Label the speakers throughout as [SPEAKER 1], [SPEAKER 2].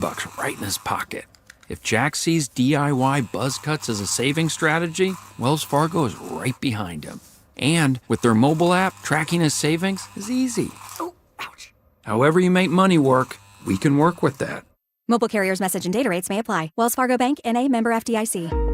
[SPEAKER 1] bucks right in his pocket. If Jack sees DIY buzz cuts as a saving strategy, Wells Fargo is right behind him. And with their mobile app, tracking his savings is easy.
[SPEAKER 2] Oh, ouch.
[SPEAKER 1] However you make money work, we can work with that.
[SPEAKER 3] Mobile carriers' message and data rates may apply. Wells Fargo Bank, N.A., member FDIC.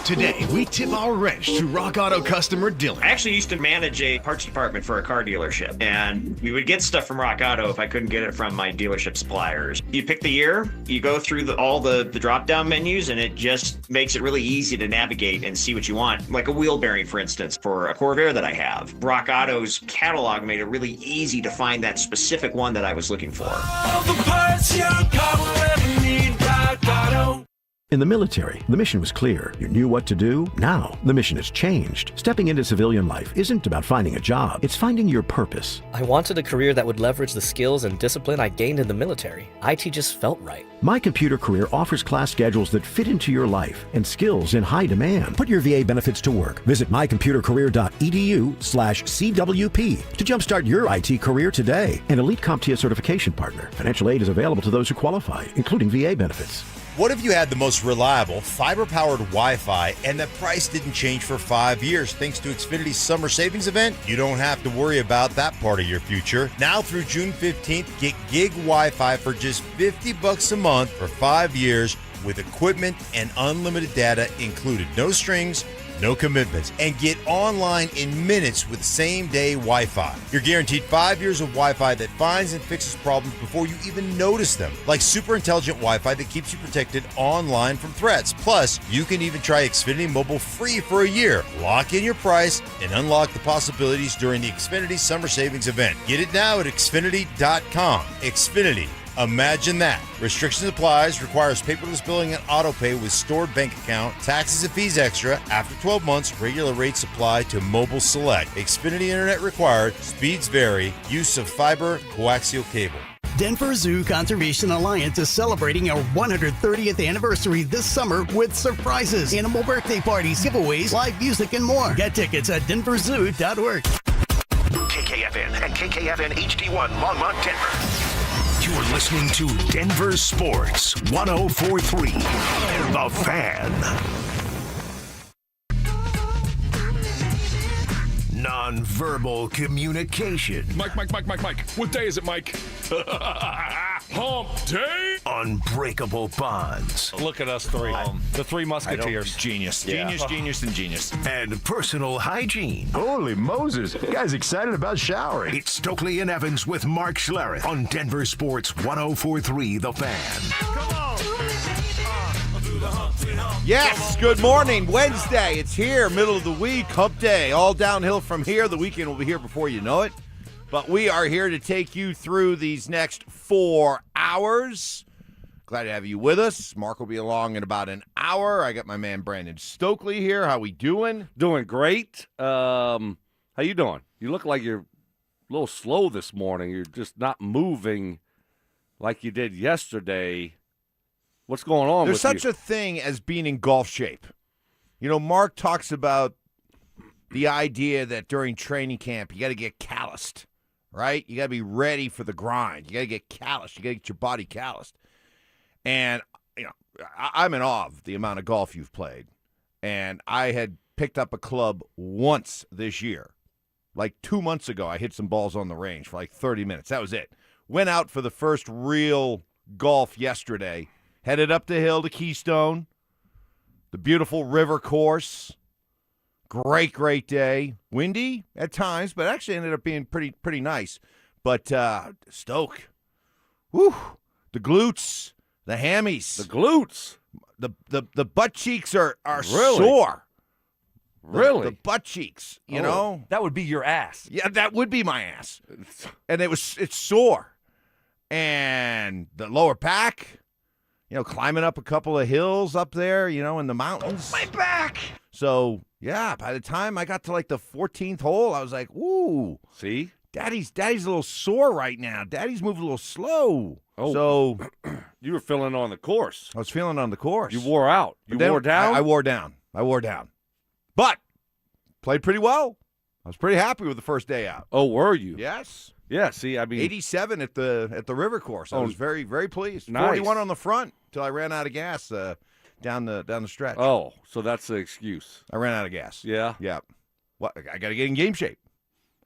[SPEAKER 4] Today, we tip our wrench to Rock Auto customer Dylan.
[SPEAKER 5] I actually used to manage a parts department for a car dealership, and we would get stuff from Rock Auto if I couldn't get it from my dealership suppliers. You pick the year, you go through all the drop-down menus, and it just makes it really easy to navigate and see what you want. Like a wheel bearing, for instance, for a Corvair that I have. Rock Auto's catalog made it really easy to find that specific one that I was looking for.
[SPEAKER 6] All the parts your car will ever need, Rock Auto.
[SPEAKER 7] In the military, the mission was clear. You knew what to do. Now, the mission has changed. Stepping into civilian life isn't about finding a job. It's finding your purpose.
[SPEAKER 8] I wanted a career that would leverage the skills and discipline I gained in the military. IT just felt right.
[SPEAKER 7] My Computer Career offers class schedules that fit into your life and skills in high demand. Put your VA benefits to work. Visit mycomputercareer.edu/CWP to jumpstart your IT career today. An elite CompTIA certification partner. Financial aid is available to those who qualify, including VA benefits.
[SPEAKER 9] What if you had the most reliable, fiber-powered Wi-Fi and the price didn't change for 5 years thanks to Xfinity's summer savings event? You don't have to worry about that part of your future. Now through June 15th, get gig Wi-Fi for just $50 a month for 5 years with equipment and unlimited data included. No strings, no commitments, and get online in minutes with same-day Wi-Fi. You're guaranteed 5 years of Wi-Fi that finds and fixes problems before you even notice them, like super intelligent Wi-Fi that keeps you protected online from threats. Plus, you can even try Xfinity Mobile free for a year. Lock in your price and unlock the possibilities during the Xfinity Summer Savings event. Get it now at Xfinity.com. Xfinity. Imagine that. Restrictions applies, requires paperless billing and auto pay with stored bank account, taxes and fees extra. After 12 months, regular rates apply to mobile select. Xfinity Internet required, speeds vary, use of fiber, coaxial cable.
[SPEAKER 10] Denver Zoo Conservation Alliance is celebrating our 130th anniversary this summer with surprises, animal birthday parties, giveaways, live music, and more. Get tickets at denverzoo.org.
[SPEAKER 4] KKFN and KKFN HD1 Longmont, Denver.
[SPEAKER 11] You're listening to Denver Sports 104.3 The Fan. Nonverbal communication.
[SPEAKER 12] Mike. What day is it, Mike? Hump day.
[SPEAKER 11] Unbreakable bonds.
[SPEAKER 13] Look at us three. The three musketeers.
[SPEAKER 12] Genius.
[SPEAKER 13] Yeah.
[SPEAKER 12] Genius, and genius.
[SPEAKER 11] And personal hygiene.
[SPEAKER 14] Holy Moses. You guys excited about showering.
[SPEAKER 11] It's Stokley and Evans with Mark Schlereth on Denver Sports 104.3 The Fan.
[SPEAKER 12] Come on.
[SPEAKER 15] Yes, good morning. Wednesday. It's here, middle of the week, hump day. All downhill from here. The weekend will be here before you know it. But we are here to take you through these next 4 hours. Glad to have you with us. Mark will be along in about an hour. I got my man Brandon Stokley here. How we doing?
[SPEAKER 13] Doing great. How you doing? You look like you're a little slow this morning. You're just not moving like you did yesterday. What's going on
[SPEAKER 15] There's
[SPEAKER 13] with you?
[SPEAKER 15] such a thing as being in golf shape. You know, Mark talks about the idea that during training camp, you got to get calloused, right? You got to be ready for the grind. You got to get calloused. You got to get your body calloused. And, you know, I'm in awe of the amount of golf you've played. And I had picked up a club once this year. Like 2 months ago, I hit some balls on the range for like 30 minutes. That was it. Went out for the first real golf yesterday. Headed up the hill to Keystone, the beautiful river course. Great day. Windy at times, but actually ended up being pretty nice. But Stoke, whew, the glutes, the hammies.
[SPEAKER 13] The glutes?
[SPEAKER 15] The butt cheeks are
[SPEAKER 13] really?
[SPEAKER 15] sore.
[SPEAKER 13] Really?
[SPEAKER 15] The butt cheeks, you know?
[SPEAKER 13] That would be your ass.
[SPEAKER 15] Yeah, that would be my ass. And it's sore. And the lower back. You know, climbing up a couple of hills up there, you know, in the mountains.
[SPEAKER 13] My back!
[SPEAKER 15] So, yeah, by the time I got to like the 14th hole, I was like, ooh.
[SPEAKER 13] See?
[SPEAKER 15] Daddy's a little sore right now. Daddy's moving a little slow.
[SPEAKER 13] Oh.
[SPEAKER 15] So.
[SPEAKER 13] You were feeling on the course.
[SPEAKER 15] I was feeling on the course.
[SPEAKER 13] You wore out. You wore down?
[SPEAKER 15] I wore down. But played pretty well. I was pretty happy with the first day out.
[SPEAKER 13] Oh, were you?
[SPEAKER 15] Yes.
[SPEAKER 13] Yeah, see, I mean
[SPEAKER 15] 87 at the river course. I was very, very pleased.
[SPEAKER 13] Nice.
[SPEAKER 15] 41 on the front until I ran out of gas down the stretch.
[SPEAKER 13] Oh, so that's the excuse.
[SPEAKER 15] I ran out of gas.
[SPEAKER 13] Yeah?
[SPEAKER 15] Yeah. What? I got to get in game shape.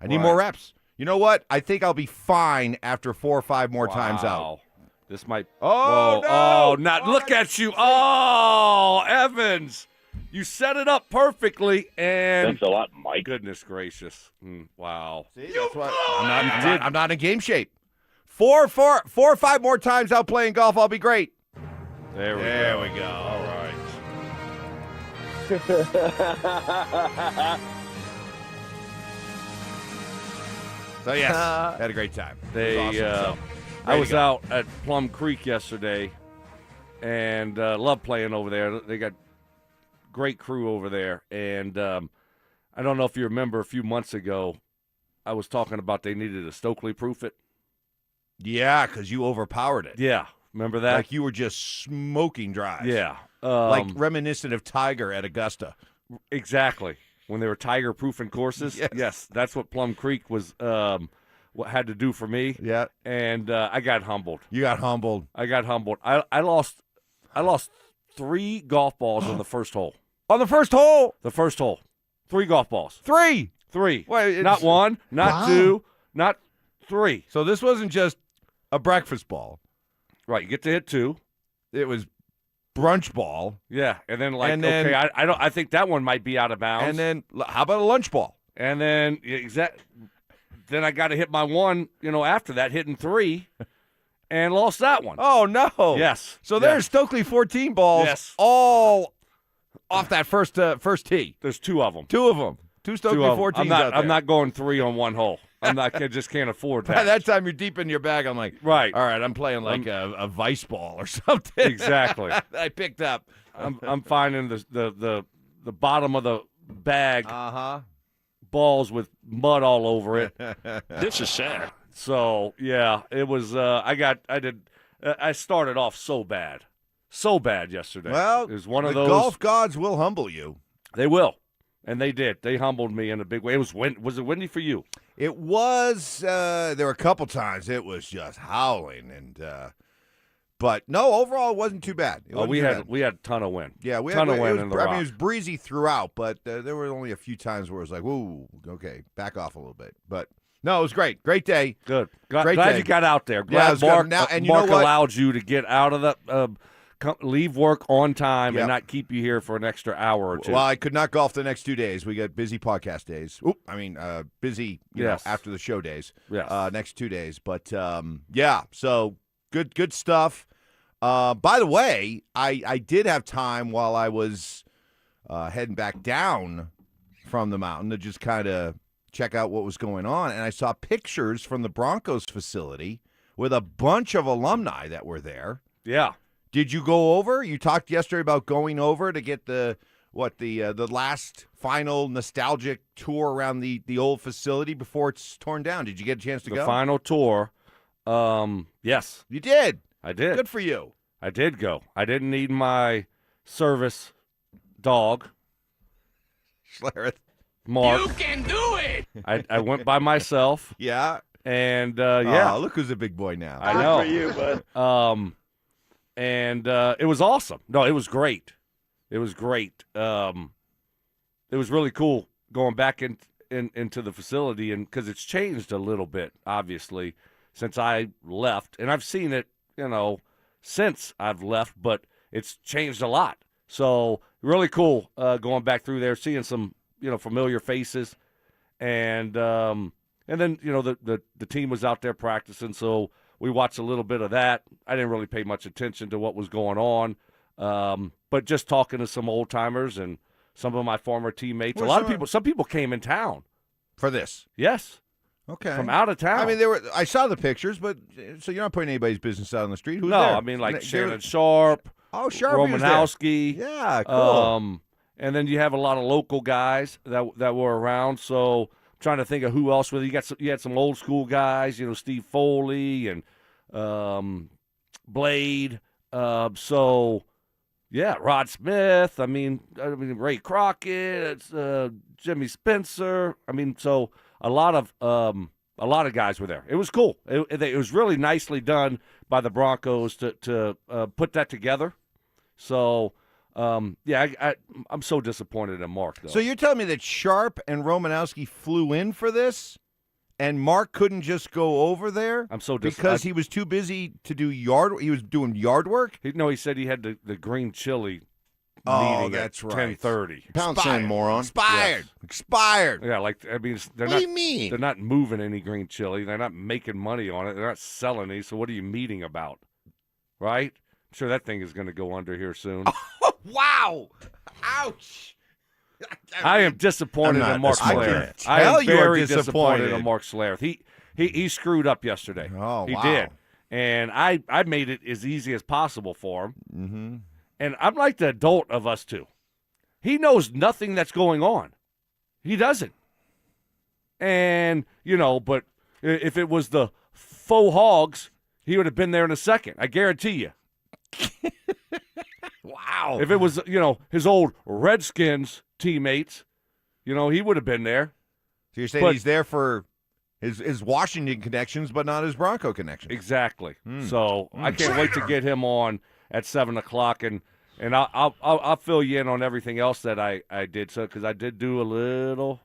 [SPEAKER 15] I need
[SPEAKER 13] Right.
[SPEAKER 15] more reps. You know what? I think I'll be fine after 4 or 5 more times out.
[SPEAKER 13] This might.
[SPEAKER 15] Oh,
[SPEAKER 13] Whoa.
[SPEAKER 15] no.
[SPEAKER 13] Oh, not. Look at you. Oh, Evans. You set it up perfectly. And
[SPEAKER 2] Thanks a lot, Mike.
[SPEAKER 13] Goodness gracious. Wow.
[SPEAKER 15] See, that's what I'm not in game shape. 4 or 5 more times out playing golf, I'll be great.
[SPEAKER 13] There we go. All right.
[SPEAKER 15] So, yes, had a great time.
[SPEAKER 13] They,
[SPEAKER 15] it was awesome.
[SPEAKER 13] I was out at Plum Creek yesterday and love playing over there. They got great crew over there. And I don't know if you remember a few months ago, I was talking about they needed a Stokley proof it.
[SPEAKER 15] Yeah, because you overpowered it.
[SPEAKER 13] Yeah. Remember that?
[SPEAKER 15] Like you were just smoking drives.
[SPEAKER 13] Yeah.
[SPEAKER 15] Like reminiscent of Tiger at Augusta.
[SPEAKER 13] Exactly. When they were tiger proofing courses. Yes. That's what Plum Creek was what had to do for me.
[SPEAKER 15] Yeah.
[SPEAKER 13] And I got humbled.
[SPEAKER 15] You got humbled.
[SPEAKER 13] I got humbled. I lost 3 golf balls on the first hole.
[SPEAKER 15] On the first hole?
[SPEAKER 13] The first hole. 3 golf balls.
[SPEAKER 15] 3?
[SPEAKER 13] 3.
[SPEAKER 15] Wait,
[SPEAKER 13] not 1, not 2, not 3.
[SPEAKER 15] So this wasn't just a breakfast ball.
[SPEAKER 13] Right, you get to hit 2.
[SPEAKER 15] It was brunch ball.
[SPEAKER 13] Yeah, and then okay, I think that one might be out of bounds.
[SPEAKER 15] And then how about a lunch ball?
[SPEAKER 13] And then then I got to hit my one, after that, hitting 3, and lost that one.
[SPEAKER 15] Oh no!
[SPEAKER 13] Yes.
[SPEAKER 15] So there's Stokley 14 balls.
[SPEAKER 13] Yes.
[SPEAKER 15] All off that first tee.
[SPEAKER 13] There's 2 of them.
[SPEAKER 15] 2 of them. 2 Stokley 14s out there.
[SPEAKER 13] I'm not going 3 on one hole. I just can't afford that.
[SPEAKER 15] By that time, you're deep in your bag. I'm like,
[SPEAKER 13] right.
[SPEAKER 15] All right, I'm playing like a vice ball or something.
[SPEAKER 13] Exactly.
[SPEAKER 15] I picked up.
[SPEAKER 13] I'm finding the bottom of the bag. Balls with mud all over it.
[SPEAKER 12] This is sad.
[SPEAKER 13] So yeah, it was. I started off so bad yesterday.
[SPEAKER 15] Well,
[SPEAKER 13] it was one of
[SPEAKER 15] the
[SPEAKER 13] those.
[SPEAKER 15] golf gods will humble you.
[SPEAKER 13] They will, and they did. They humbled me in a big way. It was Was it windy for you?
[SPEAKER 15] It was. There were a couple times it was just howling, but no, overall it wasn't too bad.
[SPEAKER 13] We had a ton of wind.
[SPEAKER 15] Yeah, we
[SPEAKER 13] had a ton of wind
[SPEAKER 15] in
[SPEAKER 13] in the
[SPEAKER 15] rock.
[SPEAKER 13] rock.
[SPEAKER 15] I mean, it was breezy throughout, but there were only a few times where it was like, "Whoa, okay, back off a little bit." But no, it was great. Great day.
[SPEAKER 13] Good. Glad
[SPEAKER 15] day.
[SPEAKER 13] you got out there.
[SPEAKER 15] Yeah,
[SPEAKER 13] Glad Mark,
[SPEAKER 15] now, and
[SPEAKER 13] Mark
[SPEAKER 15] you know what?
[SPEAKER 13] allowed you to get out of the leave work on time
[SPEAKER 15] Yep.
[SPEAKER 13] and not keep you here for an extra hour or 2.
[SPEAKER 15] Well, I could not golf the next 2 days. We got busy podcast days. Busy
[SPEAKER 13] Yes.
[SPEAKER 15] after the show days.
[SPEAKER 13] Yes.
[SPEAKER 15] Next 2 days. But, yeah, so good stuff. By the way, I did have time while I was heading back down from the mountain to just kind of check out what was going on. And I saw pictures from the Broncos facility with a bunch of alumni that were there.
[SPEAKER 13] Yeah.
[SPEAKER 15] Did you go over? You talked yesterday about going over to get the last final nostalgic tour around the old facility before it's torn down. Did you get a chance to go?
[SPEAKER 13] The final tour. Yes.
[SPEAKER 15] You did.
[SPEAKER 13] I did.
[SPEAKER 15] Good for you.
[SPEAKER 13] I did go. I didn't need my service dog.
[SPEAKER 15] Schlereth.
[SPEAKER 13] Mark.
[SPEAKER 12] You can do it.
[SPEAKER 13] I went by myself.
[SPEAKER 15] Yeah.
[SPEAKER 13] And yeah.
[SPEAKER 15] Oh, look who's a big boy now.
[SPEAKER 13] I know.
[SPEAKER 2] Good for you, bud.
[SPEAKER 13] And it was awesome. No, it was great. It was great. It was really cool going back into the facility, and because it's changed a little bit, obviously, since I left. And I've seen it, since I've left, but it's changed a lot. So really cool going back through there, seeing some familiar faces, and then the team was out there practicing, so we watched a little bit of that. I didn't really pay much attention to what was going on, but just talking to some old timers and some of my former teammates. Some people came in town
[SPEAKER 15] for this.
[SPEAKER 13] Yes.
[SPEAKER 15] Okay.
[SPEAKER 13] From out of town.
[SPEAKER 15] I mean, I saw the pictures, but so you're not putting anybody's business out on the street. Who's
[SPEAKER 13] no,
[SPEAKER 15] there?
[SPEAKER 13] I mean like Shannon Sharp.
[SPEAKER 15] Oh, Sharp.
[SPEAKER 13] Romanowski.
[SPEAKER 15] Yeah, cool.
[SPEAKER 13] And then you have a lot of local guys that were around. So I'm trying to think of who else. You had some old school guys. Steve Foley and Blade. So Yeah, Rod Smith. I mean Ray Crockett. It's Jimmy Spencer. I mean, so a lot of guys were there. It was cool. It was really nicely done by the Broncos to put that together. So, I'm so disappointed in Mark, though.
[SPEAKER 15] So you're telling me that Sharp and Romanowski flew in for this, and Mark couldn't just go over there?
[SPEAKER 13] I'm so
[SPEAKER 15] because he was too busy to do yard. He was doing yard work.
[SPEAKER 13] He said he had the green chili.
[SPEAKER 15] Oh,
[SPEAKER 13] meeting
[SPEAKER 15] that's
[SPEAKER 13] at
[SPEAKER 15] right.
[SPEAKER 13] 10:30.
[SPEAKER 14] Pound sand, moron.
[SPEAKER 15] Expired.
[SPEAKER 13] Yes.
[SPEAKER 15] Expired.
[SPEAKER 13] Yeah, they're
[SPEAKER 14] What
[SPEAKER 13] not.
[SPEAKER 14] do you mean?
[SPEAKER 13] They're not moving any green chili. They're not making money on it. They're not selling any. So what are you meeting about? Right? I'm sure that thing is going to go under here soon.
[SPEAKER 15] Oh, wow. Ouch.
[SPEAKER 13] I am disappointed in Mark Schlereth. I am very disappointed in Mark Schlereth. He screwed up yesterday.
[SPEAKER 15] Oh,
[SPEAKER 13] he
[SPEAKER 15] wow.
[SPEAKER 13] did. And I made it as easy as possible for him.
[SPEAKER 15] Mm-hmm.
[SPEAKER 13] And I'm like the adult of us two. He knows nothing that's going on. He doesn't. And, but if it was the faux hogs, he would have been there in a second. I guarantee you.
[SPEAKER 15] Wow.
[SPEAKER 13] If it was, his old Redskins teammates, he would have been there.
[SPEAKER 15] So you're saying he's there for his Washington connections, but not his Bronco connections.
[SPEAKER 13] Exactly. So I can't wait to get him on at 7:00, and I'll fill you in on everything else that I did. So because I did do a little.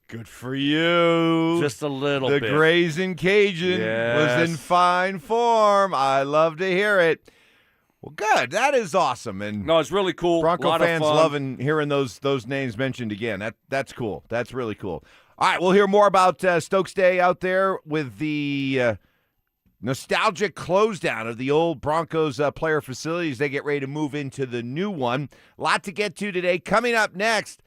[SPEAKER 15] Good for you.
[SPEAKER 13] Just a little bit.
[SPEAKER 15] The Grazing Cajun was in fine form. I love to hear it. Well, good. That is awesome. And
[SPEAKER 13] no, it's really cool.
[SPEAKER 15] Bronco fans loving hearing those names mentioned again. That's cool. That's really cool. All right, we'll hear more about Stokes Day out there with the nostalgic close down of the old Broncos player facilities. They get ready to move into the new one. A lot to get to today. Coming up next,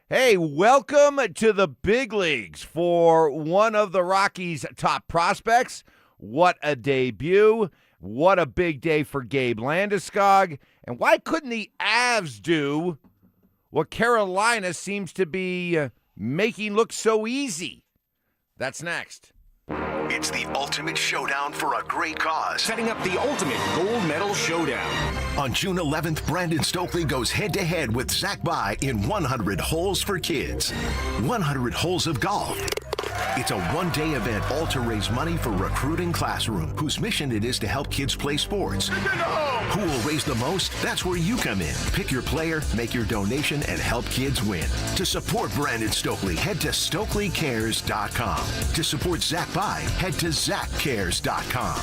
[SPEAKER 15] hey, welcome to the big leagues for one of the Rockies' top prospects. What a debut. What a big day for Gabe Landeskog. And why couldn't the Avs do what Carolina seems to be making look so easy? That's next.
[SPEAKER 4] It's the ultimate showdown for a great cause.
[SPEAKER 16] Setting up the ultimate gold medal showdown.
[SPEAKER 11] On June 11th, Brandon Stokley goes head-to-head with Zach By in 100 Holes for Kids. 100 holes of golf. It's a one-day event all to raise money for Recruiting Classroom, whose mission it is to help kids play sports. Who will raise the most? That's where you come in. Pick your player, make your donation, and help kids win. To support Brandon Stokley, head to StokleyCares.com. To support Zach By, head to ZachCares.com.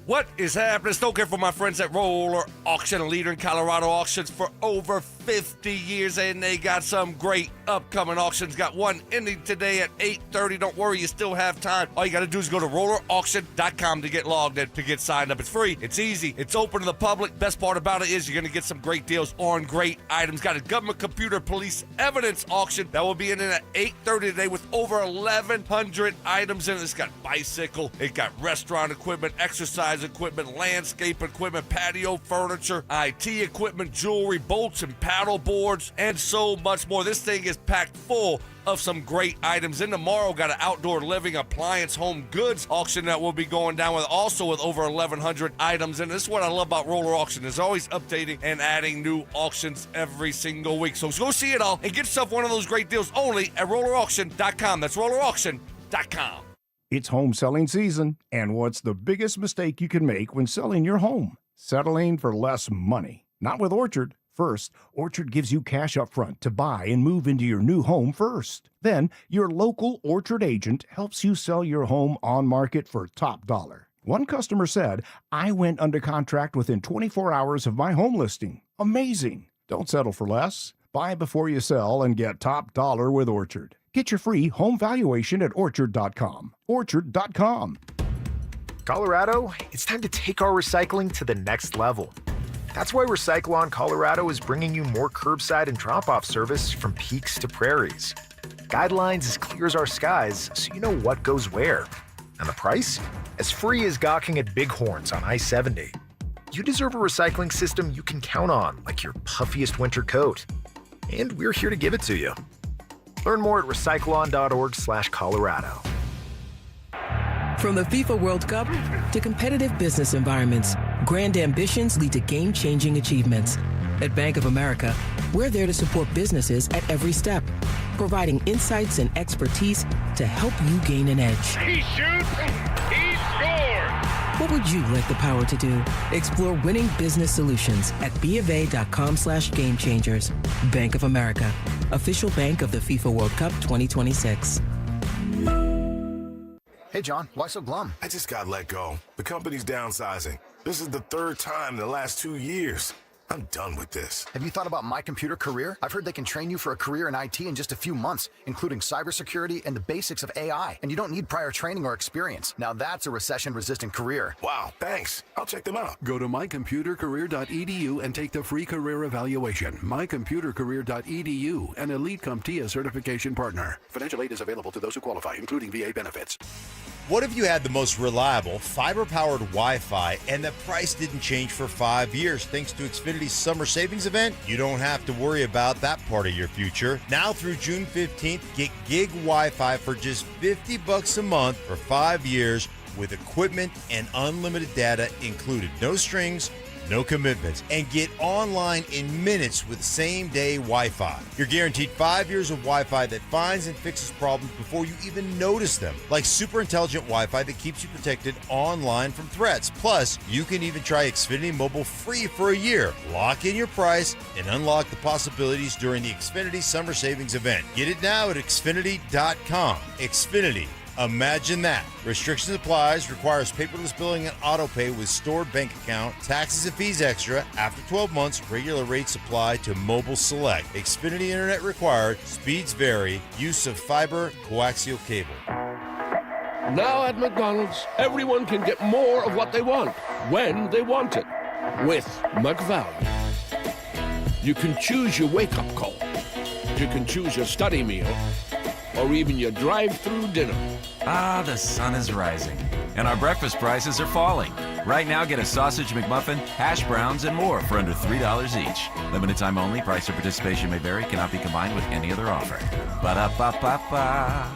[SPEAKER 13] What is happening? Stoker for my friends at Roller Auction, a leader in Colorado auctions for over 50 years, and they got some great upcoming auctions. Got one ending today at 8:30. Don't worry, you still have time. All you got to do is go to rollerauction.com to get logged in, to get signed up. It's free. It's easy. It's open to the public. Best part about it is you're going to get some great deals on great items. Got a government computer police evidence auction that will be in at 8:30 today with over 1,100 items in it. It's got bicycle. It got restaurant equipment, exercise equipment, landscape equipment, patio furniture, IT equipment, jewelry, boats and paddle boards, and so much more. This thing is packed full of some great items. And tomorrow, got an outdoor living, appliance, home goods auction that will be going down with over 1,100 items. And this is what I love about Roller Auction. It's always updating and adding new auctions every single week. So go see it all and get yourself one of those great deals only at rollerauction.com. That's rollerauction.com.
[SPEAKER 17] It's home selling season, and what's the biggest mistake you can make when selling your home? Settling for less money. Not with Orchard. First, Orchard gives you cash up front to buy and move into your new home first. Then, your local Orchard agent helps you sell your home on market for top dollar. One customer said, "I went under contract within 24 hours of my home listing." Amazing! Don't settle for less. Buy before you sell and get top dollar with Orchard. Get your free home valuation at Orchard.com. Orchard.com.
[SPEAKER 18] Colorado, it's time to take our recycling to the next level. That's why Recyclon Colorado is bringing you more curbside and drop-off service from peaks to prairies. Guidelines as clear as our skies, so you know what goes where. And the price? As free as gawking at bighorns on I-70. You deserve a recycling system you can count on, like your puffiest winter coat. And we're here to give it to you. Learn more at recyclon.org/Colorado.
[SPEAKER 19] From the FIFA World Cup to competitive business environments, grand ambitions lead to game-changing achievements. At Bank of America, we're there to support businesses at every step, providing insights and expertise to help you gain an edge.
[SPEAKER 6] He shoots, he scores!
[SPEAKER 19] What would you like the power to do? Explore winning business solutions at BofA.com/gamechangers. Bank of America, official bank of the FIFA World Cup 2026.
[SPEAKER 20] Hey, John, why so glum?
[SPEAKER 21] I just got let go. The company's downsizing. This is the third time in the last 2 years. I'm done with this.
[SPEAKER 20] Have you thought about My Computer Career? I've heard they can train you for a career in IT in just a few months, including cybersecurity and the basics of AI. And you don't need prior training or experience. Now that's a recession-resistant career.
[SPEAKER 21] Wow, thanks. I'll check them out.
[SPEAKER 22] Go to mycomputercareer.edu and take the free career evaluation. mycomputercareer.edu, an Elite CompTIA certification partner. Financial aid is available to those who qualify, including VA benefits.
[SPEAKER 9] What if you had the most reliable, fiber-powered Wi-Fi and the price didn't change for 5 years thanks to Xfinity's summer savings event? You don't have to worry about that part of your future. Now through June 15th, get gig Wi-Fi for just $50 a month for 5 years with equipment and unlimited data included. No strings, no commitments, and get online in minutes with same-day Wi-Fi. You're guaranteed 5 years of Wi-Fi that finds and fixes problems before you even notice them, like super intelligent Wi-Fi that keeps you protected online from threats. Plus, you can even try Xfinity Mobile free for a year. Lock in your price and unlock the possibilities during the Xfinity Summer Savings event. Get it now at Xfinity.com. Xfinity. Imagine that. Restrictions applies, requires paperless billing and auto pay with stored bank account, taxes and fees extra. After 12 months, regular rates apply to mobile select. Xfinity Internet required, speeds vary, use of fiber, coaxial cable.
[SPEAKER 12] Now at McDonald's, everyone can get more of what they want, when they want it, with McValue. You can choose your wake-up call. You can choose your study meal, or even your drive-through dinner.
[SPEAKER 23] Ah, the sun is rising, and our breakfast prices are falling. Right now, get a sausage McMuffin, hash browns, and more for under $3 each. Limited time only. Price or participation may vary. Cannot be combined with any other offer. Ba-da-ba-ba-ba.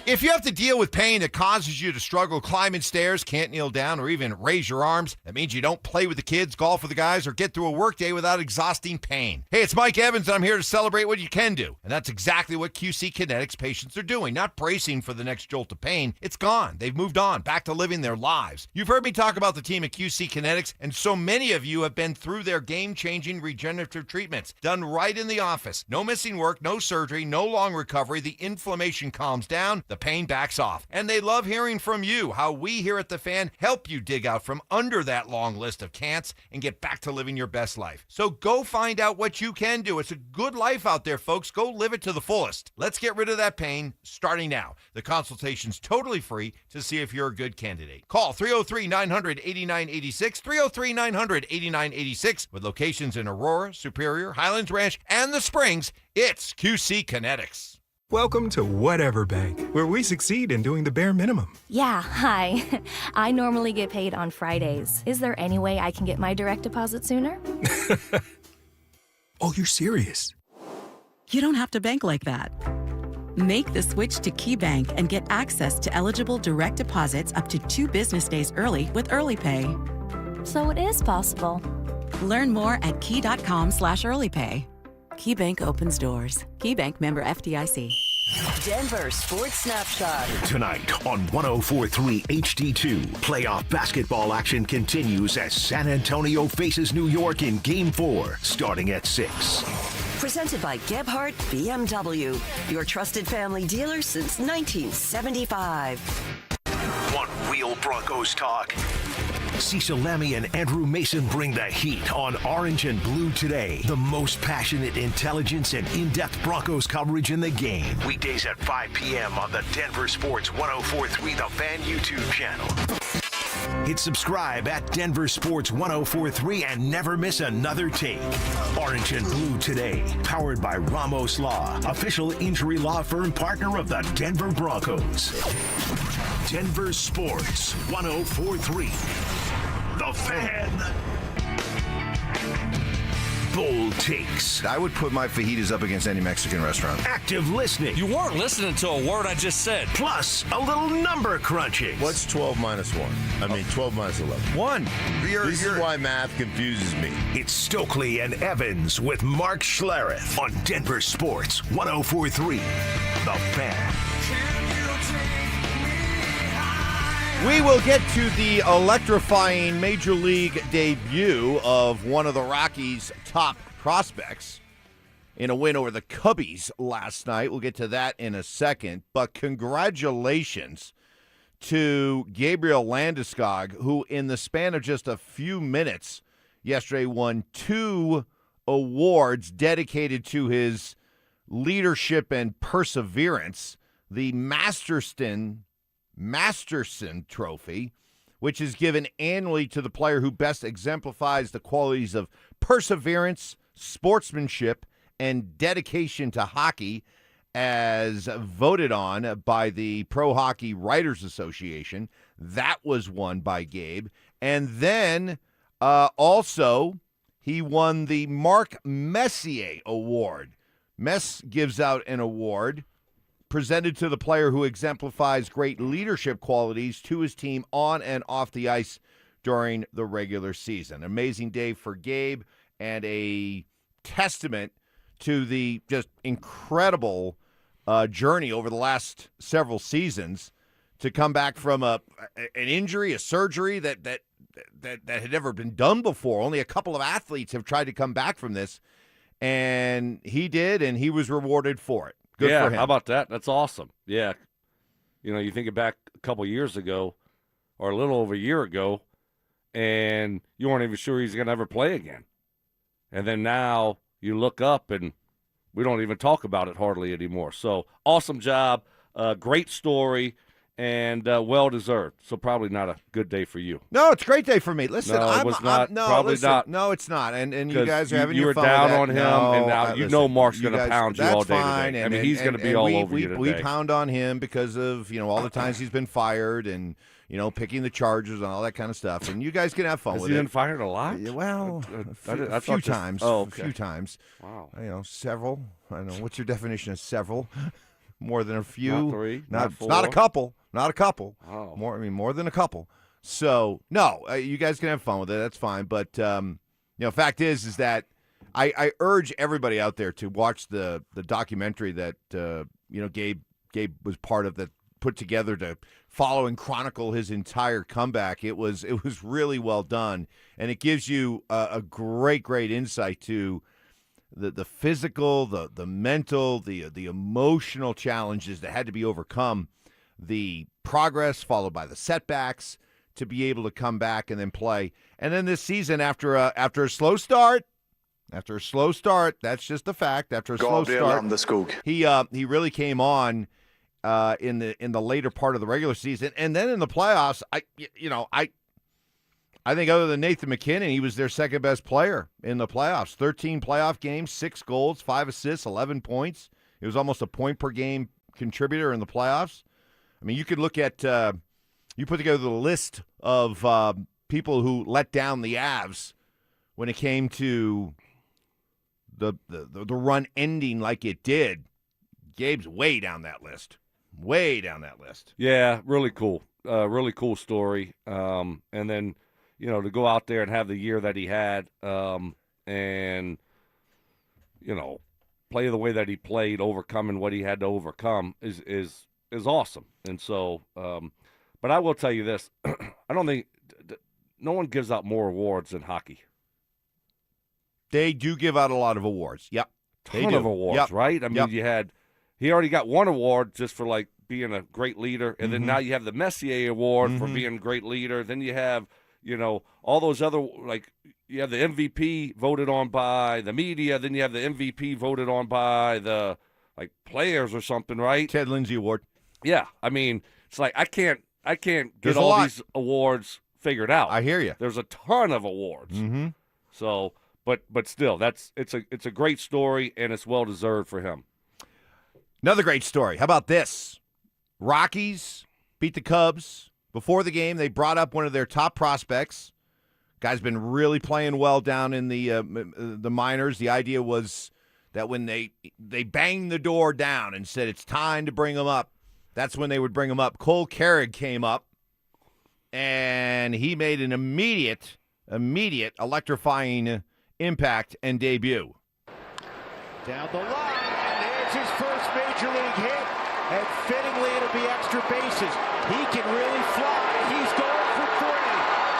[SPEAKER 15] If you have to deal with pain that causes you to struggle climbing stairs, can't kneel down, or even raise your arms, that means you don't play with the kids, golf with the guys, or get through a workday without exhausting pain. Hey, it's Mike Evans, and I'm here to celebrate what you can do. And that's exactly what QC Kinetics patients are doing. Not bracing for the next jolt of pain. It's gone. They've moved on, back to living their lives. You've heard me talk about the team at QC Kinetics, and so many of you have been through their game-changing regenerative treatments. Done right in the office. No missing work, no surgery, no long recovery. The inflammation calms down. The pain backs off. And they love hearing from you, how we here at The Fan help you dig out from under that long list of can'ts and get back to living your best life. So go find out what you can do. It's a good life out there, folks. Go live it to the fullest. Let's get rid of that pain starting now. The consultation's totally free to see if you're a good candidate. Call 303-900-8986, 303-900-8986, with locations in Aurora, Superior, Highlands Ranch, and the Springs. It's QC Kinetics.
[SPEAKER 24] Welcome to Whatever Bank, where we succeed in doing the bare minimum.
[SPEAKER 25] Yeah, hi. I normally get paid on Fridays. Is there any way I can get my direct deposit sooner?
[SPEAKER 24] Oh, you're serious?
[SPEAKER 26] You don't have to bank like that. Make the switch to KeyBank and get access to eligible direct deposits up to 2 business days early with Early Pay.
[SPEAKER 25] So it is possible.
[SPEAKER 26] Learn more at key.com/earlypay. KeyBank opens doors. KeyBank member FDIC.
[SPEAKER 27] Denver Sports Snapshot.
[SPEAKER 11] Tonight on 104.3 HD2, playoff basketball action continues as San Antonio faces New York in Game 4, starting at 6.
[SPEAKER 27] Presented by Gebhardt BMW, your trusted family dealer since 1975.
[SPEAKER 11] Want real Broncos talk? Cecil Lammy and Andrew Mason bring the heat on Orange and Blue Today. The most passionate intelligence and in-depth Broncos coverage in the game. Weekdays at 5 p.m. on the Denver Sports 104.3 The Fan YouTube channel. Hit subscribe at Denver Sports 104.3 and never miss another take. Orange and Blue Today, powered by Ramos Law, official injury law firm partner of the Denver Broncos. Denver Sports 104.3. The Fan.
[SPEAKER 1] bold takes.
[SPEAKER 15] I would put my fajitas up against any Mexican restaurant.
[SPEAKER 1] Active listening.
[SPEAKER 6] You weren't listening to a word I just said.
[SPEAKER 1] Plus, a little number crunching.
[SPEAKER 9] What's 12 minus 1? 12 minus 11.
[SPEAKER 15] 1.
[SPEAKER 9] This is why math confuses me.
[SPEAKER 1] It's Stokley and Evans with Mark Schlereth on Denver Sports 104.3. The Fan.
[SPEAKER 15] We will get to the electrifying Major League debut of one of the Rockies' top prospects in a win over the Cubbies last night. We'll get to that in a second. But congratulations to Gabriel Landeskog, who in the span of just a few minutes yesterday won 2 awards dedicated to his leadership and perseverance. The Masterson Trophy, which is given annually to the player who best exemplifies the qualities of perseverance, sportsmanship, and dedication to hockey, as voted on by the Pro Hockey Writers Association. That was won by Gabe. And then also he won the Mark Messier Award. Mess gives out an award presented to the player who exemplifies great leadership qualities to his team on and off the ice during the regular season. Amazing day for Gabe and a testament to the just incredible journey over the last several seasons to come back from an injury, a surgery that had never been done before. Only a couple of athletes have tried to come back from this, and he did, and he was rewarded for it. Good for him.
[SPEAKER 13] How about that? That's awesome. Yeah. You think back a couple years ago or a little over a year ago, and you weren't even sure he's going to ever play again. And then now you look up, and we don't even talk about it hardly anymore. So awesome job, great story, and well-deserved. So probably not a good day for you.
[SPEAKER 15] No, it's a great day for me. Listen,
[SPEAKER 13] no, it was not. Probably not.
[SPEAKER 15] No, it's not. And you guys are having
[SPEAKER 13] you
[SPEAKER 15] your
[SPEAKER 13] were
[SPEAKER 15] fun
[SPEAKER 13] down
[SPEAKER 15] with
[SPEAKER 13] on
[SPEAKER 15] that.
[SPEAKER 13] him,
[SPEAKER 15] No,
[SPEAKER 13] and now
[SPEAKER 15] listen,
[SPEAKER 13] Mark's going to pound you all day
[SPEAKER 15] fine,
[SPEAKER 13] today. I mean, he's going to be all over you today.
[SPEAKER 15] We pound on him because of all the times he's been fired and picking the charges and all that kind of stuff. And you guys can have fun with it.
[SPEAKER 13] Has he been fired a lot?
[SPEAKER 15] Well,
[SPEAKER 13] I
[SPEAKER 15] a few times.
[SPEAKER 13] Oh, okay.
[SPEAKER 15] A few times.
[SPEAKER 13] Wow.
[SPEAKER 15] Several. I don't know. What's your definition of several? More than a few.
[SPEAKER 13] Not 3. Not 4.
[SPEAKER 15] Not a couple. Not a couple.
[SPEAKER 13] Oh.
[SPEAKER 15] More than a couple. So, no, you guys can have fun with it. That's fine. But, fact is that I urge everybody out there to watch the documentary that, Gabe was part of, that put together to follow and chronicle his entire comeback. It was really well done, and it gives you a great insight to the physical, the mental, the emotional challenges that had to be overcome, the progress followed by the setbacks to be able to come back and then play. And then this season, after a slow start, that's just a fact. After a slow start, he really came on in the later part of the regular season, and then in the playoffs, I think other than Nathan McKinnon, he was their second best player in the playoffs. 13 playoff games, 6 goals, 5 assists, 11 points. It was almost a point per game contributor in the playoffs. I mean, you could look at you put together the list of people who let down the Avs when it came to the run ending like it did. Gabe's way down that list. Way down that list.
[SPEAKER 13] Yeah, really cool. Really cool story. And then, to go out there and have the year that he had and, play the way that he played, overcoming what he had to overcome is awesome. And so, but I will tell you this. I don't think no one gives out more awards than hockey.
[SPEAKER 15] They do give out a lot of awards. Yep.
[SPEAKER 13] Ton of awards, right? I mean, he already got one award just for being a great leader, and then now you have the Messier Award for being a great leader. Then you have, all those other, you have the MVP voted on by the media. Then you have the MVP voted on by the players or something, right?
[SPEAKER 15] Ted Lindsay Award.
[SPEAKER 13] Yeah, I mean, it's I can't get all these awards figured out.
[SPEAKER 15] I hear you.
[SPEAKER 13] There's a ton of awards. Mm-hmm. So, but still, it's a great story, and it's well deserved for him.
[SPEAKER 15] Another great story. How about this? Rockies beat the Cubs. Before the game, they brought up one of their top prospects, Guy's been really playing well down in the minors. The idea was that when they banged the door down and said it's time to bring him up, that's when they would bring him up. Cole Carrig came up, and he made an immediate electrifying impact and debut.
[SPEAKER 2] Down the line, and there's his first major league hit, and fittingly it'll be extra bases. He can really fly. He's going for 3.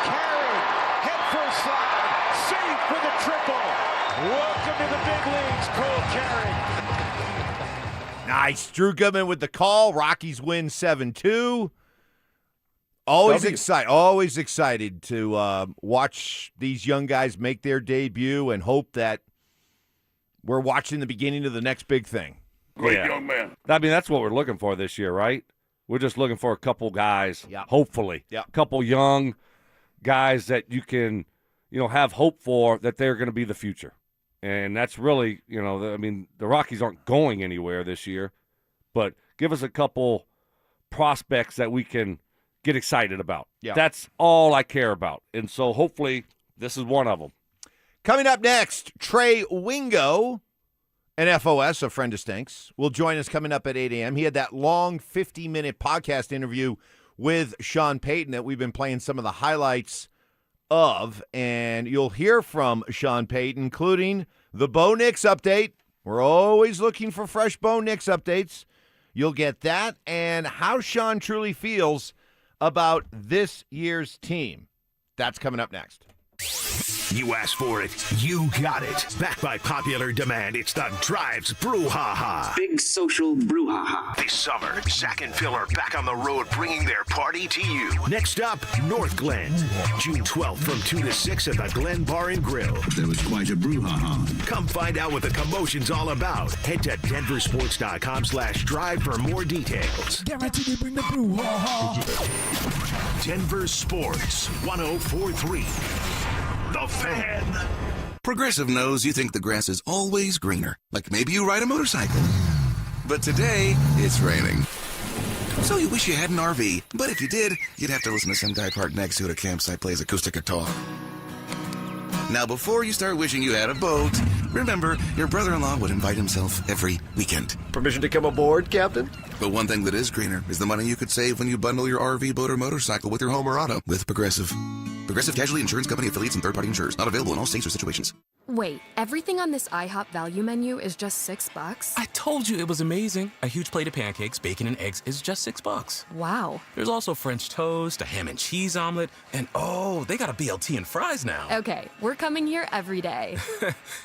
[SPEAKER 2] Carrig, head first slide, safe for the triple. Welcome to the big leagues, Cole Carrig.
[SPEAKER 15] Nice. Drew Goodman with the call. Rockies win 7-2. Always excited to watch these young guys make their debut and hope that we're watching the beginning of the next big thing.
[SPEAKER 13] Great young man. I mean, that's what we're looking for this year, right? We're just looking for a couple guys, hopefully. A couple young guys that you can, have hope for that they're going to be the future. And that's really, the Rockies aren't going anywhere this year, but give us a couple prospects that we can get excited about. Yeah. That's all I care about. And so hopefully this is one of them.
[SPEAKER 15] Coming up next, Trey Wingo, an FOS, a friend of Stinks, will join us coming up at 8 a.m. He had that long 50-minute podcast interview with Sean Payton that we've been playing some of the highlights of, and you'll hear from Sean Payton, including the Bo Nix update. We're always looking for fresh Bo Nix updates. You'll get that, and how Sean truly feels about this year's team. That's coming up next.
[SPEAKER 1] You asked for it, you got it. Backed by popular demand, it's the Drives Brouhaha.
[SPEAKER 16] Big social brouhaha.
[SPEAKER 1] This summer, Zach and Phil are back on the road bringing their party to you. Next up, North Glen. June 12th from 2 to 6 at the Glen Bar and Grill.
[SPEAKER 3] There was quite a brouhaha.
[SPEAKER 1] Come find out what the commotion's all about. Head to DenverSports.com/drive for more details.
[SPEAKER 6] Guaranteed to bring the brouhaha.
[SPEAKER 1] Denver Sports 104.3. The Fan.
[SPEAKER 5] Progressive knows you think the grass is always greener. Like maybe you ride a motorcycle. But today, it's raining. So you wish you had an RV. But if you did, you'd have to listen to some guy parked next to at a campsite plays acoustic guitar. Now, before you start wishing you had a boat, remember, your brother-in-law would invite himself every weekend.
[SPEAKER 7] Permission to come aboard, Captain?
[SPEAKER 5] But one thing that is greener is the money you could save when you bundle your RV, boat, or motorcycle with your home or auto with Progressive. Progressive Casualty Insurance Company affiliates and third-party insurers. Not available in all states or situations.
[SPEAKER 8] Wait, everything on this IHOP value menu is just $6?
[SPEAKER 10] I told you it was amazing. A huge plate of pancakes, bacon, and eggs is just $6.
[SPEAKER 8] Wow.
[SPEAKER 10] There's also French toast, a ham and cheese omelet, and they got a BLT and fries now.
[SPEAKER 8] Okay, we're coming here every day.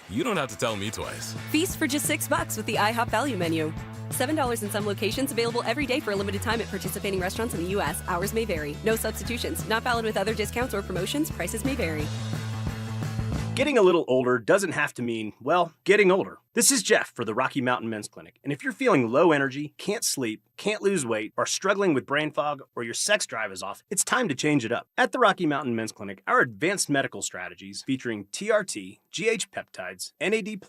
[SPEAKER 10] You don't have to tell me twice.
[SPEAKER 14] Feast for just $6 with the IHOP value menu. $7 in some locations, available every day for a limited time at participating restaurants in the U.S. Hours may vary. No substitutions. Not valid with other discounts or promotions. Prices may vary.
[SPEAKER 16] Getting a little older doesn't have to mean, getting older. This is Jeff for the Rocky Mountain Men's Clinic. And if you're feeling low energy, can't sleep, can't lose weight, are struggling with brain fog, or your sex drive is off, it's time to change it up. At the Rocky Mountain Men's Clinic, our advanced medical strategies featuring TRT, GH peptides, NAD+,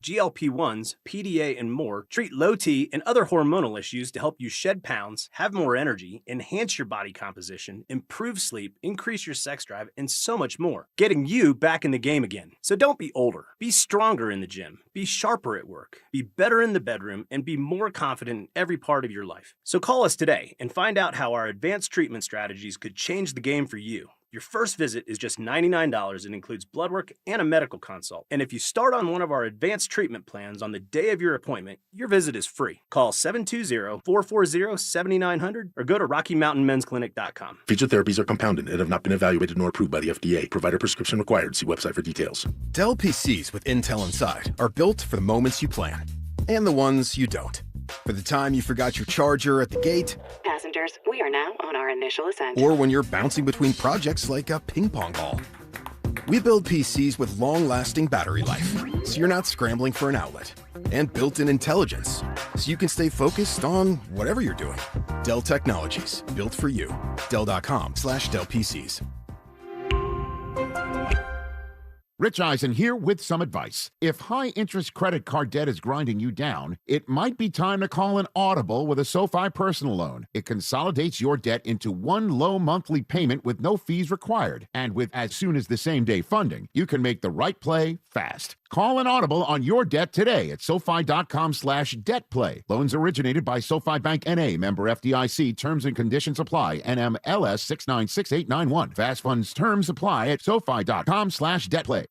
[SPEAKER 16] GLP-1s, PDA, and more treat low T and other hormonal issues to help you shed pounds, have more energy, enhance your body composition, improve sleep, increase your sex drive, and so much more. Getting you back in the game again. So don't be older. Be stronger in the gym. Be sharper at work. Be better in the bedroom, and be more confident in every part of your life. So call us today and find out how our advanced treatment strategies could change the game for you. Your first visit is just $99 and includes blood work and a medical consult. And if you start on one of our advanced treatment plans on the day of your appointment, your visit is free. Call 720-440-7900 or go to RockyMountainMen'sClinic.com.
[SPEAKER 21] Featured therapies are compounded and have not been evaluated nor approved by the FDA. Provider prescription required. See website for details.
[SPEAKER 28] Dell PCs with Intel inside are built for the moments you plan and the ones you don't. For the time you forgot your charger at the gate.
[SPEAKER 14] Passengers, we are now on our initial ascent.
[SPEAKER 28] Or when you're bouncing between projects like a ping pong ball. We build PCs with long-lasting battery life, so you're not scrambling for an outlet. And built-in intelligence, so you can stay focused on whatever you're doing. Dell Technologies, built for you. Dell.com/DellPCs.
[SPEAKER 4] Rich Eisen here with some advice. If high-interest credit card debt is grinding you down, it might be time to call an audible with a SoFi personal loan. It consolidates your debt into one low monthly payment with no fees required. And with as soon as the same-day funding, you can make the right play fast. Call an audible on your debt today at SoFi.com/debtplay. Loans originated by SoFi Bank N.A., member FDIC. Terms and conditions apply. NMLS 696891. Fast funds terms apply at SoFi.com/debtplay.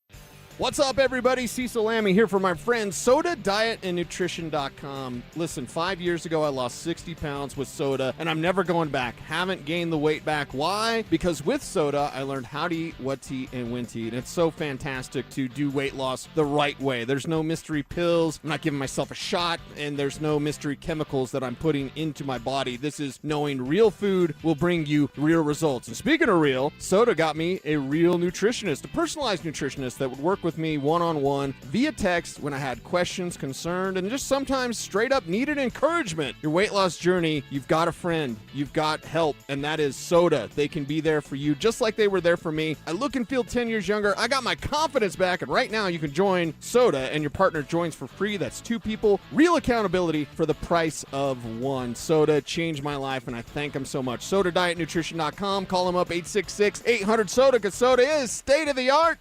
[SPEAKER 12] What's up, everybody? Cecil Lammy here for my friends Soda Diet and Nutrition.com. Listen, 5 years ago, I lost 60 pounds with soda, and I'm never going back. Haven't gained the weight back. Why? Because with soda, I learned how to eat, what to eat, and when to eat. And it's so fantastic to do weight loss the right way. There's no mystery pills. I'm not giving myself a shot, and there's no mystery chemicals that I'm putting into my body. This is knowing real food will bring you real results. And speaking of real, soda got me a real nutritionist, a personalized nutritionist that would work with me one-on-one via text when I had questions, concerned, and just sometimes straight up needed encouragement. Your weight loss journey, you've got a friend, you've got help, and that is Soda. They can be there for you just like they were there for me. I look and feel 10 years younger. I got my confidence back, and right now you can join Soda, and your partner joins for free. That's 2 people. Real accountability for the price of 1. Soda changed my life, and I thank them so much. SodaDietNutrition.com. Call them up 866-800-SODA, because soda is state-of-the-art.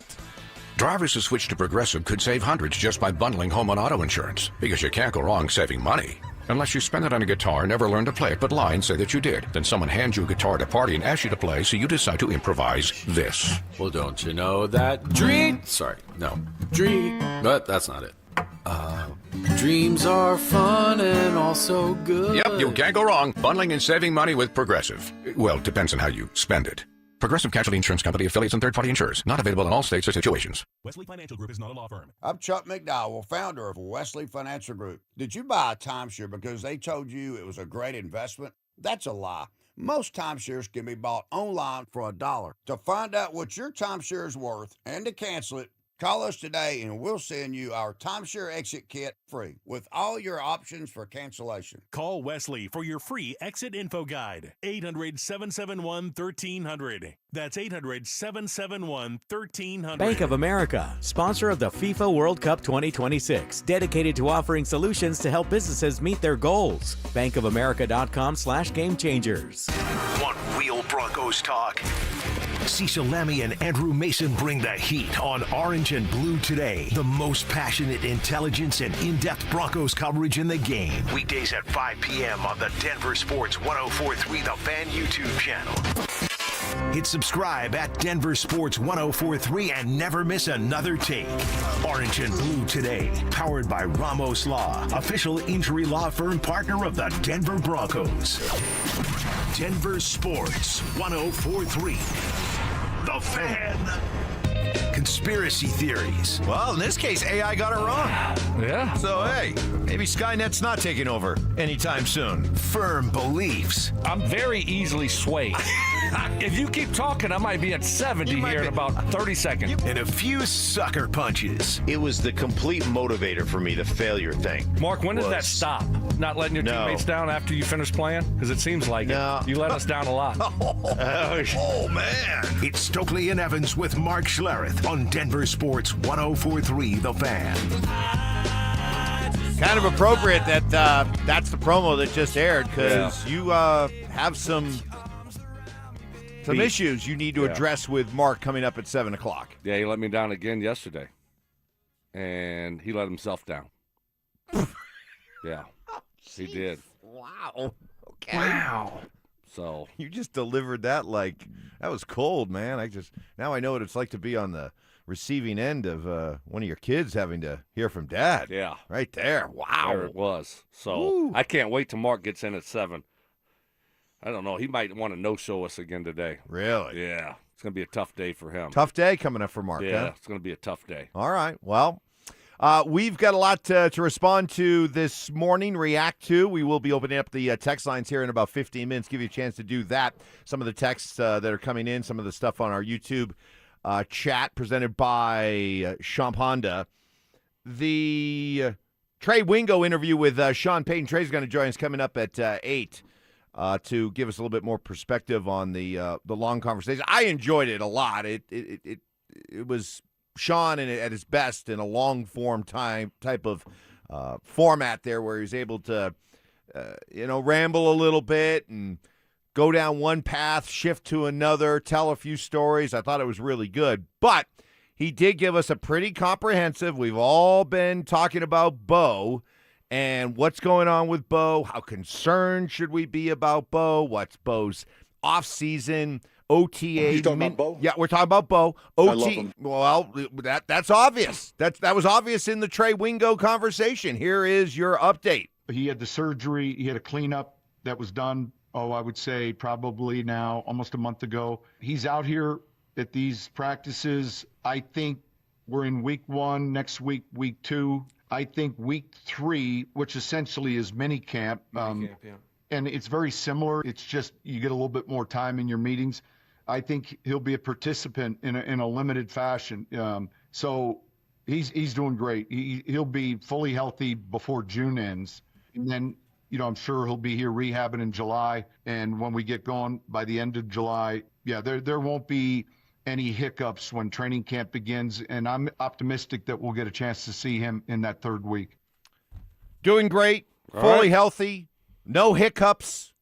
[SPEAKER 17] Drivers who switch to Progressive could save hundreds just by bundling home and auto insurance, because you can't go wrong saving money. Unless you spend it on a guitar, never learn to play it, but lie and say that you did. Then someone hands you a guitar at a party and asks you to play, so you decide to improvise this.
[SPEAKER 18] Well, don't you know that but that's not it. Dreams are fun and also good.
[SPEAKER 17] Yep, you can't go wrong bundling and saving money with Progressive. Well, it depends on how you spend it. Progressive Casualty Insurance Company, affiliates, and third-party insurers. Not available in all states or situations.
[SPEAKER 19] Wesley Financial Group is not a law firm.
[SPEAKER 20] I'm Chuck McDowell, founder of Wesley Financial Group. Did you buy a timeshare because they told you it was a great investment? That's a lie. Most timeshares can be bought online for $1. To find out what your timeshare is worth and to cancel it, call us today and we'll send you our timeshare exit kit free with all your options for cancellation.
[SPEAKER 19] Call Wesley for your free exit info guide. 800-771-1300. That's 800-771-1300.
[SPEAKER 22] Bank of America, sponsor of the FIFA World Cup 2026, dedicated to offering solutions to help businesses meet their goals. bankofamerica.com/gamechangers.
[SPEAKER 1] Want real Broncos talk?
[SPEAKER 11] Cecil Lammy and Andrew Mason bring the heat on Orange and Blue today. The most passionate intelligence and in-depth Broncos coverage in the game.
[SPEAKER 1] Weekdays at 5 p.m. on the DenverSports 104.3 The Fan YouTube channel.
[SPEAKER 11] Hit subscribe at DenverSports 104.3 and never miss another take. Orange and Blue today, powered by Ramos Law, official injury law firm partner of the Denver Broncos. DenverSports 104.3. The Fan. Conspiracy theories.
[SPEAKER 15] Well, in this case, AI got it wrong.
[SPEAKER 13] Yeah.
[SPEAKER 15] So, hey, maybe Skynet's not taking over anytime soon.
[SPEAKER 11] Firm beliefs.
[SPEAKER 13] I'm very easily swayed. If you keep talking, I might be at 70 here in about 30 seconds.
[SPEAKER 11] And a few sucker punches.
[SPEAKER 9] It was the complete motivator for me, the failure thing.
[SPEAKER 13] Mark, when did that stop? Not letting your teammates down after you finish playing? Because it seems like it. You let us down a lot.
[SPEAKER 11] Oh, man. It's Stokley and Evans with Mark Schlereth on Denver Sports 104.3 The Fan.
[SPEAKER 15] Kind of appropriate that that's the promo that just aired, because you have some issues you need to address with Mark coming up at 7 o'clock.
[SPEAKER 13] Yeah, he let me down again yesterday. And he let himself down. Yeah, he did.
[SPEAKER 15] Wow. Okay.
[SPEAKER 13] Wow. So
[SPEAKER 15] you just delivered that like that was cold, man. Now I know what it's like to be on the receiving end of one of your kids having to hear from Dad.
[SPEAKER 13] Yeah.
[SPEAKER 15] Right there. Wow.
[SPEAKER 13] There it was. So I can't wait till Mark gets in at 7. I don't know. He might want to no-show us again today.
[SPEAKER 15] Really?
[SPEAKER 13] Yeah. It's going to be a tough day for him.
[SPEAKER 15] Tough day coming up for Mark,
[SPEAKER 13] Yeah,
[SPEAKER 15] huh?
[SPEAKER 13] it's going to be a tough day.
[SPEAKER 15] All right. Well, we've got a lot to respond to this morning, react to. We will be opening up the text lines here in about 15 minutes, give you a chance to do that. Some of the texts that are coming in, some of the stuff on our YouTube chat presented by Champ Honda. The Trey Wingo interview with Sean Payton. Trey's going to join us coming up at 8 to give us a little bit more perspective on the long conversation. I enjoyed it a lot. It was Sean at his best in a long-form type of format there where he's able to, ramble a little bit and go down one path, shift to another, tell a few stories. I thought it was really good. But he did give us a pretty comprehensive, we've all been talking about Bo and what's going on with Bo. How concerned should we be about Bo? What's Bo's off-season OTA?
[SPEAKER 2] You talking about Bo?
[SPEAKER 15] Yeah, we're talking about Bo. OT.
[SPEAKER 2] I love him.
[SPEAKER 15] Well, that's obvious. That was obvious in the Trey Wingo conversation. Here is your update.
[SPEAKER 3] He had the surgery. He had a cleanup that was done, I would say probably now almost a month ago. He's out here at these practices. I think we're in week 1, next week, week 2. I think week 3, which essentially is mini camp.
[SPEAKER 13] Yeah.
[SPEAKER 3] And it's very similar. It's just you get a little bit more time in your meetings. I think he'll be a participant in a limited fashion. So he's doing great. He'll be fully healthy before June ends. And then, I'm sure he'll be here rehabbing in July. And when we get going by the end of July, there won't be any hiccups when training camp begins. And I'm optimistic that we'll get a chance to see him in that 3rd week.
[SPEAKER 15] Doing great, fully healthy, no hiccups.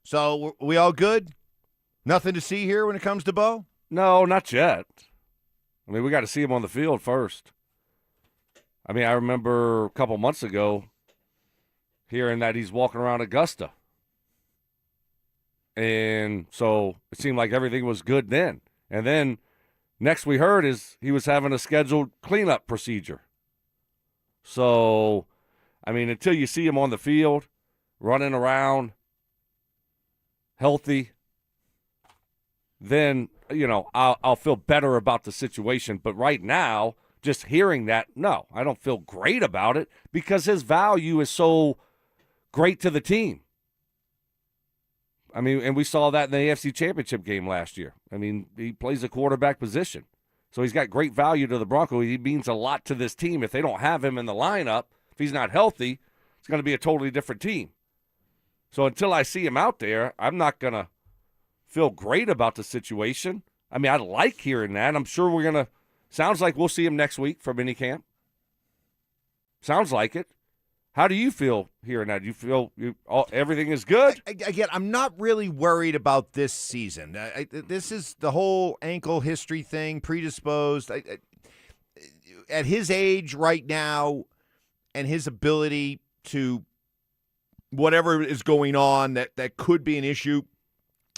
[SPEAKER 15] So we all good? Nothing to see here when it comes to Bo?
[SPEAKER 13] No, not yet. I mean, we got to see him on the field first. I mean, I remember a couple months ago hearing that he's walking around Augusta. And so it seemed like everything was good then. And then next we heard is he was having a scheduled cleanup procedure. So, I mean, until you see him on the field, running around, healthy, then, I'll feel better about the situation. But right now, just hearing that, no, I don't feel great about it because his value is so great to the team. I mean, and we saw that in the AFC Championship game last year. I mean, he plays a quarterback position. So he's got great value to the Broncos. He means a lot to this team. If they don't have him in the lineup, if he's not healthy, it's going to be a totally different team. So until I see him out there, I'm not going to feel great about the situation. I mean, I like hearing that. I'm sure we're going to – sounds like we'll see him next week for minicamp. Sounds like it. How do you feel hearing that? Do you feel everything is good?
[SPEAKER 15] Again, I'm not really worried about this season. This is the whole ankle history thing, predisposed. At his age right now and his ability to whatever is going on that could be an issue,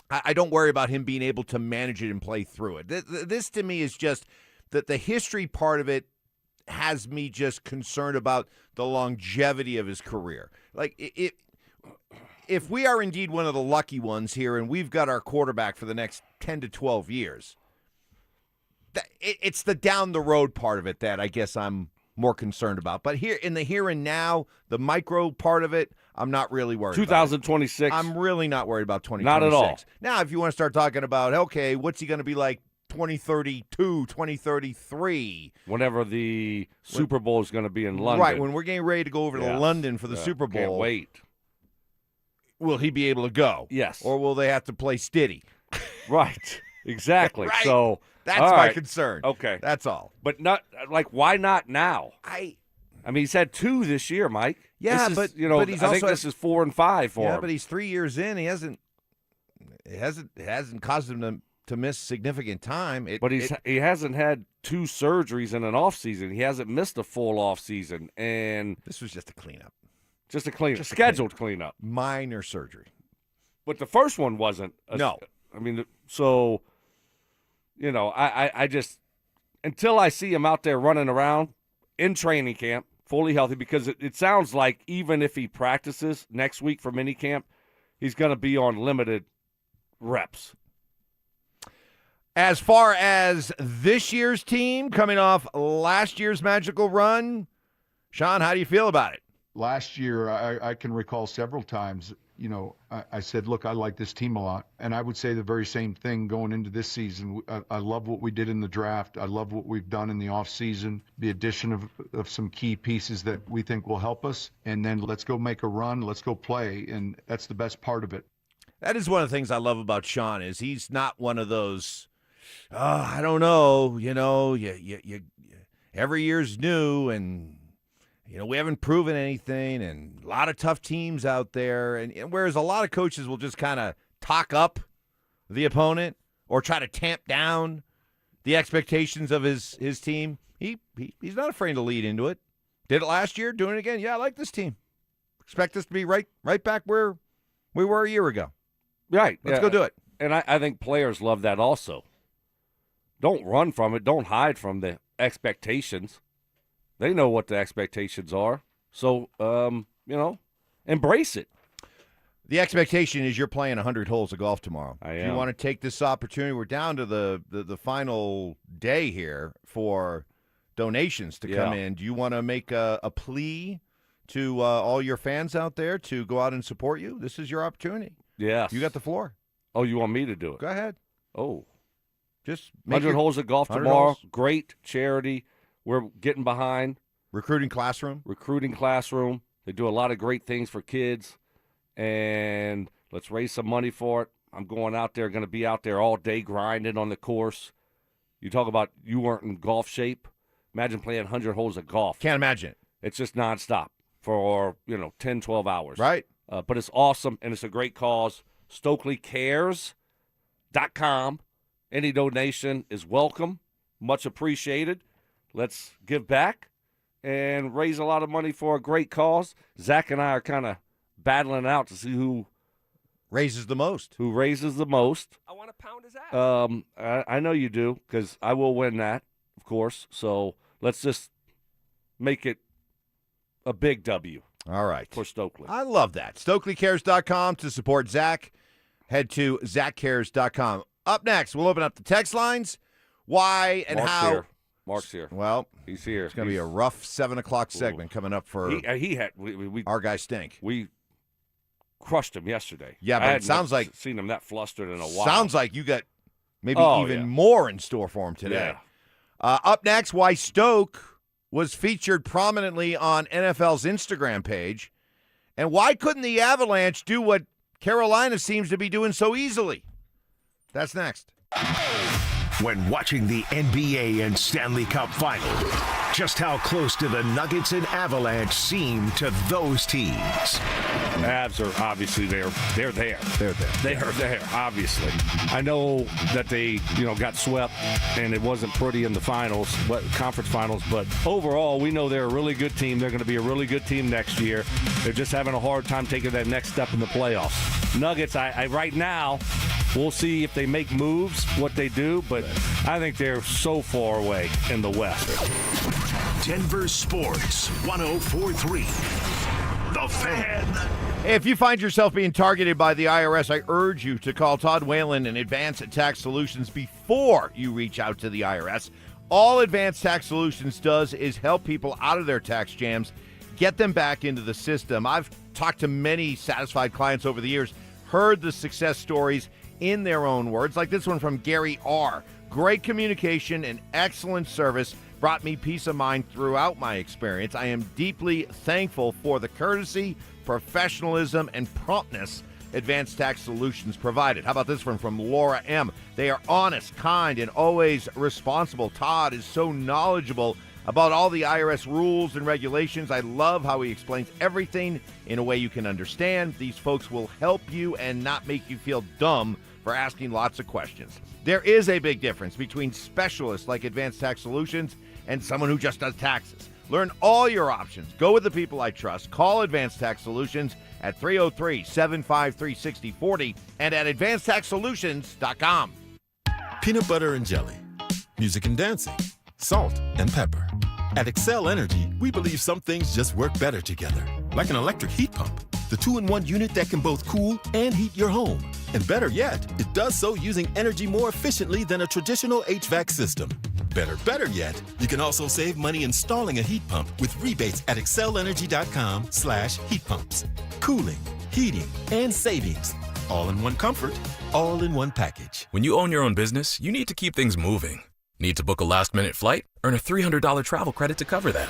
[SPEAKER 15] I don't worry about him being able to manage it and play through it. This to me is just that the history part of it has me just concerned about the longevity of his career. Like, if we are indeed one of the lucky ones here and we've got our quarterback for the next 10 to 12 years, it's the down the road part of it that I guess I'm more concerned about. But here in the here and now, the micro part of it, I'm not really worried
[SPEAKER 13] 2026.
[SPEAKER 15] about it. I'm really not worried about 2026.
[SPEAKER 13] Not at all.
[SPEAKER 15] Now, if you want to start talking about, okay, what's he going to be like 2032, 2033.
[SPEAKER 13] Whenever the Super Bowl is going to be in London.
[SPEAKER 15] Right, when we're getting ready to go over to London for the Super Bowl.
[SPEAKER 13] Can't wait.
[SPEAKER 15] Will he be able to go?
[SPEAKER 13] Yes.
[SPEAKER 15] Or will they have to play Stiddy?
[SPEAKER 13] Right, exactly.
[SPEAKER 15] Right.
[SPEAKER 13] So
[SPEAKER 15] that's my concern.
[SPEAKER 13] Okay.
[SPEAKER 15] That's all.
[SPEAKER 13] But not like why not now? I mean, he's had 2 this year, Mike.
[SPEAKER 15] Yeah,
[SPEAKER 13] this is,
[SPEAKER 15] but
[SPEAKER 13] but
[SPEAKER 15] he's
[SPEAKER 13] I
[SPEAKER 15] also
[SPEAKER 13] think this is 4 and 5 for him.
[SPEAKER 15] Yeah, but he's 3 years in. He hasn't caused him to miss significant time.
[SPEAKER 13] He hasn't had 2 surgeries in an off season. He hasn't missed a full off season, and
[SPEAKER 15] this was just a cleanup.
[SPEAKER 13] Just a cleanup, scheduled cleanup,
[SPEAKER 15] minor surgery.
[SPEAKER 13] But the first one wasn't.
[SPEAKER 15] No,
[SPEAKER 13] I mean, so I just until I see him out there running around in training camp, fully healthy, because it sounds like even if he practices next week for minicamp, he's going to be on limited reps.
[SPEAKER 15] As far as this year's team coming off last year's magical run, Sean, how do you feel about it?
[SPEAKER 3] Last year, I can recall several times, I said, look, I like this team a lot. And I would say the very same thing going into this season. I love what we did in the draft. I love what we've done in the offseason, the addition of some key pieces that we think will help us. And then let's go make a run. Let's go play. And that's the best part of it.
[SPEAKER 15] That is one of the things I love about Sean is he's not one of those I don't know. You every year's new, and we haven't proven anything, and a lot of tough teams out there. And whereas a lot of coaches will just kind of talk up the opponent or try to tamp down the expectations of his team, he's not afraid to lead into it. Did it last year, doing it again. Yeah, I like this team. Expect us to be right back where we were a year ago.
[SPEAKER 13] Right.
[SPEAKER 15] Let's go do it.
[SPEAKER 13] And I think players love that also. Don't run from it. Don't hide from the expectations. They know what the expectations are. So, embrace it.
[SPEAKER 15] The expectation is you're playing 100 holes of golf tomorrow.
[SPEAKER 13] I am.
[SPEAKER 15] If you want to take this opportunity, we're down to the final day here for donations to come in. Do you want to make a plea to all your fans out there to go out and support you? This is your opportunity.
[SPEAKER 13] Yes.
[SPEAKER 15] You got the floor.
[SPEAKER 13] Oh, you want me to do it?
[SPEAKER 15] Go ahead.
[SPEAKER 13] Oh.
[SPEAKER 15] Just
[SPEAKER 13] 100 holes of golf tomorrow. Holes. Great charity. We're getting behind.
[SPEAKER 15] Recruiting classroom.
[SPEAKER 13] They do a lot of great things for kids. And let's raise some money for it. I'm going out there, going to be out there all day grinding on the course. You talk about you weren't in golf shape. Imagine playing 100 holes of golf.
[SPEAKER 15] Can't imagine it.
[SPEAKER 13] It's just nonstop for, 10, 12 hours.
[SPEAKER 15] Right.
[SPEAKER 13] But it's awesome, and it's a great cause. StokleyCares.com. Any donation is welcome. Much appreciated. Let's give back and raise a lot of money for a great cause. Zach and I are kind of battling out to see who
[SPEAKER 15] raises the most.
[SPEAKER 13] I want
[SPEAKER 10] to pound his ass.
[SPEAKER 13] I know you do, because I will win that, of course. So let's just make it a big W.
[SPEAKER 15] All right.
[SPEAKER 13] For Stokley.
[SPEAKER 15] I love that. StokleyCares.com to support Zach. Head to ZachCares.com. Up next, we'll open up the text lines. Why and
[SPEAKER 13] Mark's
[SPEAKER 15] how.
[SPEAKER 13] Here. Mark's here.
[SPEAKER 15] Well,
[SPEAKER 13] he's here.
[SPEAKER 15] It's going to be a rough 7 o'clock segment coming up for our guy Stink.
[SPEAKER 13] We crushed him yesterday.
[SPEAKER 15] Yeah, but it sounds like
[SPEAKER 13] seen him that flustered in a while.
[SPEAKER 15] Sounds like you got maybe more in store for him today.
[SPEAKER 13] Yeah.
[SPEAKER 15] Up next, why Stoke was featured prominently on NFL's Instagram page, and why couldn't the Avalanche do what Carolina seems to be doing so easily? That's next.
[SPEAKER 1] When watching the NBA and Stanley Cup Final, just how close do the Nuggets and Avalanche seem to those teams?
[SPEAKER 13] Avs are obviously they're there. They are there, obviously. I know that they, got swept and it wasn't pretty in the finals, conference finals, but overall we know they're a really good team. They're going to be a really good team next year. They're just having a hard time taking that next step in the playoffs. Nuggets, I right now, we'll see if they make moves, what they do, but I think they're so far away in the West.
[SPEAKER 1] Denver Sports 104.3. The Fan.
[SPEAKER 15] Hey, if you find yourself being targeted by the IRS, I urge you to call Todd Whalen and Advanced Tax Solutions before you reach out to the IRS. All Advanced Tax Solutions does is help people out of their tax jams, get them back into the system. I've talked to many satisfied clients over the years, heard the success stories in their own words, like this one from Gary R. Great communication and excellent service brought me peace of mind throughout my experience. I am deeply thankful for the courtesy, professionalism, and promptness Advanced Tax Solutions provided. How about this one from Laura M? They are honest, kind, and always responsible. Todd is so knowledgeable about all the IRS rules and regulations. I love how he explains everything in a way you can understand. These folks will help you and not make you feel dumb for asking lots of questions. There is a big difference between specialists like Advanced Tax Solutions and someone who just does taxes. Learn all your options. Go with the people I trust. Call Advanced Tax Solutions at 303-753-6040 and at advancedtaxsolutions.com.
[SPEAKER 2] Peanut butter and jelly, music and dancing, salt and pepper. At Excel Energy, we believe some things just work better together, like an electric heat pump, the 2-in-1 unit that can both cool and heat your home. And better yet, it does so using energy more efficiently than a traditional HVAC system. Better yet, you can also save money installing a heat pump with rebates at excelenergy.com/heat pumps. Cooling, heating, and savings. All in one comfort, all in one package.
[SPEAKER 10] When you own your own business, you need to keep things moving. Need to book a last-minute flight? Earn a $300 travel credit to cover that.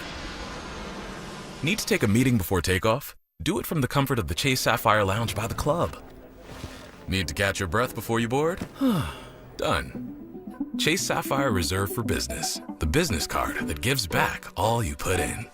[SPEAKER 10] Need to take a meeting before takeoff? Do it from the comfort of the Chase Sapphire Lounge by the club. Need to catch your breath before you board? Done. Chase Sapphire Reserve for Business, the business card that gives back all you put in.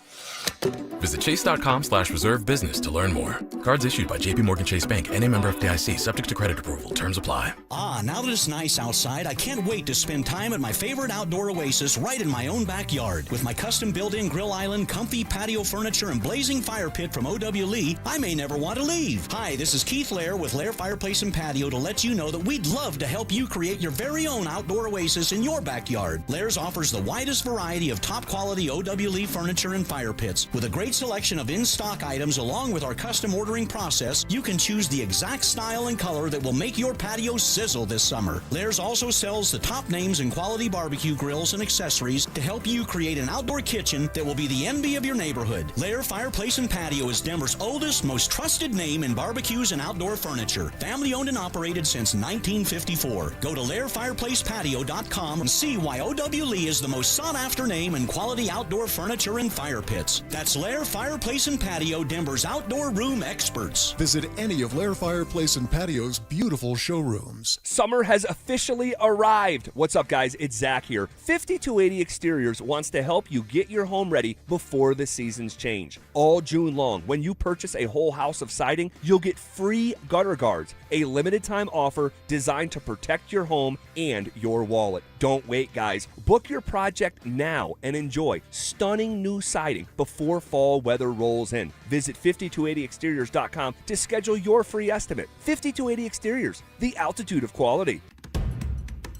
[SPEAKER 10] Visit chase.com/reserve business to learn more. Cards issued by JPMorgan Chase Bank, N.A. member FDIC, subject to credit approval. Terms apply.
[SPEAKER 5] Now that it's nice outside, I can't wait to spend time at my favorite outdoor oasis right in my own backyard. With my custom built-in grill island, comfy patio furniture, and blazing fire pit from O.W. Lee, I may never want to leave. Hi, this is Keith Lair with Lair Fireplace and Patio to let you know that we'd love to help you create your very own outdoor oasis in your backyard. Lair's offers the widest variety of top-quality O.W. Lee furniture and fire pits. With a great selection of in-stock items along with our custom ordering process, you can choose the exact style and color that will make your patio sizzle this summer. Lair's also sells the top names in quality barbecue grills and accessories to help you create an outdoor kitchen that will be the envy of your neighborhood. Lair Fireplace and Patio is Denver's oldest, most trusted name in barbecues and outdoor furniture. Family owned and operated since 1954. Go to LairFireplacePatio.com and see why O.W. Lee is the most sought after name in quality outdoor furniture and fire pits. That's Lair Fireplace and Patio, Denver's outdoor room experts.
[SPEAKER 6] Visit any of Lair Fireplace and Patio's beautiful showrooms.
[SPEAKER 7] Summer has officially arrived. What's up, guys? It's Zach here. 5280 Exteriors wants to help you get your home ready before the seasons change. All June long, when you purchase a whole house of siding, you'll get free gutter guards, a limited time offer designed to protect your home and your wallet. Don't wait, guys. Book your project now and enjoy stunning new siding before fall weather rolls in. Visit 5280exteriors.com to schedule your free estimate. 5280 Exteriors, the altitude of quality.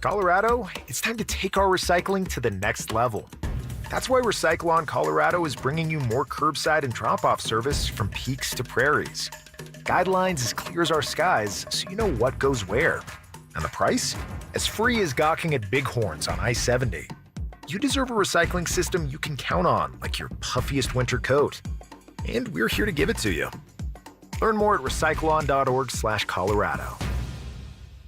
[SPEAKER 23] Colorado, it's time to take our recycling to the next level. That's why Recyclon Colorado is bringing you more curbside and drop-off service from peaks to prairies. Guidelines as clear as our skies, so you know what goes where. And the price? As free as gawking at bighorns on I-70. You deserve a recycling system you can count on, like your puffiest winter coat. And we're here to give it to you. Learn more at recyclon.org/Colorado.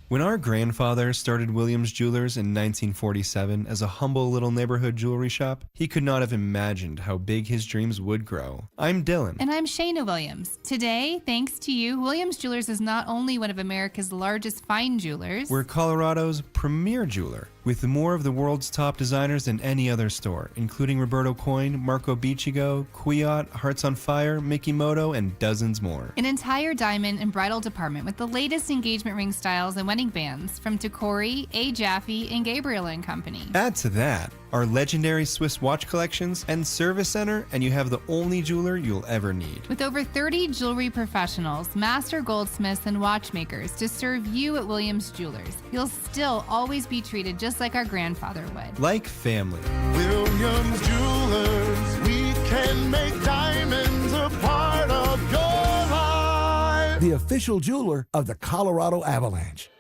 [SPEAKER 24] When our grandfather started Williams Jewelers in 1947 as a humble little neighborhood jewelry shop, he could not have imagined how big his dreams would grow. I'm Dylan.
[SPEAKER 25] And I'm Shayna Williams. Today, thanks to you, Williams Jewelers is not only one of America's largest fine jewelers,
[SPEAKER 24] we're Colorado's premier jeweler, with more of the world's top designers than any other store, including Roberto Coin, Marco Biccigo, Kwiat, Hearts on Fire, Mikimoto, and dozens more.
[SPEAKER 25] An entire diamond and bridal department with the latest engagement ring styles and wedding bands from Tacori, A. Jaffe, and Gabriel & Company.
[SPEAKER 24] Add to that our legendary Swiss watch collections and service center, and you have the only jeweler you'll ever need.
[SPEAKER 25] With over 30 jewelry professionals, master goldsmiths, and watchmakers to serve you at Williams Jewelers, you'll still always be treated just like our grandfather would.
[SPEAKER 24] Like family.
[SPEAKER 26] Williams Jewelers, we can make diamonds a part of your life.
[SPEAKER 27] The official jeweler of the Colorado Avalanche.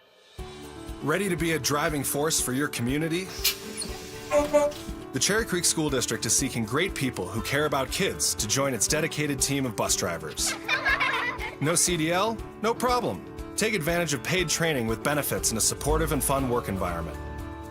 [SPEAKER 29] Ready to be a driving force for your community? The Cherry Creek School District is seeking great people who care about kids to join its dedicated team of bus drivers. No CDL? No problem. Take advantage of paid training with benefits in a supportive and fun work environment.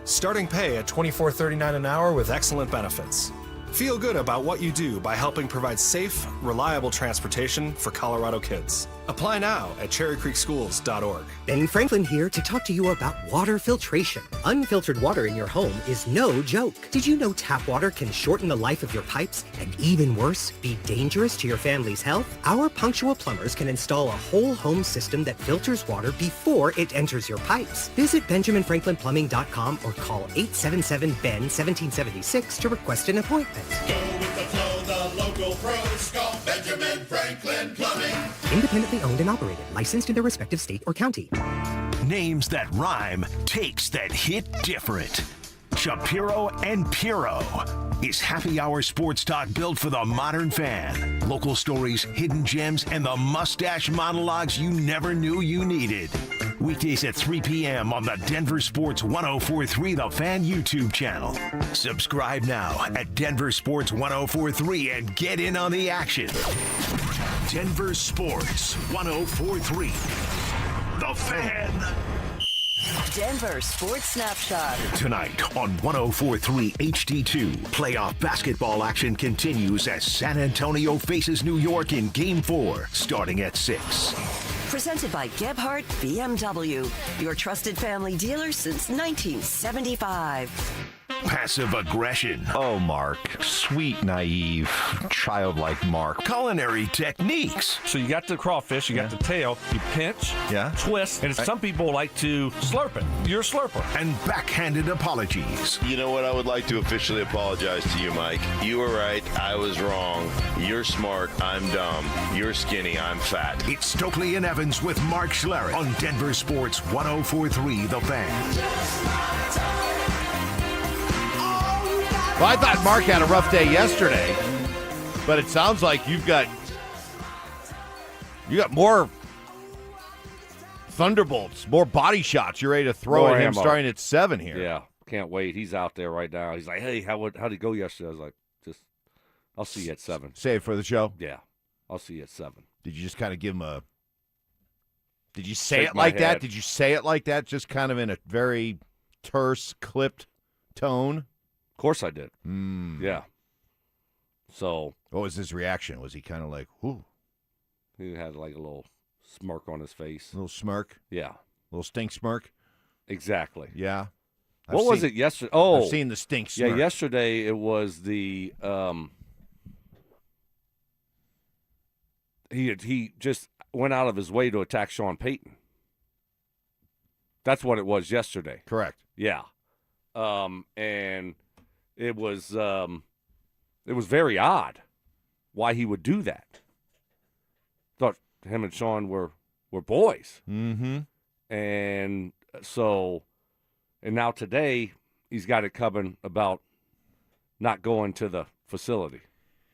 [SPEAKER 29] Starting pay at $24.39 an hour with excellent benefits. Feel good about what you do by helping provide safe, reliable transportation for Colorado kids. Apply now at cherrycreekschools.org.
[SPEAKER 30] Ben Franklin here to talk to you about water filtration. Unfiltered water in your home is no joke. Did you know tap water can shorten the life of your pipes and, even worse, be dangerous to your family's health? Our punctual plumbers can install a whole home system that filters water before it enters your pipes. Visit BenjaminFranklinPlumbing.com or call 877-BEN-1776 to request an appointment.
[SPEAKER 26] Go with the flow, the local pros call Benjamin Franklin Plumbing.
[SPEAKER 30] Independently owned and operated, licensed in their respective state or county.
[SPEAKER 1] Names that rhyme, takes that hit different. Shapiro and Piro is happy hour sports talk built for the modern fan. Local stories, hidden gems, and the mustache monologues you never knew you needed. Weekdays at 3 p.m. on the DenverSports 104.3 The Fan YouTube channel. Subscribe now at DenverSports 104.3 and get in on the action. DenverSports 104.3 The Fan.
[SPEAKER 31] Denver Sports Snapshot.
[SPEAKER 1] Tonight on 104.3 HD2, playoff basketball action continues as San Antonio faces New York in Game 4, starting at 6.
[SPEAKER 31] Presented by Gebhardt BMW, your trusted family dealer since 1975.
[SPEAKER 1] Passive aggression.
[SPEAKER 11] Oh, Mark. Sweet, naive, childlike Mark.
[SPEAKER 1] Culinary techniques.
[SPEAKER 4] So you got the crawfish, you got the tail, you pinch, twist, and some people like to slurp it. You're a slurper.
[SPEAKER 1] And backhanded apologies.
[SPEAKER 8] You know what? I would like to officially apologize to you, Mike. You were right. I was wrong. You're smart. I'm dumb. You're skinny. I'm fat.
[SPEAKER 1] It's Stokley and Evans with Mark Schlereth on Denver Sports 104.3 The Fan.
[SPEAKER 15] Well, I thought Mark had a rough day yesterday, but it sounds like you got more thunderbolts, more body shots you're ready to throw
[SPEAKER 13] More
[SPEAKER 15] at him
[SPEAKER 13] ammo.
[SPEAKER 15] starting at 7 here.
[SPEAKER 13] Yeah, can't wait. He's out there right now. He's like, hey, how'd it go yesterday? I was like, I'll see you at 7.
[SPEAKER 15] Save for the show?
[SPEAKER 13] Yeah, I'll see you at 7.
[SPEAKER 15] Did you just kind of give him a – did you say
[SPEAKER 13] Shake
[SPEAKER 15] it
[SPEAKER 13] my
[SPEAKER 15] like that?
[SPEAKER 13] head.
[SPEAKER 15] Did you say it like that, just kind of in a very terse, clipped tone?
[SPEAKER 13] Of course I did.
[SPEAKER 15] Mm.
[SPEAKER 13] Yeah. So.
[SPEAKER 15] What was his reaction? Was he kind of like, whoo?
[SPEAKER 13] He had like a little smirk on his face.
[SPEAKER 15] A little smirk?
[SPEAKER 13] Yeah.
[SPEAKER 15] A little stink smirk?
[SPEAKER 13] Exactly.
[SPEAKER 15] Yeah.
[SPEAKER 13] What was it yesterday? Oh.
[SPEAKER 15] I've seen the stink smirk.
[SPEAKER 13] Yeah, yesterday it was the he just went out of his way to attack Sean Payton. That's what it was yesterday.
[SPEAKER 15] Correct.
[SPEAKER 13] Yeah. And it was very odd why he would do that. Thought him and Sean were boys.
[SPEAKER 15] Mm-hmm.
[SPEAKER 13] And so, and now today he's got it coming about not going to the facility.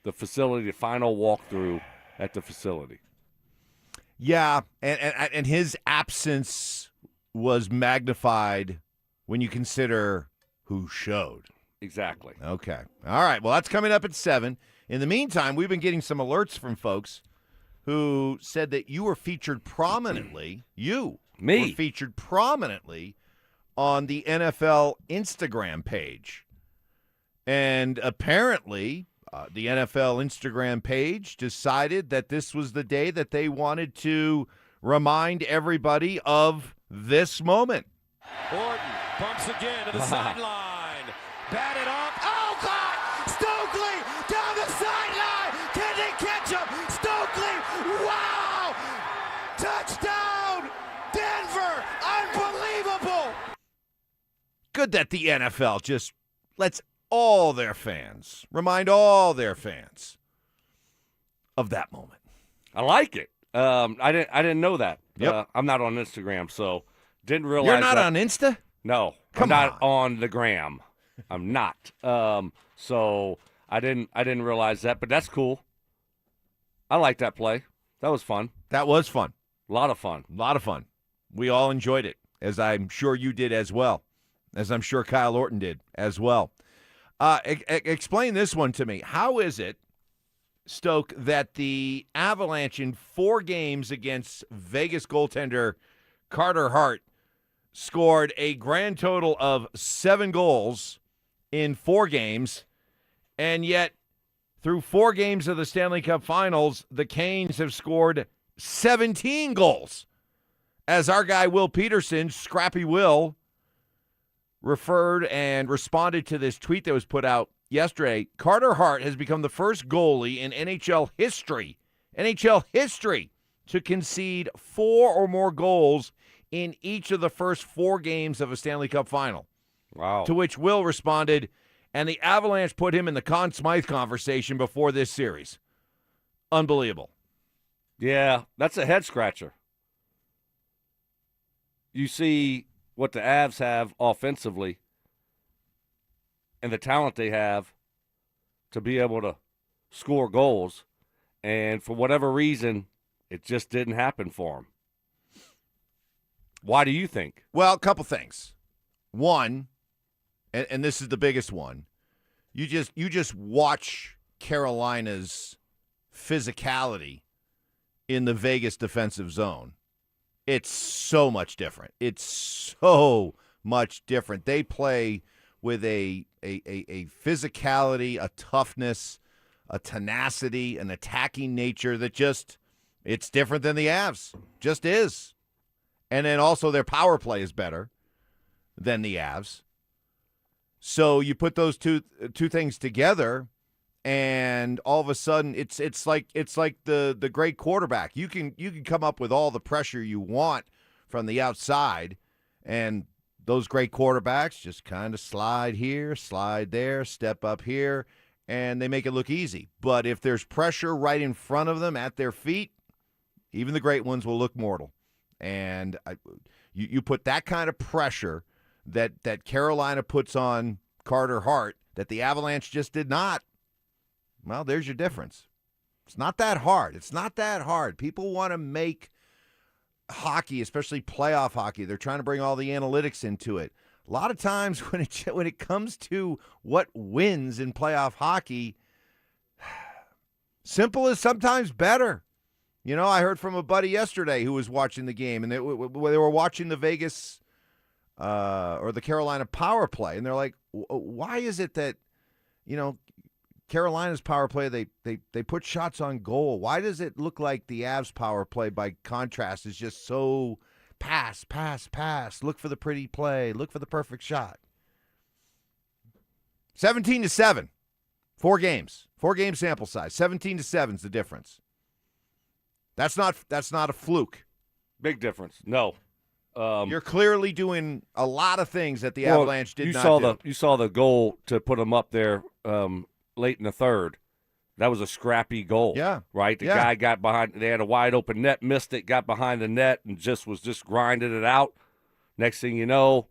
[SPEAKER 13] The final walkthrough at the facility.
[SPEAKER 15] Yeah, and his absence was magnified when you consider who showed.
[SPEAKER 13] Exactly.
[SPEAKER 15] Okay. All right. Well, that's coming up at 7. In the meantime, we've been getting some alerts from folks who said that you were featured prominently. You.
[SPEAKER 13] Me.
[SPEAKER 15] Were featured prominently on the NFL Instagram page. And apparently, the NFL Instagram page decided that this was the day that they wanted to remind everybody of this moment.
[SPEAKER 12] Orton bumps again to the sideline. Batted off. Oh, God! Stokley down the sideline. Can they catch him? Stokley! Wow! Touchdown! Denver! Unbelievable!
[SPEAKER 15] Good that the NFL just lets all their fans, remind all their fans of that moment.
[SPEAKER 13] I like it. I didn't know that.
[SPEAKER 15] Yep.
[SPEAKER 13] I'm not on Instagram, so didn't realize.
[SPEAKER 15] You're not
[SPEAKER 13] that.
[SPEAKER 15] on Insta?
[SPEAKER 13] No,
[SPEAKER 15] Come
[SPEAKER 13] I'm not on the gram. I'm not. So I didn't realize that, but that's cool. I like that play. That was fun.
[SPEAKER 15] That was fun.
[SPEAKER 13] A lot of fun.
[SPEAKER 15] A lot of fun. We all enjoyed it, as I'm sure you did as well, as I'm sure Kyle Orton did as well. Explain this one to me. How is it, Stoke, that the Avalanche in 4 games against Vegas goaltender Carter Hart scored a grand total of 7 goals in 4 games, and yet through 4 games of the Stanley Cup Finals, the Canes have scored 17 goals? As our guy Will Peterson, Scrappy Will, referred and responded to this tweet that was put out yesterday, Carter Hart has become the first goalie in NHL history to concede 4 or more goals in each of the first 4 games of a Stanley Cup final.
[SPEAKER 13] Wow.
[SPEAKER 15] To which Will responded, and the Avalanche put him in the Conn Smythe conversation before this series. Unbelievable.
[SPEAKER 13] Yeah, that's a head scratcher. You see what the Avs have offensively and the talent they have to be able to score goals, and for whatever reason, it just didn't happen for them. Why do you think?
[SPEAKER 15] Well, a couple things. One, and this is the biggest one, you just watch Carolina's physicality in the Vegas defensive zone. It's so much different. It's so much different. They play with a physicality, a toughness, a tenacity, an attacking nature that just It's different than the Avs. Just is. And then also their power play is better than the Avs. So you put those two things together, and all of a sudden it's like the great quarterback. You can come up with all the pressure you want from the outside, and those great quarterbacks just kind of slide here, slide there, step up here, and they make it look easy. But if there's pressure right in front of them at their feet, even the great ones will look mortal. And you put that kind of pressure that Carolina puts on Carter Hart that the Avalanche just did not, well, there's your difference. It's not that hard. It's not that hard. People want to make hockey, especially playoff hockey, they're trying to bring all the analytics into it. A lot of times when it comes to what wins in playoff hockey, simple is sometimes better. You know, I heard from a buddy yesterday who was watching the game, and they were watching the Vegas or the Carolina power play, and they're like, why is it that, you know, Carolina's power play, they put shots on goal? Why does it look like the Avs power play, by contrast, is just so pass, pass, pass, look for the pretty play, look for the perfect shot? 17-7, 4 games, 4-game sample size. 17-7 is the difference. That's not a fluke.
[SPEAKER 13] Big difference. No.
[SPEAKER 15] You're clearly doing a lot of things that the Avalanche did not do.
[SPEAKER 13] You saw the goal to put them up there late in the third. That was a scrappy goal.
[SPEAKER 15] Yeah.
[SPEAKER 13] Right? The guy got behind. They had a wide open net, missed it, got behind the net, and was just grinding it out. Next thing you know,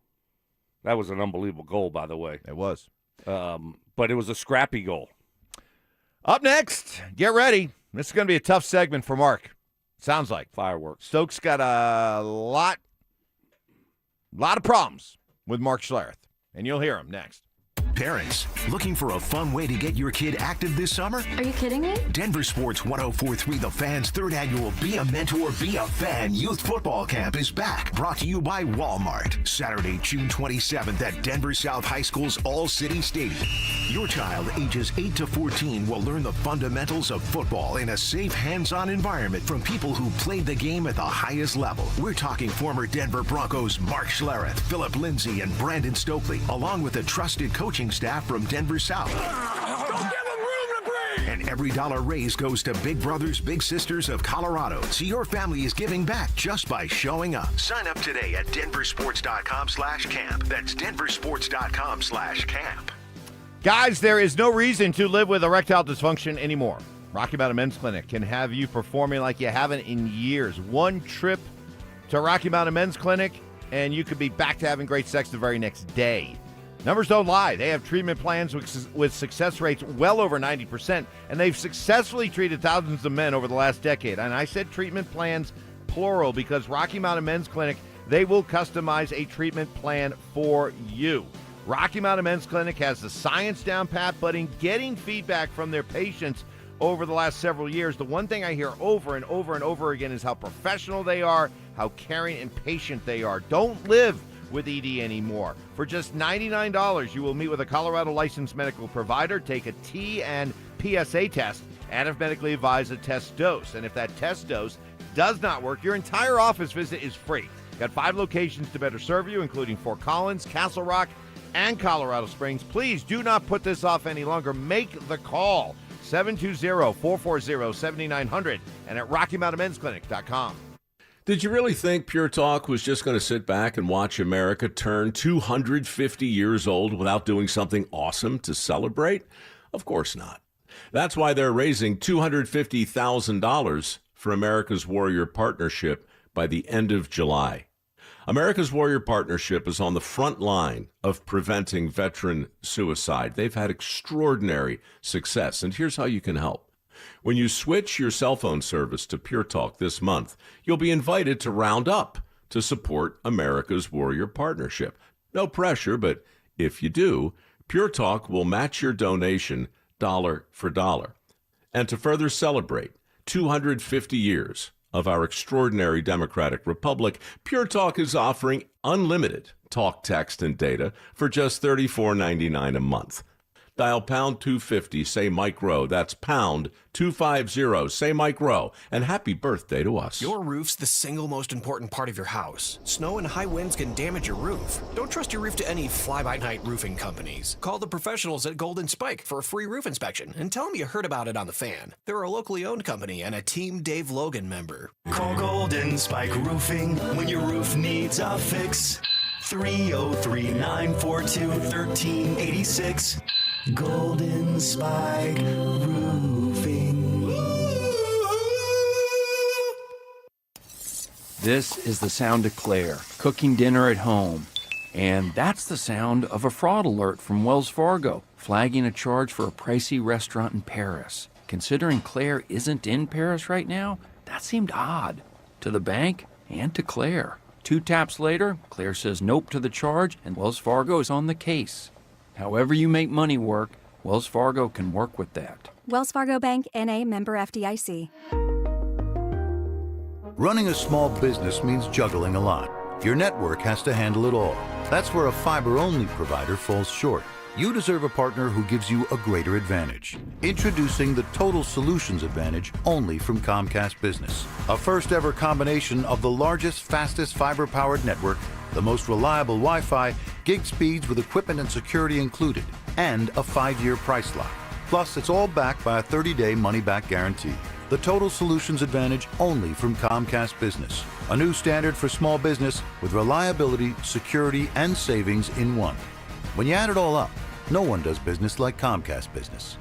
[SPEAKER 13] that was an unbelievable goal, by the way.
[SPEAKER 15] It was.
[SPEAKER 13] But it was a scrappy goal.
[SPEAKER 15] Up next, get ready. This is going to be a tough segment for Mark. Sounds like.
[SPEAKER 13] Fireworks.
[SPEAKER 15] Stokes got a lot of problems with Mark Schlereth, and you'll hear him next.
[SPEAKER 1] Parents, looking for a fun way to get your kid active this summer?
[SPEAKER 3] Are you kidding me?
[SPEAKER 1] DenverSports 104.3 The Fan's third annual Be a Mentor, Be a Fan Youth Football Camp is back. Brought to you by wMark. Saturday, June 27th at Denver South High School's All-City Stadium. Your child, ages 8 to 14, will learn the fundamentals of football in a safe, hands-on environment from people who played the game at the highest level. We're talking former Denver Broncos Mark Schlereth, Philip Lindsay, and Brandon Stokley, along with a trusted coaching staff from Denver South.
[SPEAKER 26] Don't give them room to breathe!
[SPEAKER 1] And every dollar raised goes to Big Brothers Big Sisters of Colorado, so your family is giving back just by showing up. Sign up today at DenverSports.com/camp. That's DenverSports.com/camp.
[SPEAKER 15] Guys, there is no reason to live with erectile dysfunction anymore. Rocky Mountain Men's Clinic can have you performing like you haven't in years. One trip to Rocky Mountain Men's Clinic, and you could be back to having great sex the very next day. Numbers don't lie. They have treatment plans with success rates well over 90%, and they've successfully treated thousands of men over the last decade. And I said treatment plans, plural, because Rocky Mountain Men's Clinic, they will customize a treatment plan for you. Rocky Mountain Men's Clinic has the science down pat, but in getting feedback from their patients over the last several years, the one thing I hear over and over and over again is how professional they are, how caring and patient they are. Don't live with ED anymore. For just $99, you will meet with a Colorado licensed medical provider, take a T and PSA test, and if medically advised, a test dose. And if that test dose does not work, your entire office visit is free. Got 5 locations to better serve you, including Fort Collins, Castle Rock, and Colorado Springs. Please do not put this off any longer. Make the call. 720-440-7900 and at RockyMountainMen'sClinic.com.
[SPEAKER 9] Did you really think Pure Talk was just going to sit back and watch America turn 250 years old without doing something awesome to celebrate? Of course not. That's why they're raising $250,000 for America's Warrior Partnership by the end of July. America's Warrior Partnership is on the front line of preventing veteran suicide. They've had extraordinary success, and here's how you can help. When you switch your cell phone service to Pure Talk this month, you'll be invited to round up to support America's Warrior Partnership. No pressure, but if you do, Pure Talk will match your donation dollar for dollar. And to further celebrate 250 years of our extraordinary democratic republic, Pure Talk is offering unlimited talk, text, and data for just $34.99 a month. Dial pound 250, say Mike Rowe. That's pound 250, say Mike Rowe. And happy birthday to us.
[SPEAKER 2] Your roof's the single most important part of your house. Snow and high winds can damage your roof. Don't trust your roof to any fly-by-night roofing companies. Call the professionals at Golden Spike for a free roof inspection and tell them you heard about it on The Fan. They're a locally owned company and a Team Dave Logan member.
[SPEAKER 3] Call Golden Spike Roofing when your roof needs a fix. 303-942-1386. Golden Spike Roofing.
[SPEAKER 14] This is the sound of Claire, cooking dinner at home. And that's the sound of a fraud alert from Wells Fargo, flagging a charge for a pricey restaurant in Paris. Considering Claire isn't in Paris right now, that seemed odd. To the bank and to Claire. 2 taps later, Claire says nope to the charge, and Wells Fargo is on the case. However you make money work, Wells Fargo can work with that.
[SPEAKER 16] Wells Fargo Bank, N.A., member FDIC.
[SPEAKER 17] Running a small business means juggling a lot. Your network has to handle it all. That's where a fiber-only provider falls short. You deserve a partner who gives you a greater advantage. Introducing the Total Solutions Advantage only from Comcast Business. A first-ever combination of the largest, fastest fiber-powered network, the most reliable Wi-Fi, gig speeds with equipment and security included, and a 5-year price lock. Plus, it's all backed by a 30-day money-back guarantee. The Total Solutions Advantage only from Comcast Business. A new standard for small business with reliability, security, and savings in one. When you add it all up, no one does business like Comcast Business.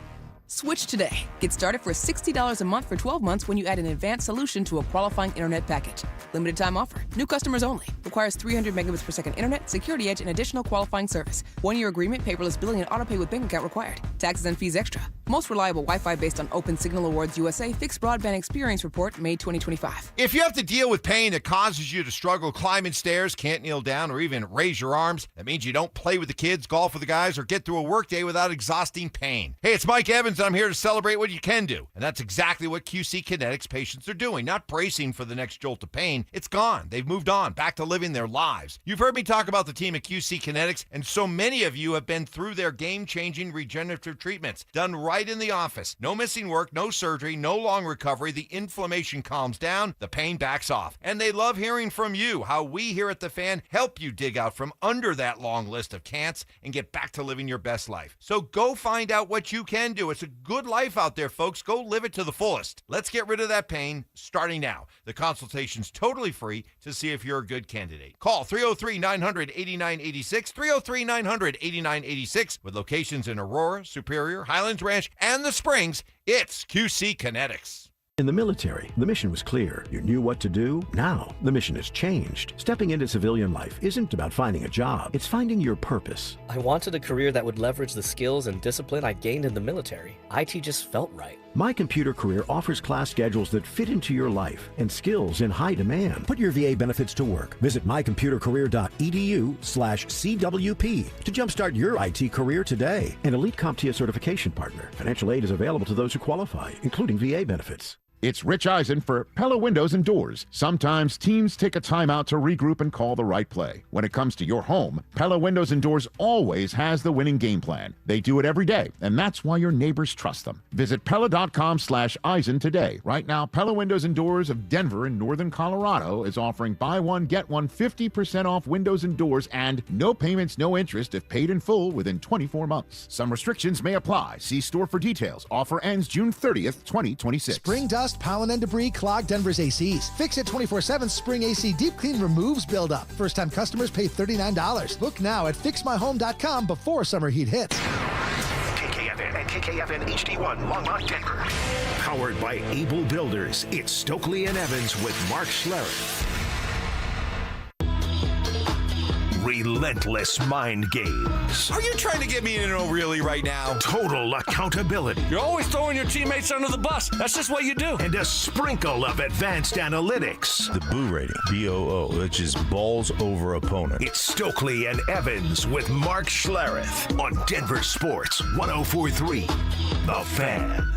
[SPEAKER 18] Switch today. Get started for $60 a month for 12 months when you add an advanced solution to a qualifying internet package. Limited time offer. New customers only. Requires 300 megabits per second internet, security edge, and additional qualifying service. 1-year agreement, paperless billing, and autopay with bank account required. Taxes and fees extra. Most reliable Wi-Fi based on Open Signal Awards USA Fixed Broadband Experience Report, May 2025.
[SPEAKER 15] If you have to deal with pain that causes you to struggle climbing stairs, can't kneel down, or even raise your arms, that means you don't play with the kids, golf with the guys, or get through a workday without exhausting pain. Hey, it's Mike Evans, and I'm here to celebrate what you can do. And that's exactly what QC Kinetics patients are doing. Not bracing for the next jolt of pain. It's gone. They've moved on, back to living their lives. You've heard me talk about the team at QC Kinetics, and so many of you have been through their game-changing regenerative treatments. Done right in the office. No missing work, no surgery, no long recovery. The inflammation calms down, the pain backs off. And they love hearing from you, how we here at The Fan help you dig out from under that long list of can'ts and get back to living your best life. So go find out what you can do. It's a good life out there, folks. Go live it to the fullest. Let's get rid of that pain starting now. The consultation's totally free to see if you're a good candidate. Call 303-900-8986, 303-900-8986, with locations in Aurora, Superior, Highlands Ranch, and the Springs. It's QC Kinetics.
[SPEAKER 19] In the military, the mission was clear. You knew what to do. Now, the mission has changed. Stepping into civilian life isn't about finding a job. It's finding your purpose.
[SPEAKER 20] I wanted a career that would leverage the skills and discipline I gained in the military. IT just felt right.
[SPEAKER 19] My Computer Career offers class schedules that fit into your life and skills in high demand. Put your VA benefits to work. Visit mycomputercareer.edu/CWP to jumpstart your IT career today. An elite CompTIA certification partner. Financial aid is available to those who qualify, including VA benefits.
[SPEAKER 21] It's Rich Eisen for Pella Windows and Doors. Sometimes teams take a timeout to regroup and call the right play. When it comes to your home, Pella Windows and Doors always has the winning game plan. They do it every day, and that's why your neighbors trust them. Visit Pella.com/Eisen today. Right now, Pella Windows and Doors of Denver in northern Colorado is offering buy one, get one 50% off windows and doors and no payments, no interest if paid in full within 24 months. Some restrictions may apply. See store for details. Offer ends June 30th, 2026.
[SPEAKER 22] Spring dust, pollen, and debris clog Denver's ACs. Fix It 24/7 Spring AC Deep Clean removes buildup. First-time customers pay $39. Look now at fixmyhome.com before summer heat hits.
[SPEAKER 11] KKFN and KKFN HD1 Longmont, Denver. Powered by Able Builders, it's Stokley and Evans with Mark Schlereth. Relentless mind games.
[SPEAKER 12] Are you trying to get me in a really right now?
[SPEAKER 11] Total accountability.
[SPEAKER 4] You're always throwing your teammates under the bus. That's just what you do.
[SPEAKER 11] And a sprinkle of advanced analytics.
[SPEAKER 28] The BOO rating, BOO, which is balls over opponent.
[SPEAKER 11] It's Stokley and Evans with Mark Schlereth on Denver Sports 104.3 The Fan.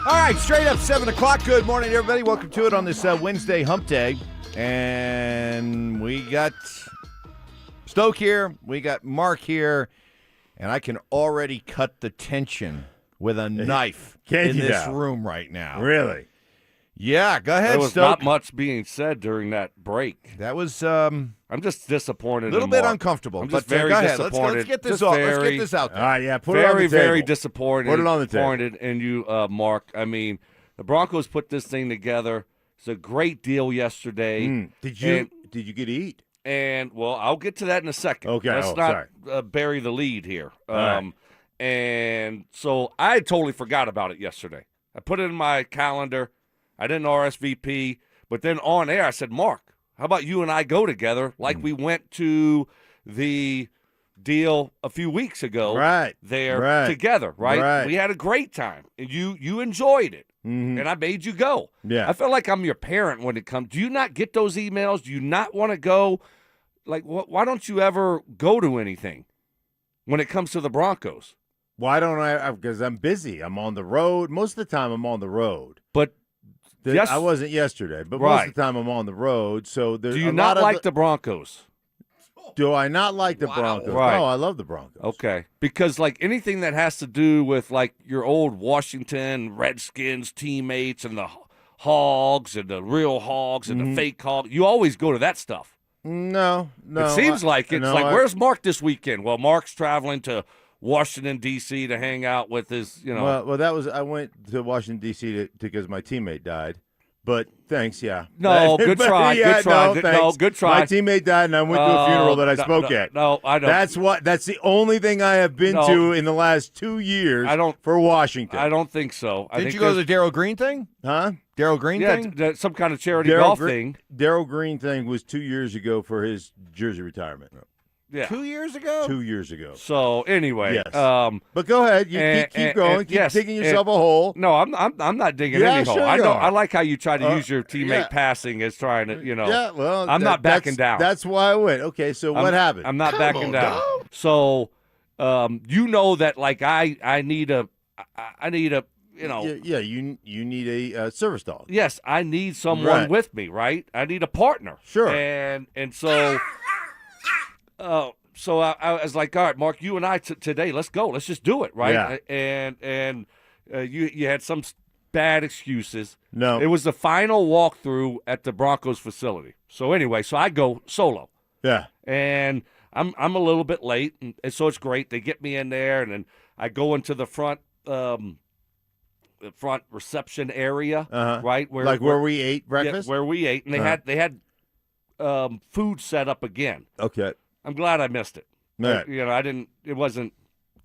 [SPEAKER 15] All right, straight up 7 o'clock. Good morning, everybody. Welcome to it on this Wednesday hump day. And we got Stoke here. We got Mark here. And I can already cut the tension with a knife
[SPEAKER 5] Can't
[SPEAKER 15] in
[SPEAKER 5] you
[SPEAKER 15] this
[SPEAKER 5] now?
[SPEAKER 15] room right now.
[SPEAKER 5] Really?
[SPEAKER 15] Yeah, go ahead,
[SPEAKER 13] There was
[SPEAKER 15] Stoke.
[SPEAKER 13] not much being said during that break.
[SPEAKER 15] That was
[SPEAKER 13] I'm just disappointed.
[SPEAKER 15] a little
[SPEAKER 13] in
[SPEAKER 15] bit
[SPEAKER 13] Mark.
[SPEAKER 15] uncomfortable.
[SPEAKER 13] I'm just
[SPEAKER 15] but
[SPEAKER 13] very
[SPEAKER 15] go ahead.
[SPEAKER 13] disappointed.
[SPEAKER 15] Let's get this
[SPEAKER 13] Just
[SPEAKER 15] off.
[SPEAKER 13] very,
[SPEAKER 15] Let's get this out there.
[SPEAKER 5] All right, yeah, put it on the
[SPEAKER 13] very,
[SPEAKER 5] table.
[SPEAKER 13] very disappointed.
[SPEAKER 5] Put it on the table.
[SPEAKER 13] Disappointed in you, Mark. I mean, the Broncos put this thing together. It's a great deal yesterday.
[SPEAKER 5] Did you get to eat?
[SPEAKER 13] And well, I'll get to that in a second.
[SPEAKER 5] Okay.
[SPEAKER 13] Let's not bury the lead here.
[SPEAKER 5] right.
[SPEAKER 13] And so I totally forgot about it yesterday. I put it in my calendar. I didn't RSVP, but then on air I said, Mark, how about you and I go together like we went to the deal a few weeks ago together, right? We had a great time, and you enjoyed it, and I made you go.
[SPEAKER 5] Yeah.
[SPEAKER 13] I feel like I'm your parent when it comes. Do you not get those emails? Do you not want to go? Like, why don't you ever go to anything when it comes to the Broncos?
[SPEAKER 5] Why don't I? Because I'm busy. I'm on the road. Most of the time, I'm on the road.
[SPEAKER 13] But
[SPEAKER 5] I wasn't yesterday, but most of the time I'm on the road. So there's
[SPEAKER 13] do you not like the Broncos?
[SPEAKER 5] Do I not like the Broncos?
[SPEAKER 13] Right.
[SPEAKER 5] No, I love the Broncos.
[SPEAKER 13] Okay. Because, like, anything that has to do with, like, your old Washington Redskins teammates and the Hogs and the real Hogs and the fake Hogs, you always go to that stuff.
[SPEAKER 5] No.
[SPEAKER 13] It seems like it's where's Mark this weekend? Well, Mark's traveling to Washington, D.C. to hang out with his,
[SPEAKER 5] Well, that was I went to Washington, D.C. because my teammate died. But thanks, yeah.
[SPEAKER 13] No, good try. Good try. Good try.
[SPEAKER 5] My teammate died, and I went to a funeral that I spoke at.
[SPEAKER 13] No, I don't.
[SPEAKER 5] That's the only thing I have been to in the last 2 years for Washington.
[SPEAKER 13] I don't think so.
[SPEAKER 15] Didn't you go to the Darryl Green thing?
[SPEAKER 5] Huh?
[SPEAKER 15] Darryl Green thing?
[SPEAKER 13] Yeah, some kind of charity golf thing.
[SPEAKER 5] Darryl Green thing was 2 years ago for his jersey retirement.
[SPEAKER 13] Yeah.
[SPEAKER 15] 2 years ago?
[SPEAKER 5] 2 years ago.
[SPEAKER 13] So anyway,
[SPEAKER 5] yes. But go ahead. You keep going. Keep digging yourself a hole.
[SPEAKER 13] No, I'm not digging any hole. I like how you try to use your teammate passing as trying to,
[SPEAKER 5] Yeah, well,
[SPEAKER 13] I'm not backing down.
[SPEAKER 5] That's why I went. Okay, so what happened?
[SPEAKER 13] I'm not backing down. So, that like I need a.
[SPEAKER 5] Yeah, you need a service dog.
[SPEAKER 13] Yes, I need someone with me, right? I need a partner.
[SPEAKER 5] Sure.
[SPEAKER 13] And so. So I was like, all right, Mark, you and I today, let's go. Let's just do it, right?
[SPEAKER 5] Yeah.
[SPEAKER 13] And you had some bad excuses.
[SPEAKER 5] No.
[SPEAKER 13] It was the final walkthrough at the Broncos facility. So anyway, I go solo.
[SPEAKER 5] Yeah.
[SPEAKER 13] And I'm a little bit late, and so it's great. They get me in there, and then I go into the front reception area, right?
[SPEAKER 5] Where we ate breakfast?
[SPEAKER 13] Yeah, where we ate, and they had food set up again.
[SPEAKER 5] Okay.
[SPEAKER 13] I'm glad I missed it.
[SPEAKER 5] Yeah.
[SPEAKER 13] I didn't. It wasn't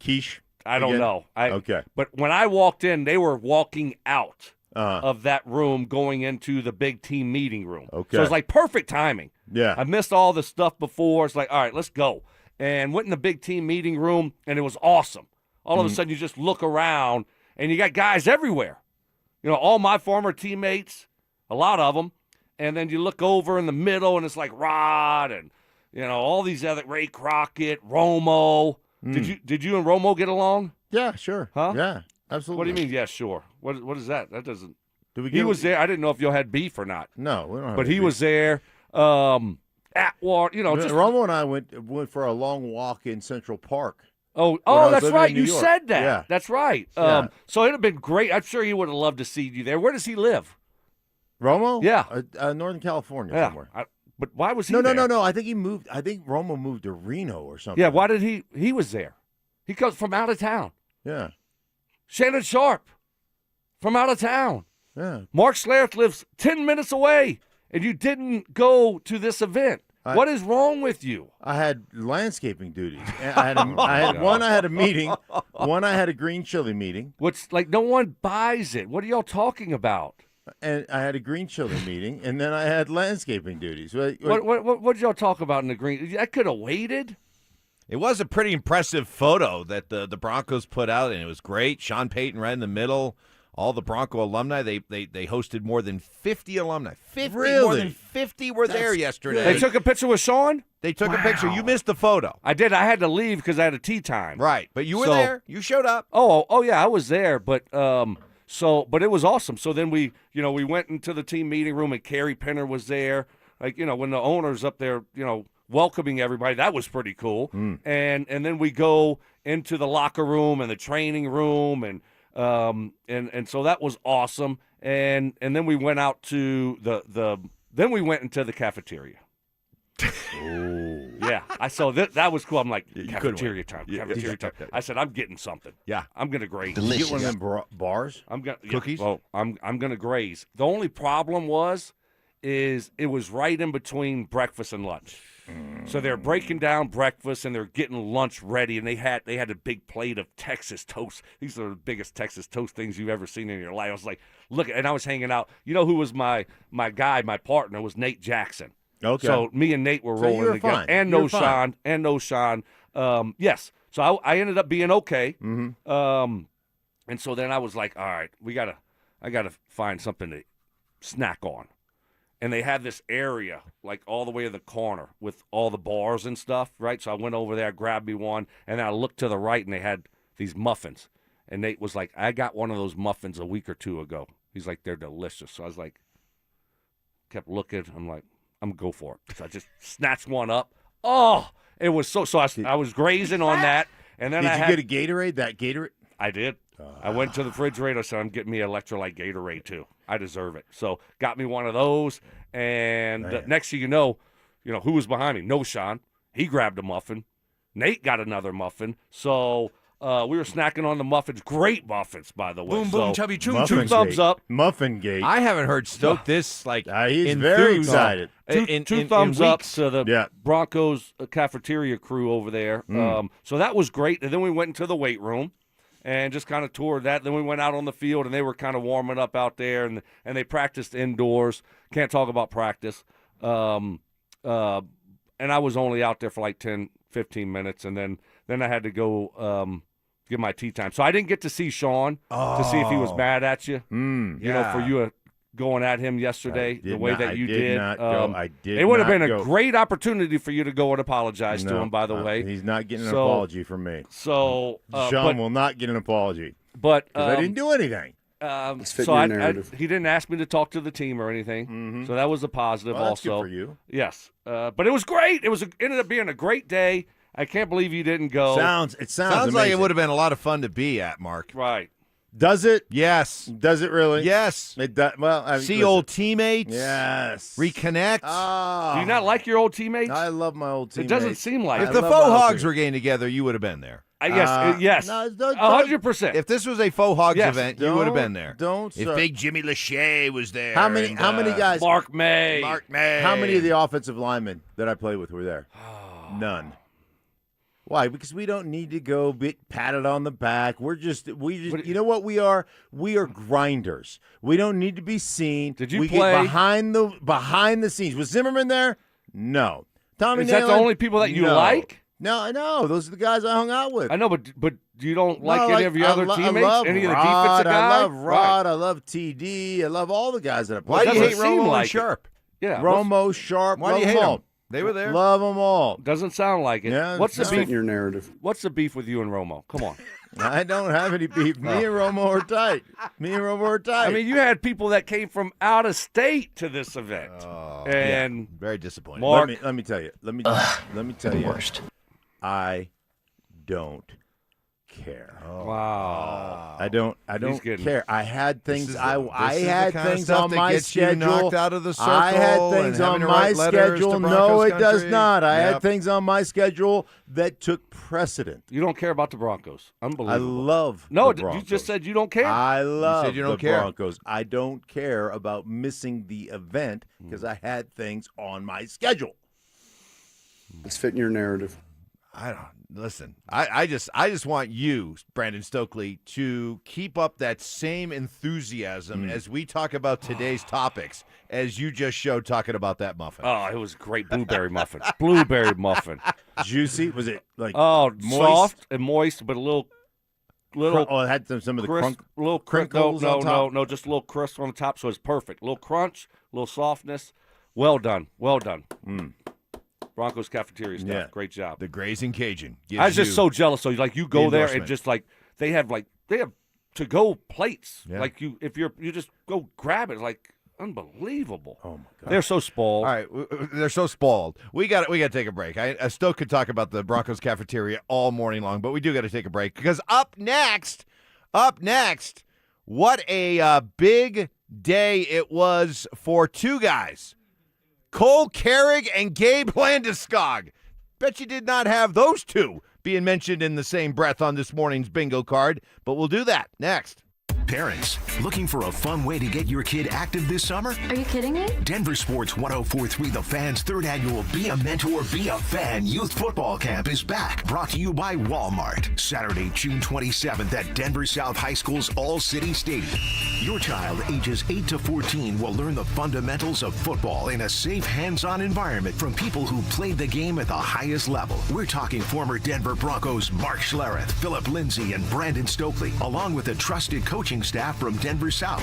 [SPEAKER 5] quiche.
[SPEAKER 13] I don't know.
[SPEAKER 5] Okay.
[SPEAKER 13] But when I walked in, they were walking out of that room, going into the big team meeting room.
[SPEAKER 5] Okay.
[SPEAKER 13] So it's like perfect timing.
[SPEAKER 5] Yeah.
[SPEAKER 13] I missed all the stuff before. It's like, all right, let's go. And went in the big team meeting room, and it was awesome. All of a sudden, you just look around, and you got guys everywhere. All my former teammates, a lot of them. And then you look over in the middle, and it's like Rod and all these other Ray Crockett, Romo. Did you and Romo get along?
[SPEAKER 5] Yeah, sure.
[SPEAKER 13] Huh?
[SPEAKER 5] Yeah, absolutely.
[SPEAKER 13] What do you mean? Yeah, sure. What is that? That doesn't.
[SPEAKER 5] He
[SPEAKER 13] was there. I didn't know if y'all had beef or not.
[SPEAKER 5] No, we don't have.
[SPEAKER 13] But he was there.
[SPEAKER 5] Romo and I went for a long walk in Central Park.
[SPEAKER 13] Oh, that's right. You said that.
[SPEAKER 5] Yeah.
[SPEAKER 13] That's right.
[SPEAKER 5] Yeah.
[SPEAKER 13] So it'd have been great. I'm sure he would have loved to see you there. Where does he live?
[SPEAKER 5] Romo?
[SPEAKER 13] Yeah.
[SPEAKER 5] Northern California somewhere.
[SPEAKER 13] But why was he
[SPEAKER 5] there?
[SPEAKER 13] there?
[SPEAKER 5] No. I think he moved. I think Romo moved to Reno or something.
[SPEAKER 13] Yeah, why did he was there. He comes from out of town.
[SPEAKER 5] Yeah.
[SPEAKER 13] Shannon Sharp from out of town.
[SPEAKER 5] Yeah.
[SPEAKER 13] Mark Schlereth lives 10 minutes away, and you didn't go to this event. What is wrong with you?
[SPEAKER 5] I had landscaping duties. I had a meeting. One, I had a green chili meeting.
[SPEAKER 13] What's like no one buys it. What are y'all talking about?
[SPEAKER 5] And I had a green chili meeting, and then I had landscaping duties.
[SPEAKER 13] What did y'all talk about in the green? I could have waited.
[SPEAKER 15] It was a pretty impressive photo that the Broncos put out, and it was great. Sean Payton right in the middle. All the Bronco alumni, they hosted more than 50 alumni. 50,
[SPEAKER 5] really?
[SPEAKER 15] More than 50 were there yesterday.
[SPEAKER 13] They took a picture with Sean?
[SPEAKER 15] They took a picture. You missed the photo.
[SPEAKER 13] I did. I had to leave because I had a tea time.
[SPEAKER 15] Right, but you were there. You showed up.
[SPEAKER 13] Oh yeah, I was there, but but it was awesome. So then we went into the team meeting room, and Kerry Penner was there. Like, when the owner's up there, welcoming everybody, that was pretty cool. And then we go into the locker room and the training room, and so that was awesome. And then we went out to then we went into the cafeteria. Yeah, I saw that was cool. I'm like, cafeteria time. I said, I'm getting something.
[SPEAKER 15] Yeah,
[SPEAKER 13] I'm gonna graze.
[SPEAKER 5] Did you get one of them bars?
[SPEAKER 13] I'm gonna
[SPEAKER 15] cookies.
[SPEAKER 13] Well, I'm gonna graze. The only problem is it was right in between breakfast and lunch. So they're breaking down breakfast and they're getting lunch ready, and they had a big plate of Texas toast. These are the biggest Texas toast things you've ever seen in your life. I was like, look, and I was hanging out. You know who was my guy, my partner was Nate Jackson.
[SPEAKER 5] Okay.
[SPEAKER 13] So me and Nate were rolling together,
[SPEAKER 5] fine.
[SPEAKER 13] and no Sean. Yes. So I ended up being okay.
[SPEAKER 5] Mm-hmm.
[SPEAKER 13] And so then I was like, all right, I gotta find something to snack on. And they had this area, like all the way to the corner with all the bars and stuff, right? So I went over there, grabbed me one, and then I looked to the right, and they had these muffins. And Nate was like, I got one of those muffins a week or two ago. He's like, they're delicious. So I was like, kept looking. I'm like, I'm going to go for it. So I just snatched one up. Oh, it was so I was grazing on that. And then
[SPEAKER 5] Did you get a Gatorade? That Gatorade?
[SPEAKER 13] I did. I went to the refrigerator, so I'm getting me an electrolyte Gatorade too. I deserve it. So got me one of those, and next thing you know who was behind me? No Sean. He grabbed a muffin. Nate got another muffin. So we were snacking on the muffins. Great muffins, by the way.
[SPEAKER 2] Boom, boom, chubby choo.
[SPEAKER 13] 2 thumbs up.
[SPEAKER 5] Muffin Gate.
[SPEAKER 15] I haven't heard Stoke this
[SPEAKER 5] he's very excited.
[SPEAKER 13] Two thumbs up to the Broncos cafeteria crew over there. So that was great. And then we went into the weight room and just kind of toured that. Then we went out on the field, and they were kind of warming up out there, and they practiced indoors. Can't talk about practice. And I was only out there for like 10, 15 minutes, and then I had to go get my tea time. So I didn't get to see Sean to see if he was mad at you. For you going at him yesterday the way that you did.
[SPEAKER 5] I did.
[SPEAKER 13] It would have been a great opportunity for you to go and apologize to him, by the way.
[SPEAKER 5] He's not getting an apology from me.
[SPEAKER 13] So
[SPEAKER 5] Sean will not get an apology.
[SPEAKER 13] But
[SPEAKER 5] I didn't do anything.
[SPEAKER 13] He didn't ask me to talk to the team or anything. So that was a positive
[SPEAKER 5] Well, that's
[SPEAKER 13] also.
[SPEAKER 5] good for you.
[SPEAKER 13] Yes. But it was great. It ended up being a great day. I can't believe you didn't go.
[SPEAKER 5] It sounds
[SPEAKER 15] like
[SPEAKER 5] amazing.
[SPEAKER 15] it would have been a lot of fun to be at, Mark.
[SPEAKER 13] Right.
[SPEAKER 5] Does it?
[SPEAKER 15] Yes.
[SPEAKER 5] Does it really?
[SPEAKER 15] Yes.
[SPEAKER 5] It does. Well, I mean,
[SPEAKER 15] see old teammates.
[SPEAKER 5] Yes.
[SPEAKER 15] Reconnect.
[SPEAKER 13] Do you not like your old teammates?
[SPEAKER 5] I love my old teammates.
[SPEAKER 13] It doesn't seem like
[SPEAKER 15] if
[SPEAKER 13] it.
[SPEAKER 15] the faux hogs were getting together, you would have been there.
[SPEAKER 13] Yes.
[SPEAKER 5] No,
[SPEAKER 13] 100%.
[SPEAKER 15] If this was a faux hogs event, you would have been there.
[SPEAKER 5] If
[SPEAKER 15] big Jimmy Lachey was there.
[SPEAKER 5] How many guys?
[SPEAKER 13] Mark May.
[SPEAKER 5] How many of the offensive linemen that I played with were there? None. Why? Because we don't need to go get patted on the back. We just you know what we are? We are grinders. We don't need to be seen.
[SPEAKER 13] Did you
[SPEAKER 5] we
[SPEAKER 13] play
[SPEAKER 5] get behind the scenes? Was Zimmerman there? No. Tommy
[SPEAKER 13] Is that the
[SPEAKER 5] Nalen?
[SPEAKER 13] only people that you
[SPEAKER 5] No.
[SPEAKER 13] like?
[SPEAKER 5] No, I know. Those are the guys I hung out with.
[SPEAKER 13] I know, but you don't like
[SPEAKER 5] No,
[SPEAKER 13] any of your other teammates?
[SPEAKER 5] I love
[SPEAKER 13] Any of the
[SPEAKER 5] Rod,
[SPEAKER 13] defensive guys?
[SPEAKER 5] I love Rod. I love TD. I love all the guys that I
[SPEAKER 15] Why
[SPEAKER 5] played.
[SPEAKER 15] do you hate
[SPEAKER 13] seem
[SPEAKER 15] Romo
[SPEAKER 13] like
[SPEAKER 15] and
[SPEAKER 13] it.
[SPEAKER 15] Sharp?
[SPEAKER 13] Yeah.
[SPEAKER 5] Romo, Sharp.
[SPEAKER 15] Why do you
[SPEAKER 5] love
[SPEAKER 15] hate
[SPEAKER 5] them all.
[SPEAKER 15] them? They were there.
[SPEAKER 5] Love them all.
[SPEAKER 13] Doesn't sound like it.
[SPEAKER 5] Yeah,
[SPEAKER 13] What's the beef?
[SPEAKER 19] your narrative.
[SPEAKER 13] What's the beef with you and Romo? Come on.
[SPEAKER 5] I don't have any beef. Me and Romo are tight.
[SPEAKER 13] I mean, you had people that came from out of state to this event, and
[SPEAKER 15] very disappointing.
[SPEAKER 13] Mark,
[SPEAKER 5] let me tell you. Let me tell you.
[SPEAKER 19] Worst.
[SPEAKER 5] I don't care.
[SPEAKER 13] Wow.
[SPEAKER 5] I don't
[SPEAKER 13] getting-
[SPEAKER 5] care. I had things. I
[SPEAKER 15] is
[SPEAKER 5] had
[SPEAKER 15] the kind of
[SPEAKER 5] things
[SPEAKER 15] stuff
[SPEAKER 5] on
[SPEAKER 15] that
[SPEAKER 5] my
[SPEAKER 15] gets you
[SPEAKER 5] schedule.
[SPEAKER 15] knocked out of the circle
[SPEAKER 5] I had
[SPEAKER 15] and
[SPEAKER 5] things
[SPEAKER 15] having
[SPEAKER 5] on
[SPEAKER 15] to
[SPEAKER 5] my
[SPEAKER 15] write letters
[SPEAKER 5] schedule.
[SPEAKER 15] to
[SPEAKER 5] No,
[SPEAKER 15] Broncos
[SPEAKER 5] it does
[SPEAKER 15] country.
[SPEAKER 5] not. I
[SPEAKER 15] Yep.
[SPEAKER 5] had things on my schedule that took precedent.
[SPEAKER 13] you don't care about the Broncos.
[SPEAKER 5] I
[SPEAKER 13] Unbelievable.
[SPEAKER 5] love
[SPEAKER 13] No,
[SPEAKER 5] the
[SPEAKER 13] you
[SPEAKER 5] Broncos.
[SPEAKER 13] just said you don't care.
[SPEAKER 5] I love
[SPEAKER 15] said you don't
[SPEAKER 5] the
[SPEAKER 15] care.
[SPEAKER 5] Broncos. I don't care about missing the event because I had things on my schedule.
[SPEAKER 19] It's fitting your narrative.
[SPEAKER 15] I don't listen. I just want you, Brandon Stokley, to keep up that same enthusiasm as we talk about today's topics, as you just showed talking about that muffin.
[SPEAKER 13] Oh, it was a great blueberry muffin. Blueberry muffin.
[SPEAKER 5] Juicy? Was it like
[SPEAKER 13] moist?
[SPEAKER 5] moist?
[SPEAKER 13] And moist, but a little.
[SPEAKER 5] Oh, it had some of the
[SPEAKER 13] crisp, little
[SPEAKER 5] crinkles on top?
[SPEAKER 13] No, just a little crisp on the top, so it's perfect. A little crunch, a little softness. Well done. Broncos cafeteria stuff.
[SPEAKER 5] Yeah.
[SPEAKER 13] Great job.
[SPEAKER 15] The Grazing Cajun.
[SPEAKER 13] I was just so jealous. So like you go there and
[SPEAKER 15] endorsement.
[SPEAKER 13] just like they have to go plates.
[SPEAKER 15] Yeah.
[SPEAKER 13] Like you just go grab it. Like Unbelievable.
[SPEAKER 5] Oh, my God.
[SPEAKER 13] They're so spoiled.
[SPEAKER 15] All right, they're so spoiled. We got to take a break. I still could talk about the Broncos cafeteria all morning long, but we do got to take a break because up next, what a big day it was for two guys, Cole Carrig and Gabe Landeskog. Bet you did not have those two being mentioned in the same breath on this morning's bingo card, but we'll do that next.
[SPEAKER 1] Parents, looking for a fun way to get your kid active this summer?
[SPEAKER 6] Are you kidding me?
[SPEAKER 1] Denver Sports 104.3 The Fan's third annual Be a Mentor, Be a Fan Youth Football Camp is back. Brought to you by wMark. Saturday, June 27th at Denver South High School's All-City Stadium. Your child, ages 8 to 14, will learn the fundamentals of football in a safe, hands-on environment from people who played the game at the highest level. We're talking former Denver Broncos Mark Schlereth, Philip Lindsay, and Brandon Stokley, along with a trusted coaching staff from Denver South.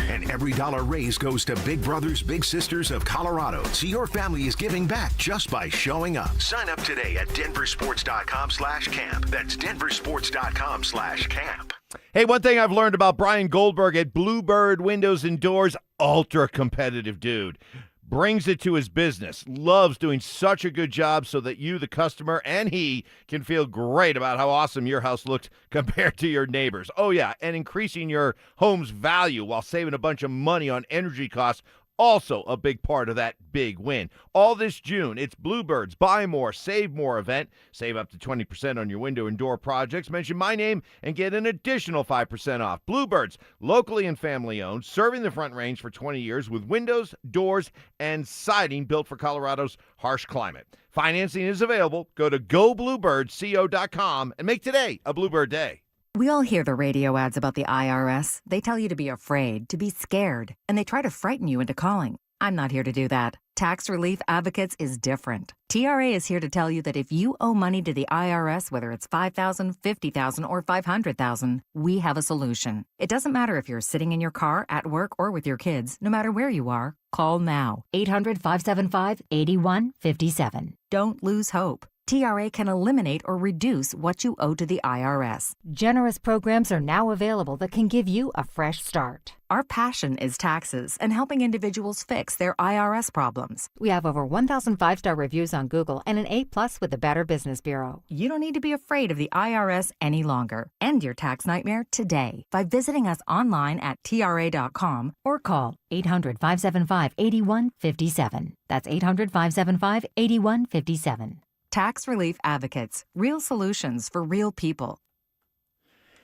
[SPEAKER 1] And every dollar raised goes to Big Brothers Big Sisters of Colorado. So your family is giving back just by showing up. Sign up today at DenverSports.com/camp. That's DenverSports.com/camp.
[SPEAKER 15] Hey, one thing I've learned about Brian Goldberg at Bluebird Windows and Doors, ultra competitive dude. Brings it to his business, loves doing such a good job so that you, the customer, and he can feel great about how awesome your house looks compared to your neighbors. Oh, yeah, and increasing your home's value while saving a bunch of money on energy costs, also a big part of that big win. All this June, it's Bluebird's Buy More, Save More event. Save up to 20% on your window and door projects. Mention my name and get an additional 5% off. Bluebird's, locally and family-owned, serving the Front Range for 20 years with windows, doors, and siding built for Colorado's harsh climate. Financing is available. Go to gobluebirdco.com and make today a Bluebird Day.
[SPEAKER 7] We all hear the radio ads about the IRS. They tell you to be afraid, to be scared, and they try to frighten you into calling. I'm not here to do that. Tax Relief Advocates is different. TRA is here to tell you that if you owe money to the IRS, whether it's $5,000, $50,000, or $500,000, we have a solution. It doesn't matter if you're sitting in your car, at work, or with your kids. No matter where you are, call now. 800-575-8157. Don't lose hope. TRA can eliminate or reduce what you owe to the IRS.
[SPEAKER 8] Generous programs are now available that can give you a fresh start.
[SPEAKER 7] Our passion is taxes and helping individuals fix their IRS problems.
[SPEAKER 8] We have over 1,000 5-star reviews on Google and an A+ with the Better Business Bureau.
[SPEAKER 7] You don't need to be afraid of the IRS any longer. End your tax nightmare today by visiting us online at TRA.com
[SPEAKER 8] or call 800-575-8157. That's 800-575-8157.
[SPEAKER 7] Tax Relief Advocates. Real solutions for real people.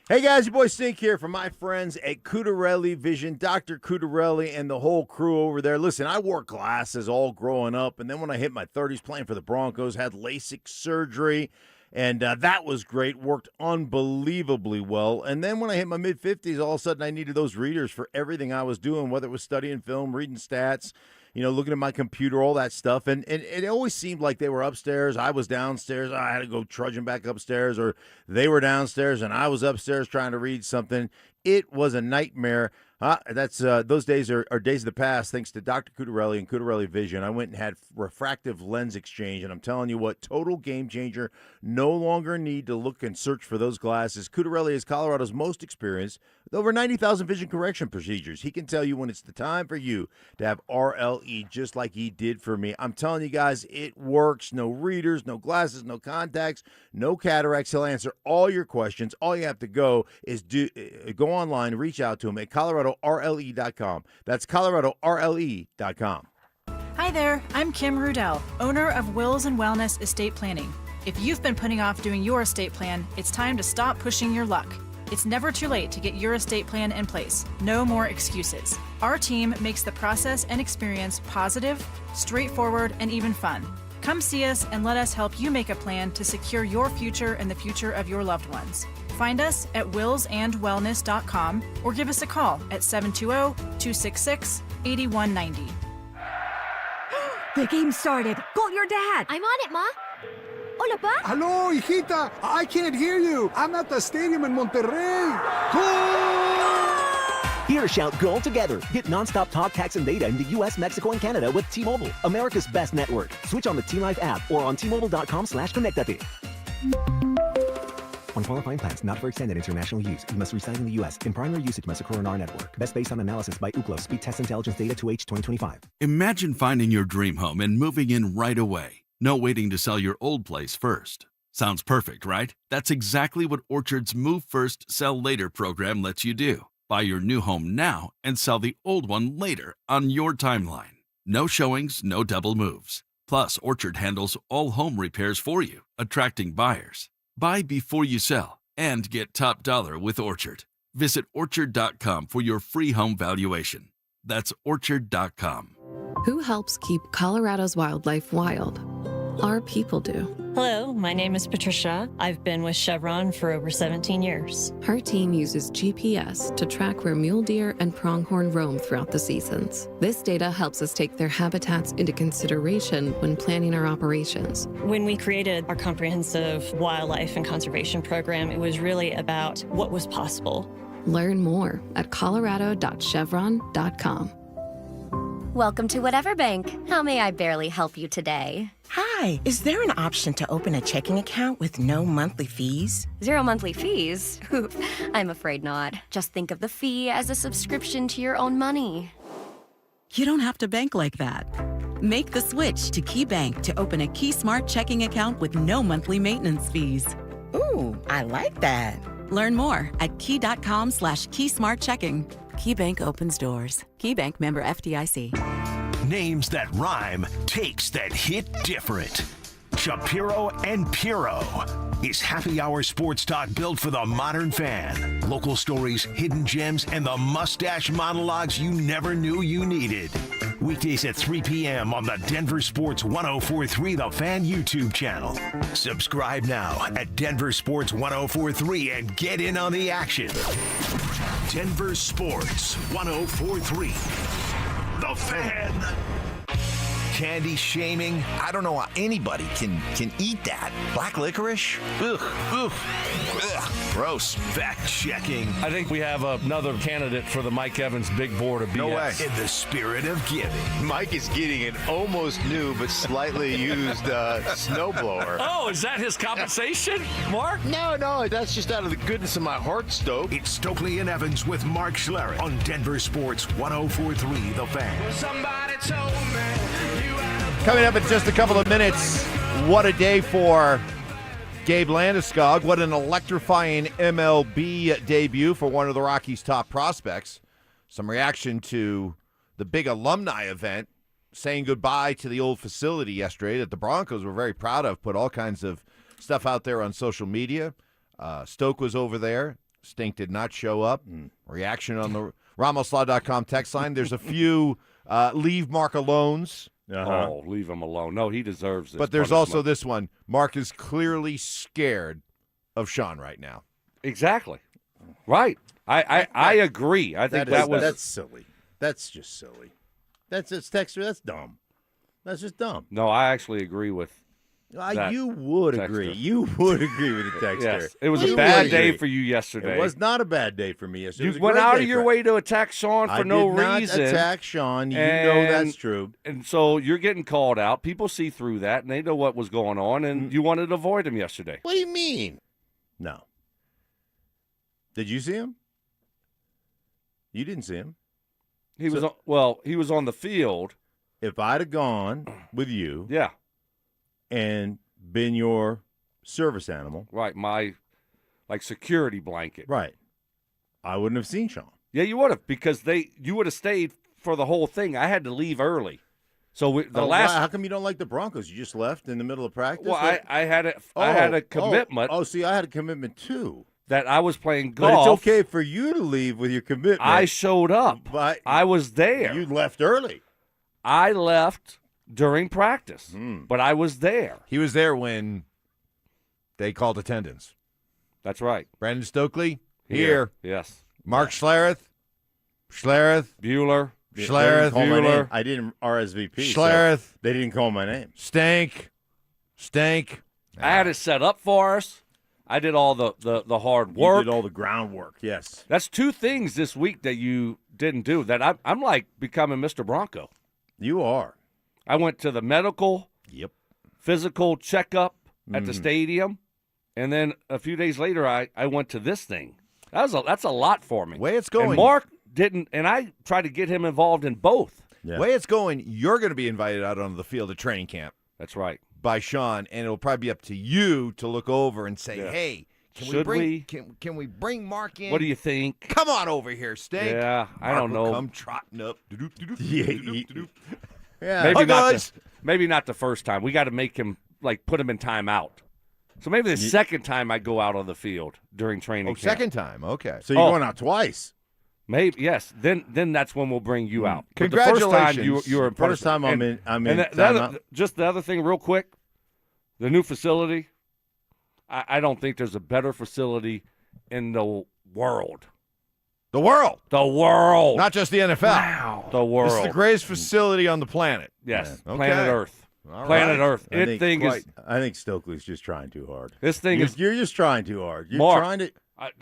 [SPEAKER 5] Hey guys, your boy Stink here from my friends at Cudarelli Vision, Dr. Cudarelli and the whole crew over there. Listen, I wore glasses all growing up, and then when I hit my 30s playing for the Broncos, had LASIK surgery, and that was great, worked unbelievably well. And then when I hit my mid-50s, all of a sudden I needed those readers for everything I was doing, whether it was studying film, reading stats, looking at my computer, all that stuff. And it always seemed like they were upstairs. I was downstairs. I had to go trudging back upstairs, or they were downstairs and I was upstairs trying to read something. It was a nightmare. Those days are days of the past, thanks to Dr. Cudarelli and Cudarelli Vision. I went and had refractive lens exchange, and I'm telling you what, total game changer. No longer need to look and search for those glasses. Cudarelli is Colorado's most experienced with over 90,000 vision correction procedures. He can tell you when it's the time for you to have RLE, just like he did for me. I'm telling you guys, it works. No readers, no glasses, no contacts, no cataracts. He'll answer all your questions. All you have to go is go online, reach out to him at ColoradoRLE.com. That's ColoradoRLE.com.
[SPEAKER 10] Hi there, I'm Kim Rudell, owner of Wills and Wellness Estate Planning. If you've been putting off doing your estate plan, it's time to stop pushing your luck. It's never too late to get your estate plan in place. No more excuses. Our team makes the process and experience positive, straightforward, and even fun. Come see us and let us help you make a plan to secure your future and the future of your loved ones. Find us at willsandwellness.com or give us a call at 720-266-8190.
[SPEAKER 8] The game started. Call your dad.
[SPEAKER 6] I'm on it, Ma. Hola, Pa.
[SPEAKER 23] Hello, hijita. I can't hear you. I'm at the stadium in Monterrey. Goal!
[SPEAKER 24] Here, shout goal together. Get nonstop talk, text, and data in the U.S., Mexico, and Canada with T-Mobile, America's best network. Switch on the T-Life app or on T-Mobile.com/connectate. On qualifying plans not for extended international use, you must reside in the U.S. In primary usage must occur on our network. Best based on analysis by Ookla Speed Test Intelligence Data 2H 2025.
[SPEAKER 3] Imagine finding your dream home and moving in right away. No waiting to sell your old place first. Sounds perfect, right? That's exactly what Orchard's Move First, Sell Later program lets you do. Buy your new home now and sell the old one later on your timeline. No showings, no double moves. Plus, Orchard handles all home repairs for you, attracting buyers. Buy before you sell and get top dollar with Orchard. Visit Orchard.com for your free home valuation. That's Orchard.com.
[SPEAKER 9] Who helps keep Colorado's wildlife wild? Our people do.
[SPEAKER 14] Hello, my name is Patricia. I've been with Chevron for over 17 years.
[SPEAKER 9] Her team uses GPS to track where mule deer and pronghorn roam throughout the seasons. This data helps us take their habitats into consideration when planning our operations.
[SPEAKER 14] When we created our comprehensive wildlife and conservation program, it was really about what was possible.
[SPEAKER 9] Learn more at colorado.chevron.com.
[SPEAKER 6] Welcome to Whatever Bank. How may I barely help you today?
[SPEAKER 16] Hi, is there an option to open a checking account with no monthly fees?
[SPEAKER 6] 0 monthly fees? I'm afraid not. Just think of the fee as a subscription to your own money.
[SPEAKER 17] You don't have to bank like that. Make the switch to Key Bank to open a Key Smart checking account with no monthly maintenance fees.
[SPEAKER 16] Ooh, I like that.
[SPEAKER 17] Learn more at key.com/keysmartchecking.
[SPEAKER 25] Key Bank opens doors. Key Bank, member FDIC.
[SPEAKER 1] Names that rhyme, takes that hit different. Shapiro and Piro is happy hour sports talk built for the modern fan. Local stories, hidden gems, and the mustache monologues you never knew you needed. Weekdays at 3 p.m. on the Denver Sports 1043 The Fan YouTube channel. Subscribe now at Denver Sports 1043 and get in on the action. Denver Sports 1043 The Fan. Candy shaming.
[SPEAKER 12] I don't know how anybody can eat that. Black licorice? Ugh. Ugh. Ugh. Gross.
[SPEAKER 1] Fact checking.
[SPEAKER 13] I think we have another candidate for the Mike Evans big board of BS.
[SPEAKER 12] No way.
[SPEAKER 1] In the spirit of giving.
[SPEAKER 5] Mike is getting an almost new but slightly used snowblower.
[SPEAKER 13] Oh, is that his compensation, Mark?
[SPEAKER 5] No, that's just out of the goodness of my heart, Stoke.
[SPEAKER 1] It's Stokley and Evans with Mark Schlereth on Denver Sports 1043 The Fan.
[SPEAKER 26] Somebody told me.
[SPEAKER 15] Coming up in just a couple of minutes, what a day for Gabe Landeskog. What an electrifying MLB debut for one of the Rockies' top prospects. Some reaction to the big alumni event, saying goodbye to the old facility yesterday that the Broncos were very proud of, put all kinds of stuff out there on social media. Stoke was over there. Stink did not show up. Reaction on the RamosLaw.com text line. There's a few leave Mark alones.
[SPEAKER 13] Oh, leave him alone. No, he deserves this.
[SPEAKER 15] But there's
[SPEAKER 13] punishment.
[SPEAKER 15] also this one. Mark is clearly scared of Sean right now.
[SPEAKER 13] Exactly. Right. I agree. I think
[SPEAKER 5] that's silly. That's just silly. That's texter. That's dumb. That's just dumb.
[SPEAKER 13] No, I actually agree with
[SPEAKER 5] you would
[SPEAKER 13] texter.
[SPEAKER 5] agree. You would agree with the texter.
[SPEAKER 13] Yes. It was a bad day for you yesterday.
[SPEAKER 5] It was not a bad day for me yesterday.
[SPEAKER 13] You went out of your way to attack Sean for no reason.
[SPEAKER 5] I did not attack Sean. You know that's true.
[SPEAKER 13] And so you're getting called out. People see through that, and they know what was going on, and you wanted to avoid him yesterday.
[SPEAKER 5] What do you mean? No. Did you see him? You didn't see him.
[SPEAKER 13] He was on the field.
[SPEAKER 5] If I'd have gone with you.
[SPEAKER 13] Yeah.
[SPEAKER 5] And been your service animal.
[SPEAKER 13] Right, my security blanket.
[SPEAKER 5] Right. I wouldn't have seen Sean.
[SPEAKER 13] Yeah, you would have, because you would have stayed for the whole thing. I had to leave early. So
[SPEAKER 5] how come you don't like the Broncos? You just left in the middle of practice?
[SPEAKER 13] Well, I had a commitment.
[SPEAKER 5] See, I had a commitment too.
[SPEAKER 13] That I was playing golf.
[SPEAKER 5] But it's okay for you to leave with your commitment.
[SPEAKER 13] I showed up.
[SPEAKER 5] But
[SPEAKER 13] I was there.
[SPEAKER 5] You left early.
[SPEAKER 13] I left during practice, but I was there.
[SPEAKER 15] He was there when they called attendance.
[SPEAKER 13] That's right.
[SPEAKER 15] Brandon Stokley, here.
[SPEAKER 13] Yes.
[SPEAKER 15] Mark Schlereth,
[SPEAKER 13] Bueller.
[SPEAKER 15] Schlereth.
[SPEAKER 5] I didn't RSVP.
[SPEAKER 15] Schlereth.
[SPEAKER 5] So they didn't call my name.
[SPEAKER 15] Stank.
[SPEAKER 13] I had it set up for us. I did all the hard work.
[SPEAKER 5] You did all the groundwork, yes.
[SPEAKER 13] That's two things this week that you didn't do. That I'm like becoming Mr. Bronco.
[SPEAKER 5] You are.
[SPEAKER 13] I went to the medical, physical checkup at the stadium, And then a few days later, I went to this thing. That's a lot for me.
[SPEAKER 15] Way it's going.
[SPEAKER 13] And Mark didn't, and I tried to get him involved in both.
[SPEAKER 5] Yeah.
[SPEAKER 15] Way it's going, you're going to be invited out onto the field at training camp.
[SPEAKER 13] That's right.
[SPEAKER 15] By Sean, and it'll probably be up to you to look over and say,
[SPEAKER 13] Yeah.
[SPEAKER 15] hey,
[SPEAKER 13] Should we?
[SPEAKER 15] Can we bring Mark in?
[SPEAKER 13] What do you think?
[SPEAKER 15] Come on over here, Stink.
[SPEAKER 13] Yeah, I don't
[SPEAKER 15] Mark will
[SPEAKER 13] know.
[SPEAKER 15] come trotting up.
[SPEAKER 5] Yeah.
[SPEAKER 13] Maybe
[SPEAKER 15] Hi,
[SPEAKER 13] not.
[SPEAKER 15] guys.
[SPEAKER 13] Maybe not the first time. We got to make him put him in timeout. So maybe the second time I go out on the field during training camp.
[SPEAKER 15] Second time. Okay.
[SPEAKER 5] So you're going out twice.
[SPEAKER 13] Maybe yes. Then that's when we'll bring you out. But
[SPEAKER 15] Congratulations.
[SPEAKER 13] the first time you were in person.
[SPEAKER 5] First time I'm in
[SPEAKER 13] And just the other thing, real quick, the new facility. I don't think there's a better facility in the world.
[SPEAKER 15] The world.
[SPEAKER 13] The world.
[SPEAKER 15] Not just the NFL.
[SPEAKER 13] Wow. The world.
[SPEAKER 15] This is the greatest facility on the planet.
[SPEAKER 13] Yes.
[SPEAKER 15] Yeah.
[SPEAKER 13] Planet
[SPEAKER 15] Okay.
[SPEAKER 13] Earth.
[SPEAKER 15] All
[SPEAKER 13] Planet
[SPEAKER 15] right.
[SPEAKER 13] Earth.
[SPEAKER 5] I think Stokley's just trying too hard.
[SPEAKER 13] This thing
[SPEAKER 5] You're just trying too hard. You're
[SPEAKER 13] Mark,
[SPEAKER 5] trying to.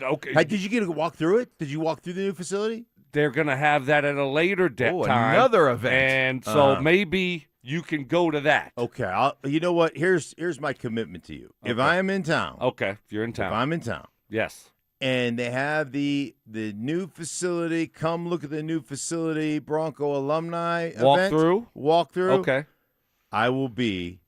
[SPEAKER 13] Okay.
[SPEAKER 5] Hey, did you get to walk through it? Did you walk through the new facility?
[SPEAKER 13] They're going to have that at a later time.
[SPEAKER 15] Another event.
[SPEAKER 13] And so maybe you can go to that.
[SPEAKER 5] Okay. You know what? Here's my commitment to you. If I am in town.
[SPEAKER 13] Okay. If you're in town.
[SPEAKER 5] If I'm in town.
[SPEAKER 13] Yes.
[SPEAKER 5] And they have the new facility. Come look at the new facility. Bronco alumni event. Walk through.
[SPEAKER 13] Okay.
[SPEAKER 5] I will be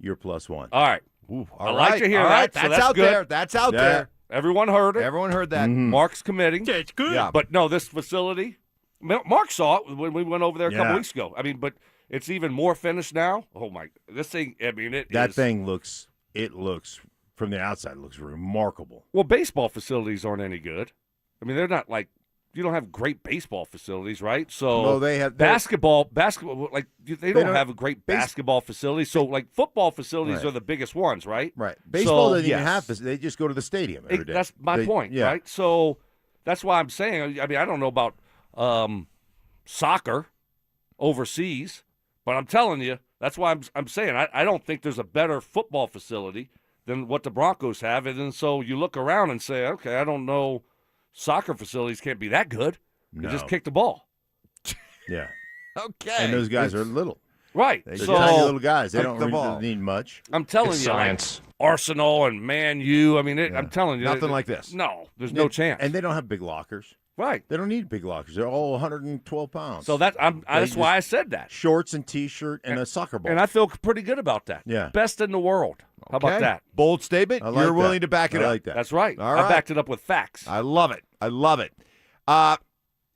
[SPEAKER 5] your +1.
[SPEAKER 13] All right.
[SPEAKER 15] Ooh,
[SPEAKER 13] I like to hear
[SPEAKER 15] all
[SPEAKER 13] that.
[SPEAKER 15] Right.
[SPEAKER 13] So
[SPEAKER 15] That's
[SPEAKER 13] that's
[SPEAKER 15] out
[SPEAKER 13] good.
[SPEAKER 15] there. That's out there.
[SPEAKER 13] Everyone heard it.
[SPEAKER 15] Everyone heard that.
[SPEAKER 13] Mark's committing.
[SPEAKER 15] Yeah, it's good. Yeah.
[SPEAKER 13] But no, this facility, Mark saw it when we went over there a couple
[SPEAKER 5] Yeah.
[SPEAKER 13] weeks ago. I mean, but it's even more finished now. Oh my! This thing. I mean,
[SPEAKER 5] That thing looks. It looks from the outside. It looks remarkable.
[SPEAKER 13] Well, baseball facilities aren't any good. I mean, they're not like you don't have great baseball facilities, right? So
[SPEAKER 5] Well, they have
[SPEAKER 13] basketball. Like they don't have a great basketball facility. So like football facilities
[SPEAKER 5] Right.
[SPEAKER 13] are the biggest ones, right?
[SPEAKER 5] Right. Baseball
[SPEAKER 13] So,
[SPEAKER 5] doesn't even have this. They just go to the stadium every day.
[SPEAKER 13] That's my point,
[SPEAKER 5] yeah.
[SPEAKER 13] right? So that's why I'm saying. I mean, I don't know about soccer overseas, but I'm telling you, that's why I'm saying I don't think there's a better football facility than what the Broncos have. And then so you look around and say, okay, I don't know. Soccer facilities can't be that good. You just kick the ball.
[SPEAKER 5] Yeah.
[SPEAKER 15] Okay.
[SPEAKER 5] And those guys are little.
[SPEAKER 13] Right.
[SPEAKER 5] They're
[SPEAKER 13] So
[SPEAKER 5] tiny little guys. They
[SPEAKER 15] kick
[SPEAKER 5] don't
[SPEAKER 15] the
[SPEAKER 5] really
[SPEAKER 15] ball.
[SPEAKER 5] need much.
[SPEAKER 13] I'm telling you, like Arsenal and Man U. I mean, I'm telling you,
[SPEAKER 15] Nothing like this.
[SPEAKER 13] No, there's no chance.
[SPEAKER 5] And they don't have big lockers.
[SPEAKER 13] Right.
[SPEAKER 5] They don't need big lockers. They're all 112 pounds.
[SPEAKER 13] So that's why I said that.
[SPEAKER 5] Shorts and T-shirt and a soccer ball.
[SPEAKER 13] And I feel pretty good about that.
[SPEAKER 5] Yeah.
[SPEAKER 13] Best in the world. How about
[SPEAKER 15] Okay.
[SPEAKER 13] that?
[SPEAKER 15] Bold statement.
[SPEAKER 5] I like
[SPEAKER 15] You're willing
[SPEAKER 5] that.
[SPEAKER 15] to back it
[SPEAKER 5] I
[SPEAKER 15] up.
[SPEAKER 5] like that.
[SPEAKER 13] That's right.
[SPEAKER 15] All
[SPEAKER 13] I
[SPEAKER 15] right.
[SPEAKER 13] backed it up with facts.
[SPEAKER 15] I love it. I love it.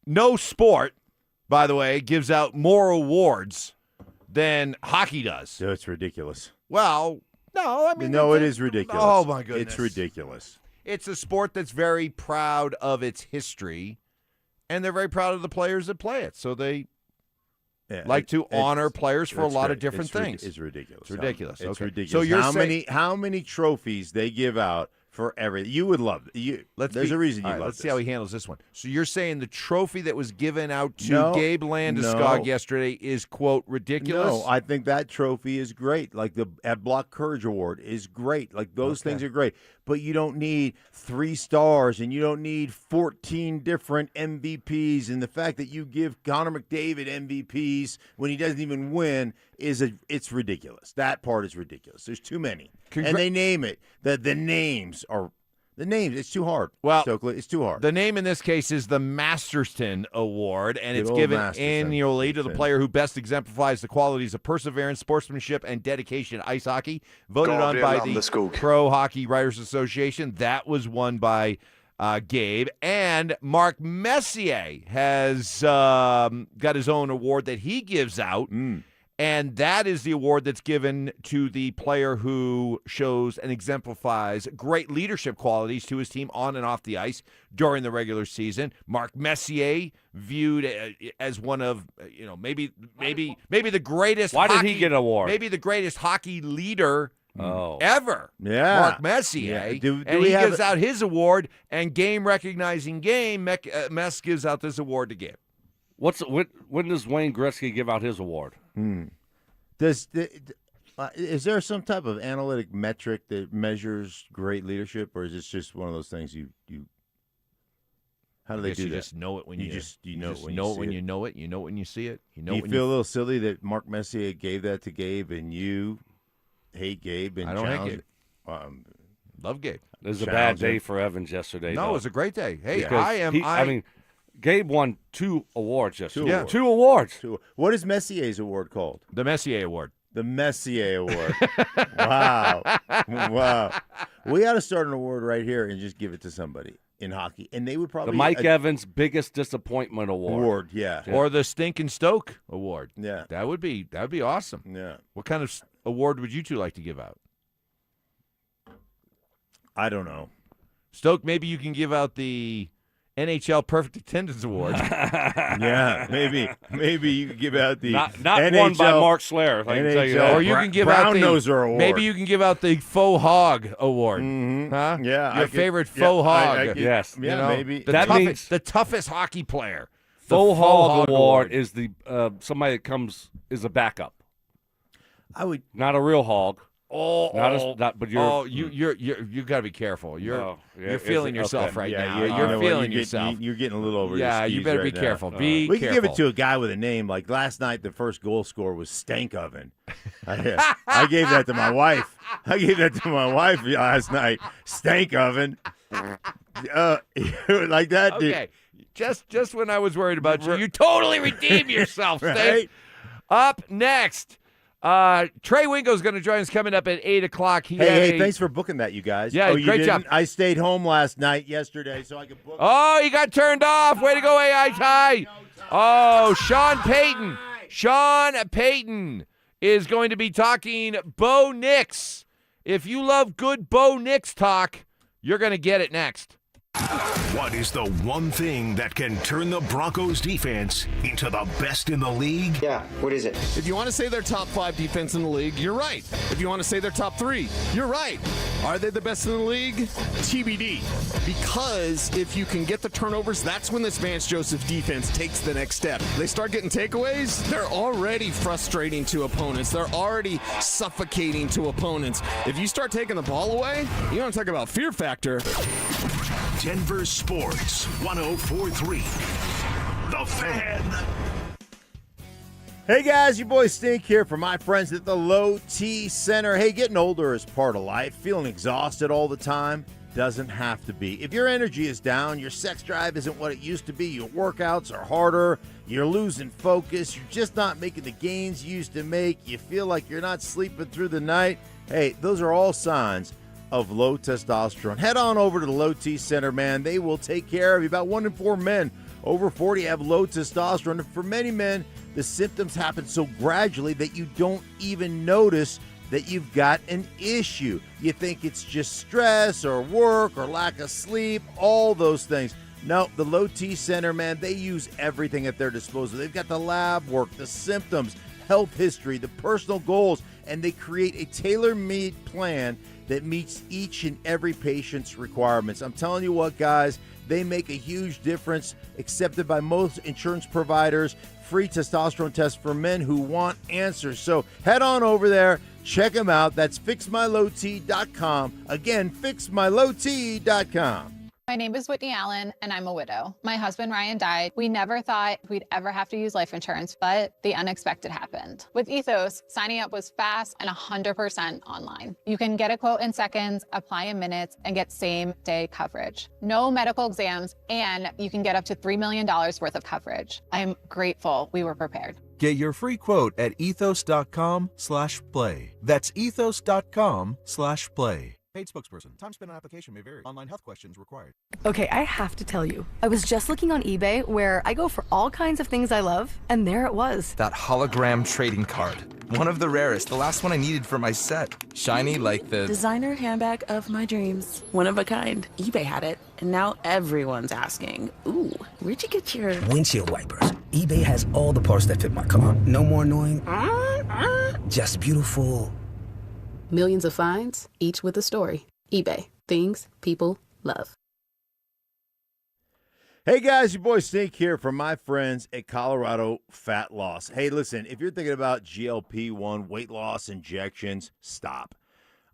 [SPEAKER 15] No sport, by the way, gives out more awards than hockey does.
[SPEAKER 5] So it's ridiculous.
[SPEAKER 15] Well, no, I mean,
[SPEAKER 5] No, it is ridiculous.
[SPEAKER 15] Oh, my goodness.
[SPEAKER 5] It's ridiculous.
[SPEAKER 15] It's a sport that's very proud of its history, and they're very proud of the players that play it. So they like to honor players for a lot of different things.
[SPEAKER 5] It's ridiculous.
[SPEAKER 15] It's ridiculous.
[SPEAKER 5] It's
[SPEAKER 15] Okay.
[SPEAKER 5] ridiculous.
[SPEAKER 15] So you're
[SPEAKER 5] how many trophies they give out for everything? You would love it. There's a reason you love
[SPEAKER 15] Let's
[SPEAKER 5] this.
[SPEAKER 15] see how he handles this one. So you're saying the trophy that was given out to Gabe Landeskog yesterday is, quote, ridiculous?
[SPEAKER 5] No, I think that trophy is great. Like the At Block Courage Award is great. Like those things are great. But you don't need 3 stars and you don't need 14 different MVPs. And the fact that you give Connor McDavid MVPs when he doesn't even win it's ridiculous. That part is ridiculous. There's too many. And they name it. The names. It's too hard.
[SPEAKER 15] Well,
[SPEAKER 5] Stokley, it's too hard.
[SPEAKER 15] The name in this case is the Masterton Award, and
[SPEAKER 5] Good
[SPEAKER 15] it's
[SPEAKER 5] old
[SPEAKER 15] given
[SPEAKER 5] Masterton.
[SPEAKER 15] annually to the player who best exemplifies the qualities of perseverance, sportsmanship, and dedication to ice hockey. Voted on by the Pro Hockey Writers Association. That was won by Gabe. And Mark Messier has got his own award that he gives out. And that is the award that's given to the player who shows and exemplifies great leadership qualities to his team on and off the ice during the regular season. Mark Messier viewed as one of, maybe the greatest.
[SPEAKER 13] Why did he get an award?
[SPEAKER 15] Maybe the greatest hockey leader ever.
[SPEAKER 5] Yeah.
[SPEAKER 15] Mark Messier.
[SPEAKER 5] Yeah. Do
[SPEAKER 15] and
[SPEAKER 5] we
[SPEAKER 15] he
[SPEAKER 5] have
[SPEAKER 15] gives out his award, and Game Recognizing Game, Mess gives out this award to Gabe.
[SPEAKER 13] When does Wayne Gretzky give out his award?
[SPEAKER 5] Is there some type of analytic metric that measures great leadership, or is it just one of those things you how do they do
[SPEAKER 15] you
[SPEAKER 5] that?
[SPEAKER 15] just know it when you
[SPEAKER 5] know it when
[SPEAKER 15] know
[SPEAKER 5] you
[SPEAKER 15] it when
[SPEAKER 5] see
[SPEAKER 15] you know it. You know it when you see it. You know
[SPEAKER 5] Do
[SPEAKER 15] it
[SPEAKER 5] you
[SPEAKER 15] when
[SPEAKER 5] feel a little silly that Mark Messier gave that to Gabe and you hate Gabe and
[SPEAKER 15] I don't hate
[SPEAKER 5] challenge
[SPEAKER 15] Gabe. Love Gabe.
[SPEAKER 13] It was a bad day for Evans yesterday.
[SPEAKER 15] No,
[SPEAKER 13] though.
[SPEAKER 15] it was a great day. Hey,
[SPEAKER 13] Because I mean, Gabe won 2 awards yesterday. 2
[SPEAKER 5] awards. What is Messier's award called?
[SPEAKER 15] The Messier Award.
[SPEAKER 5] The Messier Award. Wow. Wow. We got to start an award right here and just give it to somebody in hockey. And they would probably
[SPEAKER 13] the Mike Evans Biggest Disappointment Award.
[SPEAKER 5] Yeah.
[SPEAKER 15] Or the Stinkin' Stoke Award.
[SPEAKER 5] Yeah.
[SPEAKER 15] That would be awesome.
[SPEAKER 5] Yeah.
[SPEAKER 15] What kind of award would you two like to give out?
[SPEAKER 5] I don't know.
[SPEAKER 15] Stoke, maybe you can give out the NHL Perfect Attendance Award.
[SPEAKER 5] Yeah, maybe you could give out the
[SPEAKER 13] not
[SPEAKER 5] NHL,
[SPEAKER 13] won by Mark Schlereth. I can tell you that.
[SPEAKER 15] Or you can give out the
[SPEAKER 5] Brown-Noser Award.
[SPEAKER 15] Maybe you can give out the Faux Hog Award. Huh?
[SPEAKER 5] Yeah,
[SPEAKER 15] your favorite Faux Hog.
[SPEAKER 13] Yes.
[SPEAKER 5] Yeah, maybe.
[SPEAKER 15] The toughest hockey player.
[SPEAKER 13] Faux Hog Award is the somebody that comes is a backup.
[SPEAKER 5] I would
[SPEAKER 13] not a real hog.
[SPEAKER 15] But
[SPEAKER 13] you're
[SPEAKER 15] you got to be careful. You're feeling
[SPEAKER 13] okay.
[SPEAKER 15] yourself right now.
[SPEAKER 5] Yeah,
[SPEAKER 15] You're feeling yourself.
[SPEAKER 5] You're getting a little over.
[SPEAKER 15] Yeah,
[SPEAKER 5] your skis
[SPEAKER 15] you better
[SPEAKER 5] right
[SPEAKER 15] be
[SPEAKER 5] now.
[SPEAKER 15] careful.
[SPEAKER 5] We
[SPEAKER 15] Be
[SPEAKER 5] can give it to a guy with a name. Like last night, the first goal scorer was Stank Oven. I gave that to my wife. Last night. Stank Oven. Like that.
[SPEAKER 15] Okay. Just when I was worried about you totally redeemed yourself, Stank.
[SPEAKER 5] Right?
[SPEAKER 15] Up next. Trey Wingo's going to join us coming up at 8 o'clock.
[SPEAKER 5] Hey, thanks for booking that, you guys.
[SPEAKER 15] Yeah,
[SPEAKER 5] you
[SPEAKER 15] great
[SPEAKER 5] didn't?
[SPEAKER 15] job.
[SPEAKER 5] I stayed home yesterday, so I could book.
[SPEAKER 15] Oh, you got turned off. Way to go, AI Ty. Oh, Sean Payton. Sean Payton is going to be talking Bo Nix. If you love good Bo Nix talk, you're going to get it next.
[SPEAKER 1] What is the one thing that can turn the Broncos defense into the best in the league?
[SPEAKER 4] Yeah, what is it?
[SPEAKER 18] If you want to say they're top 5 defense in the league, you're right. If you want to say they're top 3, you're right. Are they the best in the league? TBD. Because if you can get the turnovers, that's when this Vance Joseph defense takes the next step. They start getting takeaways, they're already frustrating to opponents. They're already suffocating to opponents. If you start taking the ball away, you want to talk about fear factor.
[SPEAKER 1] Denver Sports 104.3. The Fan.
[SPEAKER 5] Hey guys, your boy Stink here from my friends at the Low T Center. Hey, getting older is part of life. Feeling exhausted all the time doesn't have to be. If your energy is down, your sex drive isn't what it used to be, your workouts are harder, you're losing focus, you're just not making the gains you used to make, you feel like you're not sleeping through the night, hey, those are all signs of low testosterone. Head on over to the Low T Center, man. They will take care of you. About 1 in 4 men over 40 have low testosterone. And for many men, the symptoms happen so gradually that you don't even notice that you've got an issue. You think it's just stress or work or lack of sleep, all those things. No, the Low T Center, man, they use everything at their disposal. They've got the lab work, the symptoms, health history, the personal goals, and they create a tailor-made plan that meets each and every patient's requirements. I'm telling you what, guys, they make a huge difference, accepted by most insurance providers, free testosterone tests for men who want answers. So head on over there, check them out. That's fixmylowt.com. Again, fixmylowt.com.
[SPEAKER 20] My name is Whitney Allen, and I'm a widow. My husband, Ryan, died. We never thought we'd ever have to use life insurance, but the unexpected happened. With Ethos, signing up was fast and 100% online. You can get a quote in seconds, apply in minutes, and get same-day coverage. No medical exams, and you can get up to $3 million worth of coverage. I'm grateful we were prepared.
[SPEAKER 21] Get your free quote at ethos.com/play. That's ethos.com/play. Paid spokesperson. Time spent on application may vary. Online health questions required.
[SPEAKER 22] Okay, I have to tell you. I was just looking on eBay where I go for all kinds of things I love, and there it was.
[SPEAKER 26] That hologram trading card. One of the rarest. The last one I needed for my set. Shiny like the...
[SPEAKER 17] Designer handbag of my dreams. One of a kind. eBay had it, and now everyone's asking, ooh, where'd you get your...
[SPEAKER 27] Windshield wipers. eBay has all the parts that fit my car. No more annoying. Just beautiful.
[SPEAKER 28] Millions of finds, each with a story. eBay. Things people love.
[SPEAKER 5] Hey guys, your boy Stink here from my friends at Colorado Fat Loss. Hey, listen, if you're thinking about GLP-1 weight loss injections, stop.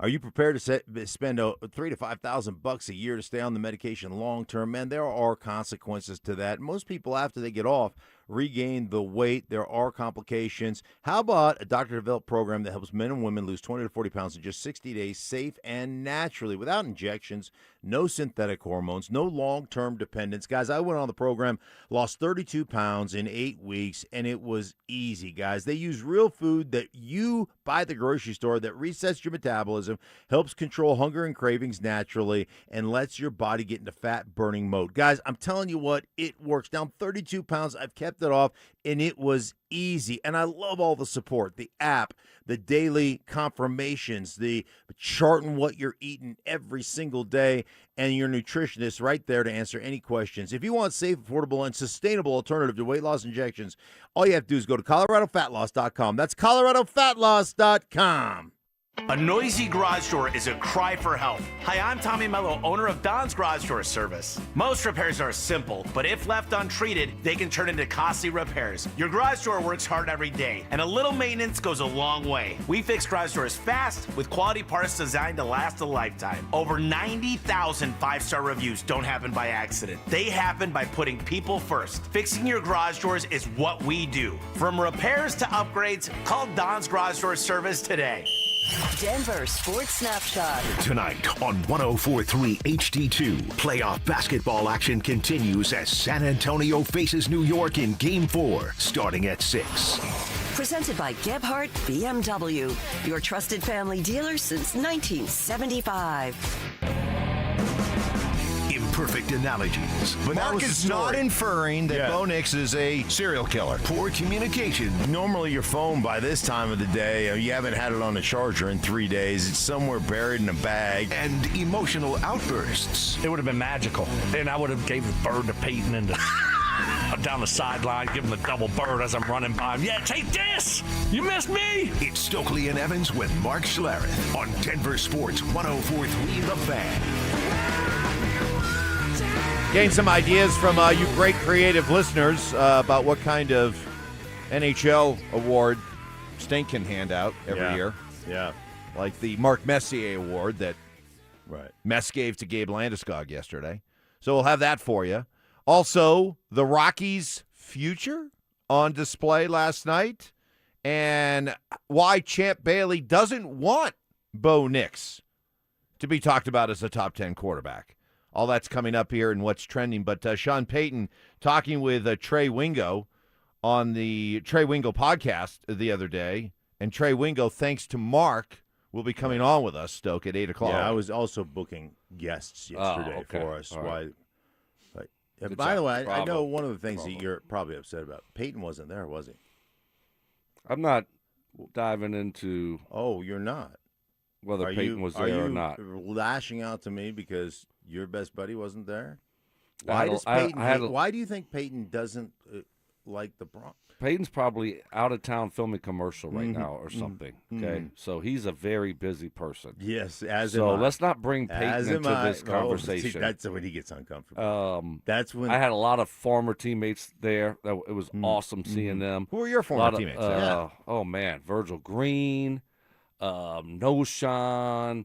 [SPEAKER 5] Are you prepared to spend $3,000 to $5,000 a year to stay on the medication long term? Man, there are consequences to that. Most people, after they get off, regain the weight. There are complications. How about a doctor-developed program that helps men and women lose 20 to 40 pounds in just 60 days, safe and naturally, without injections, no synthetic hormones, no long-term dependence. Guys, I went on the program, lost 32 pounds in 8 weeks, and it was easy, guys. They use real food that you buy at the grocery store that resets your metabolism, helps control hunger and cravings naturally, and lets your body get into fat-burning mode. Guys, I'm telling you what, it works. Down 32 pounds, I've kept it off, and it was easy. And I love all the support, the app, the daily confirmations, the charting what you're eating every single day, and your nutritionist right there to answer any questions. If you want safe, affordable, and sustainable alternative to weight loss injections, all you have to do is go to ColoradoFatLoss.com. That's ColoradoFatLoss.com.
[SPEAKER 2] A noisy garage door is a cry for help. Hi, I'm Tommy Mello, owner of Don's Garage Door Service. Most repairs are simple, but if left untreated, they can turn into costly repairs. Your garage door works hard every day, and a little maintenance goes a long way. We fix garage doors fast with quality parts designed to last a lifetime. Over 90,000 five-star reviews don't happen by accident. They happen by putting people first. Fixing your garage doors is what we do. From repairs to upgrades, call Don's Garage Door Service today.
[SPEAKER 4] Denver Sports Snapshot.
[SPEAKER 1] Tonight on 104.3 HD2, playoff basketball action continues as San Antonio faces New York in Game 4, starting at 6.
[SPEAKER 4] Presented by Gebhardt BMW, your trusted family dealer since 1975.
[SPEAKER 1] Imperfect analogies.
[SPEAKER 15] But Mark is not inferring that Bo Nix is a serial killer.
[SPEAKER 1] Poor communication.
[SPEAKER 7] Normally your phone by this time of the day, you haven't had it on a charger in 3 days. It's somewhere buried in a bag.
[SPEAKER 1] And emotional outbursts.
[SPEAKER 8] It would have been magical. And I would have gave the bird to Payton and down the sideline, give him the double bird as I'm running by him. Yeah, take this! You missed me!
[SPEAKER 1] It's Stokley and Evans with Mark Schlereth on Denver Sports 104.3 The Fan.
[SPEAKER 15] Gain some ideas from you great creative listeners about what kind of NHL award Stink can hand out every year.
[SPEAKER 5] Yeah.
[SPEAKER 15] Like the Mark Messier Award that Mess gave to Gabe Landeskog yesterday. So we'll have that for you. Also, the Rockies' future on display last night, and why Champ Bailey doesn't want Bo Nix to be talked about as a top 10 quarterback. All that's coming up here and what's trending. But Sean Payton talking with Trey Wingo on the Trey Wingo podcast the other day. And Trey Wingo, thanks to Mark, will be coming on with us, Stoke, at 8 o'clock.
[SPEAKER 5] Yeah, I was also booking guests yesterday for us.
[SPEAKER 13] Right.
[SPEAKER 5] By the way, I know one of the things that you're probably upset about. Payton wasn't there, was he?
[SPEAKER 13] I'm not diving into.
[SPEAKER 5] Oh, you're not.
[SPEAKER 13] Whether Payton was there or not.
[SPEAKER 5] Are you lashing out to me because your best buddy wasn't there?
[SPEAKER 13] Why
[SPEAKER 5] do you think Payton doesn't like the Broncos?
[SPEAKER 13] Payton's probably out of town filming commercial right now or something. Okay, so he's a very busy person.
[SPEAKER 5] Yes,
[SPEAKER 13] so let's not bring Payton into this conversation.
[SPEAKER 5] See, that's when he gets uncomfortable. That's when
[SPEAKER 13] I had a lot of former teammates there. It was awesome seeing them.
[SPEAKER 15] Who were your former teammates?
[SPEAKER 13] Oh man, Virgil Green, Noshan.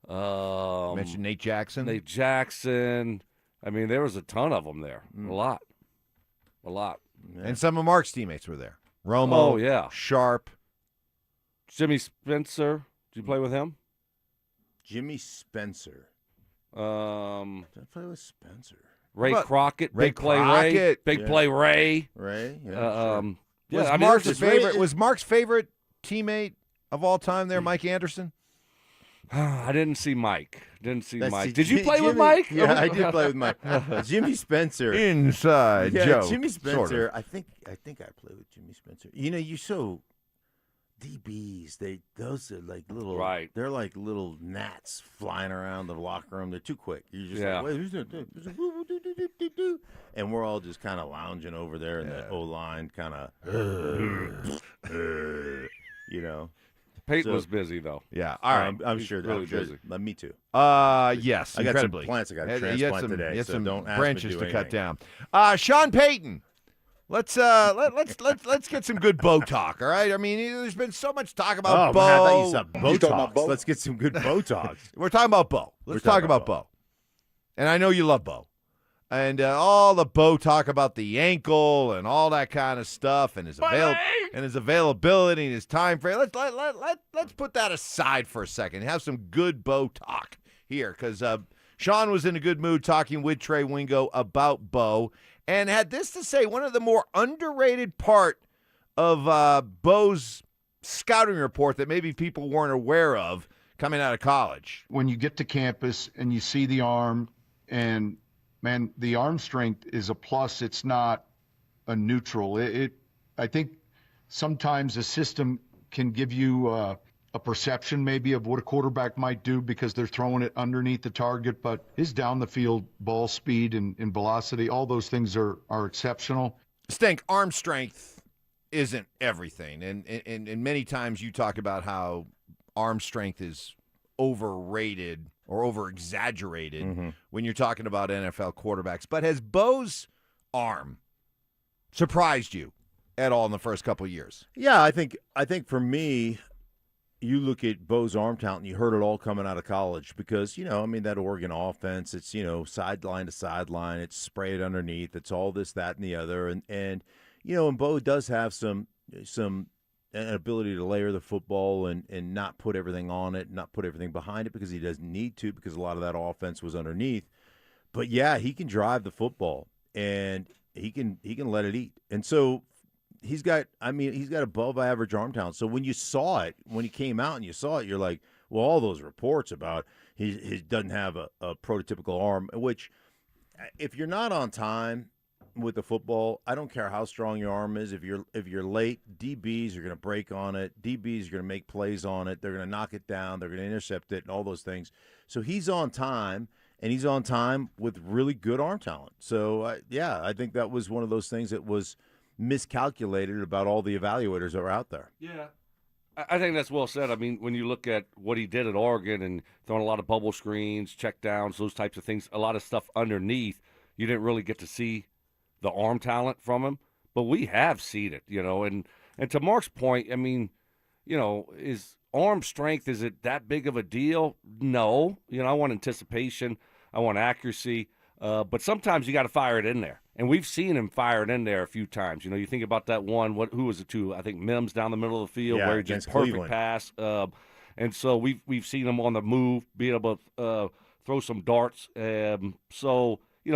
[SPEAKER 15] Mentioned Nate Jackson.
[SPEAKER 13] Nate Jackson. I mean, there was a ton of them there. A lot.
[SPEAKER 5] Yeah.
[SPEAKER 15] And some of Mark's teammates were there. Romo, Sharp.
[SPEAKER 13] Jimmy Spencer. Did you play with him?
[SPEAKER 5] Jimmy Spencer.
[SPEAKER 13] Did I
[SPEAKER 5] play with Spencer?
[SPEAKER 13] Ray Crockett.
[SPEAKER 15] Ray
[SPEAKER 13] Big Play
[SPEAKER 15] Crockett.
[SPEAKER 13] Ray. Big Play Ray.
[SPEAKER 5] Ray.
[SPEAKER 15] Was Mark's favorite teammate of all time there Mike Anderson?
[SPEAKER 13] I didn't see Mike. Did you play with Mike?
[SPEAKER 5] Yeah, I did play with Mike. Jimmy Spencer.
[SPEAKER 15] Inside joke.
[SPEAKER 5] Jimmy Spencer.
[SPEAKER 15] Sort of.
[SPEAKER 5] I think I played with Jimmy Spencer. You know, you're so DBs. Those are like little.
[SPEAKER 13] Right.
[SPEAKER 5] They're like little gnats flying around the locker room. They're too quick. You're just like, wait, who's doing? And we're all just kind of lounging over there in the O line, kind of. You know.
[SPEAKER 13] Peyton was busy though.
[SPEAKER 15] Yeah, all right.
[SPEAKER 5] I'm sure
[SPEAKER 13] really
[SPEAKER 5] I'm sure.
[SPEAKER 13] busy.
[SPEAKER 5] Me too.
[SPEAKER 15] Yes,
[SPEAKER 5] I got
[SPEAKER 15] incredibly.
[SPEAKER 5] some plants I got to transplant today.
[SPEAKER 15] You had
[SPEAKER 5] so
[SPEAKER 15] some
[SPEAKER 5] don't ask
[SPEAKER 15] branches
[SPEAKER 5] me to
[SPEAKER 15] to
[SPEAKER 5] do
[SPEAKER 15] cut
[SPEAKER 5] anything.
[SPEAKER 15] down. Sean Payton. Let's get some good Bo talk. All right. I mean, there's been so much talk about Bo.
[SPEAKER 5] Man, I thought you said Botox. Let's get some good Botox.
[SPEAKER 15] We're talking about Bo. Let's talk about Bo. And I know you love Bo. And all the Bo talk about the ankle and all that kind of stuff and his availability and his time frame. Let's put that aside for a second and have some good Bo talk here, because Sean was in a good mood talking with Trey Wingo about Bo and had this to say: one of the more underrated part of Bo's scouting report that maybe people weren't aware of coming out of college.
[SPEAKER 3] When you get to campus and you see the arm, and man, the arm strength is a plus. It's not a neutral. I think sometimes a system can give you a perception maybe of what a quarterback might do because they're throwing it underneath the target, but his down the field ball speed and velocity, all those things are exceptional.
[SPEAKER 15] Stink, arm strength isn't everything. And many times you talk about how arm strength is overrated or over-exaggerated when you're talking about NFL quarterbacks. But has Bo's arm surprised you at all in the first couple of years?
[SPEAKER 5] Yeah, I think for me, you look at Bo's arm talent, and you heard it all coming out of college because, that Oregon offense, it's, sideline to sideline, it's sprayed underneath, it's all this, that, and the other. And Bo does have some an ability to layer the football and not put everything on it, not put everything behind it because he doesn't need to, because a lot of that offense was underneath. But yeah, he can drive the football and he can let it eat. And so he's got above average arm talent. So when you saw it, when he came out and you saw it, you're like, well, all those reports about he doesn't have a prototypical arm, which if you're not on time with the football, I don't care how strong your arm is. If you're late, DBs are going to break on it. DBs are going to make plays on it. They're going to knock it down. They're going to intercept it and all those things. So he's on time, and he's on time with really good arm talent. So, I think that was one of those things that was miscalculated about all the evaluators that were out there.
[SPEAKER 13] Yeah. I think that's well said. I mean, when you look at what he did at Oregon and throwing a lot of bubble screens, check downs, those types of things, a lot of stuff underneath, you didn't really get to see the arm talent from him, but we have seen it, and to Mark's point, I mean, is arm strength, is it that big of a deal? No. I want anticipation, I want accuracy, but sometimes you got to fire it in there, and we've seen him fire it in there a few times. You think about that one, who was it to? I think Mims down the middle of the field where he just perfect
[SPEAKER 5] Cleveland
[SPEAKER 13] pass, and so we've seen him on the move, be able to throw some darts,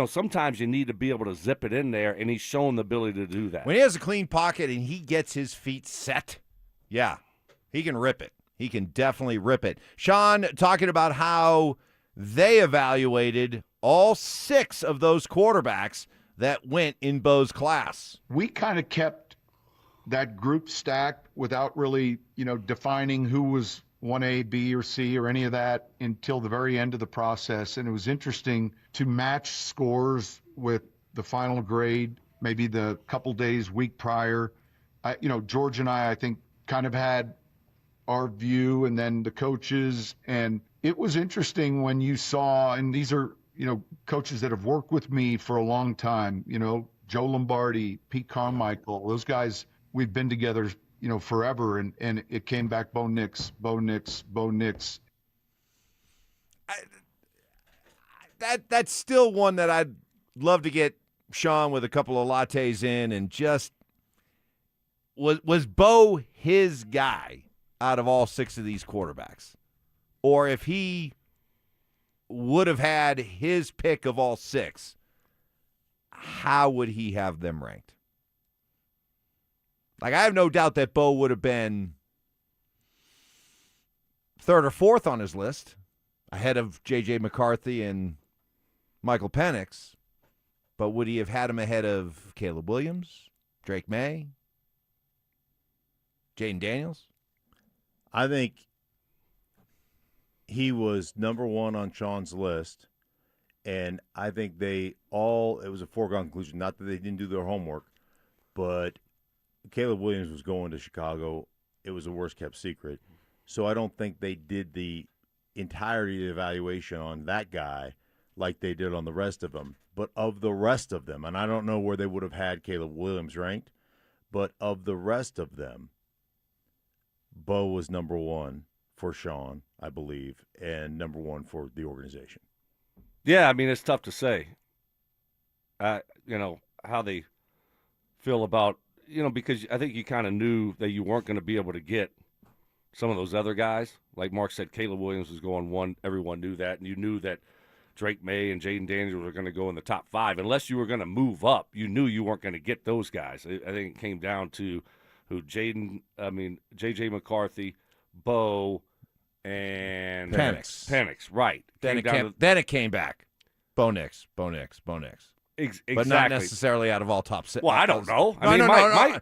[SPEAKER 13] sometimes you need to be able to zip it in there, and he's shown the ability to do that.
[SPEAKER 15] When he has a clean pocket and he gets his feet set, yeah, he can rip it. He can definitely rip it. Sean talking about how they evaluated all 6 of those quarterbacks that went in Bo's class.
[SPEAKER 3] We kind of kept that group stacked without really, defining who was 1A, B, or C, or any of that until the very end of the process. And it was interesting to match scores with the final grade, maybe the couple days, week prior. George and I think, kind of had our view, and then the coaches. And it was interesting when you saw, and these are, coaches that have worked with me for a long time, Joe Lombardi, Pete Carmichael, those guys, we've been together forever, and it came back Bo Nix.
[SPEAKER 15] That's still one that I'd love to get Sean with a couple of lattes in, and just was Bo his guy out of all 6 of these quarterbacks? Or if he would have had his pick of all 6, how would he have them ranked? Like, I have no doubt that Bo would have been 3rd or 4th on his list, ahead of J.J. McCarthy and Michael Penix. But would he have had him ahead of Caleb Williams, Drake May, Jaden Daniels?
[SPEAKER 5] I think he was number 1 on Sean's list, and I think it was a foregone conclusion, not that they didn't do their homework, but Caleb Williams was going to Chicago. It was the worst-kept secret. So I don't think they did the entirety of the evaluation on that guy like they did on the rest of them. But of the rest of them, and I don't know where they would have had Caleb Williams ranked, but of the rest of them, Bo was number 1 for Sean, I believe, and number 1 for the organization.
[SPEAKER 13] Yeah, I mean, it's tough to say. how they feel about, because I think you kind of knew that you weren't going to be able to get some of those other guys. Like Mark said, Caleb Williams was going one. Everyone knew that, and you knew that Drake May and Jaden Daniels were going to go in the top 5. Unless you were going to move up, you knew you weren't going to get those guys. I think it came down to J.J. McCarthy, Bo, and
[SPEAKER 15] Penix.
[SPEAKER 13] Right.
[SPEAKER 15] Then it came back. Bo Nix.
[SPEAKER 13] Exactly.
[SPEAKER 15] But not necessarily out of all top six.
[SPEAKER 13] Well, I don't know. I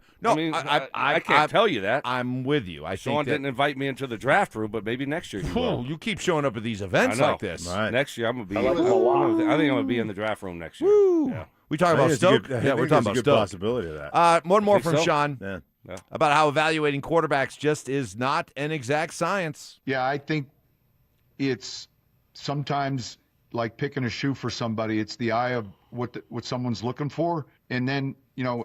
[SPEAKER 13] can't tell you that.
[SPEAKER 15] I'm with you.
[SPEAKER 13] Sean didn't invite me into the draft room, but maybe next year you will.
[SPEAKER 15] You keep showing up at these events like this.
[SPEAKER 13] Right. Next year I'm going to be. I think I'm going to be in the draft room next year.
[SPEAKER 15] Woo.
[SPEAKER 13] Yeah.
[SPEAKER 15] We talk about Stoke.
[SPEAKER 5] We're talking about Stoke. Possibility of that.
[SPEAKER 15] One more from
[SPEAKER 13] so.
[SPEAKER 15] Sean
[SPEAKER 13] Yeah.
[SPEAKER 15] about how evaluating quarterbacks just is not an exact science.
[SPEAKER 3] Yeah, I think it's sometimes like picking a shoe for somebody. It's the eye of what someone's looking for, and then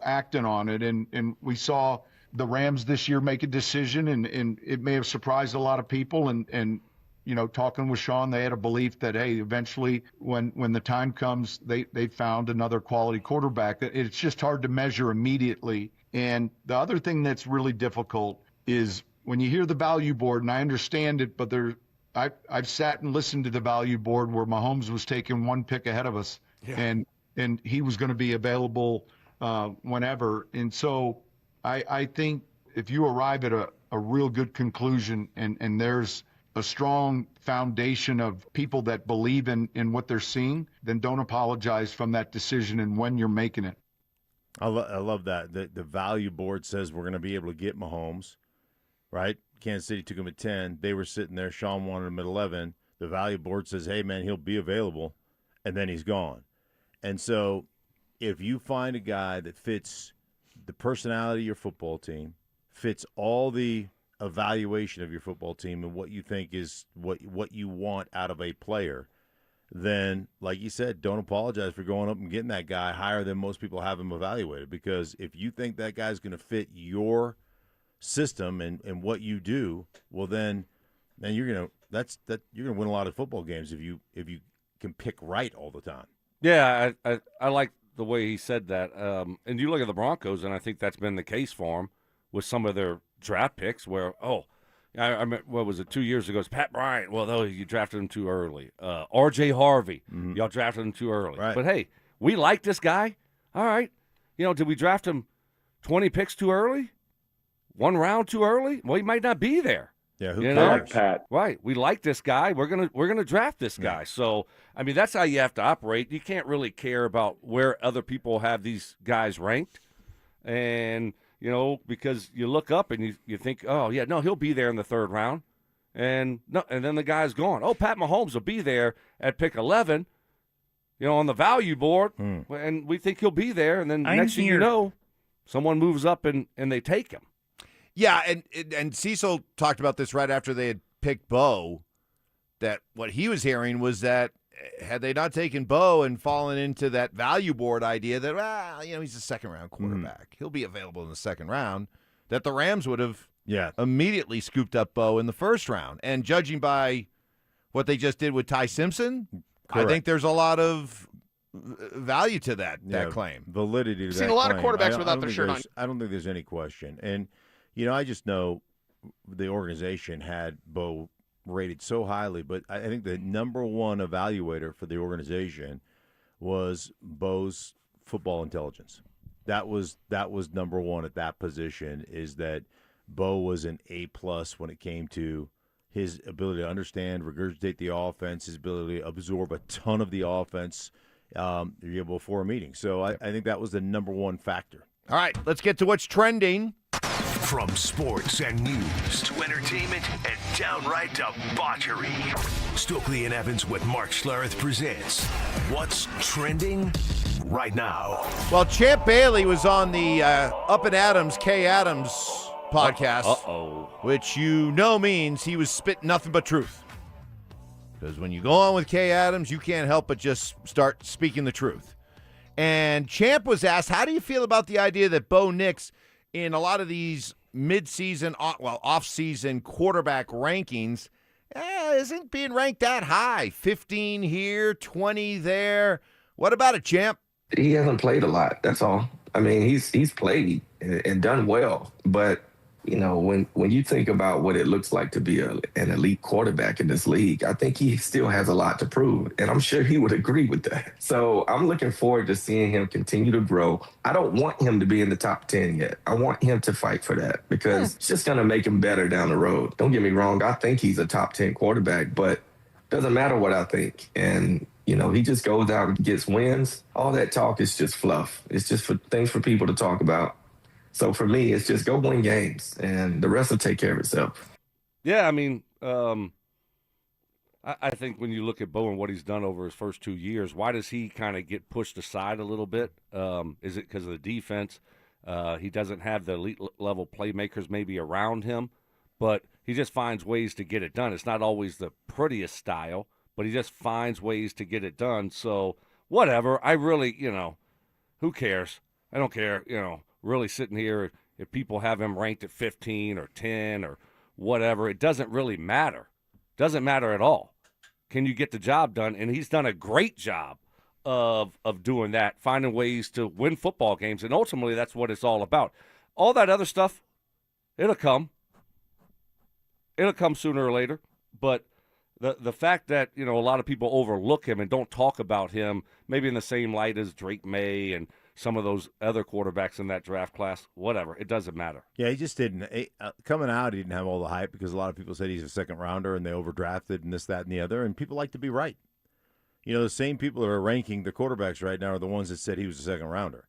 [SPEAKER 3] acting on it. And we saw the Rams this year make a decision, and it may have surprised a lot of people. And talking with Sean, they had a belief that hey, eventually when the time comes, they found another quality quarterback. It's just hard to measure immediately. And the other thing that's really difficult is when you hear the value board, and I understand it, but I've sat and listened to the value board where Mahomes was taking one pick ahead of us, and he was going to be available whenever. And so I think if you arrive at a real good conclusion and there's a strong foundation of people that believe in what they're seeing, then don't apologize from that decision and when you're making it.
[SPEAKER 5] I love that. The value board says we're going to be able to get Mahomes, right? Kansas City took him at 10. They were sitting there. Sean wanted him at 11. The value board says, hey, man, he'll be available, and then he's gone. And so if you find a guy that fits the personality of your football team, fits all the evaluation of your football team and what you think is what you want out of a player, then, like you said, don't apologize for going up and getting that guy higher than most people have him evaluated. Because if you think that guy's going to fit your system and what you do, well, then you're gonna win a lot of football games if you can pick right all the time.
[SPEAKER 13] Yeah, I like the way he said that. And you look at the Broncos, and I think that's been the case for them with some of their draft picks where, I remember, what was it, 2 years ago? It's Pat Bryant. Well, you drafted him too early. R.J. Harvey, y'all drafted him too early.
[SPEAKER 5] Right.
[SPEAKER 13] But, hey, we like this guy. All right. Did we draft him 20 picks too early? 1 round too early? Well, he might not be there.
[SPEAKER 5] Yeah, who cares?
[SPEAKER 6] Pat.
[SPEAKER 13] Right. We like this guy. We're gonna draft this guy. So, I mean, that's how you have to operate. You can't really care about where other people have these guys ranked. And, because you look up and you think, oh, yeah, no, he'll be there in the 3rd round. And then the guy's gone. Oh, Pat Mahomes will be there at pick 11, on the value board. And we think he'll be there. And then next thing you know, someone moves up and they take him.
[SPEAKER 15] Yeah, and Cecil talked about this right after they had picked Bo, that what he was hearing was that had they not taken Bo and fallen into that value board idea that, he's a 2nd-round quarterback, he'll be available in the 2nd round, that the Rams would have immediately scooped up Bo in the 1st round. And judging by what they just did with Ty Simpson,
[SPEAKER 5] Correct.
[SPEAKER 15] I think there's a lot of value to that claim.
[SPEAKER 5] Validity to
[SPEAKER 18] I've
[SPEAKER 5] that
[SPEAKER 18] seen a lot of
[SPEAKER 5] claim.
[SPEAKER 18] quarterbacks without their shirt on.
[SPEAKER 5] I don't think there's any question. And I just know the organization had Bo rated so highly, but I think the number one evaluator for the organization was Bo's football intelligence. That was number one at that position, is that Bo was an A+ when it came to his ability to regurgitate the offense, his ability to absorb a ton of the offense before a meeting. So I think that was the number one factor.
[SPEAKER 15] All right, let's get to what's trending.
[SPEAKER 1] From sports and news to entertainment and downright debauchery, Stokley and Evans with Mark Schlereth presents What's Trending Right Now.
[SPEAKER 15] Well, Champ Bailey was on the Up and Adams, Kay Adams podcast, which means he was spitting nothing but truth. Because when you go on with Kay Adams, you can't help but just start speaking the truth. And Champ was asked, how do you feel about the idea that Bo Nix, in a lot of these mid-season, off-season quarterback rankings, isn't being ranked that high? 15 here, 20 there. What about it, Champ?
[SPEAKER 6] He hasn't played a lot. That's all. I mean, he's played and done well, but when you think about what it looks like to be an elite quarterback in this league, I think he still has a lot to prove, and I'm sure he would agree with that. So I'm looking forward to seeing him continue to grow. I don't want him to be in the top 10 yet. I want him to fight for that because it's just going to make him better down the road. Don't get me wrong. I think he's a top 10 quarterback, but doesn't matter what I think. And he just goes out and gets wins. All that talk is just fluff. It's just things for people to talk about. So for me, it's just go win games, and the rest will take care of itself.
[SPEAKER 13] Yeah, I mean, I think when you look at Bo and what he's done over his first 2 years, why does he kind of get pushed aside a little bit? Is it because of the defense? He doesn't have the elite level playmakers maybe around him, but he just finds ways to get it done. It's not always the prettiest style, but he just finds ways to get it done. So whatever. I really, who cares? I don't care, really sitting here, if people have him ranked at 15 or 10 or whatever, it doesn't really matter. Doesn't matter at all. Can you get the job done? And he's done a great job of doing that, finding ways to win football games, and ultimately that's what it's all about. All that other stuff, it'll come. It'll come sooner or later, but the fact that, a lot of people overlook him and don't talk about him maybe in the same light as Drake May and some of those other quarterbacks in that draft class, whatever. It doesn't matter.
[SPEAKER 5] Yeah, he just didn't. Coming out, he didn't have all the hype because a lot of people said he's a second-rounder and they overdrafted and this, that, and the other, and people like to be right. The same people that are ranking the quarterbacks right now are the ones that said he was a second-rounder.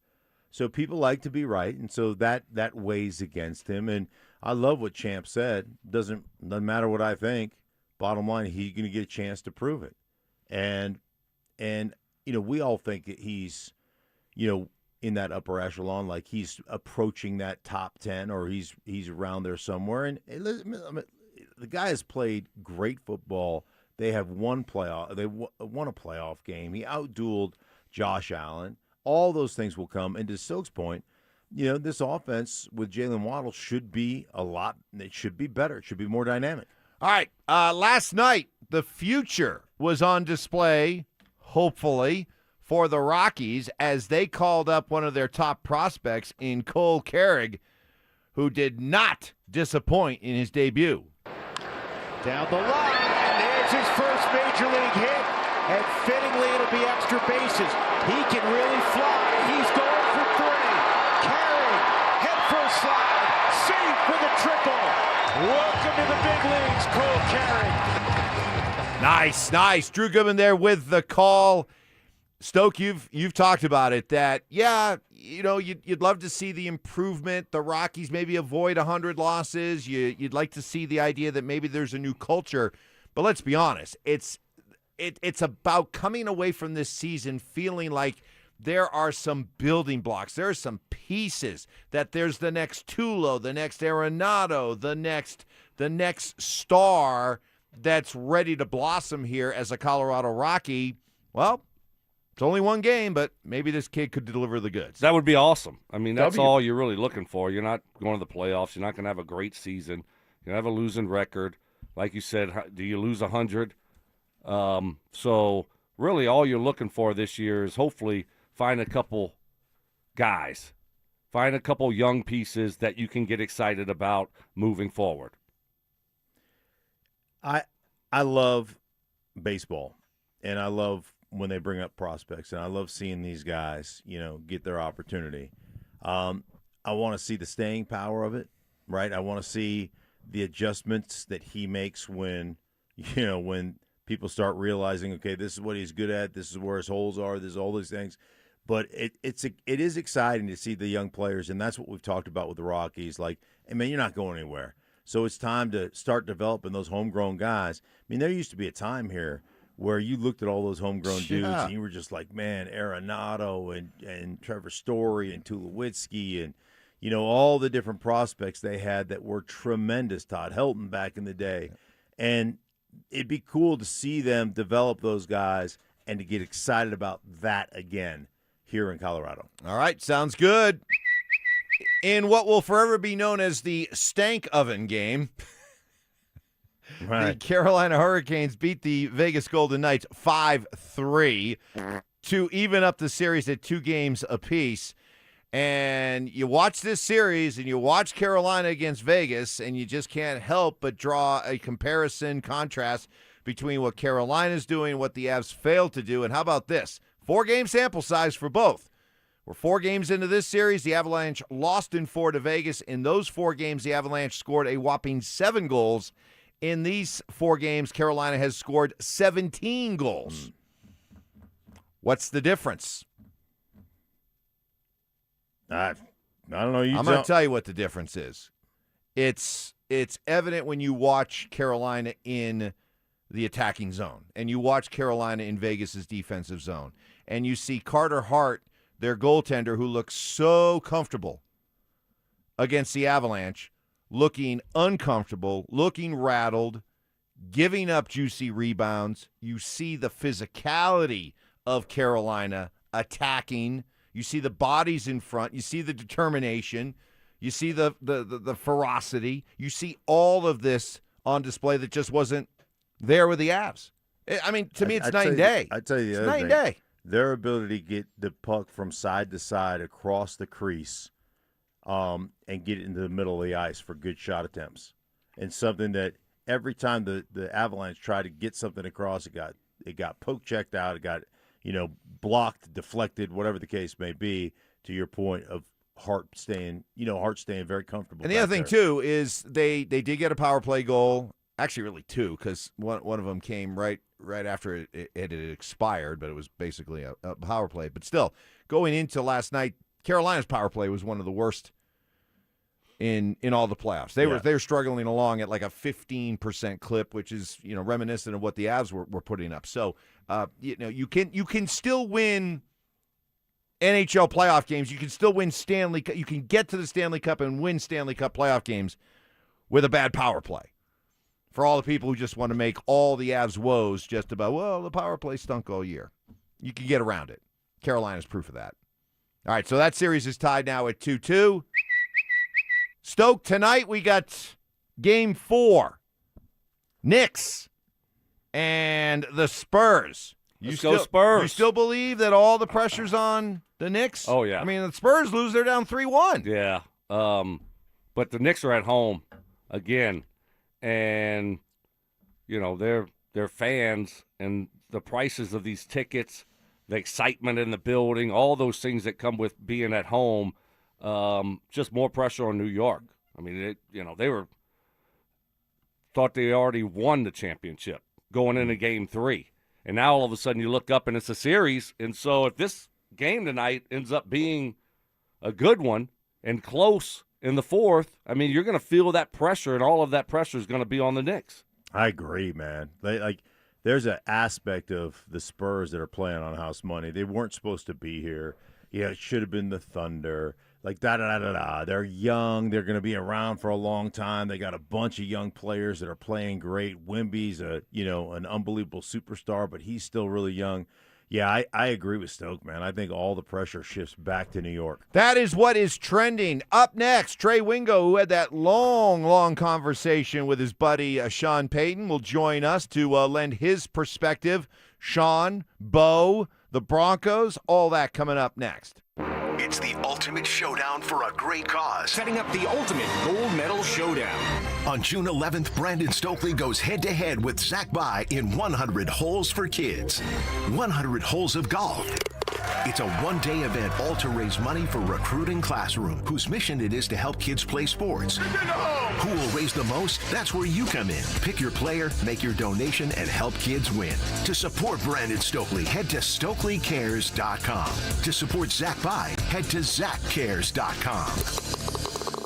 [SPEAKER 5] So people like to be right, and so that weighs against him. And I love what Champ said. Doesn't matter what I think. Bottom line, he's going to get a chance to prove it. And we all think that he's, in that upper echelon, like he's approaching that top 10 or he's around there somewhere. And the guy has played great football. They have won playoff. They won a playoff game. He outdueled Josh Allen. All those things will come. And to Silk's point, this offense with Jalen Waddle should be it should be better. It should be more dynamic.
[SPEAKER 15] All right. Last night, the future was on display, hopefully, for the Rockies as they called up one of their top prospects in Cole Carrig, who did not disappoint in his debut.
[SPEAKER 9] Down the line, and there's his first major league hit, and fittingly it'll be extra bases. He can really fly. He's going for 3. Carrig, head first slide, safe with a triple. Welcome to the big leagues, Cole Carrig.
[SPEAKER 15] Nice. Drew Goodman there with the call. Stoke, you've talked about it, that, you'd love to see the improvement. The Rockies maybe avoid 100 losses. You'd like to see the idea that maybe there's a new culture. But let's be honest, it's about coming away from this season feeling like there are some building blocks. There are some pieces, that there's the next Tulo, the next Arenado, the next star that's ready to blossom here as a Colorado Rocky. Well, it's only one game, but maybe this kid could deliver the goods.
[SPEAKER 13] That would be awesome. I mean, that's all you're really looking for. You're not going to the playoffs. You're not going to have a great season. You're going to have a losing record. Like you said, do you lose 100? So really all you're looking for this year is hopefully find a couple guys, find a couple young pieces that you can get excited about moving forward.
[SPEAKER 5] I love baseball, and I love when they bring up prospects, and I love seeing these guys, get their opportunity. I want to see the staying power of it, right? I want to see the adjustments that he makes when people start realizing, okay, this is what he's good at, this is where his holes are, this is all these things. But it is exciting to see the young players, and that's what we've talked about with the Rockies. Like, hey, man, you're not going anywhere. So it's time to start developing those homegrown guys. I mean, there used to be a time here where you looked at all those homegrown dudes and you were just like, man, Arenado and Trevor Story and Tulowitzki and, all the different prospects they had that were tremendous. Todd Helton back in the day. And it'd be cool to see them develop those guys and to get excited about that again here in Colorado.
[SPEAKER 15] All right, sounds good. In what will forever be known as the stank oven game,
[SPEAKER 5] right,
[SPEAKER 15] the Carolina Hurricanes beat the Vegas Golden Knights 5-3. to even up the series at 2 games apiece. And you watch this series and you watch Carolina against Vegas, and you just can't help but draw a comparison, contrast between what Carolina's doing and what the Avs failed to do. And how about this? 4-game sample size for both. We're 4 games into this series. The Avalanche lost in 4 to Vegas. In those 4 games, the Avalanche scored a whopping 7 goals. In these 4 games, Carolina has scored 17 goals. What's the difference?
[SPEAKER 5] I don't know.
[SPEAKER 15] I'm going to tell you what the difference is. It's evident when you watch Carolina in the attacking zone, and you watch Carolina in Vegas's defensive zone, and you see Carter Hart, their goaltender, who looks so comfortable against the Avalanche, looking uncomfortable, looking rattled, giving up juicy rebounds. You see the physicality of Carolina attacking. You see the bodies in front. You see the determination. You see the ferocity. You see all of this on display that just wasn't there with the Avs. I mean, to me, it's night and day.
[SPEAKER 5] I tell you,
[SPEAKER 15] it's night and day.
[SPEAKER 5] Their ability to get the puck from side to side across the crease, and get it into the middle of the ice for good shot attempts, and something that every time the Avalanche tried to get something across, it got poke checked out. It got blocked, deflected, whatever the case may be. To your point of Hart staying very comfortable.
[SPEAKER 15] And the other thing too is they did get a power play goal. Actually, really 2, because one of them came right after it had expired, but it was basically a power play. But still, going into last night, Carolina's power play was one of the worst in all the playoffs. They were struggling along at like a 15% clip, which is reminiscent of what the Avs were putting up. So you can still win NHL playoff games. You can still win Stanley Cup. You can get to the Stanley Cup and win Stanley Cup playoff games with a bad power play. For all the people who just want to make all the Avs woes just about, well, the power play stunk all year. You can get around it. Carolina's proof of that. All right, so that series is tied now at 2-2. Stoke, tonight we got Game 4. Knicks and the Spurs.
[SPEAKER 13] Let's go Spurs.
[SPEAKER 15] You still believe that all the pressure's on the Knicks?
[SPEAKER 13] Oh, yeah.
[SPEAKER 15] I mean, the Spurs lose, they're down 3-1.
[SPEAKER 13] Yeah. But the Knicks are at home again. And, they're fans, and the prices of these tickets, the excitement in the building, all those things that come with being at home, just more pressure on New York. I mean, they thought they already won the championship going into Game 3. And now all of a sudden you look up and it's a series. And so if this game tonight ends up being a good one and close in the 4th, I mean, you're going to feel that pressure, and all of that pressure is going to be on the Knicks.
[SPEAKER 5] I agree, man. There's an aspect of the Spurs that are playing on house money. They weren't supposed to be here. Yeah, it should have been the Thunder. They're young. They're going to be around for a long time. They got a bunch of young players that are playing great. Wemby's an unbelievable superstar, but he's still really young. Yeah, I agree with Stoke, man. I think all the pressure shifts back to New York.
[SPEAKER 15] That is what is trending. Up next, Trey Wingo, who had that long conversation with his buddy Sean Payton, will join us to lend his perspective. Sean, Bo, the Broncos, all that coming up next.
[SPEAKER 1] It's the ultimate showdown for a great cause.
[SPEAKER 10] Setting up the ultimate gold medal showdown.
[SPEAKER 1] On June 11th, Brandon Stokley goes head-to-head with Zach By in 100 Holes for Kids. 100 holes of golf. It's a one-day event all to raise money for Recruiting Classroom, whose mission it is to help kids play sports. Who will raise the most? That's where you come in. Pick your player, make your donation, and help kids win. To support Brandon Stokley, head to StokleyCares.com. To support Zach By, head to ZachCares.com.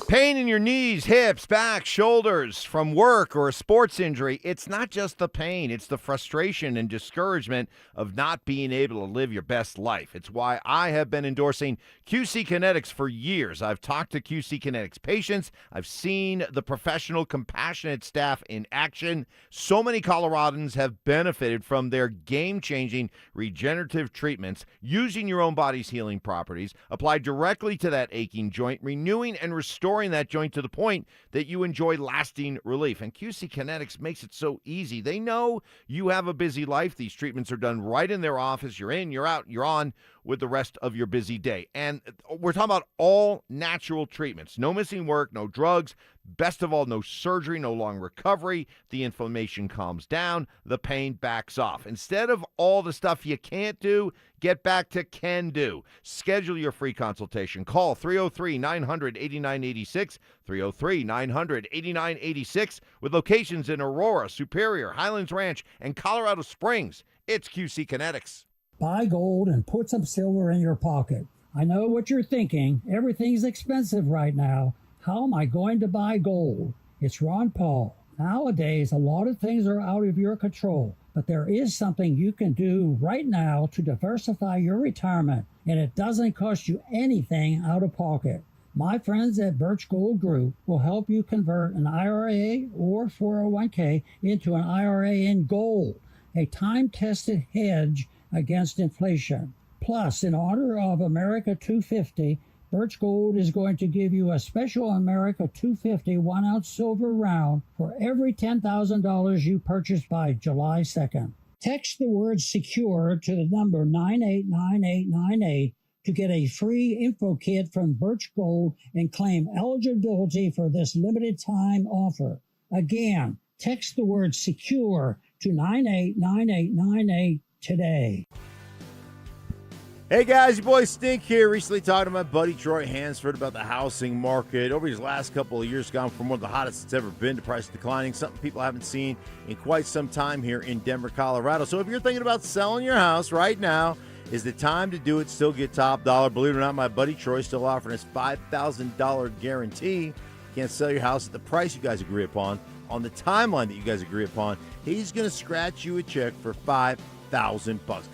[SPEAKER 15] Pain in your knees, hips, back, shoulders from work or a sports injury. It's not just the pain. It's the frustration and discouragement of not being able to live your best life. It's why I have been endorsing QC Kinetics for years. I've talked to QC Kinetics patients. I've seen the professional, compassionate staff in action. So many Coloradans have benefited from their game-changing regenerative treatments using your own body's healing properties applied directly to that aching joint, renewing and restoring restoring that joint to the point that you enjoy lasting relief. And QC Kinetics makes it so easy. They know you have a busy life. These treatments are done right in their office. You're in, you're out, you're on with the rest of your busy day. And we're talking about all natural treatments. No missing work, no drugs. Best of all, no surgery, no long recovery. The inflammation calms down. The pain backs off. Instead of all the stuff you can't do, get back to can do. Schedule your free consultation. Call 303-900-8986, 303-900-8986, with locations in Aurora, Superior, Highlands Ranch, and Colorado Springs. It's QC Kinetics.
[SPEAKER 11] Buy gold and put some silver in your pocket. I know what you're thinking. Everything's expensive right now. How am I going to buy gold? It's Ron Paul. Nowadays, a lot of things are out of your control, but there is something you can do right now to diversify your retirement, and it doesn't cost you anything out of pocket. My friends at Birch Gold Group will help you convert an IRA or 401k into an IRA in gold, a time-tested hedge against inflation. Plus, in honor of America 250, Birch Gold is going to give you a special America 250 1-ounce silver round for every $10,000 you purchase by July 2nd. Text the word SECURE to the number 989898 to get a free info kit from Birch Gold and claim eligibility for this limited time offer. Again, text the word SECURE to 989898 today.
[SPEAKER 5] Hey guys, your boy Stink here. Recently talking to my buddy Troy Hansford about the housing market. Over his last couple of years, gone from one of the hottest it's ever been to price declining, something people haven't seen in quite some time here in Denver, Colorado. So if you're thinking about selling your house right now, is the time to do it. Still get top dollar. Believe it or not, my buddy Troy still offering his $5,000 guarantee. Can't sell your house at the price you guys agree upon, on the timeline that you guys agree upon. He's going to scratch you a check for $5,000.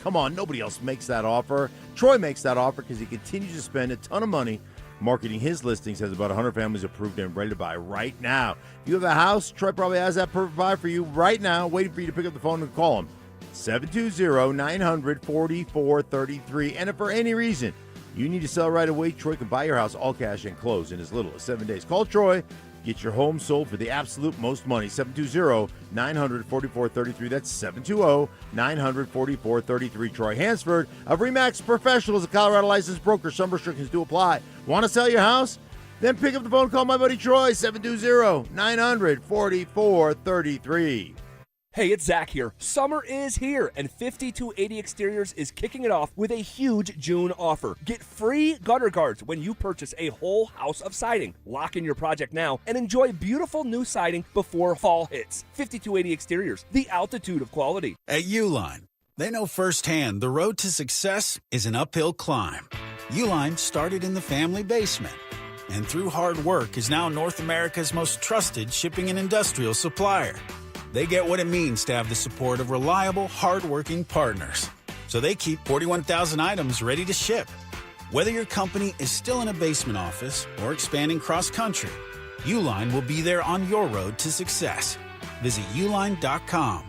[SPEAKER 5] Come on, nobody else makes that offer. Troy makes that offer because he continues to spend a ton of money marketing his listings. Has about 100 families approved and ready to buy right now. If you have a house, Troy probably has that perfect buy for you right now, waiting for you to pick up the phone and call him. 720-900-4433. And if for any reason you need to sell right away, Troy can buy your house all cash and close in as little as 7 days. Call Troy. Get your home sold for the absolute most money. 720-900-4433. That's 720-900-4433. Troy Hansford of RE/MAX Professionals, a Colorado licensed broker. Some restrictions do apply. Want to sell your house? Then pick up the phone and call my buddy Troy. 720-900-4433.
[SPEAKER 12] Hey, it's Zach here. Summer is here, and 5280 Exteriors is kicking it off with a huge June offer. Get free gutter guards when you purchase a whole house of siding. Lock in your project now and enjoy beautiful new siding before fall hits. 5280 Exteriors, the altitude of quality.
[SPEAKER 14] At Uline, they know firsthand the road to success is an uphill climb. Uline started in the family basement, and through hard work is now North America's most trusted shipping and industrial supplier. They get what it means to have the support of reliable, hard-working partners. So they keep 41,000 items ready to ship. Whether your company is still in a basement office or expanding cross-country, Uline will be there on your road to success. Visit uline.com.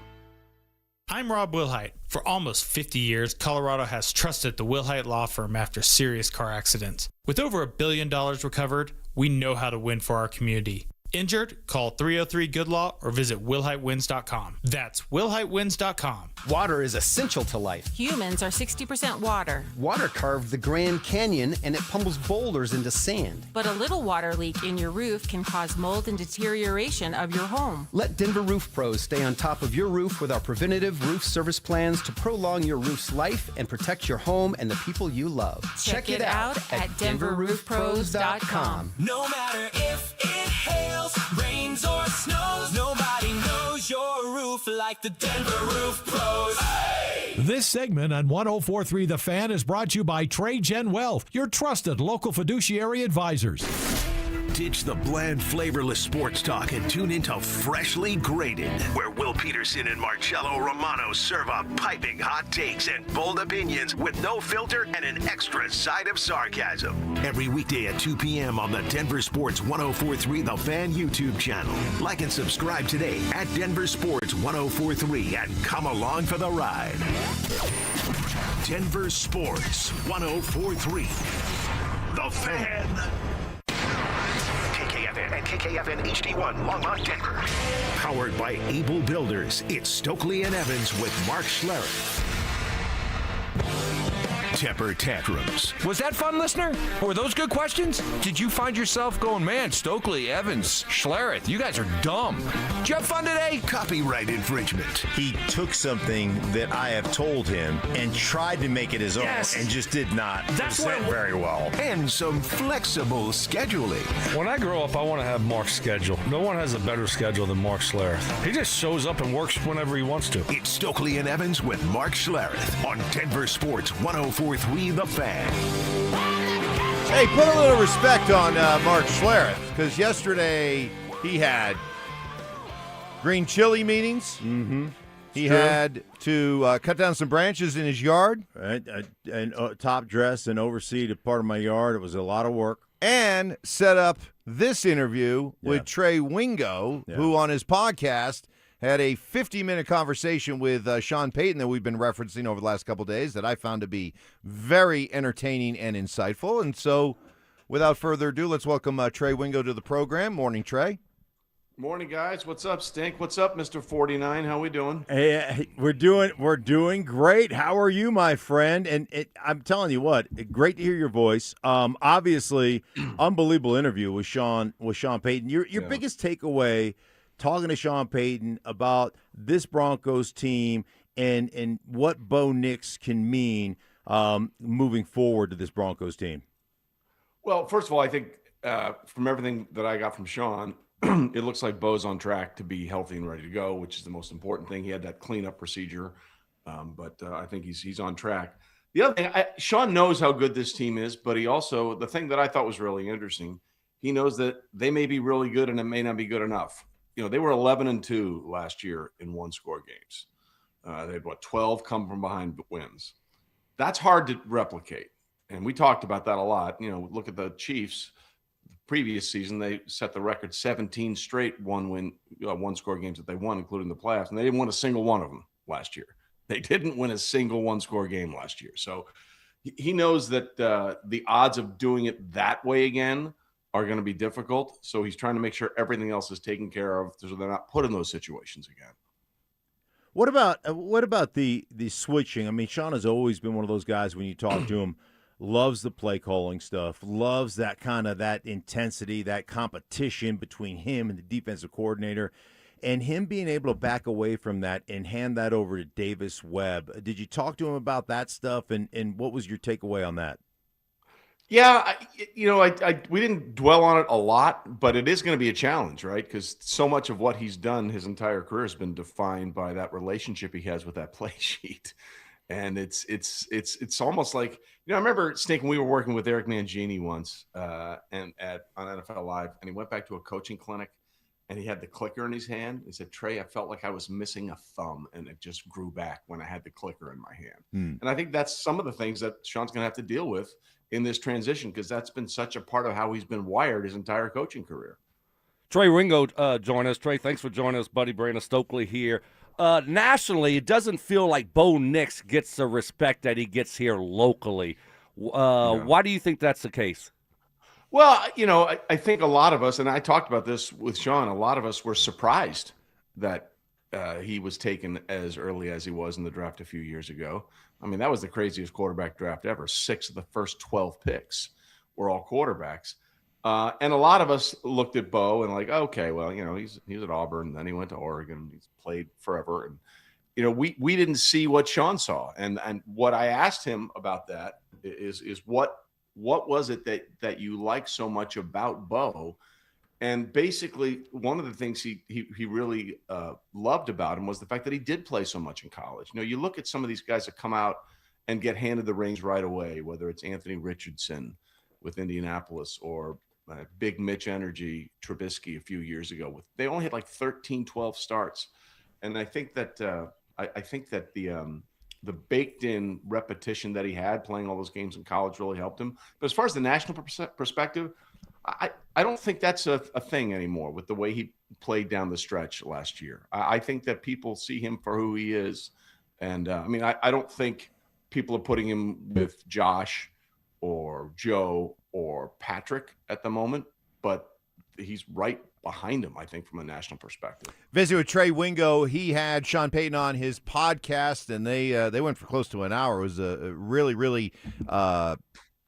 [SPEAKER 16] I'm Rob Wilhite. For almost 50 years, Colorado has trusted the Wilhite Law Firm after serious car accidents. With over $1 billion recovered, we know how to win for our community. Injured? Call 303-GOOD-LAW or visit WilhiteWins.com. That's WilhiteWins.com.
[SPEAKER 19] Water is essential to life.
[SPEAKER 23] Humans are 60% water.
[SPEAKER 19] Water carved the Grand Canyon and it pummels boulders into sand.
[SPEAKER 23] But a little water leak in your roof can cause mold and deterioration of your home.
[SPEAKER 19] Let Denver Roof Pros stay on top of your roof with our preventative roof service plans to prolong your roof's life and protect your home and the people you love.
[SPEAKER 23] Check it out at DenverRoofPros.com.
[SPEAKER 24] No matter if it hails, rains, or snows, nobody knows your roof like the Denver Roof Pros. Hey!
[SPEAKER 25] This segment on 104.3 The Fan is brought to you by TradeGen Wealth, your trusted local fiduciary advisors.
[SPEAKER 1] Ditch the bland, flavorless sports talk and tune into Freshly Grated, where Will Peterson and Marcello Romano serve up piping hot takes and bold opinions with no filter and an extra side of sarcasm. Every weekday at 2 p.m. on the Denver Sports 104.3 The Fan YouTube channel. Like and subscribe today at Denver Sports 104.3 and come along for the ride. Denver Sports 104.3 The Fan. and KKFN HD1 Longmont, Denver. Powered by Able Builders, it's Stokley and Evans with Mark Schlereth. Temper tantrums.
[SPEAKER 2] Was that fun, listener? Were those good questions? Did you find yourself going, man, Stokley, Evans, Schlereth, you guys are dumb? Did you have fun today?
[SPEAKER 1] Copyright infringement.
[SPEAKER 7] He took something that I have told him and tried to make it his own and just did not present very well.
[SPEAKER 1] And some flexible scheduling.
[SPEAKER 8] When I grow up, I want to have Mark's schedule. No one has a better schedule than Mark Schlereth. He just shows up and works whenever he wants to.
[SPEAKER 1] It's Stokley and Evans with Mark Schlereth on Denver Sports 104.3 The Fan.
[SPEAKER 15] Hey, put a little respect on Mark Schlereth, because yesterday he had green chili meetings.
[SPEAKER 5] Mm-hmm.
[SPEAKER 15] He had to cut down some branches in his yard.
[SPEAKER 5] And top dress and oversee a part of my yard. It was a lot of work.
[SPEAKER 15] And set up this interview with Trey Wingo, who on his podcast had a 50-minute conversation with Sean Payton that we've been referencing over the last couple of days that I found to be very entertaining and insightful. And so, without further ado, let's welcome Trey Wingo to the program. Morning, Trey.
[SPEAKER 17] Morning, guys. What's up, Stink? What's up, Mr. 49? How we doing?
[SPEAKER 5] Hey, we're doing great. How are you, my friend? And I'm telling you what, great to hear your voice. Obviously, unbelievable interview with Sean Payton. Your biggest takeaway talking to Sean Payton about this Broncos team and what Bo Nix can mean moving forward to this Broncos team.
[SPEAKER 17] Well, first of all, I think from everything that I got from Sean, it looks like Bo's on track to be healthy and ready to go, which is the most important thing. He had that cleanup procedure, but I think he's on track. The other thing, Sean knows how good this team is, but he also, the thing that I thought was really interesting, he knows that they may be really good and it may not be good enough. You know, they were 11-2 last year in one-score games. They had, 12 come from behind wins. That's hard to replicate, and we talked about that a lot. You know, look at the Chiefs. The previous season, they set the record 17 straight one-score games that they won, including the playoffs, and they didn't win a single one of them last year. They didn't win a single one-score game last year. So he knows that the odds of doing it that way again are going to be difficult. So he's trying to make sure everything else is taken care of so they're not put in those situations again.
[SPEAKER 5] What about the switching? I mean, Sean has always been one of those guys when you talk to him, loves the play calling stuff, loves that kind of that intensity, that competition between him and the defensive coordinator, and him being able to back away from that and hand that over to Davis Webb. Did you talk to him about that stuff, and what was your takeaway on that?
[SPEAKER 17] Yeah, we didn't dwell on it a lot, but it is going to be a challenge, right? Because so much of what he's done his entire career has been defined by that relationship he has with that play sheet, and it's almost like I remember Snake when we were working with Eric Mangini once, on NFL Live, and he went back to a coaching clinic, and he had the clicker in his hand. He said, "Trey, I felt like I was missing a thumb, and it just grew back when I had the clicker in my hand." And I think that's some of the things that Sean's going to have to deal with in this transition, because that's been such a part of how he's been wired his entire coaching career.
[SPEAKER 13] Trey Wingo join us. Trey, thanks for joining us, buddy. Brandon Stokley here. Nationally, it doesn't feel like Bo Nix gets the respect that he gets here locally. Why do you think that's the case?
[SPEAKER 17] Well, I think a lot of us, and I talked about this with Sean, a lot of us were surprised that he was taken as early as he was in the draft a few years ago. I mean, that was the craziest quarterback draft ever. 6 of the first 12 picks were all quarterbacks. And a lot of us looked at Bo and like, okay, well, he's at Auburn, then he went to Oregon, he's played forever. And, we didn't see what Sean saw. And what I asked him about that is what was it that you like so much about Bo? And basically, one of the things he really loved about him was the fact that he did play so much in college. You look at some of these guys that come out and get handed the reins right away, whether it's Anthony Richardson with Indianapolis or Big Mitch Energy Trubisky a few years ago. They only had like 13, 12 starts. And I think that the baked-in repetition that he had playing all those games in college really helped him. But as far as the national perspective, I don't think that's a thing anymore with the way he played down the stretch last year. I think that people see him for who he is. And, I don't think people are putting him with Josh or Joe or Patrick at the moment. But he's right behind him, I think, from a national perspective.
[SPEAKER 15] Visit with Trey Wingo. He had Sean Payton on his podcast, and they went for close to an hour. It was a really, really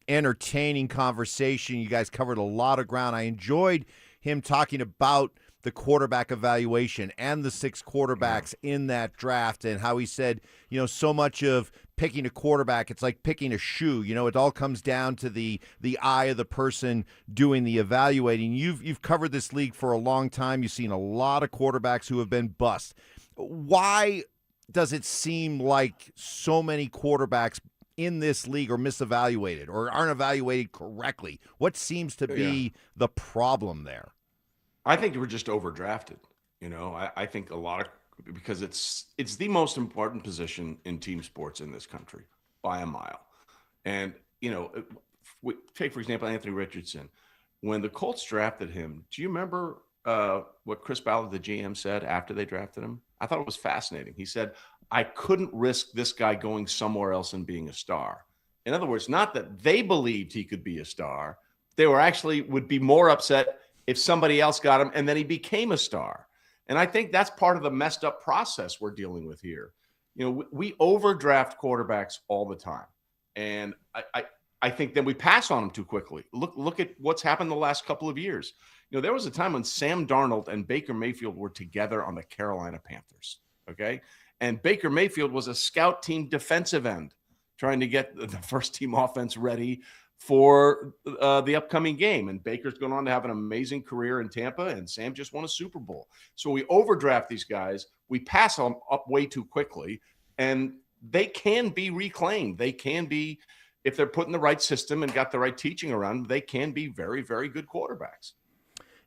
[SPEAKER 15] entertaining conversation. You guys covered a lot of ground. I enjoyed him talking about the quarterback evaluation and the 6 quarterbacks in that draft, and how he said, so much of picking a quarterback, it's like picking a shoe. It all comes down to the eye of the person doing the evaluating. You've covered this league for a long time. You've seen a lot of quarterbacks who have been bust. Why does it seem like so many quarterbacks in this league are misevaluated or aren't evaluated correctly? What seems to be the problem there?
[SPEAKER 17] I think we're just overdrafted. I think a lot of, because it's the most important position in team sports in this country by a mile. And, take, for example, Anthony Richardson. When the Colts drafted him, do you remember what Chris Ballard, the GM, said after they drafted him? I thought it was fascinating. He said, I couldn't risk this guy going somewhere else and being a star. In other words, not that they believed he could be a star. They would be more upset if somebody else got him and then he became a star. And I think that's part of the messed up process we're dealing with here. We overdraft quarterbacks all the time. And I think that we pass on them too quickly. Look at what's happened the last couple of years. There was a time when Sam Darnold and Baker Mayfield were together on the Carolina Panthers. Okay. And Baker Mayfield was a scout team defensive end trying to get the first team offense ready for the upcoming game. And Baker's going on to have an amazing career in Tampa, and Sam just won a Super Bowl. So we overdraft these guys. We pass them up way too quickly, and they can be reclaimed. They can be, if they're put in the right system and got the right teaching around them, they can be very, very good quarterbacks.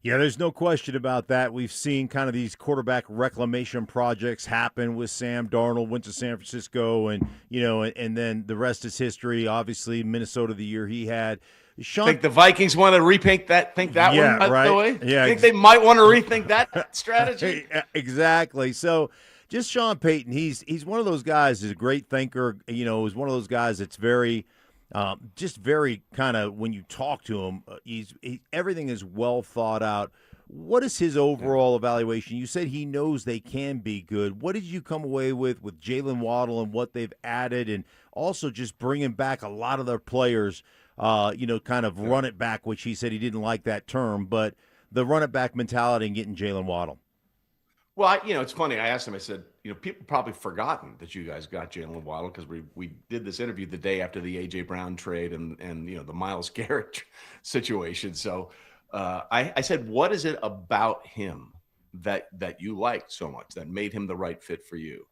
[SPEAKER 5] Yeah, there's no question about that. We've seen kind of these quarterback reclamation projects happen with Sam Darnold, went to San Francisco, and and then the rest is history. Obviously, Minnesota the year he had.
[SPEAKER 17] Sean, think the Vikings want to rethink that one, by the way?
[SPEAKER 5] Yeah,
[SPEAKER 17] think they might want to rethink that strategy?
[SPEAKER 5] Exactly. So just Sean Payton, he's one of those guys, he's a great thinker. He's one of those guys that's very just very kind of, when you talk to him, everything is well thought out. What is his overall evaluation? You said he knows they can be good. What did you come away with Jalen Waddle and what they've added, and also just bringing back a lot of their players, kind of run it back, which he said he didn't like that term, but the run it back mentality and getting Jalen Waddle?
[SPEAKER 17] Well, it's funny. I asked him, I said, people probably forgotten that you guys got Jalen Waddle because we did this interview the day after the A.J. Brown trade and the Myles Garrett situation. So I said, what is it about him that you liked so much that made him the right fit for you?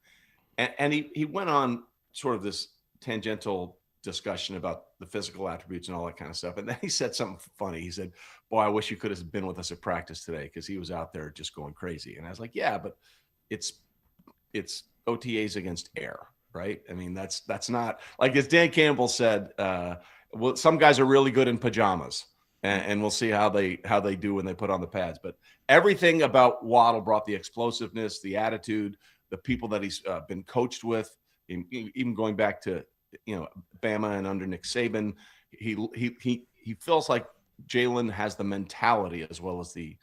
[SPEAKER 17] And he went on sort of this tangential discussion about the physical attributes and all that kind of stuff. And then he said something funny. He said, boy, I wish you could have been with us at practice today, because he was out there just going crazy. And I was like, yeah, but it's OTAs against air, right? I mean, that's not, like as Dan Campbell said, well, some guys are really good in pajamas, and we'll see how they do when they put on the pads. But everything about Waddle brought the explosiveness, the attitude, the people that he's been coached with, even going back to Bama and under Nick Saban. He feels like Jalen has the mentality as well as the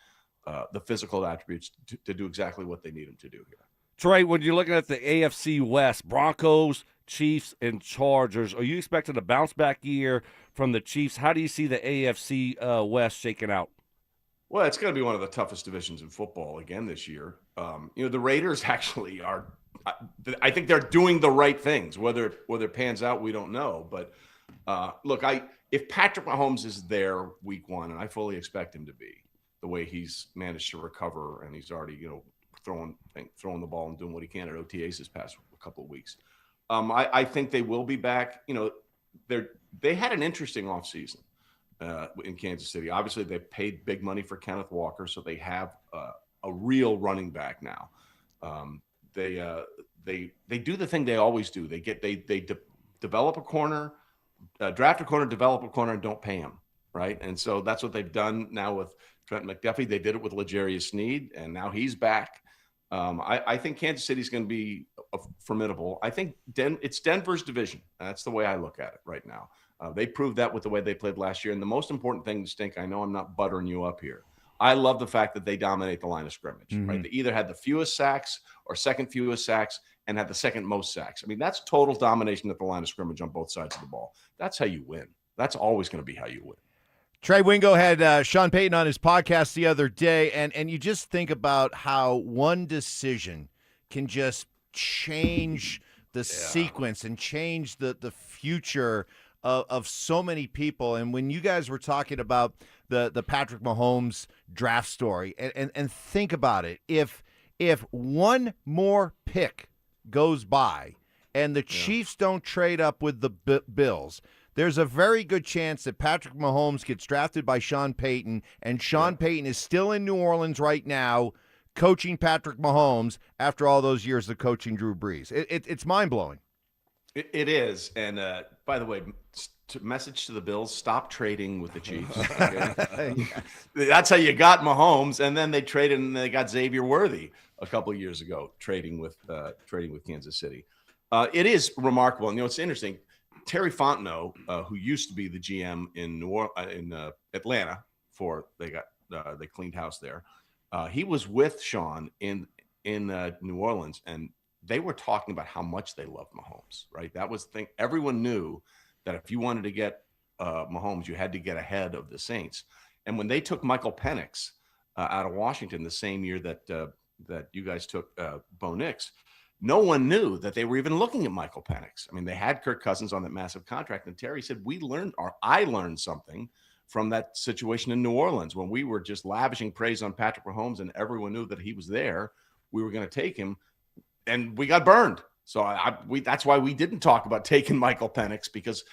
[SPEAKER 17] physical attributes to do exactly what they need him to do here.
[SPEAKER 13] Trey, when you're looking at the AFC West, Broncos, Chiefs, and Chargers, are you expecting a bounce-back year from the Chiefs? How do you see the AFC West shaking out?
[SPEAKER 17] Well, it's going to be one of the toughest divisions in football again this year. The Raiders actually are – I think they're doing the right things. Whether it pans out, we don't know. But, look, if Patrick Mahomes is there week one, and I fully expect him to be, the way he's managed to recover, and he's already, throwing the ball and doing what he can at OTAs this past couple of weeks. I think they will be back. They had an interesting offseason in Kansas City. Obviously, they paid big money for Kenneth Walker, so they have a real running back now. They do the thing they always do. They develop a corner, draft a corner, develop a corner, and don't pay him, right? And so that's what they've done now with Trent McDuffie. They did it with L'Jarius Sneed, and now he's back. I think Kansas City's going to be formidable. I think it's Denver's division. That's the way I look at it right now. They proved that with the way they played last year. And the most important thing, Stink, I know I'm not buttering you up here. I love the fact that they dominate the line of scrimmage,
[SPEAKER 5] Mm-hmm.
[SPEAKER 17] right? They either had the fewest sacks or second fewest sacks and had the second most sacks. I mean, that's total domination at the line of scrimmage on both sides of the ball. That's how you win. That's always going to be how you win.
[SPEAKER 15] Trey Wingo had Sean Payton on his podcast the other day, and you just think about how one decision can just change the sequence and change the future of so many people. And when you guys were talking about the Patrick Mahomes draft story, and think about it, if one more pick goes by and the Chiefs don't trade up with the Bills, there's a very good chance that Patrick Mahomes gets drafted by Sean Payton, and Sean Payton is still in New Orleans right now coaching Patrick Mahomes after all those years of coaching Drew Brees. It's mind-blowing.
[SPEAKER 17] It is. And by the way, message to the Bills, stop trading with the Chiefs. Okay? That's how you got Mahomes, and then they traded and they got Xavier Worthy a couple of years ago, trading with Kansas City. It is remarkable. And, it's interesting. Terry Fontenot, who used to be the GM in Atlanta before they cleaned house there, he was with Sean in New Orleans, and they were talking about how much they loved Mahomes, right? That was the thing. Everyone knew that if you wanted to get Mahomes, you had to get ahead of the Saints. And when they took Michael Penix out of Washington the same year that you guys took Bo Nix, no one knew that they were even looking at Michael Penix. I mean, they had Kirk Cousins on that massive contract, and Terry said, I learned something from that situation in New Orleans when we were just lavishing praise on Patrick Mahomes and everyone knew that he was there. We were going to take him, and we got burned. So that's why we didn't talk about taking Michael Penix, because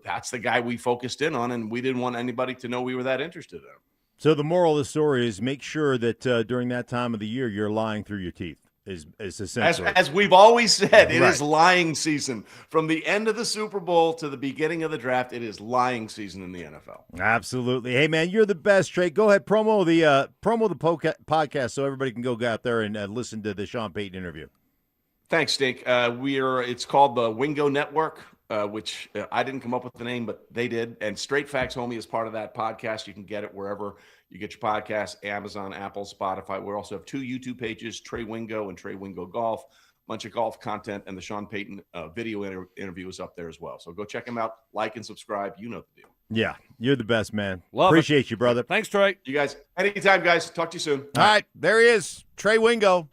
[SPEAKER 17] that's the guy we focused in on, and we didn't want anybody to know we were that interested in him.
[SPEAKER 5] So the moral of the story is make sure that during that time of the year you're lying through your teeth. Is essentially.
[SPEAKER 17] As we've always said, it
[SPEAKER 5] Right.
[SPEAKER 17] is lying season. From the end of the Super Bowl to the beginning of the draft, it is lying season in the NFL.
[SPEAKER 5] Absolutely. Hey, man, you're the best, Trey. Go ahead, promo the podcast so everybody can go out there and listen to the Sean Payton interview.
[SPEAKER 17] Thanks, Stink. It's called the Wingo Network, which I didn't come up with the name, but they did. And Straight Facts Homie is part of that podcast. You can get it wherever you get your podcasts, Amazon, Apple, Spotify. We also have 2 YouTube pages, Trey Wingo and Trey Wingo Golf. Bunch of golf content, and the Sean Payton video interview is up there as well. So go check them out, like and subscribe. You know the deal.
[SPEAKER 5] Yeah, you're the best, man.
[SPEAKER 13] Love
[SPEAKER 5] Appreciate
[SPEAKER 13] it.
[SPEAKER 5] you, brother.
[SPEAKER 13] Thanks, Trey.
[SPEAKER 17] You guys, anytime, guys. Talk to you soon.
[SPEAKER 15] All right, there he is, Trey Wingo.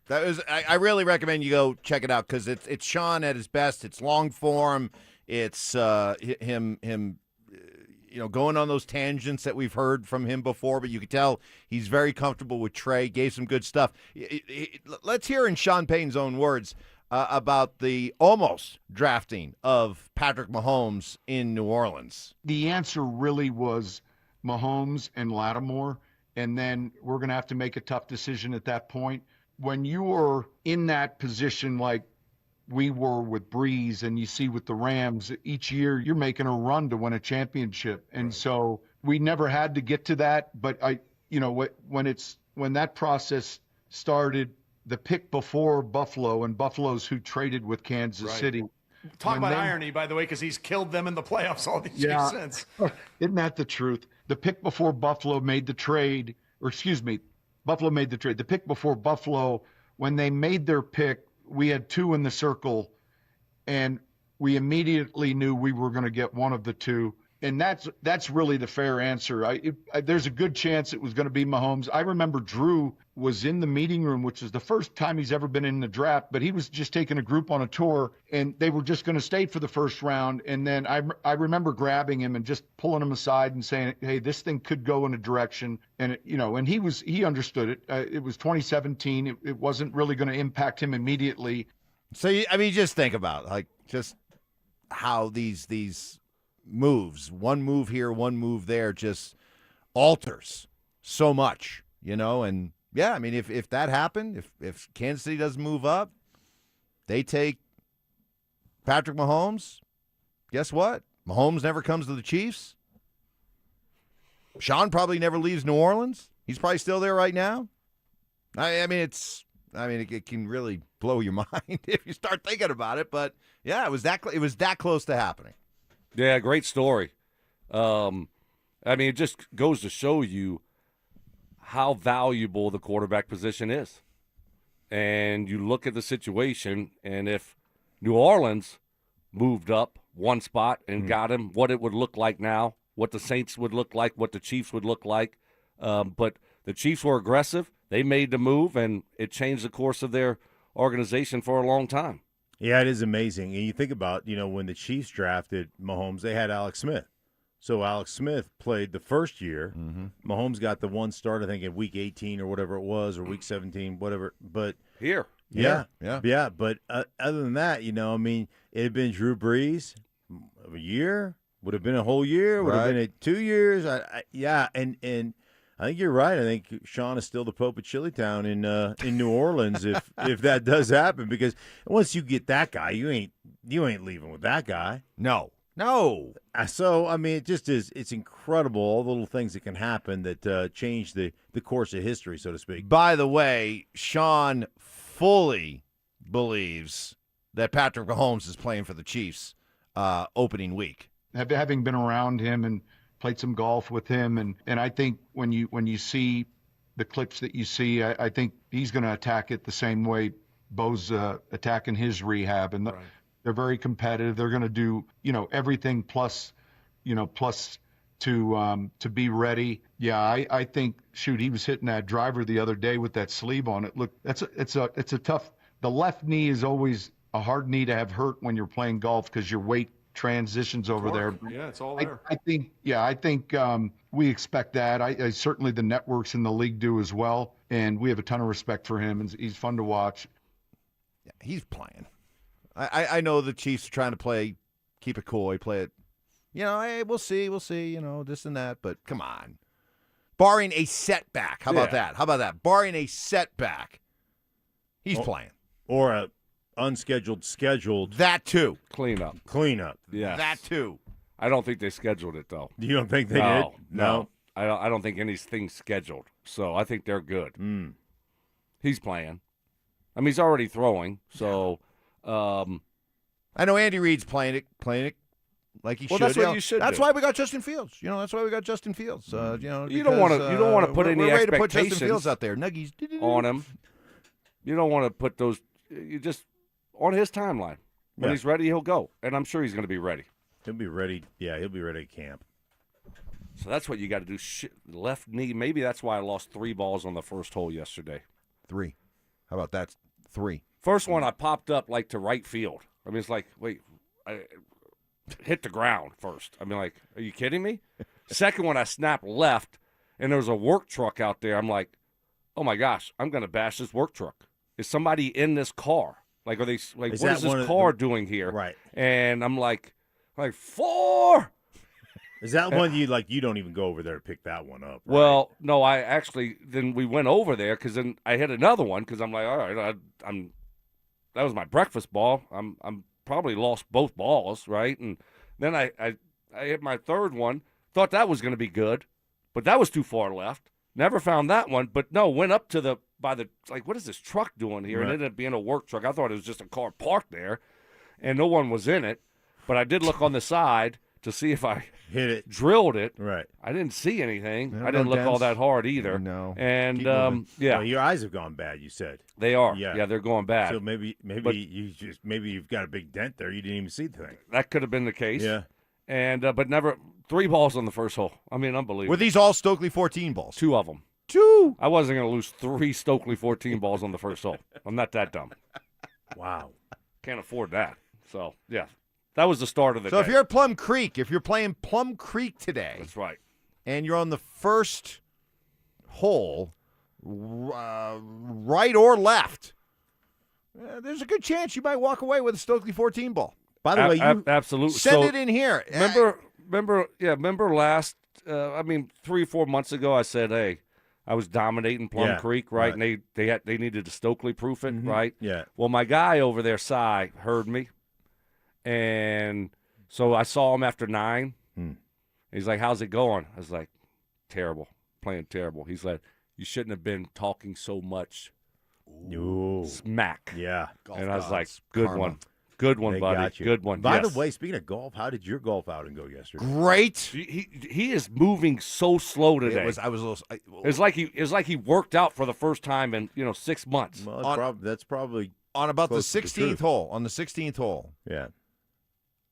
[SPEAKER 15] That was. I really recommend you go check it out because it's Sean at his best. It's long form. It's him. Going on those tangents that we've heard from him before, but you can tell he's very comfortable with Trey. Gave some good stuff. Let's hear in Sean Payton's own words about the almost drafting of Patrick Mahomes in New Orleans.
[SPEAKER 3] The answer really was Mahomes and Lattimore, and then we're going to have to make a tough decision at that point. When you are in that position like we were with Breeze, and you see with the Rams, each year you're making a run to win a championship. And so we never had to get to that. But when that process started, the pick before Buffalo, and Buffalo's who traded with Kansas City.
[SPEAKER 18] Talk about irony, by the way, because he's killed them in the playoffs all these years since.
[SPEAKER 3] Isn't that the truth? The pick before Buffalo made the trade, Buffalo made the trade. The pick before Buffalo, when they made their pick, we had 2 in the circle, and we immediately knew we were going to get one of the 2. And that's really the fair answer. There's a good chance it was going to be Mahomes. I remember Drew was in the meeting room, which is the first time he's ever been in the draft, but he was just taking a group on a tour, and they were just going to stay for the first round. And then I remember grabbing him and just pulling him aside and saying, hey, this thing could go in a direction. And, and he understood it. It was 2017. It wasn't really going to impact him immediately.
[SPEAKER 15] So, just think about just how these moves, one move here, one move there, just alters so much, and yeah, if that happened, if Kansas City doesn't move up, they take Patrick Mahomes, guess what? Mahomes never comes to the Chiefs. Sean probably never leaves New Orleans. He's probably still there right now. It can really blow your mind if you start thinking about it, but yeah, it was that close to happening.
[SPEAKER 13] Yeah, great story. It just goes to show you how valuable the quarterback position is. And you look at the situation, and if New Orleans moved up one spot and got him, what it would look like now, what the Saints would look like, what the Chiefs would look like. But the Chiefs were aggressive. They made the move, and it changed the course of their organization for a long time.
[SPEAKER 5] Yeah, it is amazing. And you think about, when the Chiefs drafted Mahomes, they had Alex Smith. So Alex Smith played the first year. Mahomes got the one start, I think, in week 18 or whatever it was, or week 17, whatever. But
[SPEAKER 13] here.
[SPEAKER 5] Yeah. But other than that, it had been Drew Brees a year, would have been a whole year, would have been 2 years. And I think you're right. I think Sean is still the Pope of Chilitown in New Orleans if that does happen, because once you get that guy, you ain't leaving with that guy.
[SPEAKER 15] No.
[SPEAKER 5] So, it just is, it's incredible, all the little things that can happen that change the course of history, so to speak.
[SPEAKER 15] By the way, Sean fully believes that Patrick Mahomes is playing for the Chiefs opening week.
[SPEAKER 3] Having been around him and played some golf with him, and I think when you see the clips that you see, I think he's going to attack it the same way Bo's attacking his rehab, and they're very competitive. They're going to do everything plus to be ready. Yeah, I think he was hitting that driver the other day with that sleeve on it. Look, it's a tough. The left knee is always a hard knee to have hurt when you're playing golf because your weight transitions over there.
[SPEAKER 17] Yeah, it's all there.
[SPEAKER 3] I think we expect that. I certainly the networks in the league do as well, and we have a ton of respect for him, and he's fun to watch.
[SPEAKER 15] Yeah, he's playing. I know the Chiefs are trying to keep it cool. Play it, hey, we'll see, this and that, but come on. Barring a setback. How about that? Barring a setback, he's playing.
[SPEAKER 5] Or a scheduled.
[SPEAKER 15] That too.
[SPEAKER 13] Cleanup.
[SPEAKER 5] Yeah.
[SPEAKER 15] That too.
[SPEAKER 13] I don't think they scheduled it, though.
[SPEAKER 5] You don't think they did?
[SPEAKER 13] No. I don't think anything's scheduled. So I think they're good. He's playing. He's already throwing, so...
[SPEAKER 15] I know Andy Reid's playing it like he should.
[SPEAKER 13] That's what you should.
[SPEAKER 15] That's why we got Justin Fields. That's why we got Justin Fields.
[SPEAKER 13] You don't want to put any
[SPEAKER 15] expectations
[SPEAKER 13] to put
[SPEAKER 15] Justin Fields out there. Nuggies
[SPEAKER 13] on him. You don't want to put those. You just on his timeline. When he's ready, he'll go, and I'm sure he's going to be ready.
[SPEAKER 5] He'll be ready. Yeah, he'll be ready at camp.
[SPEAKER 13] So that's what you got to do. Left knee. Maybe that's why I lost 3 balls on the first hole yesterday.
[SPEAKER 15] 3. How about that? 3.
[SPEAKER 13] First one, I popped up to right field. It's like, wait, I hit the ground first. Are you kidding me? Second one, I snapped left, and there was a work truck out there. I'm like, oh my gosh, I'm going to bash this work truck. Is somebody in this car? Are they what is this car doing here?
[SPEAKER 5] Right.
[SPEAKER 13] And I'm like 4.
[SPEAKER 5] Is that one you don't even go over there to pick that one up? Right?
[SPEAKER 13] Well, no, then we went over there because then I hit another one because I'm like, all right, that was my breakfast ball. I'm probably lost both balls, right? And then I hit my third one. Thought that was going to be good, but that was too far left. Never found that one, but no, went up to what is this truck doing here? And it ended up being a work truck. I thought it was just a car parked there, and no one was in it. But I did look on the side to see if I
[SPEAKER 5] hit it,
[SPEAKER 13] drilled it.
[SPEAKER 5] Right.
[SPEAKER 13] I didn't see anything. I didn't look all that hard either.
[SPEAKER 15] No.
[SPEAKER 13] And
[SPEAKER 5] well, your eyes have gone bad. You said
[SPEAKER 13] they are. Yeah, they're going bad.
[SPEAKER 5] So maybe you've got a big dent there. You didn't even see the thing.
[SPEAKER 13] That could have been the case.
[SPEAKER 5] Yeah.
[SPEAKER 13] And but never 3 balls on the first hole. Unbelievable.
[SPEAKER 15] Were these all Stokley 14 balls?
[SPEAKER 13] 2 of them.
[SPEAKER 15] 2.
[SPEAKER 13] I wasn't going to lose 3 Stokley 14 balls on the first hole. I'm not that dumb.
[SPEAKER 5] Wow.
[SPEAKER 13] Can't afford that. So yeah. That was the start of the day.
[SPEAKER 15] So if you're at Plum Creek, if you're playing Plum Creek today.
[SPEAKER 13] That's right.
[SPEAKER 15] And you're on the first hole, right or left, there's a good chance you might walk away with a Stokley 14 ball.
[SPEAKER 5] By the way, you
[SPEAKER 13] absolutely
[SPEAKER 15] send it in here.
[SPEAKER 13] Remember last 3 or 4 months ago I said, hey, I was dominating Plum Creek, right? And they needed to Stokley proof it, right?
[SPEAKER 5] Yeah.
[SPEAKER 13] Well, my guy over there, Cy, heard me. And so I saw him after 9. He's like, how's it going? I was like, terrible, playing terrible. He's like, you shouldn't have been talking so much
[SPEAKER 5] Ooh.
[SPEAKER 13] smack.
[SPEAKER 5] Yeah.
[SPEAKER 13] And I was like, good one. Good one,
[SPEAKER 5] They
[SPEAKER 13] buddy.
[SPEAKER 5] got you.
[SPEAKER 13] Good one.
[SPEAKER 5] By
[SPEAKER 13] Yes.
[SPEAKER 5] the way, speaking of golf, how did your golf outing go yesterday?
[SPEAKER 15] Great.
[SPEAKER 13] He is moving so slow today. It was like he worked out for the first time in 6 months.
[SPEAKER 5] Well, that's probably
[SPEAKER 15] on about the
[SPEAKER 5] close to the
[SPEAKER 15] 16th
[SPEAKER 5] truth.
[SPEAKER 15] hole. On the 16th hole.
[SPEAKER 5] Yeah.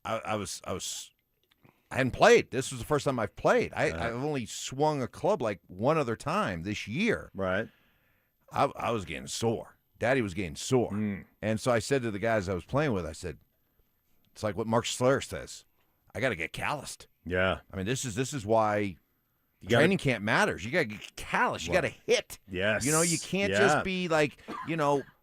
[SPEAKER 15] I hadn't played. This was the first time I've played. I've only swung a club like one other time this year.
[SPEAKER 5] Right.
[SPEAKER 15] I was getting sore. Daddy was getting sore. And so I said to the guys I was playing with, I said, it's like what Mark Schlereth says. I got to get calloused.
[SPEAKER 5] Yeah.
[SPEAKER 15] I mean, this is why training camp matters. You got to get calloused. You got to hit.
[SPEAKER 5] Yes.
[SPEAKER 15] You can't just be like,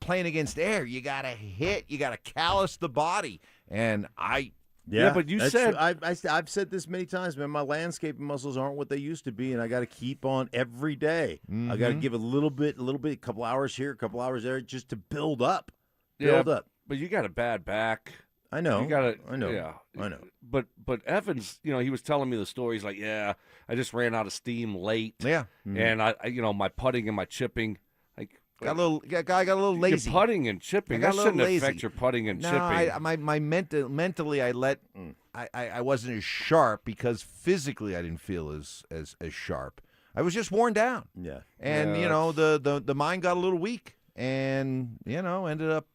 [SPEAKER 15] playing against air. You got to hit. You got to callous the body. And
[SPEAKER 13] but you said
[SPEAKER 5] I've said this many times, man. My landscaping muscles aren't what they used to be, and I got to keep on every day. I got to give a little bit, a couple hours here, a couple hours there, just to build up. Build up.
[SPEAKER 13] But you got a bad back.
[SPEAKER 5] I know.
[SPEAKER 13] You got
[SPEAKER 5] I know.
[SPEAKER 13] Yeah,
[SPEAKER 5] I know.
[SPEAKER 13] But Evans, he was telling me the story. He's like, yeah, I just ran out of steam late.
[SPEAKER 15] Yeah.
[SPEAKER 13] And I my putting and my chipping, like.
[SPEAKER 15] Guy got a little lazy.
[SPEAKER 13] Your putting and chipping. That shouldn't affect your putting and chipping.
[SPEAKER 15] Mentally, I wasn't as sharp because physically I didn't feel as sharp. I was just worn down.
[SPEAKER 5] Yeah.
[SPEAKER 15] And the mind got a little weak, and ended up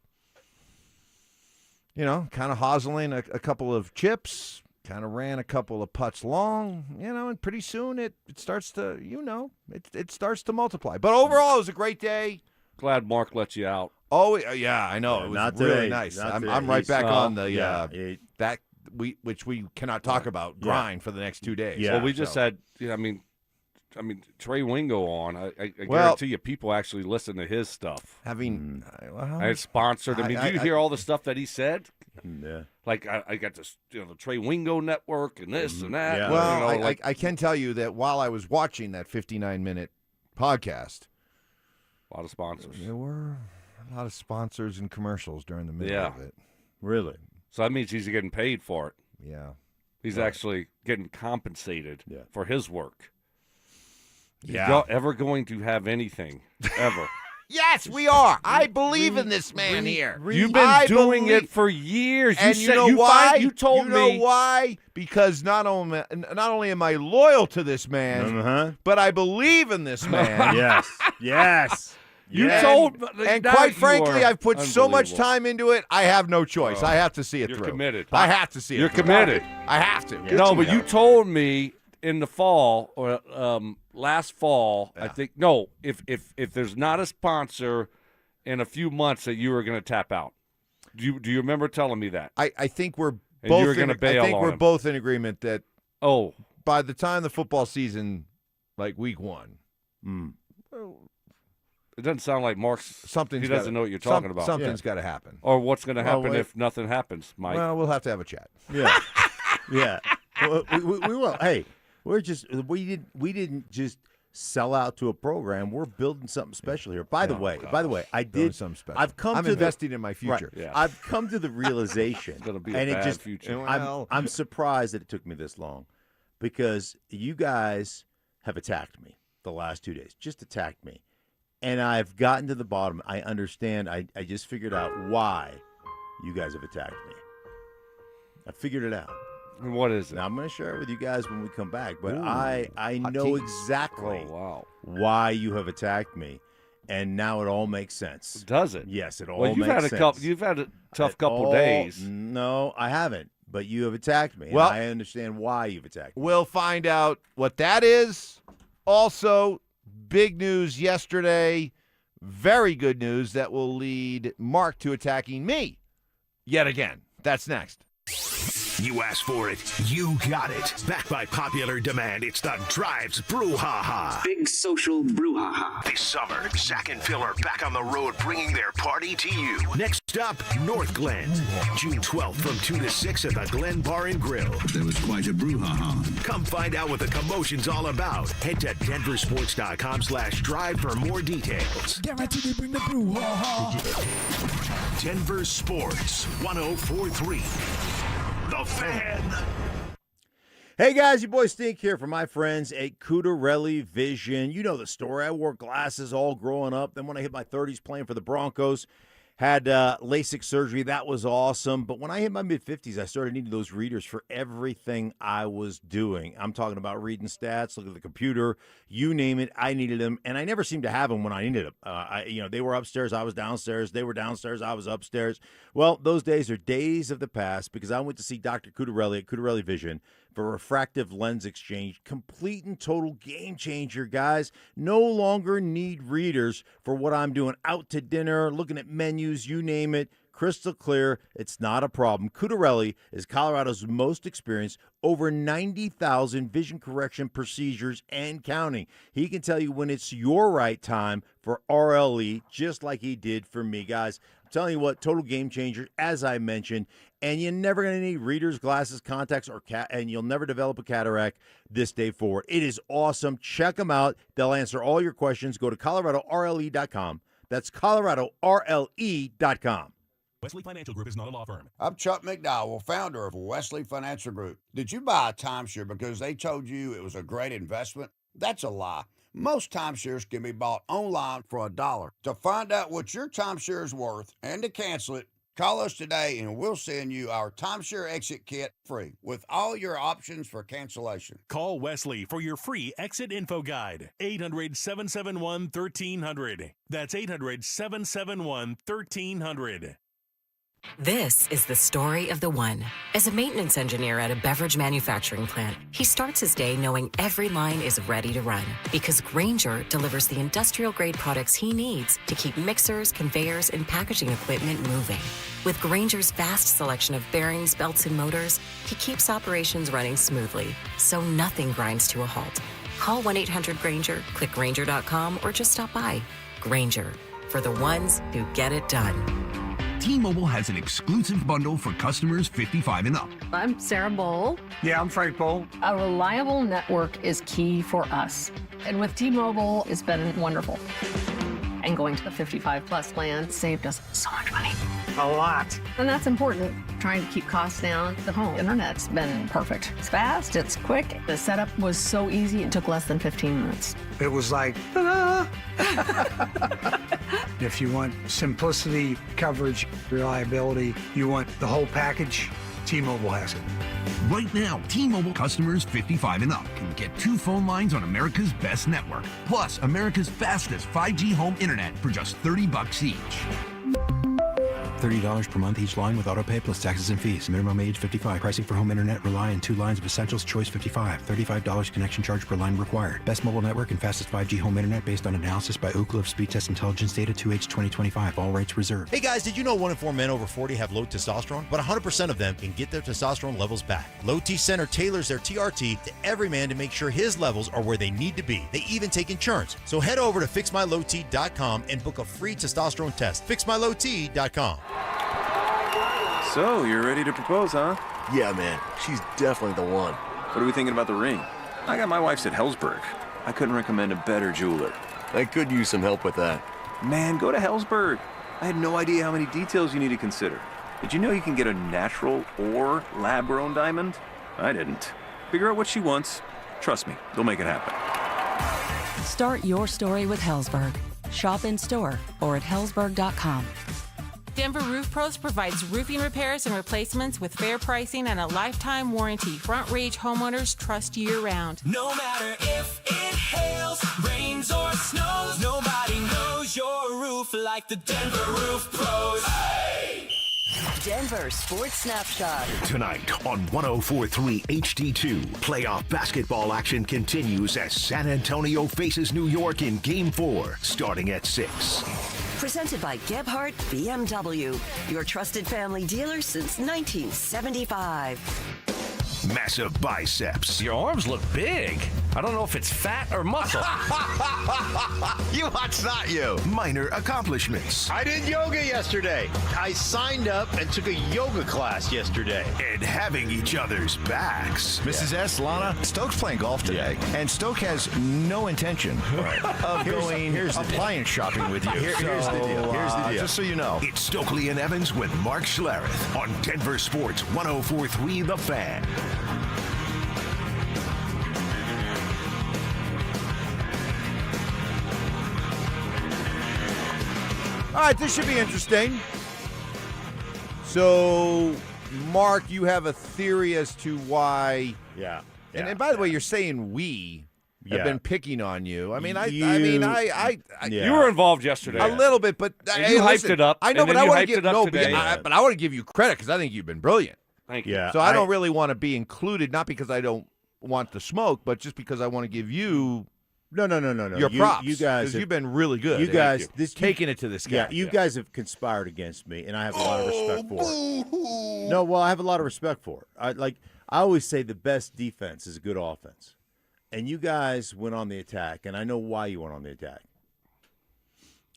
[SPEAKER 15] kind of hozzling a couple of chips. Kind of ran a couple of putts long, and pretty soon it starts to it starts to multiply. But overall, it was a great day.
[SPEAKER 13] Glad Mark let you out.
[SPEAKER 15] Oh yeah, I know. It was
[SPEAKER 5] not
[SPEAKER 15] really
[SPEAKER 5] today.
[SPEAKER 15] nice.
[SPEAKER 5] Not
[SPEAKER 15] I'm
[SPEAKER 5] today.
[SPEAKER 15] right back on the
[SPEAKER 5] which
[SPEAKER 15] we cannot talk about grind for the next 2 days.
[SPEAKER 13] Yeah. Well, we just had. I mean, Trey Wingo on. I guarantee you, people actually listen to his stuff.
[SPEAKER 15] Having
[SPEAKER 13] I sponsored. I mean, do you hear all the stuff that he said?
[SPEAKER 5] Yeah.
[SPEAKER 13] Like I got this, the Trey Wingo Network and this and that.
[SPEAKER 5] Yeah.
[SPEAKER 15] Well, I can tell you that while I was watching that 59-minute podcast,
[SPEAKER 13] a lot of sponsors.
[SPEAKER 15] There were a lot of sponsors and commercials during the middle of it.
[SPEAKER 5] Really?
[SPEAKER 13] So that means he's getting paid for it.
[SPEAKER 15] Yeah.
[SPEAKER 13] He's actually getting compensated for his work.
[SPEAKER 15] Yeah.
[SPEAKER 13] Is y'all ever going to have anything ever?
[SPEAKER 15] Yes, we are. I believe in this man here.
[SPEAKER 13] You've been doing it for years.
[SPEAKER 15] And you know why? You told me. You know why? Because not only am I loyal to this man, but I believe in this man.
[SPEAKER 5] Yes.
[SPEAKER 13] You told,
[SPEAKER 15] and quite frankly, I've put so much time into it. I have no choice. I have to see it
[SPEAKER 13] You're
[SPEAKER 15] through.
[SPEAKER 13] Committed.
[SPEAKER 15] I have to see it.
[SPEAKER 13] You're
[SPEAKER 15] through.
[SPEAKER 13] committed.
[SPEAKER 15] I have to.
[SPEAKER 13] No, but you told me in the fall or last fall, I think. No, if there's not a sponsor in a few months, that you were going to tap out. Do you remember telling me that?
[SPEAKER 15] I think we're
[SPEAKER 13] And
[SPEAKER 15] both.
[SPEAKER 13] you were gonna bail
[SPEAKER 15] I think
[SPEAKER 13] on
[SPEAKER 15] we're
[SPEAKER 13] him.
[SPEAKER 15] both in agreement that.
[SPEAKER 13] Oh,
[SPEAKER 15] by the time the football season, like week 1.
[SPEAKER 13] It doesn't sound like Mark's.
[SPEAKER 15] Something's
[SPEAKER 13] He doesn't
[SPEAKER 15] gotta-
[SPEAKER 13] know what you're talking about.
[SPEAKER 15] Something's got to happen.
[SPEAKER 13] Or what's going to
[SPEAKER 5] Well,
[SPEAKER 13] happen
[SPEAKER 5] wait.
[SPEAKER 13] if nothing happens, Mike?
[SPEAKER 15] Well, we'll have to have a chat.
[SPEAKER 5] Yeah. Yeah. Well, we will. Hey, we didn't just sell out to a program. We're building something special here. By the way, I
[SPEAKER 15] Building
[SPEAKER 5] did.
[SPEAKER 15] something special.
[SPEAKER 5] I'm
[SPEAKER 15] investing in my future.
[SPEAKER 5] Right,
[SPEAKER 13] Yeah.
[SPEAKER 5] I've come to the realization,
[SPEAKER 13] It's gonna be a
[SPEAKER 5] and
[SPEAKER 13] bad
[SPEAKER 5] it just.
[SPEAKER 13] future.
[SPEAKER 5] I'm surprised that it took me this long, because you guys have attacked me the last 2 days. Just attacked me, and I've gotten to the bottom. I understand. I just figured out why you guys have attacked me. I figured it out.
[SPEAKER 13] And what is it?
[SPEAKER 5] Now, I'm going to share it with you guys when we come back, but
[SPEAKER 13] Ooh,
[SPEAKER 5] I know exactly why you have attacked me, and now it all makes sense.
[SPEAKER 13] Does it?
[SPEAKER 5] Yes, it all
[SPEAKER 13] Well, you've
[SPEAKER 5] makes
[SPEAKER 13] had
[SPEAKER 5] sense.
[SPEAKER 13] You've had a tough couple days.
[SPEAKER 5] No, I haven't, but you have attacked me,
[SPEAKER 15] Well-
[SPEAKER 5] and I understand why you've attacked me.
[SPEAKER 15] We'll find out what that is. Also, big news yesterday. Very good news that will lead Mark to attacking me yet again. That's next.
[SPEAKER 1] You asked for it, you got it. Backed by popular demand, it's the Drives Brouhaha.
[SPEAKER 10] Big social brouhaha.
[SPEAKER 1] This summer, Zach and Phil are back on the road bringing their party to you. Next up, North Glen. June 12th from 2 to 6 at the Glen Bar and Grill.
[SPEAKER 4] There was quite a brouhaha.
[SPEAKER 1] Come find out what the commotion's all about. Head to DenverSports.com/drive for more details.
[SPEAKER 4] Guaranteed to bring the brouhaha.
[SPEAKER 1] Denver Sports 1043. The Fan.
[SPEAKER 5] Hey guys, your boy Stink here from my friends at Cudarelli Vision. You know the story. I wore glasses all growing up. Then when I hit my 30s playing for the Broncos, Had LASIK surgery. That was awesome. But when I hit my mid-50s, I started needing those readers for everything I was doing. I'm talking about reading stats, look at the computer, you name it. I needed them, and I never seemed to have them when I needed them. They were upstairs, I was downstairs. They were downstairs, I was upstairs. Well, those days are days of the past because I went to see Dr. Cudarelli at Cudarelli Vision for refractive lens exchange. Complete and total game changer, guys. No longer need readers for what I'm doing. Out to dinner, looking at menus, you name it. Crystal clear. It's not a problem. Cudarelli is Colorado's most experienced, over 90,000 vision correction procedures and counting. He can tell you when it's your right time for RLE, just like he did for me, guys. I'm telling you what, total game changer, as I mentioned. And you're never going to need readers, glasses, contacts, and you'll never develop a cataract this day forward. It is awesome. Check them out. They'll answer all your questions. Go to ColoradoRLE.com. That's ColoradoRLE.com.
[SPEAKER 6] Wesley Financial Group is not a law firm.
[SPEAKER 9] I'm Chuck McDowell, founder of Wesley Financial Group. Did you buy a timeshare because they told you it was a great investment? That's a lie. Most timeshares can be bought online for $1. To find out what your timeshare is worth and to cancel it, call us today and we'll send you our timeshare exit kit free with all your options for cancellation.
[SPEAKER 6] Call Wesley for your free exit info guide. 800-771-1300. That's 800-771-1300.
[SPEAKER 20] This is the story of the one. As a maintenance engineer at a beverage manufacturing plant, he starts his day knowing every line is ready to run because Grainger delivers the industrial-grade products he needs to keep mixers, conveyors, and packaging equipment moving. With Grainger's vast selection of bearings, belts, and motors, he keeps operations running smoothly, so nothing grinds to a halt. Call 1-800-GRAINGER, click Grainger.com, or just stop by. Grainger, for the ones who get it done.
[SPEAKER 1] T-Mobile has an exclusive bundle for customers 55 and up.
[SPEAKER 21] I'm Sarah Bowl.
[SPEAKER 22] Yeah, I'm Frank Bowl.
[SPEAKER 21] A reliable network is key for us. And with T-Mobile, it's been wonderful. And going to the 55-plus plan saved us so much money.
[SPEAKER 22] A lot.
[SPEAKER 21] And that's important. Trying to keep costs down. The home internet's been perfect. It's fast, it's quick. The setup was so easy, it took less than 15 minutes.
[SPEAKER 22] It was like, ta-da! If you want simplicity, coverage, reliability, you want the whole package, T-Mobile has it.
[SPEAKER 1] Right now, T-Mobile customers 55 and up can get 2 phone lines on America's best network, plus America's fastest 5G home internet for just $30 each.
[SPEAKER 26] $30 per month each line with autopay plus taxes and fees. Minimum age 55. Pricing for home internet rely on 2 lines of essentials. Choice 55. $35 connection charge per line required. Best mobile network and fastest 5G home internet based on analysis by Ookla of Speed Test Intelligence data 2H 2025. All rates reserved.
[SPEAKER 27] Hey guys, did you know 1 in 4 men over 40 have low testosterone? But 100% of them can get their testosterone levels back. Low T Center tailors their TRT to every man to make sure his levels are where they need to be. They even take insurance. So head over to fixmylowt.com and book a free testosterone test. Fixmylowt.com.
[SPEAKER 28] So, you're ready to propose, huh?
[SPEAKER 29] Yeah, man. She's definitely the one.
[SPEAKER 28] What are we thinking about the ring? I got my wife's at Hellsberg. I couldn't recommend a better jeweler.
[SPEAKER 29] I could use some help with that.
[SPEAKER 28] Man, go to Hellsberg. I had no idea how many details you need to consider. Did you know you can get a natural or lab-grown diamond? I didn't. Figure out what she wants. Trust me, they'll make it happen.
[SPEAKER 23] Start your story with Hellsberg. Shop in store or at hellsberg.com. Denver Roof Pros provides roofing repairs and replacements with fair pricing and a lifetime warranty. Front Range homeowners trust year-round.
[SPEAKER 24] No matter if it hails, rains, or snows, nobody knows your roof like the Denver Roof Pros. Hey!
[SPEAKER 30] Denver Sports Snapshot.
[SPEAKER 1] Tonight on 104.3 HD2, playoff basketball action continues as San Antonio faces New York in Game 4, starting at 6.
[SPEAKER 30] Presented by Gebhardt BMW, your trusted family dealer since 1975.
[SPEAKER 1] Massive biceps.
[SPEAKER 8] Your arms look big. I don't know if it's fat or muscle.
[SPEAKER 1] You watch not you. Minor accomplishments.
[SPEAKER 15] I did yoga yesterday. I signed up and took a yoga class yesterday.
[SPEAKER 1] And having each other's backs.
[SPEAKER 7] Mrs. S. Lana, Stoke's playing golf today, and Stoke has no intention of going appliance shopping with you. Here's the deal. Just so you know.
[SPEAKER 1] It's Stokley and Evans with Mark Schlereth on Denver Sports 104.3 The Fan.
[SPEAKER 15] All right, this should be interesting. So, Mark, you have a theory as to why.
[SPEAKER 5] Yeah.
[SPEAKER 15] And by the way, you're saying we have been picking on you. I mean,
[SPEAKER 13] You were involved yesterday.
[SPEAKER 15] A little bit, but
[SPEAKER 13] And you hyped it up.
[SPEAKER 15] I know,
[SPEAKER 13] and
[SPEAKER 15] but
[SPEAKER 13] then
[SPEAKER 15] I
[SPEAKER 13] you
[SPEAKER 15] want
[SPEAKER 13] hyped
[SPEAKER 15] to give
[SPEAKER 13] it up today.
[SPEAKER 15] but I want to give you credit because I think you've been brilliant.
[SPEAKER 13] Thank you.
[SPEAKER 5] Yeah.
[SPEAKER 15] So I don't really want to be included, not because I don't want the smoke, but just because I want to give you
[SPEAKER 5] No.
[SPEAKER 15] your props.
[SPEAKER 5] You guys,
[SPEAKER 15] because you've been really good.
[SPEAKER 5] You guys,
[SPEAKER 15] taking it to this guy.
[SPEAKER 5] Yeah, you guys have conspired against me, and I have a lot of respect for it. No, well, I have a lot of respect for it. I always say the best defense is a good offense, and you guys went on the attack, and I know why you went on the attack.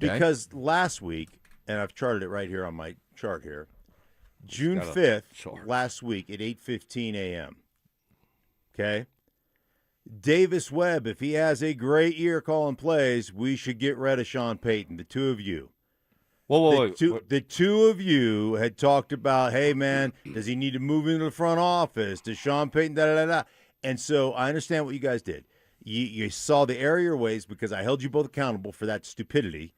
[SPEAKER 15] Okay.
[SPEAKER 5] Because last week, and I've charted it right here on my chart here, June 5th, last week at 8:15 a.m., okay? Davis Webb, if he has a great year calling plays, we should get rid of Sean Payton, the two of you.
[SPEAKER 13] Wait.
[SPEAKER 5] The two of you had talked about, hey, man, does he need to move into the front office? Does Sean Payton, da-da-da-da? And so I understand what you guys did. You saw the error of your ways because I held you both accountable for that stupidity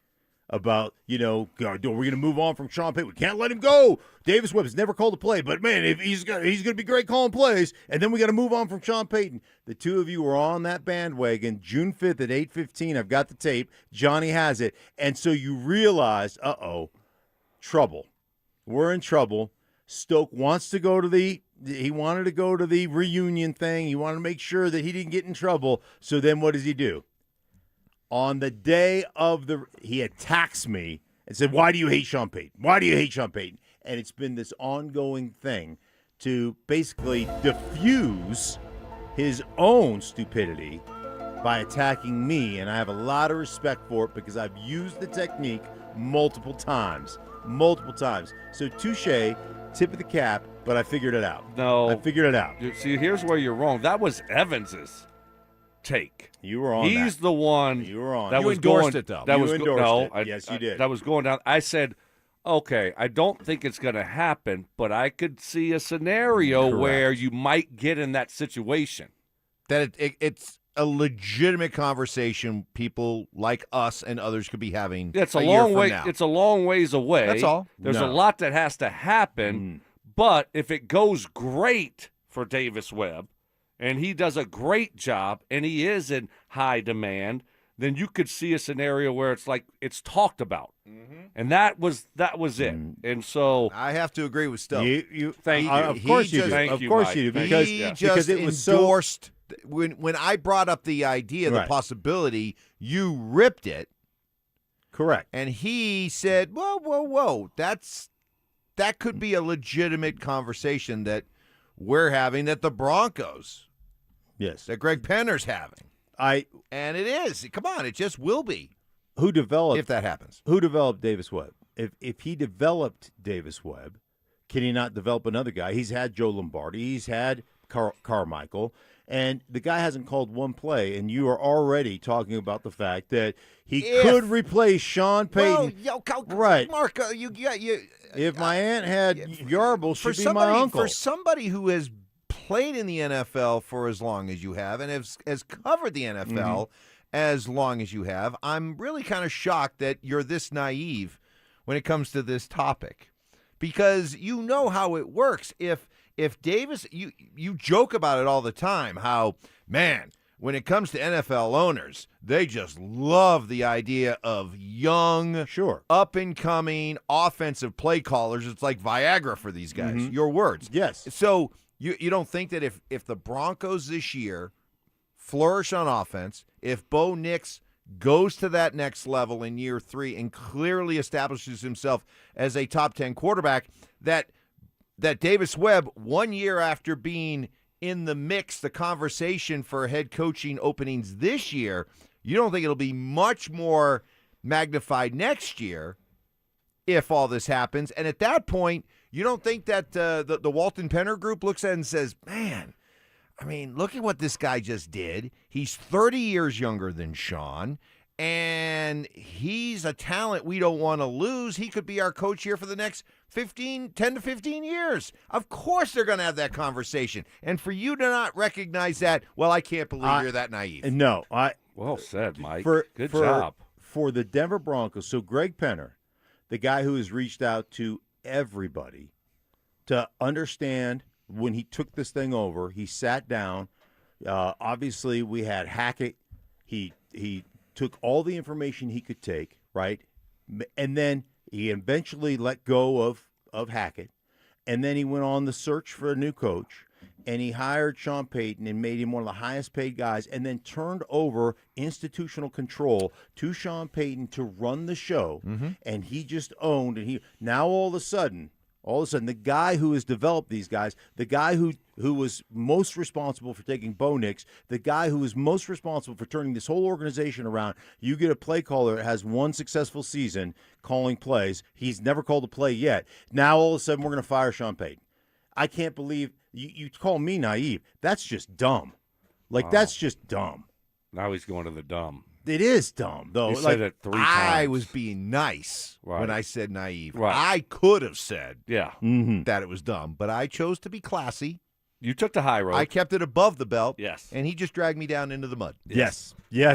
[SPEAKER 5] about, are we going to move on from Sean Payton? We can't let him go. Davis Webb's never called a play, but, man, if he's going to be great calling plays, and then we got to move on from Sean Payton. The two of you were on that bandwagon June 5th at 8:15. I've got the tape. Johnny has it. And so you realized, trouble. We're in trouble. Stoke wants to go to he wanted to go to the reunion thing. He wanted to make sure that he didn't get in trouble. So then what does he do? On the day of he attacks me and said, why do you hate Sean Payton? Why do you hate Sean Payton? And it's been this ongoing thing to basically diffuse his own stupidity by attacking me. And I have a lot of respect for it because I've used the technique multiple times. So touche, tip of the cap, but I figured it out.
[SPEAKER 13] No.
[SPEAKER 5] I figured it out.
[SPEAKER 13] See, here's where you're wrong. That was Evans's take.
[SPEAKER 5] You were on
[SPEAKER 13] He's the one
[SPEAKER 5] You were on
[SPEAKER 13] that
[SPEAKER 5] You
[SPEAKER 13] was
[SPEAKER 5] endorsed
[SPEAKER 13] going,
[SPEAKER 5] it, though.
[SPEAKER 13] That
[SPEAKER 5] You
[SPEAKER 13] was
[SPEAKER 5] endorsed it. Yes, you did.
[SPEAKER 13] That was going down. I said, okay, I don't think it's going to happen, but I could see a scenario
[SPEAKER 15] Correct.
[SPEAKER 13] where you might get in that situation.
[SPEAKER 15] That it's a legitimate conversation people like us and others could be having.
[SPEAKER 13] It's a
[SPEAKER 15] year
[SPEAKER 13] long
[SPEAKER 15] from
[SPEAKER 13] way.
[SPEAKER 15] now.
[SPEAKER 13] It's a long ways away.
[SPEAKER 15] That's all.
[SPEAKER 13] There's
[SPEAKER 15] No.
[SPEAKER 13] a lot that has to happen, but if it goes great for Davis Webb, and he does a great job, and he is in high demand, then you could see a scenario where it's like it's talked about, and that was it. And so
[SPEAKER 15] I have to agree with Stoke.
[SPEAKER 13] Thank you.
[SPEAKER 5] Of course you do.
[SPEAKER 13] Thank
[SPEAKER 5] Of
[SPEAKER 13] you,
[SPEAKER 5] course
[SPEAKER 13] Mike.
[SPEAKER 5] you do.
[SPEAKER 13] Thank
[SPEAKER 5] Because
[SPEAKER 15] he just
[SPEAKER 5] because it was
[SPEAKER 15] endorsed when I brought up the idea, the
[SPEAKER 5] Right.
[SPEAKER 15] possibility, you ripped it.
[SPEAKER 5] Correct.
[SPEAKER 15] And he said, whoa, that could be a legitimate conversation that we're having, that the Broncos, that Greg Penner's having. And it is. Come on, it just will be.
[SPEAKER 5] Who developed
[SPEAKER 15] if that happens?
[SPEAKER 5] Who developed Davis Webb? If he developed Davis Webb, can he not develop another guy? He's had Joe Lombardi. He's had Carmichael. And the guy hasn't called one play, and you are already talking about the fact that he could replace Sean Payton. Right.
[SPEAKER 15] Mark,
[SPEAKER 5] if my aunt had Yarble, she'd be my uncle.
[SPEAKER 15] For somebody who has played in the NFL for as long as you have and has covered the NFL as long as you have, I'm really kind of shocked that you're this naive when it comes to this topic, because you know how it works. If Davis, you joke about it all the time, how, man, when it comes to NFL owners, they just love the idea of young, up-and-coming offensive play callers. It's like Viagra for these guys. Your words.
[SPEAKER 5] Yes.
[SPEAKER 15] So you don't think that if the Broncos this year flourish on offense, if Bo Nix goes to that next level in year 3 and clearly establishes himself as a top 10 quarterback, that Davis Webb, 1 year after being in the mix, the conversation for head coaching openings this year, you don't think it'll be much more magnified next year if all this happens? And at that point, you don't think that the Walton Penner group looks at it and says, man, I mean, look at what this guy just did. He's 30 years younger than Sean, and he's a talent we don't want to lose. He could be our coach here for the next 10 to 15 years. Of course they're going to have that conversation. And for you to not recognize that, well, I can't believe you're that naive.
[SPEAKER 5] No.
[SPEAKER 13] Well said, Mike.
[SPEAKER 5] Good
[SPEAKER 13] job.
[SPEAKER 5] For the Denver Broncos, so Greg Penner, the guy who has reached out to everybody to understand when he took this thing over. He sat down. Obviously, we had Hackett. He took all the information he could take, right? And then he eventually let go of Hackett. And then he went on the search for a new coach. And he hired Sean Payton and made him one of the highest paid guys, and then turned over institutional control to Sean Payton to run the show. And he just owned. And now all of a sudden, the guy who has developed these guys, the guy who was most responsible for taking Bo Nix, the guy who was most responsible for turning this whole organization around. You get a play caller that has one successful season calling plays. He's never called a play yet. Now all of a sudden we're going to fire Sean Payton. I can't believe you call me naive. That's just dumb. That's just dumb.
[SPEAKER 13] Now he's going to the dumb.
[SPEAKER 5] It is dumb, though.
[SPEAKER 13] You said it 3 times.
[SPEAKER 15] I was being nice when I said naive. Right. I could have said that it was dumb, but I chose to be classy.
[SPEAKER 13] You took the high road.
[SPEAKER 15] I kept it above the belt.
[SPEAKER 13] Yes.
[SPEAKER 15] And he just dragged me down into the mud.
[SPEAKER 5] Yes,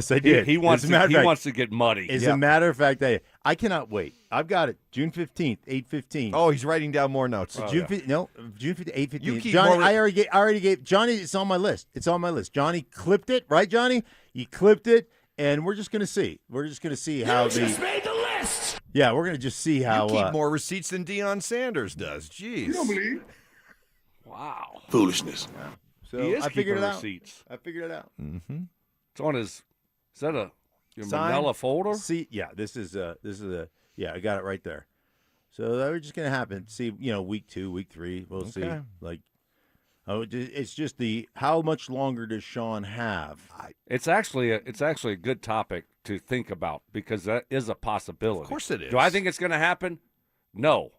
[SPEAKER 5] I did.
[SPEAKER 13] He wants to get muddy.
[SPEAKER 5] As a matter of fact, I cannot wait. I've got it. June 15th, 8:15.
[SPEAKER 15] Oh, he's writing down more notes.
[SPEAKER 5] June 15th, 8:15.
[SPEAKER 15] You keep
[SPEAKER 5] Johnny,
[SPEAKER 15] more...
[SPEAKER 5] I already gave Johnny. It's on my list. Johnny clipped it, right, Johnny? He clipped it, and we're just going to see. We're just going to see how
[SPEAKER 24] you just made the list.
[SPEAKER 5] Yeah, we're going to just see how.
[SPEAKER 15] You keep more receipts than Deion Sanders does. Jeez.
[SPEAKER 24] You don't believe?
[SPEAKER 13] Wow.
[SPEAKER 24] Foolishness.
[SPEAKER 5] Yeah. So
[SPEAKER 13] he is
[SPEAKER 5] I figured it out.
[SPEAKER 13] Receipts.
[SPEAKER 5] I figured it out.
[SPEAKER 15] Mm-hmm.
[SPEAKER 13] It's on his. Is that your
[SPEAKER 5] Sign,
[SPEAKER 13] manila folder?
[SPEAKER 5] See, yeah, this is a. Yeah, I got it right there. So that was just going to happen. See, week 2, week 3, we'll see. It's just how much longer does Sean have?
[SPEAKER 13] It's actually a good topic to think about because that is a possibility.
[SPEAKER 15] Of course it is.
[SPEAKER 13] Do I think it's going to happen? No.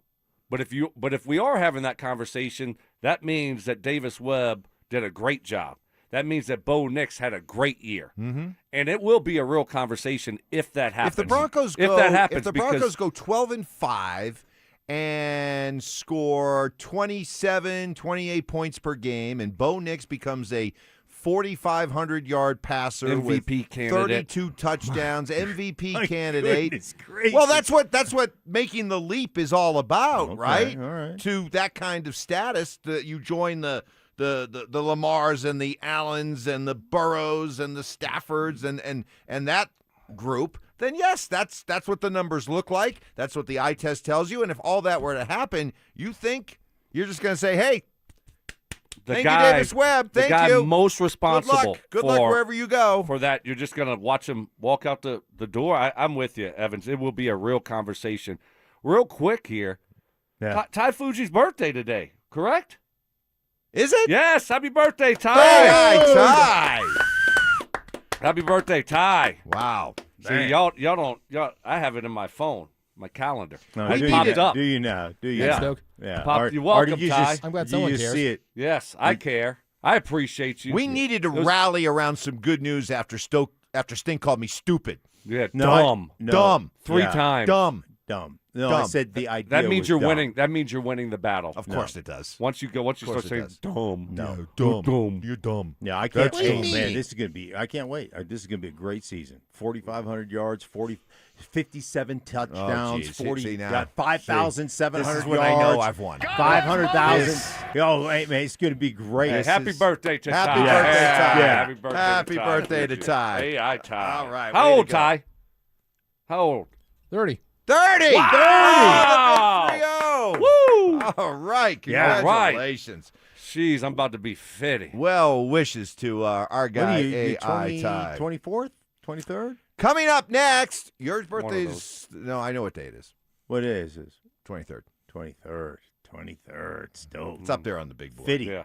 [SPEAKER 13] But if we are having that conversation, that means that Davis Webb did a great job. That means that Bo Nix had a great year.
[SPEAKER 15] Mm-hmm.
[SPEAKER 13] And it will be a real conversation if that happens.
[SPEAKER 15] If the Broncos go 12-5 and score 27, 28 points per game, and Bo Nix becomes a 4,500-yard passer
[SPEAKER 13] MVP
[SPEAKER 15] with
[SPEAKER 13] candidate.
[SPEAKER 15] 32 touchdowns, MVP candidate.
[SPEAKER 5] Goodness gracious.
[SPEAKER 15] Well, that's what making the leap is all about, right?
[SPEAKER 5] All right.
[SPEAKER 15] To that kind of status, that you join the Lamars and the Allens and the Burrows and the Staffords and that group, then yes, that's what the numbers look like. That's what the eye test tells you. And if all that were to happen, you think you're just going to say, hey, thank you, Davis Webb. Thank you.
[SPEAKER 13] The guy most responsible.
[SPEAKER 15] Good luck wherever you go.
[SPEAKER 13] For that, you're just going to watch him walk out the door. I'm with you, Evans. It will be a real conversation. Real quick here.
[SPEAKER 5] Yeah.
[SPEAKER 13] Ty Fuji's birthday today, correct?
[SPEAKER 15] Is it?
[SPEAKER 13] Yes. Happy birthday, Ty.
[SPEAKER 15] Hey, Ty.
[SPEAKER 13] Happy birthday, Ty.
[SPEAKER 15] Wow.
[SPEAKER 13] See, y'all don't. I have it in my phone, my calendar.
[SPEAKER 5] No,
[SPEAKER 13] it popped up.
[SPEAKER 5] Do you now? Do you?
[SPEAKER 13] Yeah.
[SPEAKER 2] Stoke.
[SPEAKER 5] Yeah.
[SPEAKER 13] You're welcome, Ty.
[SPEAKER 2] I'm glad someone cares.
[SPEAKER 5] See it?
[SPEAKER 13] Yes, I care. I appreciate you.
[SPEAKER 15] We needed to rally around some good news after Stink called me stupid.
[SPEAKER 13] Yeah,
[SPEAKER 15] dumb.
[SPEAKER 13] 3 times.
[SPEAKER 15] Dumb.
[SPEAKER 5] No, I said the idea.
[SPEAKER 13] That means
[SPEAKER 5] was
[SPEAKER 13] you're
[SPEAKER 5] dumb.
[SPEAKER 13] winning. That means you're winning the battle.
[SPEAKER 15] Of course it does.
[SPEAKER 13] Once you start saying dumb.
[SPEAKER 5] No.
[SPEAKER 15] Dumb. You're dumb.
[SPEAKER 5] Yeah, I can't.
[SPEAKER 15] What do you
[SPEAKER 5] Man,
[SPEAKER 15] mean?
[SPEAKER 5] this is gonna be. I can't wait. This is gonna be a great season. 4,500 yards, 57 touchdowns,
[SPEAKER 15] geez.
[SPEAKER 5] 40.
[SPEAKER 15] See, now.
[SPEAKER 5] Got 5,700
[SPEAKER 15] This is
[SPEAKER 5] yards.
[SPEAKER 15] when I know I've won.
[SPEAKER 5] 500,000. Oh, hey, man, it's gonna be great.
[SPEAKER 13] Hey, happy birthday to
[SPEAKER 15] Happy
[SPEAKER 13] Ty.
[SPEAKER 15] birthday, Ty.
[SPEAKER 13] Yeah.
[SPEAKER 15] Happy birthday to Ty.
[SPEAKER 13] Hey, Ty.
[SPEAKER 15] All right.
[SPEAKER 13] How
[SPEAKER 15] way
[SPEAKER 13] old,
[SPEAKER 15] to go.
[SPEAKER 13] Ty? How old?
[SPEAKER 2] 30.
[SPEAKER 15] 30.
[SPEAKER 13] Wow.
[SPEAKER 15] 30.
[SPEAKER 13] Woo!
[SPEAKER 15] All right.
[SPEAKER 13] Yeah,
[SPEAKER 15] Congratulations.
[SPEAKER 13] Jeez, I'm about to be 50.
[SPEAKER 15] Well wishes to our guy,
[SPEAKER 5] What are you,
[SPEAKER 15] AI Ty.
[SPEAKER 5] 24th? 23rd?
[SPEAKER 15] Coming up next, your
[SPEAKER 13] One of
[SPEAKER 15] birthday's. No, I know what day it is.
[SPEAKER 5] What is this?
[SPEAKER 15] 23rd.
[SPEAKER 5] 23rd. Stoke.
[SPEAKER 15] It's up there on the big board.
[SPEAKER 5] 50.
[SPEAKER 13] Yeah.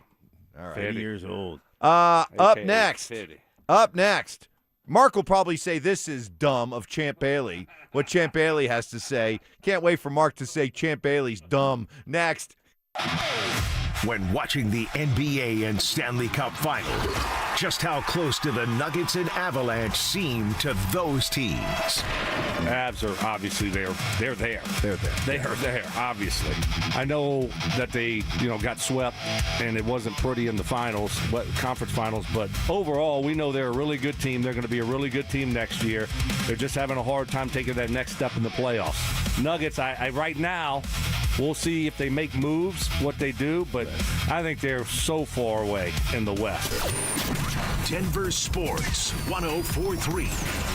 [SPEAKER 15] All right.
[SPEAKER 5] 50 years old.
[SPEAKER 15] Up
[SPEAKER 13] AKA
[SPEAKER 15] next.
[SPEAKER 13] 50.
[SPEAKER 15] Up next. Mark will probably say this is dumb of Champ Bailey. What Champ Bailey has to say. Can't wait for Mark to say Champ Bailey's dumb. Next.
[SPEAKER 1] When watching the NBA and Stanley Cup Final, just how close do the Nuggets and Avalanche seem to those teams?
[SPEAKER 8] Avs are obviously there. They're there.
[SPEAKER 15] They're there.
[SPEAKER 8] They are there, obviously. I know that they, got swept and it wasn't pretty in the finals, conference finals, but overall, we know they're a really good team. They're going to be a really good team next year. They're just having a hard time taking that next step in the playoffs. Nuggets, I right now, we'll see if they make moves, what they do, but I think they're so far away in the West.
[SPEAKER 1] Denver Sports 104.3.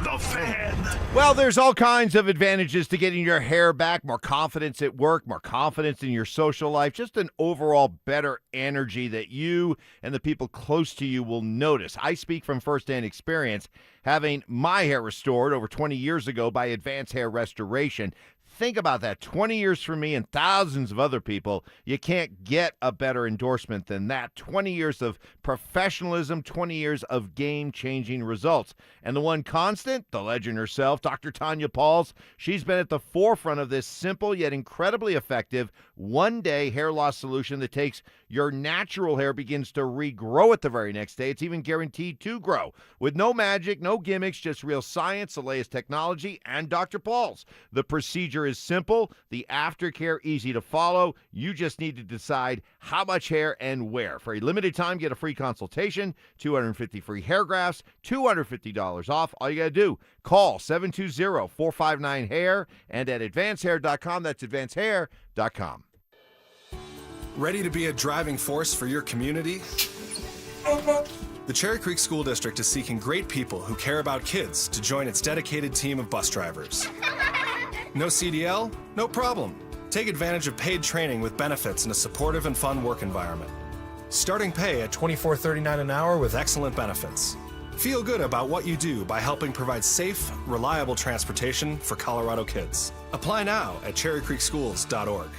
[SPEAKER 1] The Fan.
[SPEAKER 15] Well, there's all kinds of advantages to getting your hair back, more confidence at work, more confidence in your social life, just an overall better energy that you and the people close to you will notice. I speak from firsthand experience, having my hair restored over 20 years ago by Advanced Hair Restoration. Think about that. 20 years from me and thousands of other people. You can't get a better endorsement than that. 20 years of professionalism, 20 years of game-changing results. And the one constant, the legend herself, Dr. Tanya Pauls, she's been at the forefront of this simple yet incredibly effective one-day hair loss solution that takes your natural hair, begins to regrow it the very next day. It's even guaranteed to grow. With no magic, no gimmicks, just real science, the latest technology, and Dr. Pauls. The procedure is simple, the aftercare easy to follow. You just need to decide how much hair and where. For a limited time, get a free consultation, 250 free hair grafts, $250 off. All you got to do, call 720-459-HAIR and at advancehair.com. That's advancehair.com.
[SPEAKER 2] Ready to be a driving force for your community? The Cherry Creek School District is seeking great people who care about kids to join its dedicated team of bus drivers. No CDL? No problem. Take advantage of paid training with benefits in a supportive and fun work environment. Starting pay at $24.39 an hour with excellent benefits. Feel good about what you do by helping provide safe, reliable transportation for Colorado kids. Apply now at cherrycreekschools.org.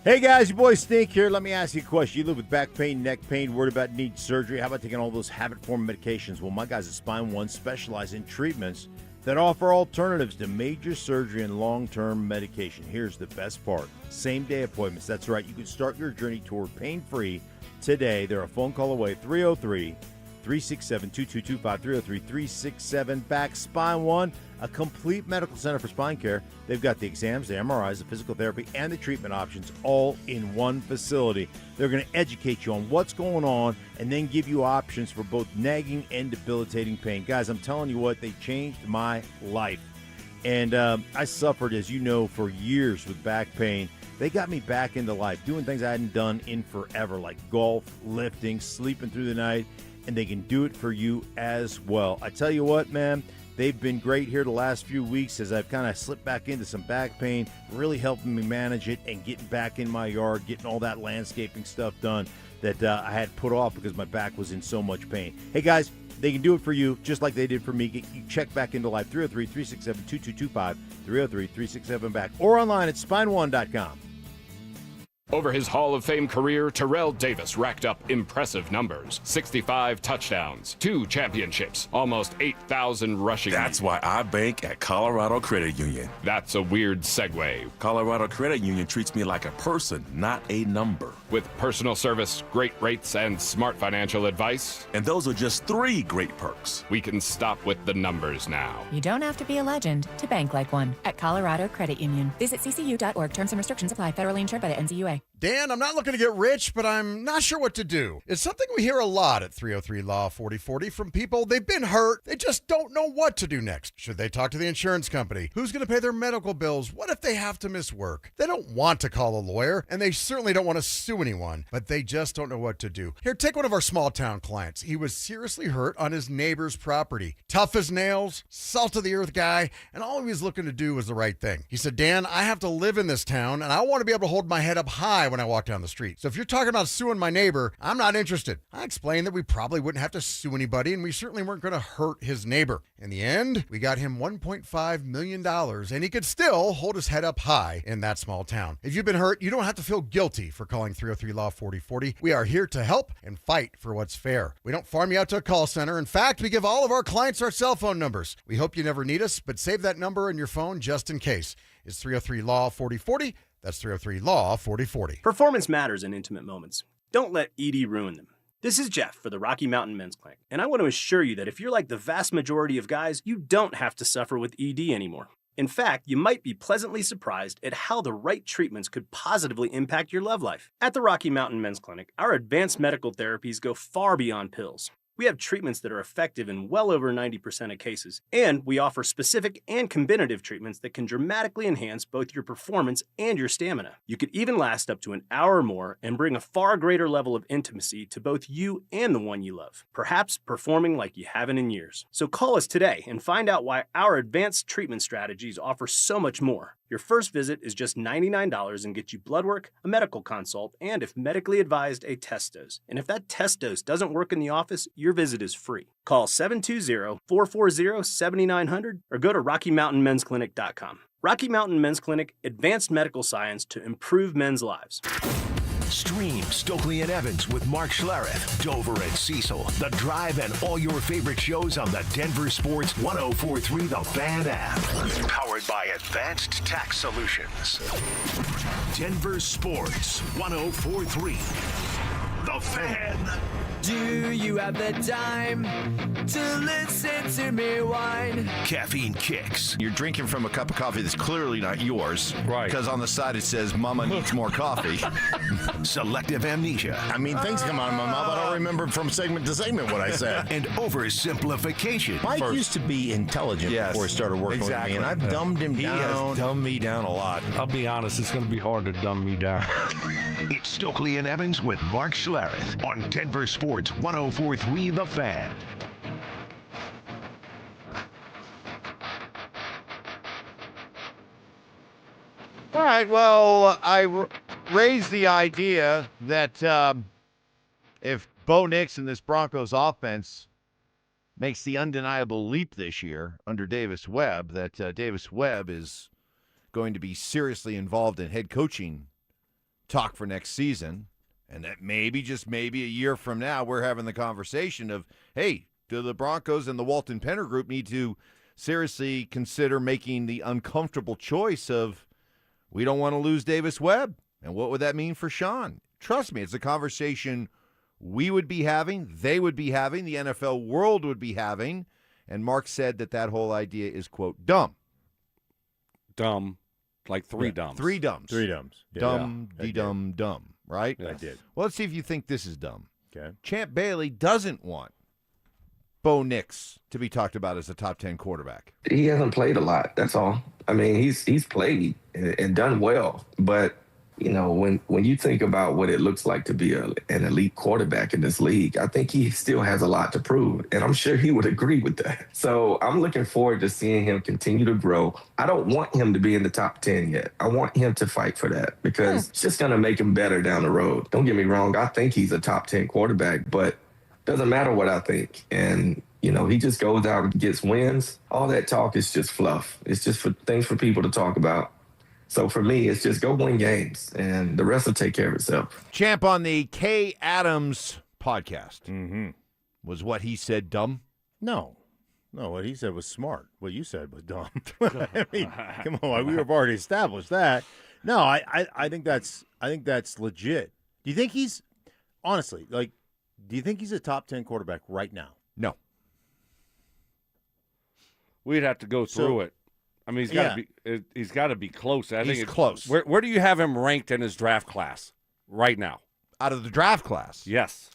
[SPEAKER 5] Hey guys, your boy Stink here. Let me ask you a question. You live with back pain, neck pain, worried about needing surgery. How about taking all those habit-forming medications? Well, my guys at Spine One specialize in treatments that offer alternatives to major surgery and long-term medication. Here's the best part. Same-day appointments. That's right. You can start your journey toward pain-free today. They're a phone call away, 303-367-2225, 303-367-BACK. Spine One, a complete medical center for spine care. They've got the exams, the MRIs, the physical therapy, and the treatment options all in one facility. They're going to educate you on what's going on and then give you options for both nagging and debilitating pain. Guys, I'm telling you what, they changed my life. And I suffered, as you know, for years with back pain. They got me back into life, doing things I hadn't done in forever, like golf, lifting, sleeping through the night, and they can do it for you as well. I tell you what, man, they've been great here the last few weeks as I've kind of slipped back into some back pain, really helping me manage it and getting back in my yard, getting all that landscaping stuff done that I had put off because my back was in so much pain. Hey, guys, they can do it for you just like they did for me. You check back into life, 303-367-2225, 303-367-BACK, or online at spineone.com.
[SPEAKER 3] Over his Hall of Fame career, Terrell Davis racked up impressive numbers. 65 touchdowns, 2 championships, almost 8,000 rushing.
[SPEAKER 11] That's why I bank at Colorado Credit Union.
[SPEAKER 3] That's a weird segue.
[SPEAKER 11] Colorado Credit Union treats me like a person, not a number.
[SPEAKER 3] With personal service, great rates, and smart financial advice.
[SPEAKER 11] And those are just 3 great perks.
[SPEAKER 3] We can stop with the numbers now.
[SPEAKER 12] You don't have to be a legend to bank like one at Colorado Credit Union. Visit ccu.org. Terms and restrictions apply. Federally insured by the NCUA.
[SPEAKER 14] Dan, I'm not looking to get rich, but I'm not sure what to do. It's something we hear a lot at 303 Law 4040 from people. They've been hurt. They just don't know what to do next. Should they talk to the insurance company? Who's going to pay their medical bills? What if they have to miss work? They don't want to call a lawyer, and they certainly don't want to sue anyone, but they just don't know what to do. Here, take one of our small town clients. He was seriously hurt on his neighbor's property. Tough as nails, salt of the earth guy, and all he was looking to do was the right thing. He said, Dan, I have to live in this town, and I want to be able to hold my head up high when I walk down the street. So if you're talking about suing my neighbor, I'm not interested. I explained that we probably wouldn't have to sue anybody, and we certainly weren't going to hurt his neighbor. In the end, we got him $1.5 million, and he could still hold his head up high in that small town. If you've been hurt, you don't have to feel guilty for calling 303 Law 4040. We are here to help and fight for what's fair. We don't farm you out to a call center. In fact, we give all of our clients our cell phone numbers. We hope you never need us, but save that number in your phone just in case. It's 303 Law 4040. That's 303 Law 4040.
[SPEAKER 16] Performance matters in intimate moments. Don't let ED ruin them. This is Jeff for the Rocky Mountain Men's Clinic, and I want to assure you that if you're like the vast majority of guys, you don't have to suffer with ED anymore. In fact, you might be pleasantly surprised at how the right treatments could positively impact your love life. At the Rocky Mountain Men's Clinic, our advanced medical therapies go far beyond pills. We have treatments that are effective in well over 90% of cases, and we offer specific and combinative treatments that can dramatically enhance both your performance and your stamina. You could even last up to an hour or more and bring a far greater level of intimacy to both you and the one you love, perhaps performing like you haven't in years. So call us today and find out why our advanced treatment strategies offer so much more. Your first visit is just $99 and gets you blood work, a medical consult, and if medically advised, a test dose. And if that test dose doesn't work in the office, your visit is free. Call 720-440-7900 or go to RockyMountainMen'sClinic.com. Rocky Mountain Men's Clinic, advanced medical science to improve men's lives.
[SPEAKER 1] Stream Stokley and Evans with Mark Schlereth, Dover and Cecil, The Drive, and all your favorite shows on the Denver Sports 104.3 The Fan app. Powered by Advanced Tax Solutions. Denver Sports 104.3 The Fan.
[SPEAKER 24] Do you have the time to listen to me whine?
[SPEAKER 1] Caffeine Kicks.
[SPEAKER 15] You're drinking from a cup of coffee that's clearly not yours.
[SPEAKER 13] Right.
[SPEAKER 15] Because on the side it says, Mama needs more coffee.
[SPEAKER 1] Selective amnesia.
[SPEAKER 7] I mean, things come out of my mouth. I don't remember from segment to segment what I said.
[SPEAKER 1] And oversimplification.
[SPEAKER 7] Mike used to be intelligent before he started working with me, and I've dumbed him down.
[SPEAKER 15] He has dumbed me down a lot.
[SPEAKER 13] I'll be honest, it's going to be hard to dumb me down.
[SPEAKER 1] It's Stokley and Evans with Mark Schlereth on Denver Sports 104.3 The Fan.
[SPEAKER 15] All right, well, I raised the idea that if Bo Nix and this Broncos offense makes the undeniable leap this year under Davis Webb, that Davis Webb is going to be seriously involved in head coaching talk for next season, and that maybe, just maybe a year from now, we're having the conversation of, hey, do the Broncos and the Walton Penner Group need to seriously consider making the uncomfortable choice of, we don't want to lose Davis Webb, and what would that mean for Sean? Trust me, it's a conversation we would be having, they would be having, the NFL world would be having, and Mark said that whole idea is, quote, dumb.
[SPEAKER 13] Dumb, like three dumbs.
[SPEAKER 15] Three dumbs.
[SPEAKER 5] Three dumbs. Yeah.
[SPEAKER 15] Dumb,
[SPEAKER 5] Yeah,
[SPEAKER 15] de-dumb, dumb, right?
[SPEAKER 5] I did.
[SPEAKER 15] Well, let's see if you think this is dumb.
[SPEAKER 5] Okay.
[SPEAKER 15] Champ Bailey doesn't want Bo Nix to be talked about as a top 10 quarterback.
[SPEAKER 4] He hasn't played a lot. That's all. I mean, he's played and done well, but you know, when you think about what it looks like to be an elite quarterback in this league, I think he still has a lot to prove, and I'm sure he would agree with that. So I'm looking forward to seeing him continue to grow. I don't want him to be in the top 10 yet. I want him to fight for that because it's just going to make him better down the road. Don't get me wrong. I think he's a top 10 quarterback, but doesn't matter what I think. And you know, he just goes out and gets wins. All that talk is just fluff. It's just for things for people to talk about. So for me, it's just go win games, and the rest will take care of itself.
[SPEAKER 15] Champ, on the Kay Adams podcast, was what he said dumb?
[SPEAKER 5] No, what he said was smart. What you said was dumb. I mean, come on, we have already established that. No, I think that's legit. Do you think he's honestly do you think he's a top 10 quarterback right now?
[SPEAKER 15] No.
[SPEAKER 13] We'd have to go through it. I mean, he's got to be close. I think
[SPEAKER 15] he's close.
[SPEAKER 13] Where do you have him ranked in his draft class right now?
[SPEAKER 15] Out of the draft class?
[SPEAKER 13] Yes.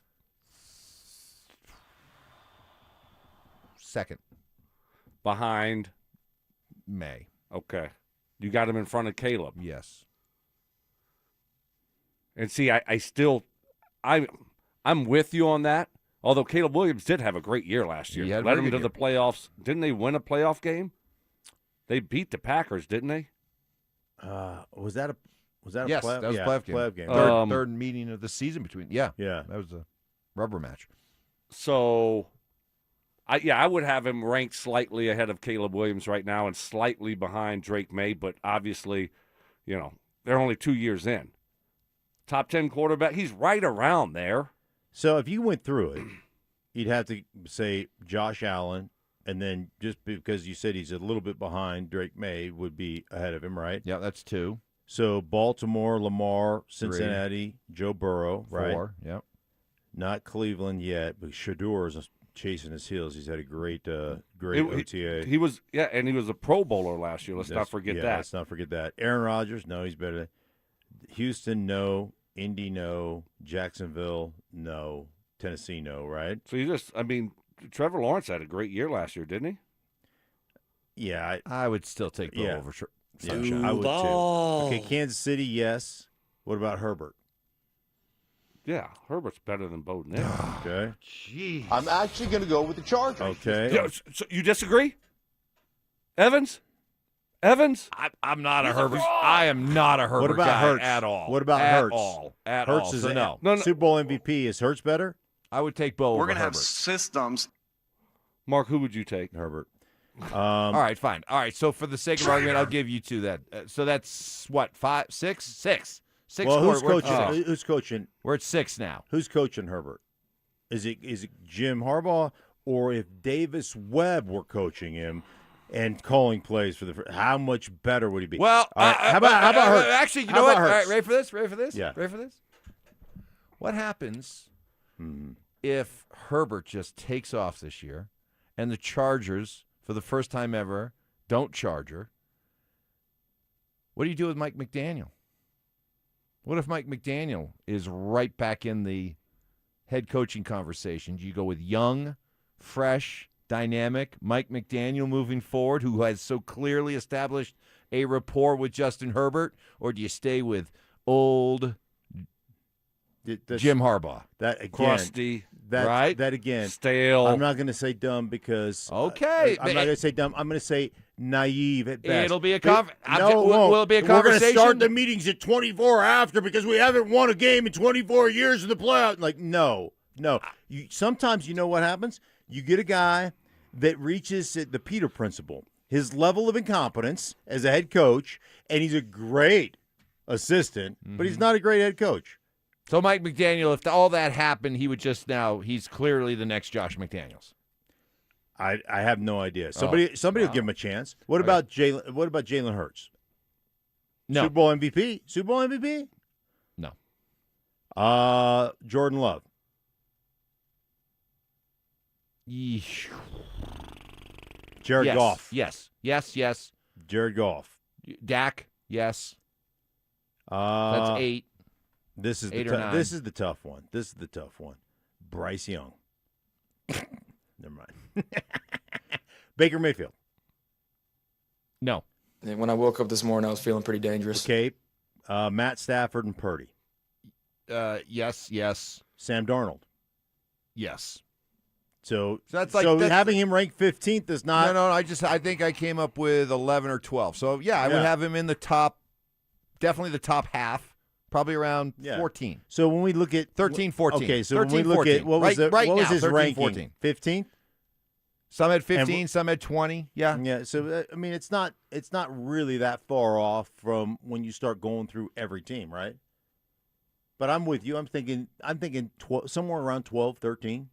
[SPEAKER 15] Second.
[SPEAKER 13] Behind?
[SPEAKER 15] May.
[SPEAKER 13] Okay. You got him in front of Caleb?
[SPEAKER 15] Yes.
[SPEAKER 13] And see, I'm with you on that. Although Caleb Williams did have a great year last year. Led them to the playoffs. Didn't they win a playoff game? They beat the Packers, didn't they?
[SPEAKER 5] Was that a
[SPEAKER 15] yes,
[SPEAKER 5] playoff?
[SPEAKER 15] that was a playoff game. Third meeting of the season between. Yeah. That was a rubber match.
[SPEAKER 13] So, I would have him ranked slightly ahead of Caleb Williams right now and slightly behind Drake May, but obviously, you know, they're only 2 years in. Top 10 quarterback, he's right around there.
[SPEAKER 5] So if you went through it, you'd have to say Josh Allen, and then just because you said he's a little bit behind, Drake May would be ahead of him, right?
[SPEAKER 15] Yeah, that's 2.
[SPEAKER 5] So Baltimore, Lamar, Cincinnati, 3. Joe Burrow, right?
[SPEAKER 15] 4, yep.
[SPEAKER 5] Not Cleveland yet, but Shador is chasing his heels. He's had a great OTA.
[SPEAKER 13] He was, and he was a Pro Bowler last year. Let's not forget that.
[SPEAKER 5] Let's not forget that. Aaron Rodgers, no, he's better. Houston, no. Indy, no. Jacksonville, no. Tennessee know, right?
[SPEAKER 13] So Trevor Lawrence had a great year last year, didn't he?
[SPEAKER 5] Yeah.
[SPEAKER 15] I would still take Bo over
[SPEAKER 5] Sunshine. I would too. Okay, Kansas City, yes. What about Herbert?
[SPEAKER 13] Yeah, Herbert's better than Bo now.
[SPEAKER 5] Okay.
[SPEAKER 15] Jeez.
[SPEAKER 6] I'm actually going to go with the Chargers.
[SPEAKER 5] Okay.
[SPEAKER 13] Yeah, so you disagree? Evans?
[SPEAKER 15] I'm not a Herbert. I am not a Herbert
[SPEAKER 5] What about
[SPEAKER 15] guy
[SPEAKER 5] Hurts?
[SPEAKER 15] at all.
[SPEAKER 5] What about
[SPEAKER 15] at
[SPEAKER 5] Hurts?
[SPEAKER 15] All. At
[SPEAKER 5] Hurts
[SPEAKER 15] all.
[SPEAKER 5] is
[SPEAKER 15] So no.
[SPEAKER 5] Super Bowl MVP. Is Hurts better?
[SPEAKER 15] I would take Bo over
[SPEAKER 9] We're going to have
[SPEAKER 15] Herbert.
[SPEAKER 9] systems.
[SPEAKER 13] Mark, who would you take?
[SPEAKER 5] Herbert.
[SPEAKER 15] All right, fine. All right, so for the sake of argument, I'll give you two that. So that's what, 5, 6? 6. 6.
[SPEAKER 5] Well, who's
[SPEAKER 15] we're
[SPEAKER 5] coaching? Who's coaching?
[SPEAKER 15] We're at 6 now.
[SPEAKER 5] Who's coaching Herbert? Is it Jim Harbaugh, or if Davis Webb were coaching him and calling plays for how much better would he be?
[SPEAKER 15] Well,
[SPEAKER 5] how about Hurts?
[SPEAKER 15] Actually, you know what? All right, ready for this?
[SPEAKER 5] Yeah.
[SPEAKER 15] Ready for this? What happens if Herbert just takes off this year and the Chargers, for the first time ever, don't Charger? What do you do with Mike McDaniel? What if Mike McDaniel is right back in the head coaching conversation? Do you go with young, fresh, dynamic Mike McDaniel moving forward, who has so clearly established a rapport with Justin Herbert, or do you stay with old Jim Harbaugh?
[SPEAKER 5] That again,
[SPEAKER 13] crusty,
[SPEAKER 15] right?
[SPEAKER 5] That again,
[SPEAKER 13] stale.
[SPEAKER 5] I'm not going to say dumb because
[SPEAKER 15] okay,
[SPEAKER 5] I'm not going to say dumb. I'm going to say naive at best.
[SPEAKER 15] It'll be a
[SPEAKER 5] will
[SPEAKER 15] it be a conversation?
[SPEAKER 5] We're going to start the meetings at 24 after because we haven't won a game in 24 years in the playoffs. Like, no. Sometimes you know what happens? You get a guy that reaches the Peter principle, his level of incompetence as a head coach, and he's a great assistant, but he's not a great head coach.
[SPEAKER 15] So Mike McDaniel, if all that happened, he would he's clearly the next Josh McDaniels.
[SPEAKER 5] I have no idea. Somebody will give him a chance. What about Jalen Hurts?
[SPEAKER 15] No.
[SPEAKER 5] Super Bowl MVP?
[SPEAKER 15] No.
[SPEAKER 5] Jordan Love.
[SPEAKER 15] Yeesh.
[SPEAKER 5] Jared Goff.
[SPEAKER 15] Yes.
[SPEAKER 5] Jared Goff.
[SPEAKER 15] Dak. Yes.
[SPEAKER 5] That's
[SPEAKER 15] 8.
[SPEAKER 5] This is
[SPEAKER 15] 8
[SPEAKER 5] the
[SPEAKER 15] or 9.
[SPEAKER 5] This is the tough one. Bryce Young. Never mind. Baker Mayfield.
[SPEAKER 15] No.
[SPEAKER 10] And when I woke up this morning, I was feeling pretty dangerous.
[SPEAKER 5] Okay. Matt Stafford and Purdy.
[SPEAKER 15] Yes.
[SPEAKER 5] Sam Darnold.
[SPEAKER 15] Yes.
[SPEAKER 5] So
[SPEAKER 15] that's
[SPEAKER 5] having him ranked 15th is not.
[SPEAKER 15] No. I think I came up with 11 or 12. So I would have him in the top, definitely the top half, probably around 14.
[SPEAKER 5] So when we look at
[SPEAKER 15] 13, 14.
[SPEAKER 5] Okay, so
[SPEAKER 15] 13,
[SPEAKER 5] when we look
[SPEAKER 15] 14.
[SPEAKER 5] at what was
[SPEAKER 15] now,
[SPEAKER 5] his
[SPEAKER 15] 13,
[SPEAKER 5] ranking?
[SPEAKER 15] 14.
[SPEAKER 5] 15th.
[SPEAKER 15] Some had 15, some had 20. Yeah.
[SPEAKER 5] Yeah. So I mean, it's not really that far off from when you start going through every team, right? But I'm with you. I'm thinking 12, somewhere around 12, 13.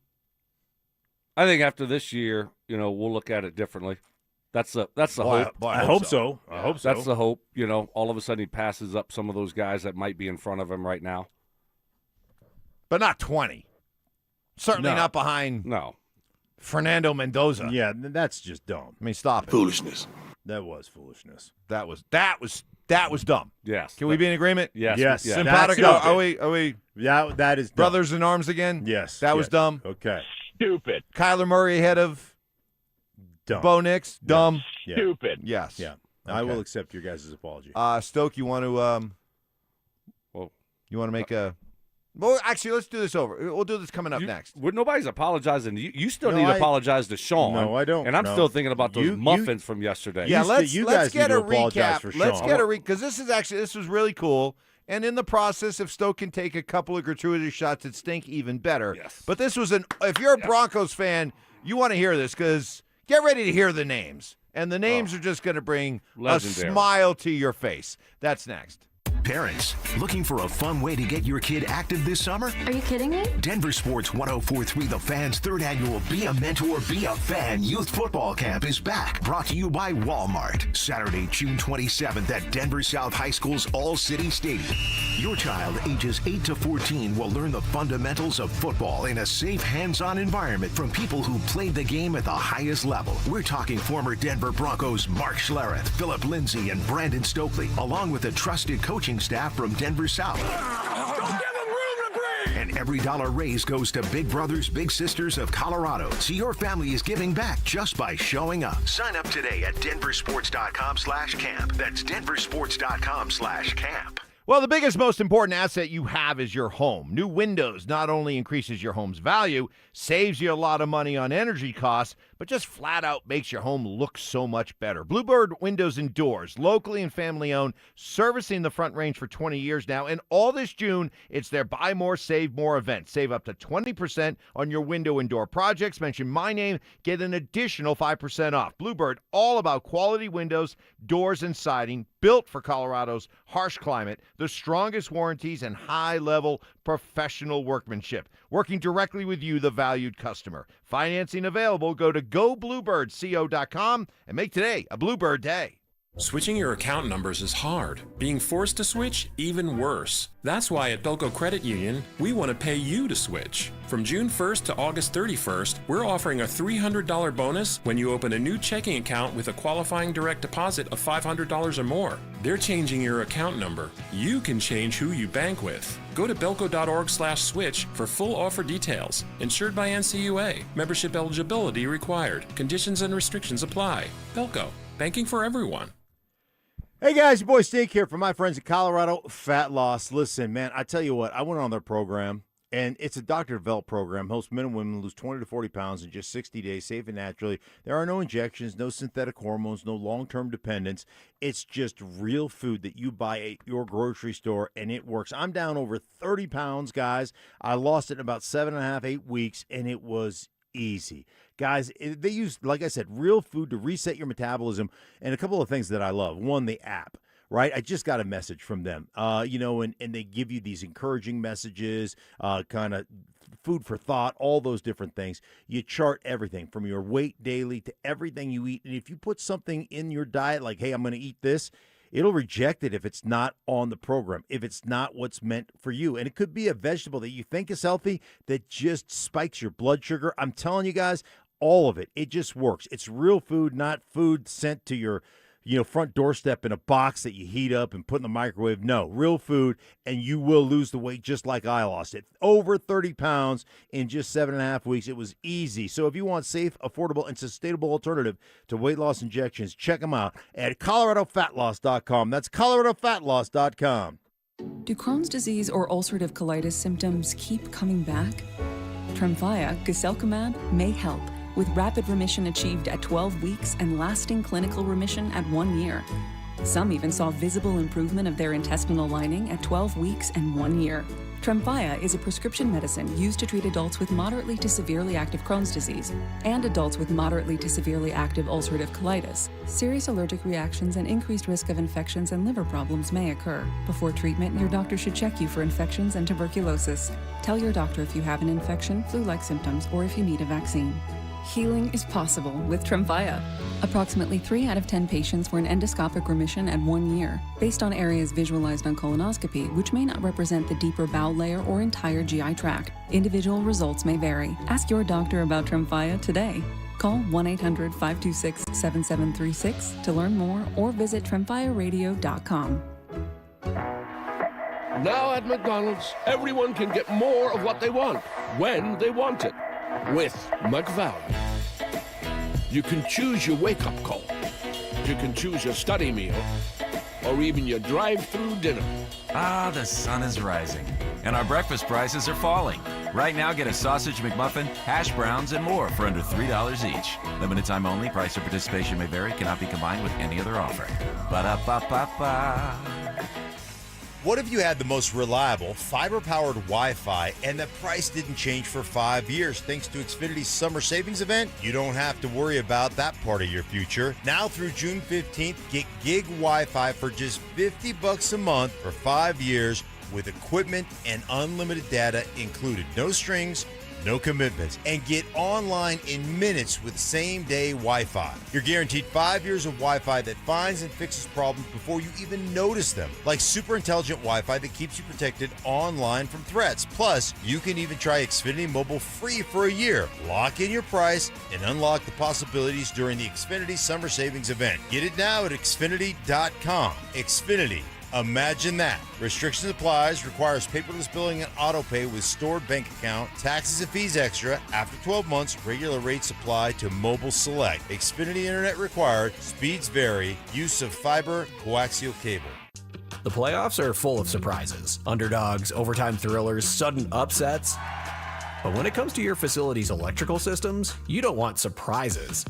[SPEAKER 13] I think after this year, we'll look at it differently. That's the hope.
[SPEAKER 5] I hope so.
[SPEAKER 13] That's the hope. All of a sudden he passes up some of those guys that might be in front of him right now.
[SPEAKER 15] But not 20. Certainly not behind Fernando Mendoza.
[SPEAKER 5] Yeah, that's just dumb.
[SPEAKER 15] I mean, stop it.
[SPEAKER 11] Foolishness.
[SPEAKER 5] That was foolishness.
[SPEAKER 15] That was dumb.
[SPEAKER 13] Yes.
[SPEAKER 15] Can we be in agreement?
[SPEAKER 13] Yes.
[SPEAKER 15] Simpatico. Are we?
[SPEAKER 5] Yeah, that is dumb.
[SPEAKER 15] Brothers in arms again?
[SPEAKER 5] Yes.
[SPEAKER 15] That was dumb.
[SPEAKER 5] Okay.
[SPEAKER 8] Stupid.
[SPEAKER 15] Kyler Murray ahead of
[SPEAKER 5] dumb.
[SPEAKER 15] Bo Nix. Dumb.
[SPEAKER 5] Yeah.
[SPEAKER 8] Stupid.
[SPEAKER 15] Yes.
[SPEAKER 5] Yeah.
[SPEAKER 15] Okay.
[SPEAKER 5] I will accept your guys' apology.
[SPEAKER 15] Stoke, you want to make a? Well, actually, let's do this over. We'll do this coming up next.
[SPEAKER 13] Nobody's apologizing to you. You still need to apologize to Sean.
[SPEAKER 5] No, I don't.
[SPEAKER 13] And I'm still thinking about those muffins from yesterday.
[SPEAKER 15] Yeah, let's get a
[SPEAKER 5] recap.
[SPEAKER 15] Let's get a recap because this was really cool. And in the process, if Stoke can take a couple of gratuitous shots that stink, even better.
[SPEAKER 13] Yes.
[SPEAKER 15] But this was if you're a Broncos fan, you want to hear this because get ready to hear the names. And the names are just going to bring
[SPEAKER 13] legendary.
[SPEAKER 15] A smile to your face. That's next.
[SPEAKER 1] Parents, looking for a fun way to get your kid active this summer?
[SPEAKER 17] Are you kidding me?
[SPEAKER 1] DenverSports 104.3 The Fan's third annual Be a Mentor, Be a Fan Youth Football Camp is back. Brought to you by wMark. Saturday, June 27th at Denver South High School's All-City Stadium. Your child, ages 8 to 14, will learn the fundamentals of football in a safe, hands-on environment from people who played the game at the highest level. We're talking former Denver Broncos Mark Schlereth, Philip Lindsay, and Brandon Stokley, along with a trusted coaching staff from Denver South. And Every dollar raised goes to Big Brothers Big Sisters of Colorado, so your family is giving back just by showing up. Sign up today at DenverSports.com/camp. That's DenverSports.com/camp.
[SPEAKER 15] Well, the biggest, most important asset you have is your home. New windows not only increases your home's value, saves you a lot of money on energy costs, but just flat out makes your home look so much better. Bluebird Windows and Doors, locally and family owned, servicing the Front Range for 20 years now. And all this June, it's their Buy More, Save More event. Save up to 20% on your window and door projects. Mention my name, get an additional 5% off. Bluebird, all about quality windows, doors, and siding, built for Colorado's harsh climate, the strongest warranties, and high-level professional workmanship. Working directly with you, the valued customer. Financing available. Go to gobluebirdco.com and make today a Bluebird day.
[SPEAKER 9] Switching your account numbers is hard. Being forced to switch, even worse. That's why at Belco Credit Union, we want to pay you to switch. From June 1st to August 31st, we're offering a $300 bonus when you open a new checking account with a qualifying direct deposit of $500 or more. They're changing your account number. You can change who you bank with. Go to belco.org/switch for full offer details. Insured by NCUA. Membership eligibility required. Conditions and restrictions apply. Belco. Banking for everyone.
[SPEAKER 5] Hey guys, your boy Stink here from my friends at Colorado Fat Loss. Listen, man, I tell you what, I went on their program, and it's a doctor-developed program. Helps men and women lose 20 to 40 pounds in just 60 days, safe and naturally. There are no injections, no synthetic hormones, no long-term dependence. It's just real food that you buy at your grocery store, and it works. I'm down over 30 pounds, guys. I lost it in about 7.5, 8 weeks, and it was easy. Guys, they use, like I said, real food to reset your metabolism, and a couple of things that I love. One, the app, right? I just got a message from them, and they give you these encouraging messages, kind of food for thought, all those different things. You chart everything from your weight daily to everything you eat, and if you put something in your diet like, hey, I'm going to eat this, it'll reject it if it's not on the program, if it's not what's meant for you. And it could be a vegetable that you think is healthy that just spikes your blood sugar. I'm telling you guys, all of it. It just works. It's real food, not food sent to your front doorstep in a box that you heat up and put in the microwave. No, real food, and you will lose the weight just like I lost it. Over 30 pounds in just 7.5 weeks. It was easy. So if you want safe, affordable, and sustainable alternative to weight loss injections, check them out at coloradofatloss.com. That's coloradofatloss.com.
[SPEAKER 17] Do Crohn's disease or ulcerative colitis symptoms keep coming back? Tremfya, guselkumab, may help, with rapid remission achieved at 12 weeks and lasting clinical remission at 1 year. Some even saw visible improvement of their intestinal lining at 12 weeks and 1 year. Tremfya is a prescription medicine used to treat adults with moderately to severely active Crohn's disease and adults with moderately to severely active ulcerative colitis. Serious allergic reactions and increased risk of infections and liver problems may occur. Before treatment, your doctor should check you for infections and tuberculosis. Tell your doctor if you have an infection, flu-like symptoms, or if you need a vaccine. Healing is possible with Tremfya. Approximately 3 out of 10 patients were in endoscopic remission at 1 year, based on areas visualized on colonoscopy, which may not represent the deeper bowel layer or entire GI tract. Individual results may vary. Ask your doctor about Tremfya today. Call 1-800-526-7736 to learn more or visit tremfyaradio.com.
[SPEAKER 8] Now at McDonald's, everyone can get more of what they want, when they want it, with McValue. You can choose your wake-up call. You can choose your study meal, or even your drive-through dinner.
[SPEAKER 18] Ah, the sun is rising, and our breakfast prices are falling. Right now, get a sausage McMuffin, hash browns, and more for under $3 each. Limited time only. Price or participation may vary. Cannot be combined with any other offer. Ba-da-ba-ba-ba.
[SPEAKER 6] What if you had the most reliable, fiber-powered Wi-Fi and the price didn't change for 5 years? Thanks to Xfinity's summer savings event, you don't have to worry about that part of your future. Now through June 15th, get gig Wi-Fi for just $50 a month for 5 years with equipment and unlimited data included. No strings, no commitments, and get online in minutes with same-day Wi-Fi. You're guaranteed 5 years of Wi-Fi that finds and fixes problems before you even notice them, like super intelligent Wi-Fi that keeps you protected online from threats. Plus, you can even try Xfinity Mobile free for a year. Lock in your price and unlock the possibilities during the Xfinity Summer Savings event. Get it now at Xfinity.com. Xfinity. Imagine that. Restrictions applies, requires paperless billing and auto pay with stored bank account, taxes and fees extra. After 12 months, regular rates apply to mobile select. Xfinity internet required, speeds vary, use of fiber, coaxial cable.
[SPEAKER 19] The playoffs are full of surprises. Underdogs, overtime thrillers, sudden upsets. But when it comes to your facility's electrical systems, you don't want surprises.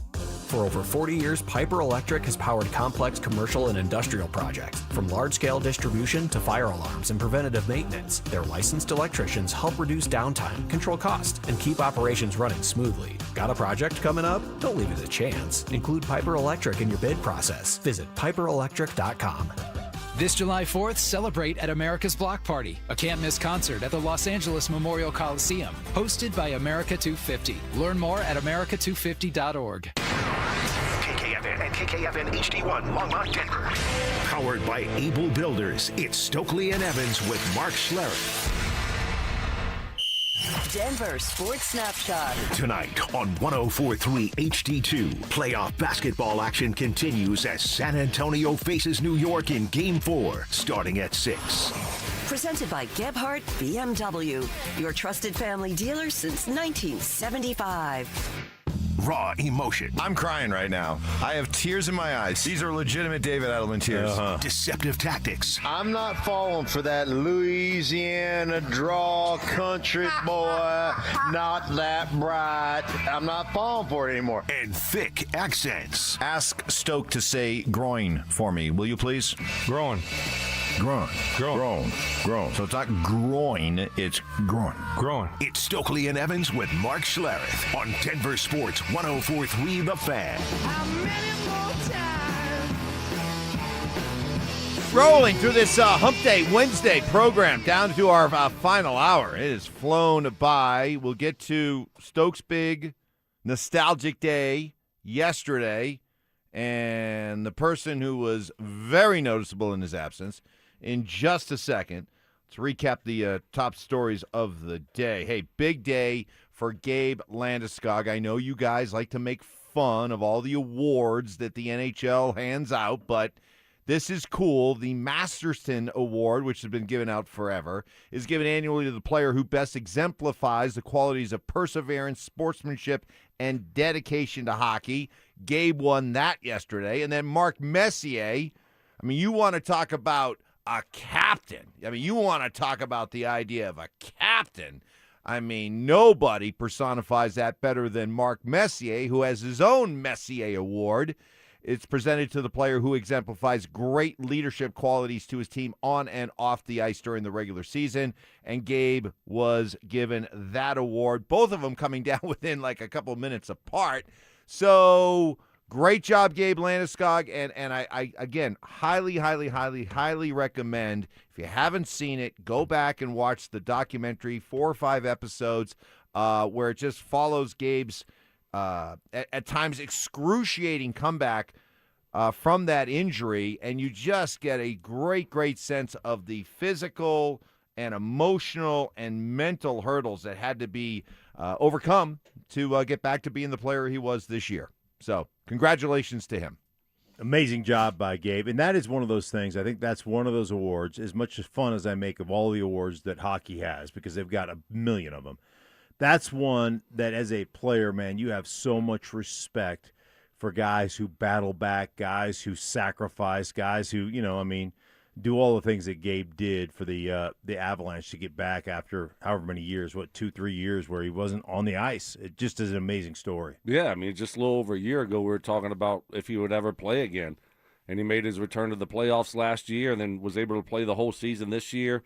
[SPEAKER 19] For over 40 years, Piper Electric has powered complex commercial and industrial projects. From large-scale distribution to fire alarms and preventative maintenance, their licensed electricians help reduce downtime, control cost, and keep operations running smoothly. Got a project coming up? Don't leave it to chance. Include Piper Electric in your bid process. Visit piperelectric.com.
[SPEAKER 20] This July 4th, celebrate at America's Block Party, a can't-miss concert at the Los Angeles Memorial Coliseum, hosted by America 250. Learn more at america250.org.
[SPEAKER 1] KKFN and KKFN HD1 Longmont, Denver. Powered by Able Builders, it's Stokley and Evans with Mark Schlereth.
[SPEAKER 30] Denver Sports Snapshot.
[SPEAKER 1] Tonight on 104.3 HD2, playoff basketball action continues as San Antonio faces New York in Game 4, starting at 6.
[SPEAKER 30] Presented by Gebhardt BMW, your trusted family dealer since 1975.
[SPEAKER 1] Raw emotion.
[SPEAKER 7] I'm crying right now. I have tears in my eyes. These are legitimate David Edelman tears.
[SPEAKER 1] Deceptive tactics.
[SPEAKER 15] I'm not falling for that Louisiana draw country boy, not that bright. I'm not falling for it anymore.
[SPEAKER 1] And thick accents.
[SPEAKER 7] Ask Stoke to say groin for me, will you please?
[SPEAKER 21] Groin.
[SPEAKER 7] Groin. So it's not groin, it's groin.
[SPEAKER 1] It's Stokley and Evans with Mark Schlereth on Denver Sports 104.3 The Fan.
[SPEAKER 15] Rolling through this Hump Day Wednesday program down to our final hour. It has flown by. We'll get to Stokes' big nostalgic day yesterday and the person who was very noticeable in his absence in just a second. Let's recap the top stories of the day. Hey, big day for Gabe Landeskog. I know you guys like to make fun of all the awards that the NHL hands out, but this is cool. The Masterton Award, which has been given out forever, is given annually to the player who best exemplifies the qualities of perseverance, sportsmanship, and dedication to hockey. Gabe won that yesterday. And then Mark Messier. I mean, you want to talk about a captain. I mean, you want to talk about the idea of a captain. I mean, nobody personifies that better than Mark Messier, who has his own Messier Award. It's presented to the player who exemplifies great leadership qualities to his team on and off the ice during the regular season, and Gabe was given that award, both of them coming down within like a couple minutes apart. So great job, Gabe Landeskog, and I again, highly recommend, if you haven't seen it, go back and watch the documentary, 4 or 5 episodes, where it just follows Gabe's at times excruciating comeback from that injury, and you just get a great sense of the physical and emotional and mental hurdles that had to be overcome to get back to being the player he was this year. So congratulations to him.
[SPEAKER 5] Amazing job by Gabe. And that is one of those things. I think that's one of those awards, as much fun as I make of all the awards that hockey has, because they've got a million of them. That's one that, as a player, man, you have so much respect for guys who battle back, guys who sacrifice, guys who, do all the things that Gabe did for the Avalanche to get back after however many years, 2-3 years where he wasn't on the ice. It just is an amazing story.
[SPEAKER 13] Yeah, I mean, just a little over a year ago, we were talking about if he would ever play again. And he made his return to the playoffs last year and then was able to play the whole season this year.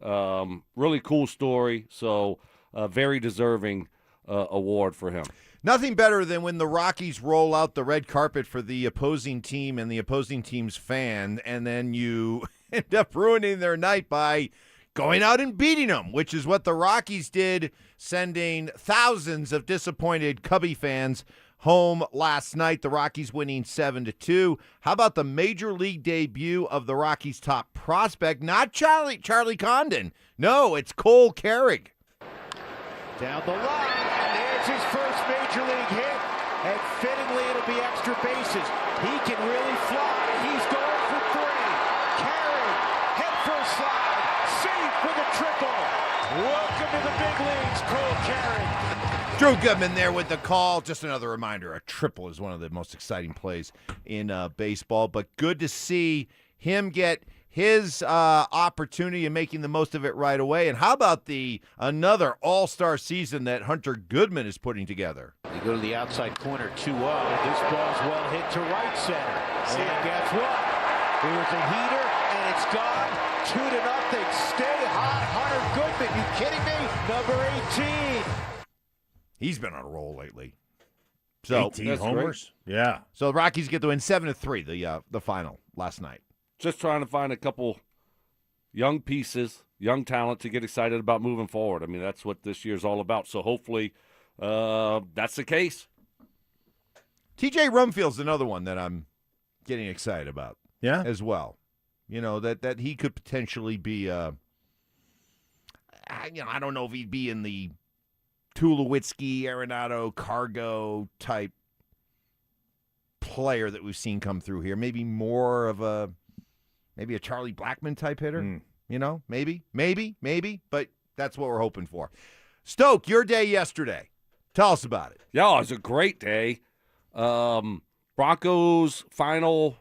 [SPEAKER 13] Really cool story. So very deserving award for him.
[SPEAKER 15] Nothing better than when the Rockies roll out the red carpet for the opposing team and the opposing team's fan, and then you end up ruining their night by going out and beating them, which is what the Rockies did, sending thousands of disappointed Cubby fans home last night. The Rockies winning 7-2. How about the Major League debut of the Rockies' top prospect? Not Charlie Condon. No, it's Cole Carrig.
[SPEAKER 22] Down the line, and there's his first Major League hit, and fittingly it'll be extra bases. He can really fly. He's going for 3. Carrig slide, safe with a triple. Welcome to the big leagues, Cole Carey.
[SPEAKER 15] Drew Goodman there with the call. Just another reminder, a triple is one of the most exciting plays in baseball. But good to see him get his opportunity and making the most of it right away. And how about another all-star season that Hunter Goodman is putting together?
[SPEAKER 22] They go to the outside corner, 2-0. This ball's well hit to right center. And guess what? There's a heater, and it's gone. 2-0. Stay hot, Hunter Goodman. You kidding me? Number 18.
[SPEAKER 15] He's been on a roll lately. So
[SPEAKER 5] 18 homers? Great. Yeah.
[SPEAKER 15] So the Rockies get to win 7-3, the final last night.
[SPEAKER 13] Just trying to find a couple young pieces, young talent to get excited about moving forward. I mean, that's what this year's all about. So hopefully that's the case.
[SPEAKER 15] TJ Rumfield's another one that I'm getting excited about.
[SPEAKER 5] Yeah.
[SPEAKER 15] As well. You know, that he could potentially be I don't know if he'd be in the Tulowitzki, Arenado, Cargo type player that we've seen come through here. Maybe more of a Charlie Blackmon type hitter. You know, maybe. But that's what we're hoping for. Stoke, your day yesterday. Tell us about it.
[SPEAKER 13] Yeah, it was a great day. Broncos final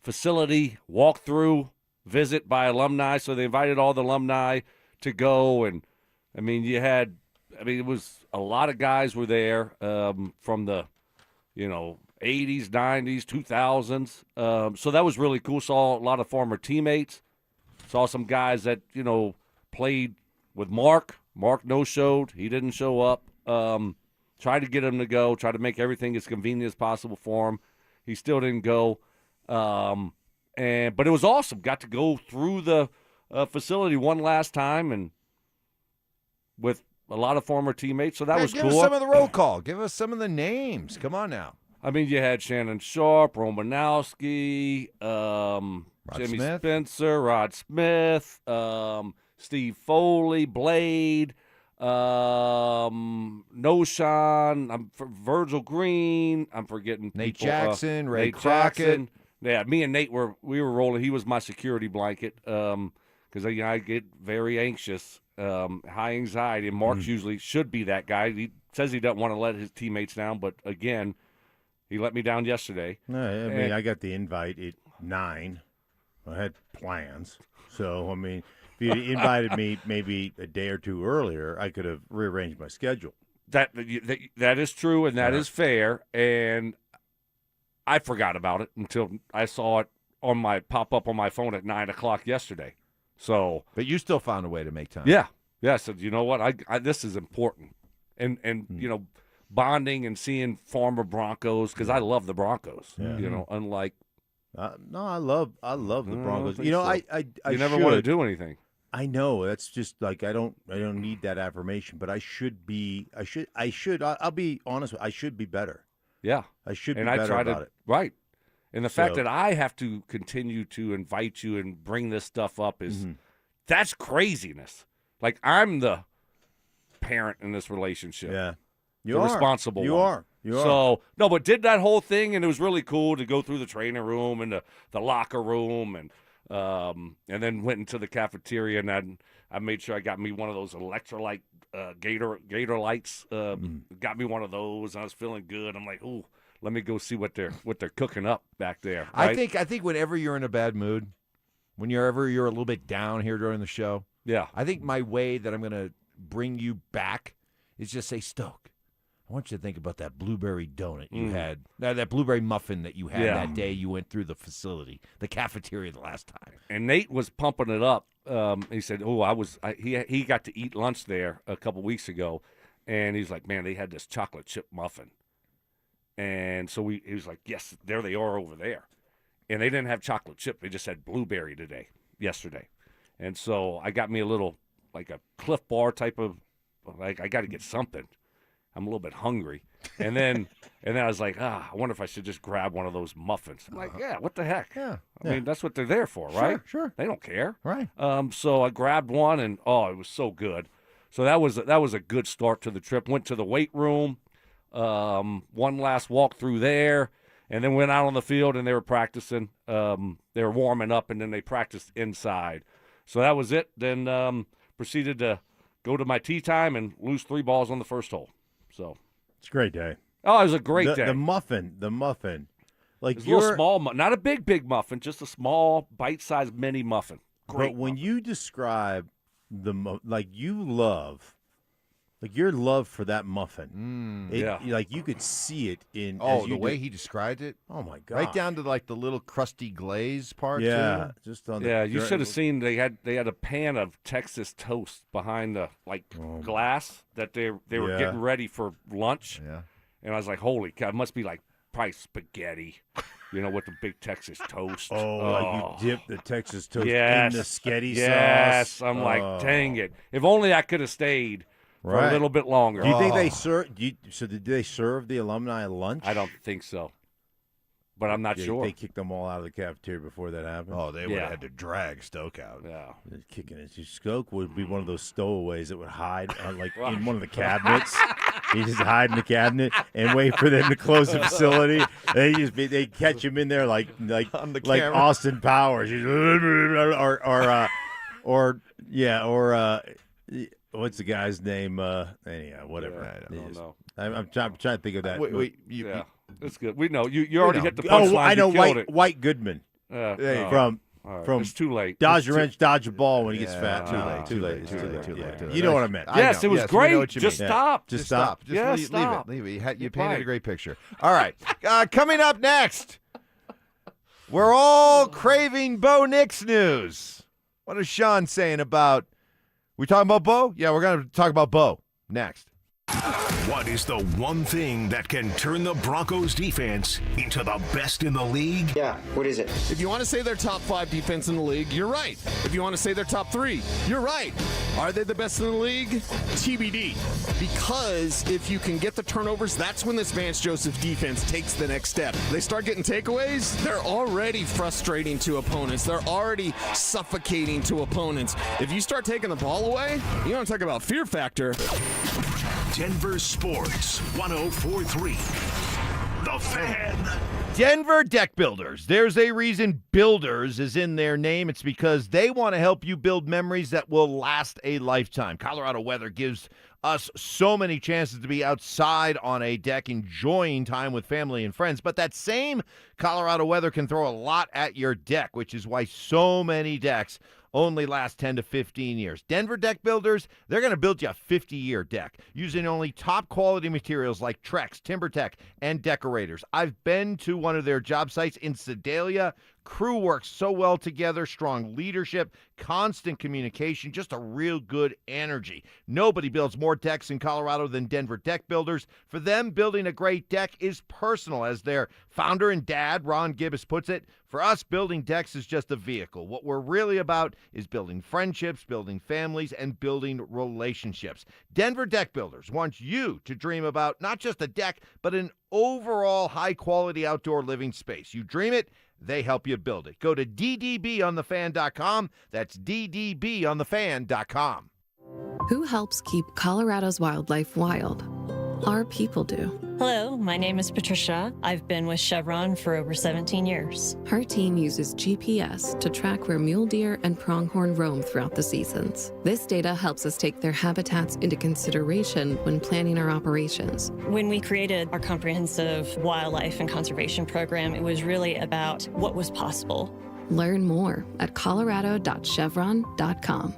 [SPEAKER 13] facility walkthrough visit by alumni. So they invited all the alumni to go. And, I mean, it was a lot of guys were there from the, 80s, 90s, 2000s. So that was really cool. Saw a lot of former teammates. Saw some guys that, played with Mark. Mark no-showed. He didn't show up. Tried to get him to go. Tried to make everything as convenient as possible for him. He still didn't go. But it was awesome. Got to go through the facility one last time and with a lot of former teammates. So that was
[SPEAKER 15] give
[SPEAKER 13] cool.
[SPEAKER 15] Give us some of the roll call. Give us some of the names. Come on now.
[SPEAKER 13] I mean, you had Shannon Sharp, Romanowski, Jimmy
[SPEAKER 15] Smith.
[SPEAKER 13] Spencer, Rod Smith, Steve Foley, Blade, Noshan, Virgil Green. I'm forgetting
[SPEAKER 15] Nate
[SPEAKER 13] people.
[SPEAKER 15] Jackson, Ray
[SPEAKER 13] Nate
[SPEAKER 15] Crockett.
[SPEAKER 13] Jackson. Yeah, me and Nate were rolling. He was my security blanket because I get very anxious, high anxiety. And Mark usually should be that guy. He says he doesn't want to let his teammates down, but again, he let me down yesterday.
[SPEAKER 5] No, I got the invite at 9. I had plans. So, I mean, if you invited me maybe a day or two earlier, I could have rearranged my schedule.
[SPEAKER 13] That is true, and that is fair. And I forgot about it until I saw it pop up on my phone at 9 o'clock yesterday. So,
[SPEAKER 15] but you still found a way to make time.
[SPEAKER 13] Yeah. I said, you know what? I this is important, and bonding and seeing former Broncos because I love the Broncos.
[SPEAKER 5] Yeah.
[SPEAKER 13] Unlike.
[SPEAKER 5] No, I love the Broncos.
[SPEAKER 13] I never
[SPEAKER 5] should.
[SPEAKER 13] want to do anything.
[SPEAKER 5] I know that's just like I don't need that affirmation, but I should be. I'll be honest. I should be better.
[SPEAKER 13] Yeah,
[SPEAKER 5] I should be
[SPEAKER 13] and
[SPEAKER 5] better
[SPEAKER 13] I try
[SPEAKER 5] about
[SPEAKER 13] to,
[SPEAKER 5] it.
[SPEAKER 13] Right. And the fact that I have to continue to invite you and bring this stuff up is that's craziness. Like I'm the parent in this relationship.
[SPEAKER 5] Yeah.
[SPEAKER 13] The responsible
[SPEAKER 5] You
[SPEAKER 13] one.
[SPEAKER 5] are. You are.
[SPEAKER 13] So, no, but did that whole thing, and it was really cool to go through the training room and the locker room, and then went into the cafeteria, and I made sure I got me one of those electrolyte Gator lights. Got me one of those. I was feeling good. I'm like, ooh, let me go see what they're cooking up back there. Right?
[SPEAKER 15] I think whenever you're in a bad mood, whenever you're a little bit down here during the show, I think my way that I'm going to bring you back is just say, Stoke, I want you to think about that blueberry donut you had, that blueberry muffin that you had that day you went through the facility, the cafeteria the last time.
[SPEAKER 13] And Nate was pumping it up. He said, he got to eat lunch there a couple weeks ago, and he's like, man, they had this chocolate chip muffin. And so he was like, yes, there they are over there. And they didn't have chocolate chip. They just had blueberry yesterday. And so I got me a little, like a Cliff Bar type of, like, I got to get something. I'm a little bit hungry. And then I was like, I wonder if I should just grab one of those muffins. I'm like, yeah, what the heck?
[SPEAKER 15] Yeah.
[SPEAKER 13] I mean, that's what they're there for, right?
[SPEAKER 15] Sure.
[SPEAKER 13] They don't care.
[SPEAKER 15] Right.
[SPEAKER 13] So I grabbed one, and, it was so good. So that was a good start to the trip. Went to the weight room, one last walk through there, and then went out on the field, and they were practicing. They were warming up, and then they practiced inside. So that was it. Then proceeded to go to my tee time and lose 3 balls on the first hole. So
[SPEAKER 5] it's a great day.
[SPEAKER 13] Oh, it was a great day.
[SPEAKER 5] The muffin. Like
[SPEAKER 13] a little small, not a big muffin, just a small, bite-sized mini muffin. Great.
[SPEAKER 5] But when you describe your love for that muffin, like you could see it in.
[SPEAKER 15] The way he described it.
[SPEAKER 5] Oh my God!
[SPEAKER 15] Right down to like the little crusty glaze part.
[SPEAKER 5] Yeah,
[SPEAKER 15] too.
[SPEAKER 5] just on.
[SPEAKER 13] You should have seen they had a pan of Texas toast behind the glass that they were getting ready for lunch.
[SPEAKER 15] Yeah,
[SPEAKER 13] and I was like, holy cow! It must be like probably spaghetti. With the big Texas toast.
[SPEAKER 5] Like you dip the Texas toast in the sketty sauce.
[SPEAKER 13] Yes, I'm like, dang it! If only I could have stayed for a little bit longer.
[SPEAKER 5] Do you think they serve? So did they serve the alumni lunch?
[SPEAKER 13] I don't think so, but I'm not sure.
[SPEAKER 5] They kicked them all out of the cafeteria before that happened.
[SPEAKER 15] Oh, they would have had to drag Stoke out.
[SPEAKER 13] Yeah,
[SPEAKER 5] kicking it. Stoke would be one of those stowaways that would hide in one of the cabinets. He just hide in the cabinet and wait for them to close the facility. They catch him in there like Austin Powers, or what's the guy's name? Anyhow, whatever.
[SPEAKER 13] I don't know.
[SPEAKER 5] I'm trying to think of that.
[SPEAKER 13] That's good. We know you already hit the punchline.
[SPEAKER 5] I know.
[SPEAKER 13] You
[SPEAKER 5] White Goodman. From
[SPEAKER 13] it's too late.
[SPEAKER 5] Dodge a wrench, dodge a ball when he gets fat. Too late. You know what I meant.
[SPEAKER 13] Yes, it was great. Just stop.
[SPEAKER 5] Just stop.
[SPEAKER 15] Leave it. You painted a great picture. All right. Coming up next, we're all craving Bo Nix news. What is Sean saying about? We talking about Bo? Yeah, we're going to talk about Bo next.
[SPEAKER 1] What is the one thing that can turn the Broncos defense into the best in the league?
[SPEAKER 2] Yeah, what is it?
[SPEAKER 3] If you want to say they're top 5 defense in the league, you're right. If you want to say they're top 3, you're right. Are they the best in the league? TBD. Because if you can get the turnovers, that's when this Vance Joseph defense takes the next step. They start getting takeaways, they're already frustrating to opponents. They're already suffocating to opponents. If you start taking the ball away, you want to talk about fear factor.
[SPEAKER 1] Denver Sports 104.3. The Fan.
[SPEAKER 15] Denver Deck Builders. There's a reason Builders is in their name. It's because they want to help you build memories that will last a lifetime. Colorado weather gives us so many chances to be outside on a deck enjoying time with family and friends. But that same Colorado weather can throw a lot at your deck, which is why so many decks only last 10 to 15 years. Denver Deck Builders, they're going to build you a 50-year deck using only top-quality materials like Trex, TimberTech, and Decorators. I've been to one of their job sites in Sedalia. Crew works so well together, strong leadership, constant communication, just a real good energy. Nobody builds more decks in Colorado than Denver Deck Builders. For them, building a great deck is personal, as their founder and dad, Ron Gibbs, puts it. For us, building decks is just a vehicle. What we're really about is building friendships, building families, and building relationships. Denver Deck Builders wants you to dream about not just a deck, but an overall high-quality outdoor living space. You dream it, they help you build it. Go to ddbonthefan.com. That's ddbonthefan.com.
[SPEAKER 12] Who helps keep Colorado's wildlife wild? Our people do.
[SPEAKER 21] Hello, my name is Patricia. I've been with Chevron for over 17 years.
[SPEAKER 12] Her team uses GPS to track where mule deer and pronghorn roam throughout the seasons. This data helps us take their habitats into consideration when planning our operations.
[SPEAKER 21] When we created our comprehensive wildlife and conservation program, it was really about what was possible.
[SPEAKER 12] Learn more at colorado.chevron.com.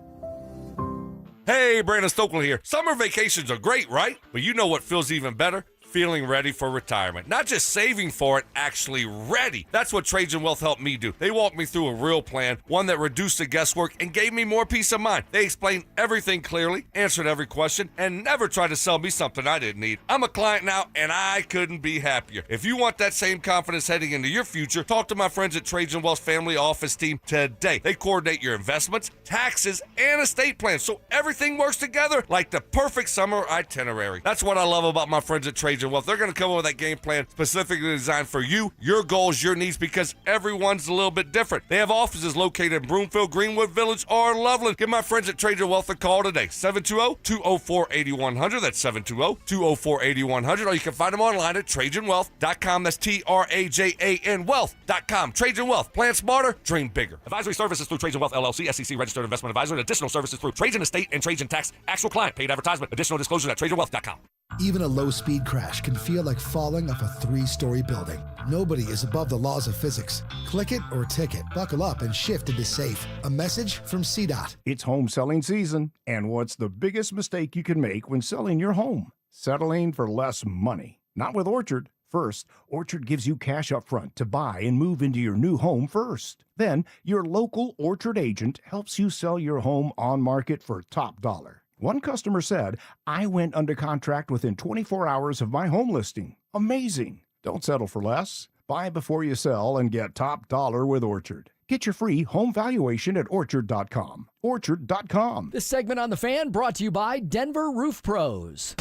[SPEAKER 9] Hey, Brandon Stokley here. Summer vacations are great, right? But you know what feels even better? Feeling ready for retirement. Not just saving for it, actually ready. That's what Trajan Wealth helped me do. They walked me through a real plan, one that reduced the guesswork and gave me more peace of mind. They explained everything clearly, answered every question, and never tried to sell me something I didn't need. I'm a client now, and I couldn't be happier. If you want that same confidence heading into your future, talk to my friends at Trajan Wealth's family office team today. They coordinate your investments, taxes, and estate plans, so everything works together like the perfect summer itinerary. That's what I love about my friends at Trajan
[SPEAKER 2] Trajan Wealth. They're going to come up with that game plan specifically designed for you, your goals, your needs, because everyone's a little bit different. They have offices located in Broomfield, Greenwood Village, or Loveland. Give my friends at Trajan Wealth a call today, 720-204-8100. That's 720-204-8100. Or you can find them online at TrajanWealth.com. That's TRAJAN Wealth.com. Trajan Wealth. Plan smarter, dream bigger. Advisory services through Trajan Wealth, LLC, SEC Registered Investment Advisor, and additional services through Trajan Estate and Trajan Tax. Actual client. Paid advertisement. Additional disclosures at TrajanWealth.com.
[SPEAKER 14] Even a low-speed crash can feel like falling off a 3-story building. Nobody is above the laws of physics. Click it or ticket. Buckle up and shift into safe. A message from CDOT.
[SPEAKER 16] It's home selling season, and what's the biggest mistake you can make when selling your home? Settling for less money. Not with Orchard. First, Orchard gives you cash up front to buy and move into your new home first. Then, your local Orchard agent helps you sell your home on market for top dollar. One customer said, I went under contract within 24 hours of my home listing. Amazing. Don't settle for less. Buy before you sell and get top dollar with Orchard. Get your free home valuation at Orchard.com. Orchard.com.
[SPEAKER 23] This segment on The Fan brought to you by Denver Roof Pros.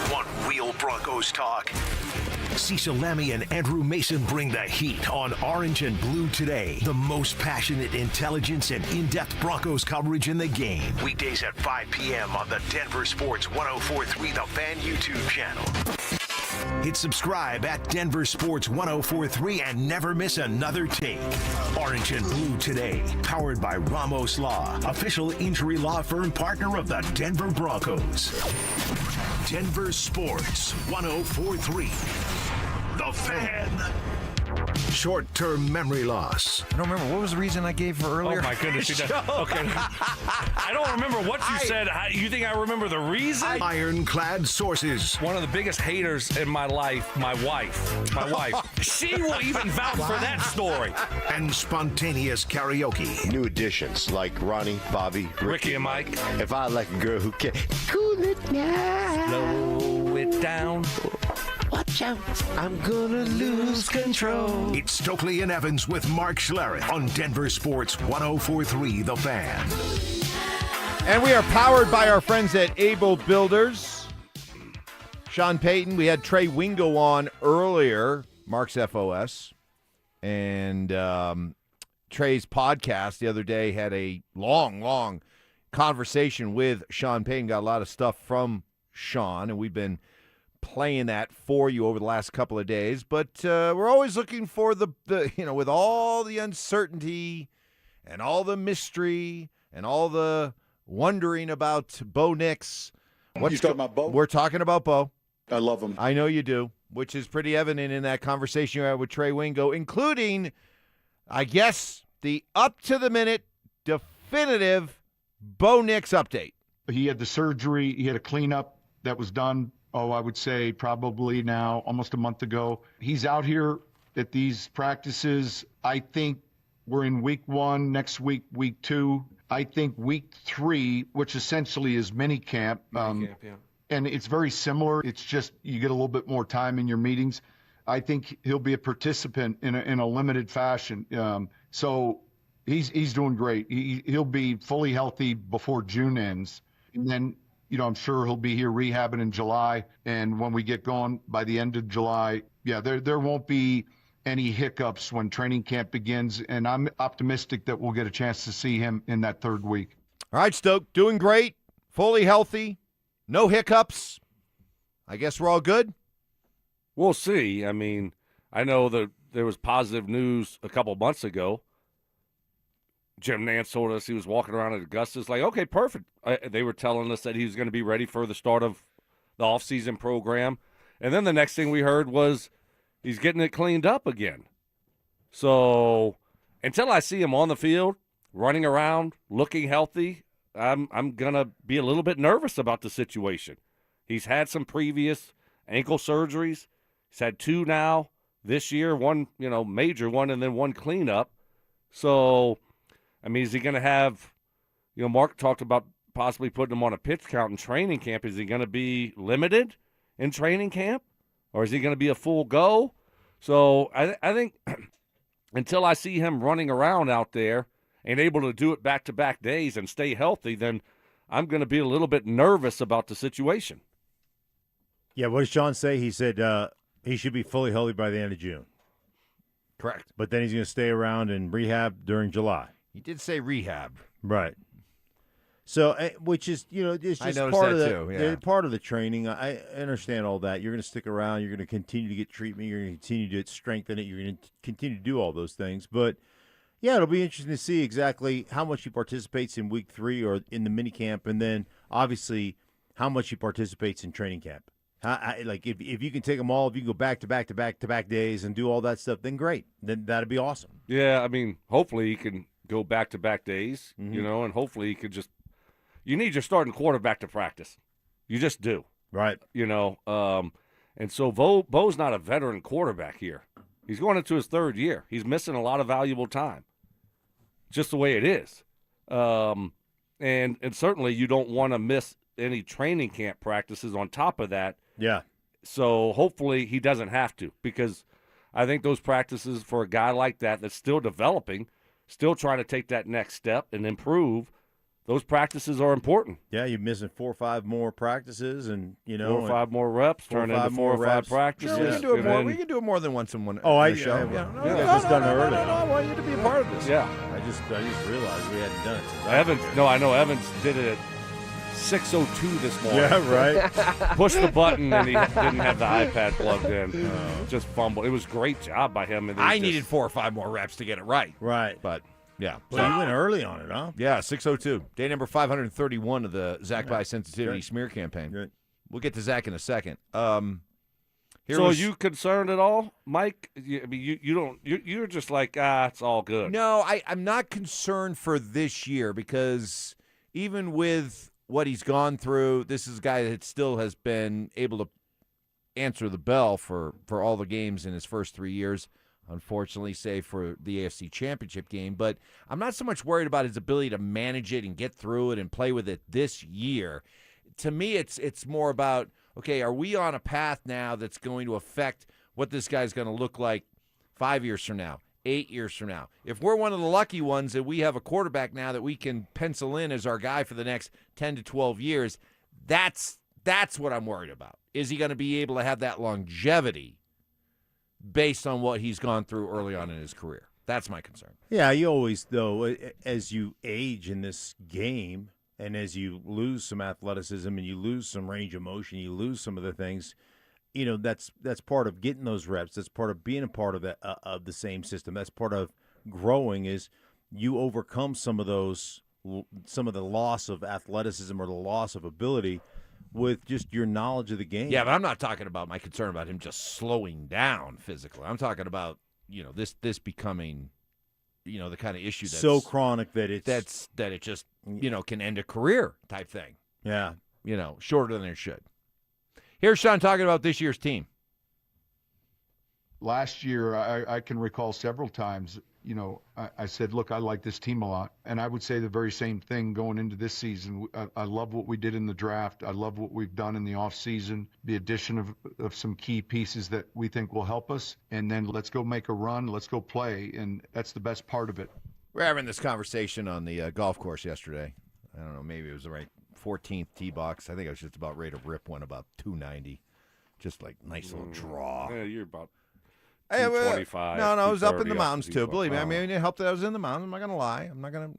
[SPEAKER 1] Want real Broncos talk? Cecil Lammy and Andrew Mason bring the heat on Orange and Blue Today. The most passionate intelligence and in-depth Broncos coverage in the game. Weekdays at 5 p.m. on the Denver Sports 104.3 The Fan YouTube channel. Hit subscribe at DenverSports 104.3 and never miss another take. Orange and Blue Today, powered by Ramos Law, official injury law firm partner of the Denver Broncos. Denver Sports 104.3 The Fan. Short-term memory loss.
[SPEAKER 7] I don't remember. What was the reason I gave for earlier?
[SPEAKER 13] Oh, my goodness. Okay. I don't remember what you said. You think I remember the reason?
[SPEAKER 1] Ironclad sources.
[SPEAKER 13] One of the biggest haters in my life, my wife. My wife. She will even vouch for that story.
[SPEAKER 1] And spontaneous karaoke.
[SPEAKER 24] New additions like Ronnie, Bobby,
[SPEAKER 13] Ricky and Mike.
[SPEAKER 24] If I like a girl who can cool it down.
[SPEAKER 13] Slow it down.
[SPEAKER 24] Watch out, I'm gonna lose control.
[SPEAKER 1] It's Stokley and Evans with Mark Schlereth on Denver Sports 104.3 The Fan.
[SPEAKER 15] And we are powered by our friends at Able Builders. Sean Payton, we had Trey Wingo on earlier, Mark's FOS. And Trey's podcast the other day had a long conversation with Sean Payton. Got a lot of stuff from Sean, and we've been playing that for you over the last couple of days, but we're always looking for the with all the uncertainty and all the mystery and all the wondering about Bo Nix.
[SPEAKER 25] You talking about Bo?
[SPEAKER 15] We're talking about Bo.
[SPEAKER 25] I love him.
[SPEAKER 15] I know you do, which is pretty evident in that conversation you had with Trey Wingo, including, I guess, the up-to-the-minute, definitive Bo Nix update.
[SPEAKER 25] He had the surgery. He had a cleanup that was done. I would say probably now almost a month ago. He's out here at these practices. I think we're in week 1, next week, week 2. I think week 3, which essentially is mini camp.
[SPEAKER 13] Yeah.
[SPEAKER 25] And it's very similar. It's just you get a little bit more time in your meetings. I think he'll be a participant in a limited fashion. So he's doing great. He'll be fully healthy before June ends. And then I'm sure he'll be here rehabbing in July. And when we get going by the end of July, there won't be any hiccups when training camp begins. And I'm optimistic that we'll get a chance to see him in that 3rd week.
[SPEAKER 15] All right, Stoke, doing great, fully healthy, no hiccups. I guess we're all good?
[SPEAKER 13] We'll see. I mean, I know that there was positive news a couple months ago. Jim Nance told us he was walking around at Augusta. Like, okay, perfect. They were telling us that he was going to be ready for the start of the offseason program. And then the next thing we heard was he's getting it cleaned up again. So until I see him on the field, running around, looking healthy, I'm going to be a little bit nervous about the situation. He's had some previous ankle surgeries. He's had 2 now this year, one, major one, and then one cleanup. So I mean, is he going to have, Mark talked about possibly putting him on a pitch count in training camp. Is he going to be limited in training camp, or is he going to be a full go? So I think until I see him running around out there and able to do it back-to-back days and stay healthy, then I'm going to be a little bit nervous about the situation.
[SPEAKER 5] Yeah, what did Sean say? He said he should be fully healthy by the end of June.
[SPEAKER 15] Correct.
[SPEAKER 5] But then he's going to stay around and rehab during July.
[SPEAKER 15] He did say rehab.
[SPEAKER 5] Right. So, which is, it's
[SPEAKER 15] I
[SPEAKER 5] just
[SPEAKER 15] noticed
[SPEAKER 5] part of
[SPEAKER 15] that
[SPEAKER 5] the
[SPEAKER 15] too, yeah.
[SPEAKER 5] part of the training. I understand all that. You're going to stick around. You're going to continue to get treatment. You're going to continue to strengthen it. You're going to continue to do all those things. But yeah, it'll be interesting to see exactly how much he participates in week 3 or in the mini camp, and then obviously how much he participates in training camp. If you can take them all, if you can go back to back to back to back days and do all that stuff, then great. Then that'd be awesome.
[SPEAKER 13] Yeah, I mean, hopefully he can go back to back days, and hopefully he could just. You need your starting quarterback to practice. You just do.
[SPEAKER 5] Right.
[SPEAKER 13] And so Bo's not a veteran quarterback here. He's going into his 3rd year. He's missing a lot of valuable time. Just the way it is. And certainly you don't want to miss any training camp practices on top of that.
[SPEAKER 5] Yeah.
[SPEAKER 13] So hopefully he doesn't have to, because I think those practices for a guy like that that's still developing, still trying to take that next step and improve, those practices are important.
[SPEAKER 5] Yeah, you're missing 4 or 5 more practices, and
[SPEAKER 13] 4 or 5 more reps turn into 4 or 5 practices.
[SPEAKER 15] Sure, we can do it more. We can do it more than once in one.
[SPEAKER 5] Oh, I
[SPEAKER 15] show.
[SPEAKER 5] This was done early.
[SPEAKER 15] I want you to be a part of this.
[SPEAKER 13] Yeah,
[SPEAKER 5] I just realized we hadn't done it since
[SPEAKER 13] Evans. No, I know Evans did it at 6:02 this morning.
[SPEAKER 5] Yeah, right.
[SPEAKER 13] Pushed the button and he didn't have the iPad plugged in. Just fumbled. It was a great job by him. And
[SPEAKER 15] I needed 4 or 5 more reps to get it right.
[SPEAKER 5] Right,
[SPEAKER 15] but. Yeah.
[SPEAKER 5] So you went early on it, huh?
[SPEAKER 15] Yeah, 6:02. Day number 531 of the Zach by Sensitivity smear campaign.
[SPEAKER 5] Good.
[SPEAKER 15] We'll get to Zach in a second.
[SPEAKER 13] Are you concerned at all, Mike? You're just like, it's all good.
[SPEAKER 15] No, I'm not concerned for this year, because even with what he's gone through, this is a guy that still has been able to answer the bell for all the games in his first 3 years. Unfortunately, save for the AFC Championship game. But I'm not so much worried about his ability to manage it and get through it and play with it this year. To me, it's more about, okay, are we on a path now that's going to affect what this guy's going to look like 5 years from now, 8 years from now? If we're one of the lucky ones that we have a quarterback now that we can pencil in as our guy for the next 10 to 12 years, that's what I'm worried about. Is he going to be able to have that longevity based on what he's gone through early on in his career? That's my concern.
[SPEAKER 5] Yeah, you always, though, as you age in this game and as you lose some athleticism and you lose some range of motion, you lose some of the things, that's part of getting those reps. That's part of being a part of that of the same system. That's part of growing, is you overcome some of the loss of athleticism or the loss of ability with just your knowledge of the game.
[SPEAKER 15] Yeah, but I'm not talking about my concern about him just slowing down physically. I'm talking about, this becoming, the kind of issue that's
[SPEAKER 5] so chronic that it
[SPEAKER 15] just, can end a career type thing.
[SPEAKER 5] Yeah.
[SPEAKER 15] Shorter than it should. Here's Sean talking about this year's team.
[SPEAKER 25] Last year, I can recall several times, I said, look, I like this team a lot. And I would say the very same thing going into this season. I love what we did in the draft. I love what we've done in the offseason, the addition of some key pieces that we think will help us. And then let's go make a run. Let's go play. And that's the best part of it.
[SPEAKER 15] We're having this conversation on the golf course yesterday. I don't know, maybe it was the right 14th tee box. I think I was just about ready to rip one about 290. Just like nice little draw.
[SPEAKER 13] Yeah, you're about
[SPEAKER 15] 225. No, I was up in the mountains too. Believe me, I mean, it helped that I was in the mountains. I'm not gonna lie. I'm not gonna.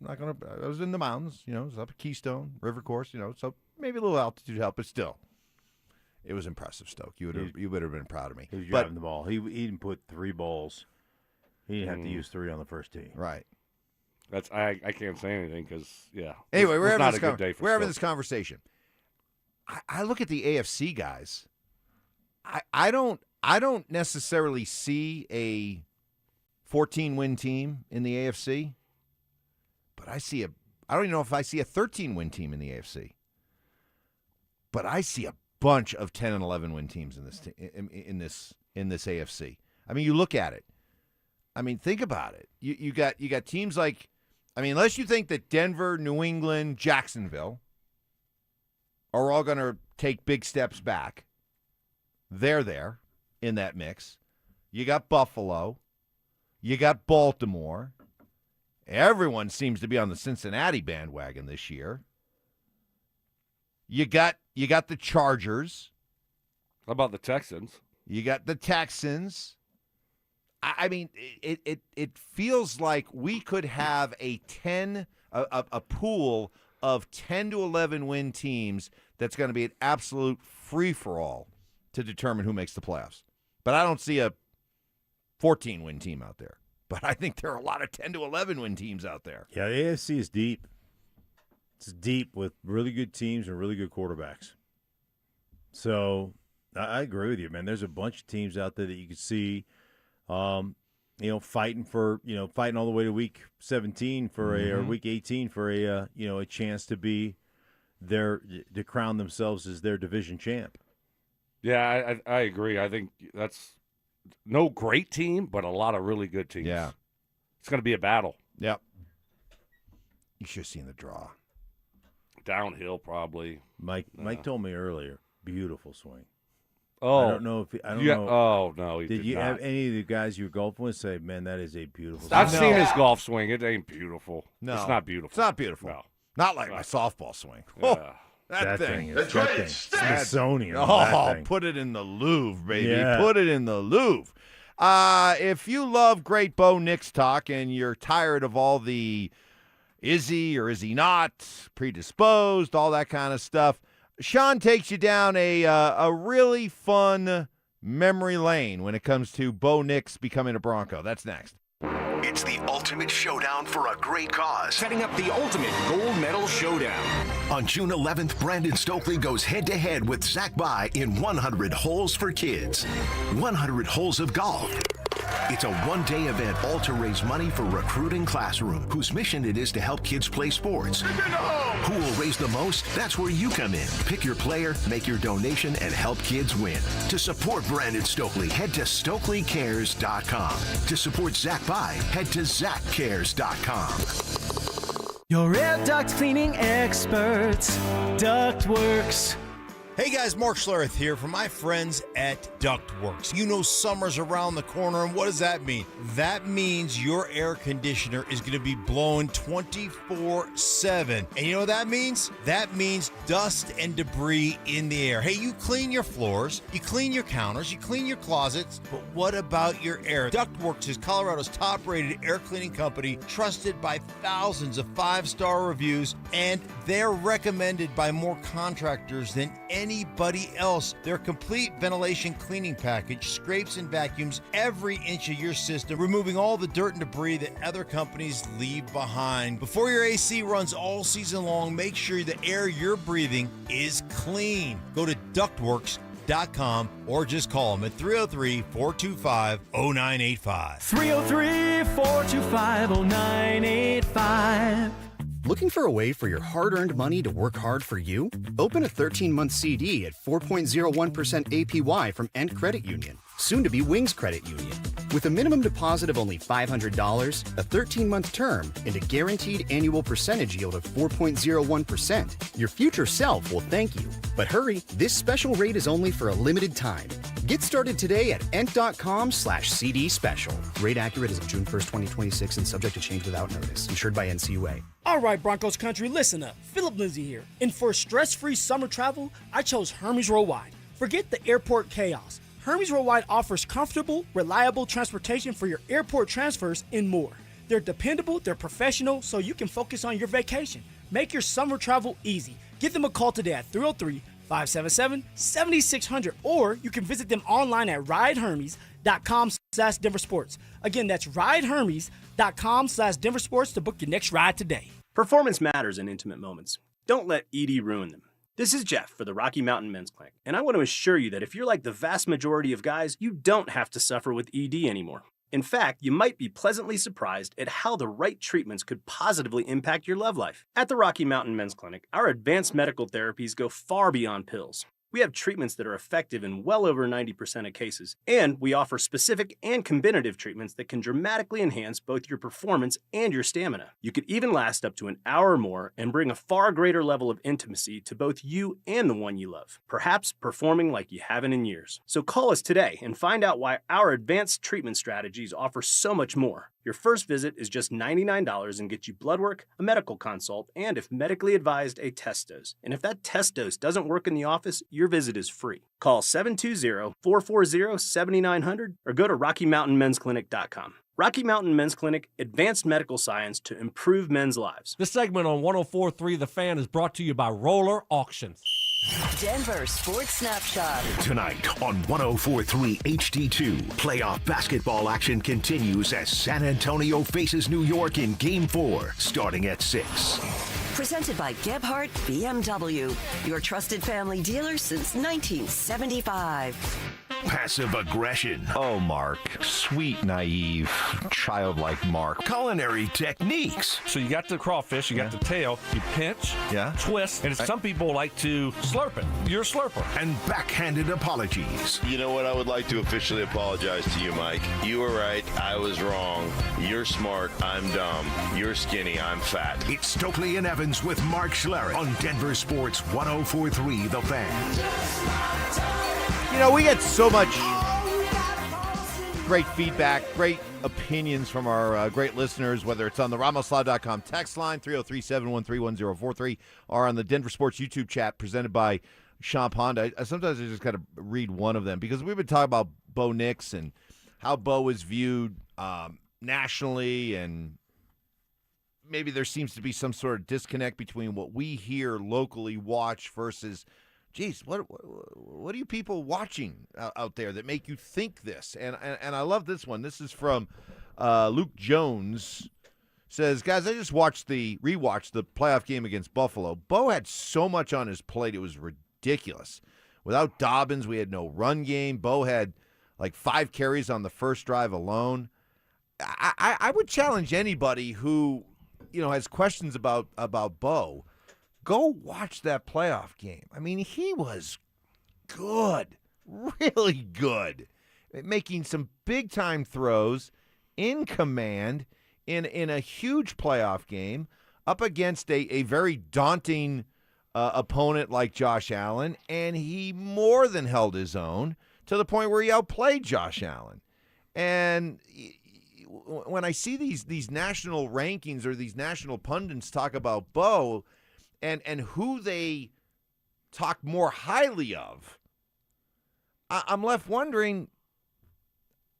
[SPEAKER 15] I was in the mountains. It was up at Keystone River Course. So maybe a little altitude helped, but still, it was impressive. Stoke, you would have been proud of me.
[SPEAKER 5] He was driving the ball. He didn't put 3 balls. He didn't have to use 3 on the first tee.
[SPEAKER 15] Right.
[SPEAKER 13] That's I can't say anything because
[SPEAKER 15] Anyway, we're having
[SPEAKER 13] this
[SPEAKER 15] conversation. I look at the AFC guys. I don't necessarily see a 14-win team in the AFC, but I don't even know if I see a 13-win team in the AFC. But I see a bunch of 10 and 11-win teams in this AFC. I mean, you look at it. I mean, think about it. You got teams like, unless you think that Denver, New England, Jacksonville are all going to take big steps back, they're there in that mix. You got Buffalo. You got Baltimore. Everyone seems to be on the Cincinnati bandwagon this year. You got the Chargers.
[SPEAKER 13] How about the Texans?
[SPEAKER 15] You got the Texans. I mean, it feels like we could have a pool of 10 to 11 win teams that's going to be an absolute free-for-all to determine who makes the playoffs. But I don't see a 14-win team out there. But I think there are a lot of 10 to 11 win teams out there.
[SPEAKER 5] Yeah, the AFC is deep. It's deep with really good teams and really good quarterbacks. So I agree with you, man. There's a bunch of teams out there that you can see, fighting all the way to week 17 or week 18 for a chance to be to crown themselves as their division champ.
[SPEAKER 13] Yeah, I agree. I think that's no great team, but a lot of really good teams.
[SPEAKER 15] Yeah.
[SPEAKER 13] It's going to be a battle.
[SPEAKER 15] Yep. You should have seen the draw.
[SPEAKER 13] Downhill, probably.
[SPEAKER 5] Mike told me earlier, beautiful swing.
[SPEAKER 13] Oh.
[SPEAKER 5] I don't know if I don't know.
[SPEAKER 13] Oh, no, he
[SPEAKER 5] did you
[SPEAKER 13] not.
[SPEAKER 5] have any of the guys you were golfing with say, man, that is a beautiful
[SPEAKER 13] I've
[SPEAKER 5] swing?
[SPEAKER 13] seen his golf swing. It ain't beautiful.
[SPEAKER 15] No.
[SPEAKER 13] It's not beautiful.
[SPEAKER 15] It's not beautiful.
[SPEAKER 13] No.
[SPEAKER 15] Not like my softball swing.
[SPEAKER 13] Yeah.
[SPEAKER 15] Oh, that thing.
[SPEAKER 5] That's right. Smithsonian.
[SPEAKER 15] Oh,
[SPEAKER 5] that thing.
[SPEAKER 15] Put it in the Louvre, baby.
[SPEAKER 5] Yeah.
[SPEAKER 15] Put it in the Louvre. If you love great Bo Nix talk and you're tired of all the is he or is he not predisposed, all that kind of stuff, Sean takes you down a really fun memory lane when it comes to Bo Nix becoming a Bronco. That's next.
[SPEAKER 1] It's the ultimate showdown for a great cause.
[SPEAKER 4] Setting up the ultimate gold medal showdown.
[SPEAKER 1] On June 11th, Brandon Stokley goes head-to-head with Zach By in 100 Holes for Kids. 100 holes of golf. It's a one-day event all to raise money for Recruiting Classroom, whose mission it is to help kids play sports. Who will raise the most? That's where you come in. Pick your player, make your donation, and help kids win. To support Brandon Stokley, head to StokleyCares.com. To support Zach By, head to ZachCares.com.
[SPEAKER 8] Your air duct cleaning experts, Ductworks.
[SPEAKER 6] Hey guys, Mark Schlereth here from my friends at Ductworks. You know summer's around the corner, and what does that mean? That means your air conditioner is going to be blowing 24/7. And you know what that means? That means dust and debris in the air. Hey, you clean your floors, you clean your counters, you clean your closets, but what about your air? Ductworks is Colorado's top-rated air cleaning company, trusted by thousands of 5-star reviews, and they're recommended by more contractors than anybody else. Their complete ventilation cleaning package scrapes and vacuums every inch of your system, removing all the dirt and debris that other companies leave behind. Before your AC runs all season long, make sure the air you're breathing is clean. Go to ductworks.com or just call them at 303-425-0985.
[SPEAKER 8] 303-425-0985.
[SPEAKER 10] Looking for a way for your hard-earned money to work hard for you? Open a 13-month CD at 4.01% APY from Ent Credit Union, soon to be Wings Credit Union. With a minimum deposit of only $500, a 13-month term, and a guaranteed annual percentage yield of 4.01%, your future self will thank you. But hurry, this special rate is only for a limited time. Get started today at ent.com/CD special. Rate accurate as of June 1st, 2026 and subject to change without notice. Insured by NCUA.
[SPEAKER 11] All right, Broncos country, listen up. Philip Lindsay here. And for stress-free summer travel, I chose Hermes Worldwide. Forget the airport chaos. Hermes Worldwide offers comfortable, reliable transportation for your airport transfers and more. They're dependable, they're professional, so you can focus on your vacation. Make your summer travel easy. Give them a call today at 303-577-7600, or you can visit them online at ridehermes.com/DenverSports. Again, that's ridehermes.com/DenverSports to book your next ride today.
[SPEAKER 17] Performance matters in intimate moments. Don't let ED ruin them. This is Jeff for the Rocky Mountain Men's Clinic, and I want to assure you that if you're like the vast majority of guys, you don't have to suffer with ED anymore. In fact, you might be pleasantly surprised at how the right treatments could positively impact your love life. At the Rocky Mountain Men's Clinic, our advanced medical therapies go far beyond pills. We have treatments that are effective in well over 90% of cases, and we offer specific and combinative treatments that can dramatically enhance both your performance and your stamina. You could even last up to an hour or more and bring a far greater level of intimacy to both you and the one you love, perhaps performing like you haven't in years. So call us today and find out why our advanced treatment strategies offer so much more. Your first visit is just $99 and gets you blood work, a medical consult, and if medically advised, a test dose. And if that test dose doesn't work in the office, your visit is free. Call 720-440-7900 or go to RockyMountainMen'sClinic.com. Rocky Mountain Men's Clinic, advanced medical science to improve men's lives.
[SPEAKER 3] This segment on 104.3 The Fan is brought to you by Roller Auctions.
[SPEAKER 18] Denver Sports Snapshot.
[SPEAKER 1] Tonight on 104.3 HD2, playoff basketball action continues as San Antonio faces New York in Game 4, starting at 6.
[SPEAKER 18] Presented by Gebhardt BMW, your trusted family dealer since 1975.
[SPEAKER 1] Passive aggression.
[SPEAKER 7] Oh, Mark. Sweet, naive, childlike Mark.
[SPEAKER 1] Culinary techniques.
[SPEAKER 3] So you got the crawfish, you got the tail, you pinch, twist, and some people like to slurp it. You're a slurper.
[SPEAKER 1] And backhanded apologies.
[SPEAKER 19] You know what? I would like to officially apologize to you, Mike. You were right. I was wrong. You're smart. I'm dumb. You're skinny. I'm fat.
[SPEAKER 1] It's Stokley and Evans with Mark Schlereth on Denver Sports 104.3 The Fan.
[SPEAKER 5] You know, we get so much great feedback, great opinions from our great listeners, whether it's on the RamosLaw.com text line, 303-713-1043, or on the Denver Sports YouTube chat presented by Sean Honda. Sometimes I just got to read one of them because we've been talking about Bo Nix and how Bo is viewed nationally, and maybe there seems to be some sort of disconnect between what we hear locally watch versus – geez, what are you people watching out there that make you think this? And I love this one. This is from Luke Jones. Says, guys, I just rewatched the playoff game against Buffalo. Bo had so much on his plate, it was ridiculous. Without Dobbins, we had no run game. Bo had like 5 carries on the first drive alone. I would challenge anybody who, has questions about Bo. Go watch that playoff game. I mean, he was good, really good, making some big-time throws, in command, in a huge playoff game, up against a very daunting opponent like Josh Allen, and he more than held his own to the point where he outplayed Josh Allen. And when I see these national rankings or these national pundits talk about Bo, and who they talk more highly of, I'm left wondering,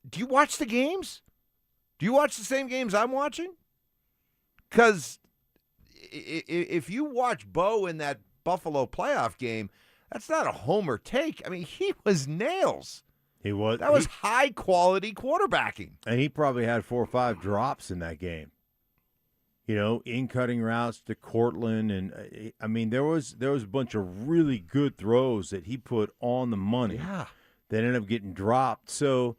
[SPEAKER 5] do you watch the games? Do you watch the same games I'm watching? Because if you watch Bo in that Buffalo playoff game, that's not a homer take. I mean, he was nails. He was. That was high-quality quarterbacking. And he probably had 4 or 5 drops in that game. In cutting routes to Cortland, and I mean there was a bunch of really good throws that he put on the money that ended up getting dropped. So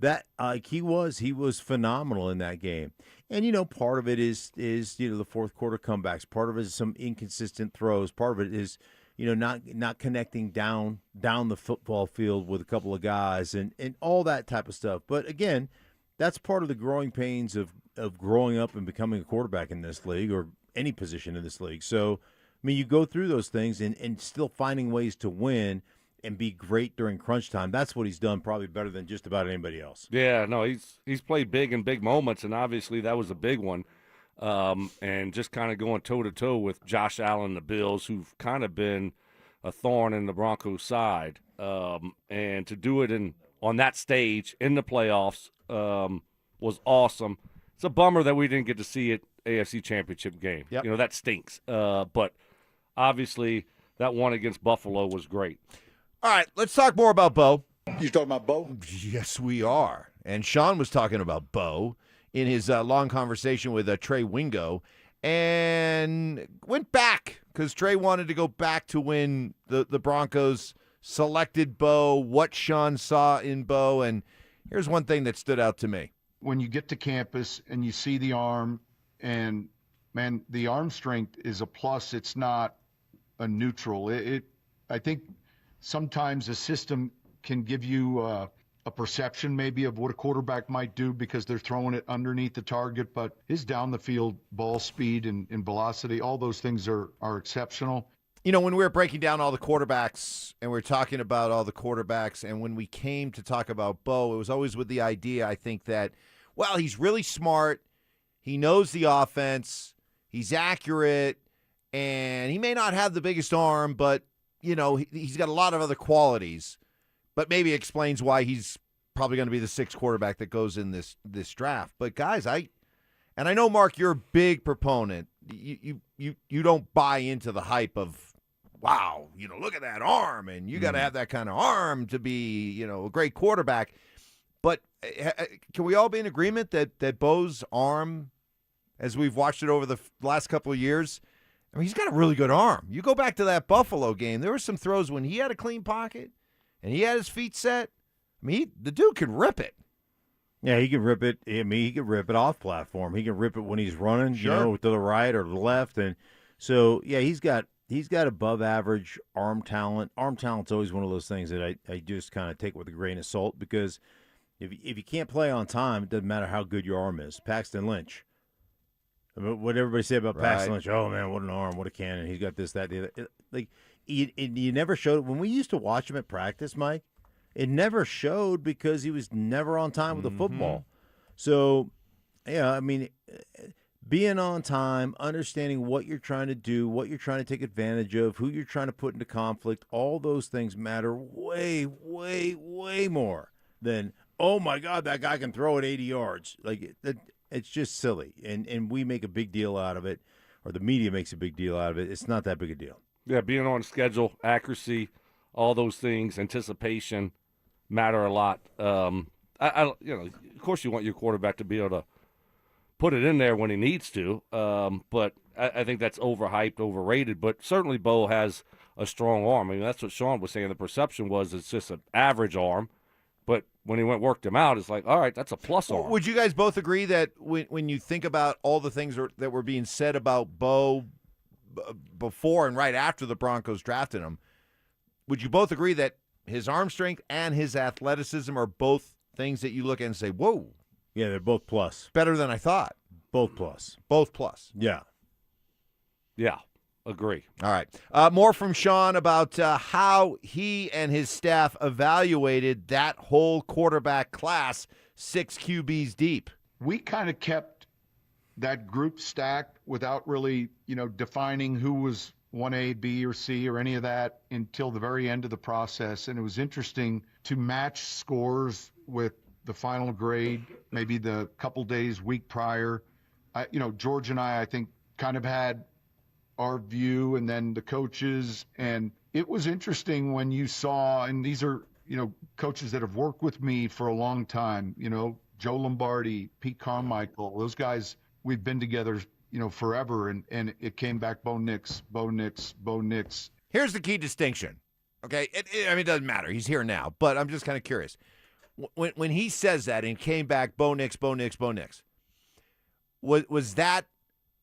[SPEAKER 5] that he was phenomenal in that game. And part of it is the fourth quarter comebacks. Part of it is some inconsistent throws. Part of it is not connecting down the football field with a couple of guys and all that type of stuff. But again, that's part of the growing pains of growing up and becoming a quarterback in this league or any position in this league. So, I mean, you go through those things and still finding ways to win and be great during crunch time. That's what he's done probably better than just about anybody else.
[SPEAKER 13] Yeah, no, he's played big in big moments, and obviously that was a big one. And just kind of going toe-to-toe with Josh Allen, the Bills, who've kind of been a thorn in the Broncos' side. And to do it on that stage in the playoffs was awesome. It's a bummer that we didn't get to see it AFC Championship game.
[SPEAKER 5] Yep.
[SPEAKER 13] That stinks. But obviously that one against Buffalo was great.
[SPEAKER 5] All right, let's talk more about Bo.
[SPEAKER 20] You talking about Bo?
[SPEAKER 5] Yes, we are. And Sean was talking about Bo in his long conversation with Trey Wingo and went back because Trey wanted to go back to when the Broncos selected Bo, what Sean saw in Bo. And here's one thing that stood out to me.
[SPEAKER 25] When you get to campus and you see the arm, and man, the arm strength is a plus. It's not a neutral. I think sometimes a system can give you a perception maybe of what a quarterback might do because they're throwing it underneath the target, but his down the field ball speed and velocity, all those things are exceptional.
[SPEAKER 5] When we were breaking down all the quarterbacks and we were talking about all the quarterbacks, and when we came to talk about Bo, it was always with the idea, I think, that
[SPEAKER 15] well, he's really smart. He knows the offense. He's accurate. And he may not have the biggest arm, but, he's got a lot of other qualities. But maybe explains why he's probably going to be the sixth quarterback that goes in this draft. But, guys, I know, Mark, you're a big proponent. You don't buy into the hype of, wow, look at that arm, and you got to have that kind of arm to be, a great quarterback. But can we all be in agreement that Bo's arm, as we've watched it over the last couple of years, I mean, he's got a really good arm. You go back to that Buffalo game, there were some throws when he had a clean pocket and he had his feet set. I mean, the dude can rip it.
[SPEAKER 5] Yeah, he can rip it. I mean, he can rip it off platform. He can rip it when he's running, to the right or the left. And so, yeah, he's got above average arm talent. Arm talent's always one of those things that I just kind of take with a grain of salt, because if you can't play on time, it doesn't matter how good your arm is. Paxton Lynch. I mean, what everybody say about Paxton Lynch? Oh man, what an arm! What a cannon! He's got this, that, the other. Like you never showed when we used to watch him at practice, Mike. It never showed because he was never on time with the football. So, yeah, I mean, being on time, understanding what you're trying to do, what you're trying to take advantage of, who you're trying to put into conflict, all those things matter way, way, way more than, oh my God, that guy can throw it 80 yards. Like it's just silly, and we make a big deal out of it, or the media makes a big deal out of it. It's not that big a deal.
[SPEAKER 13] Yeah, being on schedule, accuracy, all those things, anticipation matter a lot. Of course you want your quarterback to be able to put it in there when he needs to, but I think that's overhyped, overrated. But certainly Bo has a strong arm. I mean, that's what Sean was saying. The perception was it's just an average arm. But when he worked him out, it's like, all right, that's a plus arm.
[SPEAKER 15] Would you guys both agree that when you think about all the things that were being said about Bo before and right after the Broncos drafted him, would you both agree that his arm strength and his athleticism are both things that you look at and say, whoa.
[SPEAKER 5] Yeah, they're both plus.
[SPEAKER 15] Better than I thought.
[SPEAKER 5] Both plus.
[SPEAKER 15] Both plus.
[SPEAKER 5] Yeah.
[SPEAKER 13] Yeah. Agree.
[SPEAKER 15] All right. More from Sean about how he and his staff evaluated that whole quarterback class, 6 QBs deep.
[SPEAKER 25] We kind of kept that group stacked without really, defining who was 1A, B, or C or any of that until the very end of the process. And it was interesting to match scores with the final grade, maybe the couple days, week prior. George and I think, kind of had our view, and then the coaches. And it was interesting when you saw, and these are, coaches that have worked with me for a long time, Joe Lombardi, Pete Carmichael, those guys, we've been together, forever. And it came back Bo Nix.
[SPEAKER 15] Here's the key distinction. Okay. It doesn't matter. He's here now, but I'm just kind of curious. When he says that and came back Bo Nix, was that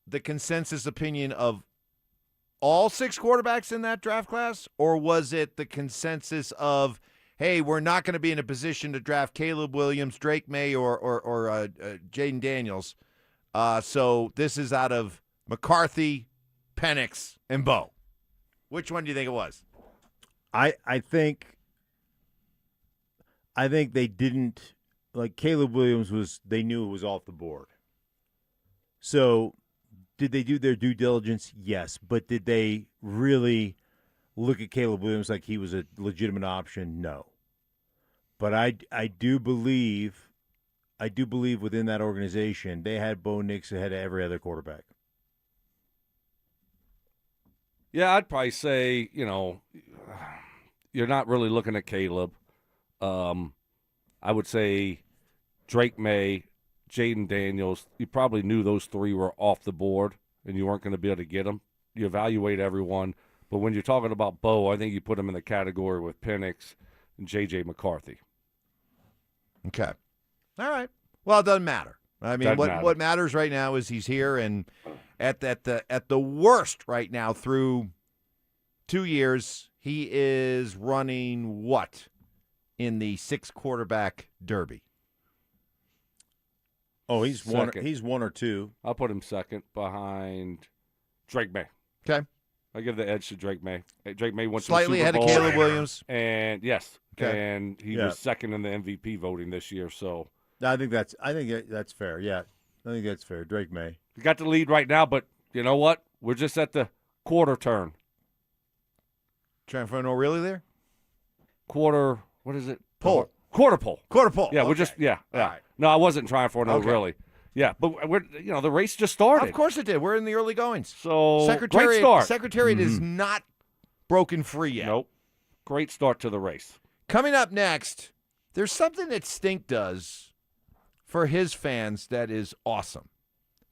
[SPEAKER 15] the consensus opinion of all 6 quarterbacks in that draft class, or was it the consensus of, hey, we're not going to be in a position to draft Caleb Williams, Drake May, or Jaden Daniels, so this is out of McCarthy, Penix, and Bo? Which one do you think it was?
[SPEAKER 5] I think they didn't, like Caleb Williams they knew it was off the board. So did they do their due diligence? Yes. But did they really look at Caleb Williams like he was a legitimate option? No. But I do believe within that organization they had Bo Nix ahead of every other quarterback.
[SPEAKER 13] Yeah, I'd probably say, you're not really looking at Caleb. I would say Drake May, Jaden Daniels, you probably knew those 3 were off the board and you weren't going to be able to get them. You evaluate everyone. But when you're talking about Bo, I think you put him in the category with Penix and J.J. McCarthy.
[SPEAKER 15] Okay. All right. Well, it doesn't matter. I mean, what matters right now is he's here, and at the worst right now through 2 years, he is running what in the 6 quarterback derby?
[SPEAKER 5] Oh, he's second. He's 1 or 2.
[SPEAKER 13] I'll put him second behind Drake May.
[SPEAKER 15] Okay.
[SPEAKER 13] I give the edge to Drake May. Drake May went
[SPEAKER 15] slightly
[SPEAKER 13] to the Super
[SPEAKER 15] ahead
[SPEAKER 13] Bowl,
[SPEAKER 15] of Caleb Williams.
[SPEAKER 13] and yes,
[SPEAKER 15] okay.
[SPEAKER 13] and he was second in the MVP voting this year. So
[SPEAKER 5] I think that's fair. Yeah, I think that's fair. Drake May.
[SPEAKER 13] You got the lead right now, but you know what? We're just at the quarter turn.
[SPEAKER 15] Trying to find O'Reilly there?
[SPEAKER 13] Quarter, what is it?
[SPEAKER 15] Pole.
[SPEAKER 13] Quarter pole.
[SPEAKER 15] Quarter pole.
[SPEAKER 13] Yeah,
[SPEAKER 15] okay.
[SPEAKER 13] we're just, yeah.
[SPEAKER 15] All right.
[SPEAKER 13] No, I wasn't trying for an O'Reilly. Yeah, but we're, the race just started.
[SPEAKER 15] Of course it did. We're in the early goings.
[SPEAKER 13] So,
[SPEAKER 15] Secretariat,
[SPEAKER 13] great start.
[SPEAKER 15] Secretariat is not broken free yet.
[SPEAKER 13] Nope. Great start to the race.
[SPEAKER 15] Coming up next, there's something that Stink does for his fans that is awesome,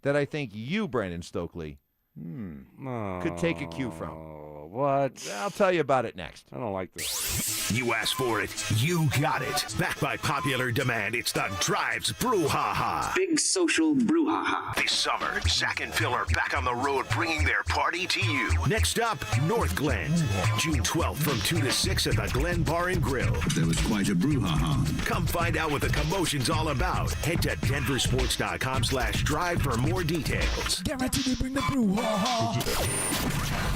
[SPEAKER 15] that I think you, Brandon Stokley, could take a cue from.
[SPEAKER 13] What?
[SPEAKER 15] I'll tell you about it next.
[SPEAKER 13] I don't like this.
[SPEAKER 1] You asked for it, you got it. Backed by popular demand, it's the Drives Brouhaha.
[SPEAKER 4] Big social brouhaha.
[SPEAKER 1] This summer, Zach and Phil are back on the road bringing their party to you. Next up, North Glen. June 12th from 2 to 6 at the Glen Bar and Grill.
[SPEAKER 9] There was quite a brouhaha.
[SPEAKER 1] Come find out what the commotion's all about. Head to DenverSports.com/drive for more details.
[SPEAKER 14] Guaranteed to bring the brouhaha.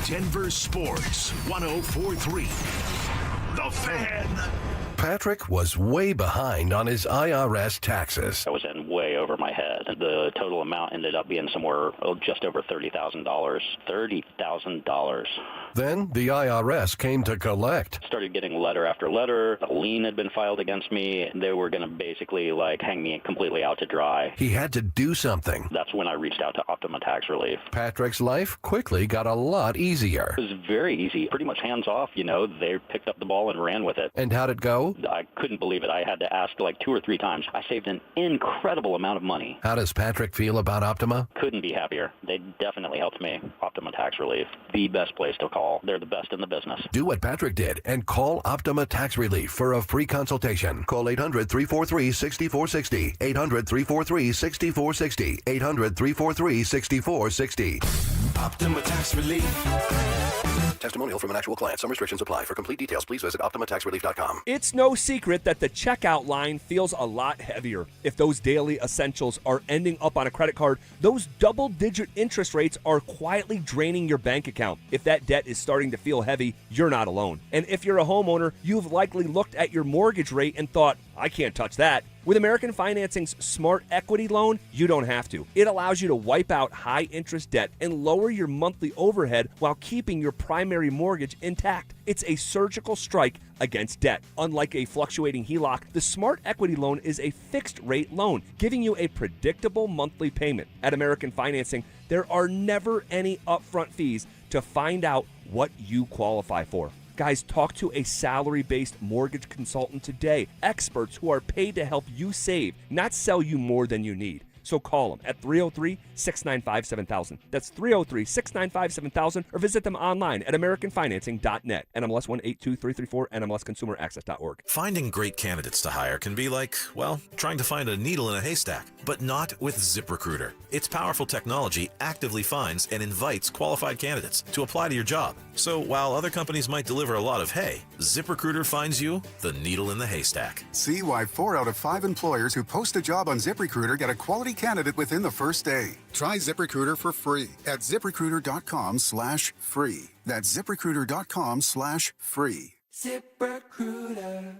[SPEAKER 1] Denver Sports 104.3. The Fan.
[SPEAKER 12] Patrick was way behind on his IRS taxes.
[SPEAKER 20] I was in way over my head. The total amount ended up being somewhere just over $30,000. $30,000.
[SPEAKER 12] Then the IRS came to collect.
[SPEAKER 20] Started getting letter after letter. A lien had been filed against me. They were going to basically hang me completely out to dry.
[SPEAKER 12] He had to do something.
[SPEAKER 20] That's when I reached out to Optima Tax Relief.
[SPEAKER 12] Patrick's life quickly got a lot easier.
[SPEAKER 20] It was very easy. Pretty much hands off, They picked up the ball and ran with it.
[SPEAKER 12] And how'd it go?
[SPEAKER 20] I couldn't believe it. I had to ask 2 or 3 times. I saved an incredible amount of money.
[SPEAKER 12] How does Patrick feel about Optima?
[SPEAKER 20] Couldn't be happier. They definitely helped me. Optima Tax Relief, the best place to call. They're the best in the business.
[SPEAKER 12] Do what Patrick did and call Optima Tax Relief for a free consultation. Call 800-343-6460. 800-343-6460. 800-343-6460.
[SPEAKER 9] Optima Tax Relief.
[SPEAKER 12] Testimonial from an actual client. Some restrictions apply. For complete details, please visit OptimaTaxRelief.com.
[SPEAKER 21] It's no secret that the checkout line feels a lot heavier. If those daily essentials are ending up on a credit card, those double-digit interest rates are quietly draining your bank account. If that debt is starting to feel heavy, you're not alone. And if you're a homeowner, you've likely looked at your mortgage rate and thought, I can't touch that. With American Financing's Smart Equity Loan, you don't have to. It allows you to wipe out high-interest debt and lower your monthly overhead while keeping your primary mortgage intact. It's a surgical strike against debt. Unlike a fluctuating HELOC, the Smart Equity Loan is a fixed-rate loan, giving you a predictable monthly payment. At American Financing, there are never any upfront fees to find out what you qualify for. Guys, talk to a salary-based mortgage consultant today. Experts who are paid to help you save, not sell you more than you need. So call them at 303-695-7000. That's 303-695-7000, or visit them online at AmericanFinancing.net. NMLS 182334, NMLSConsumerAccess.org.
[SPEAKER 22] Finding great candidates to hire can be like, trying to find a needle in a haystack, but not with ZipRecruiter. Its powerful technology actively finds and invites qualified candidates to apply to your job. So while other companies might deliver a lot of hay, ZipRecruiter finds you the needle in the haystack.
[SPEAKER 26] See why 4 out of 5 employers who post a job on ZipRecruiter get a quality candidate within the first day. Try ZipRecruiter for free at ZipRecruiter.com/free. That's ZipRecruiter.com/free.
[SPEAKER 27] ZipRecruiter.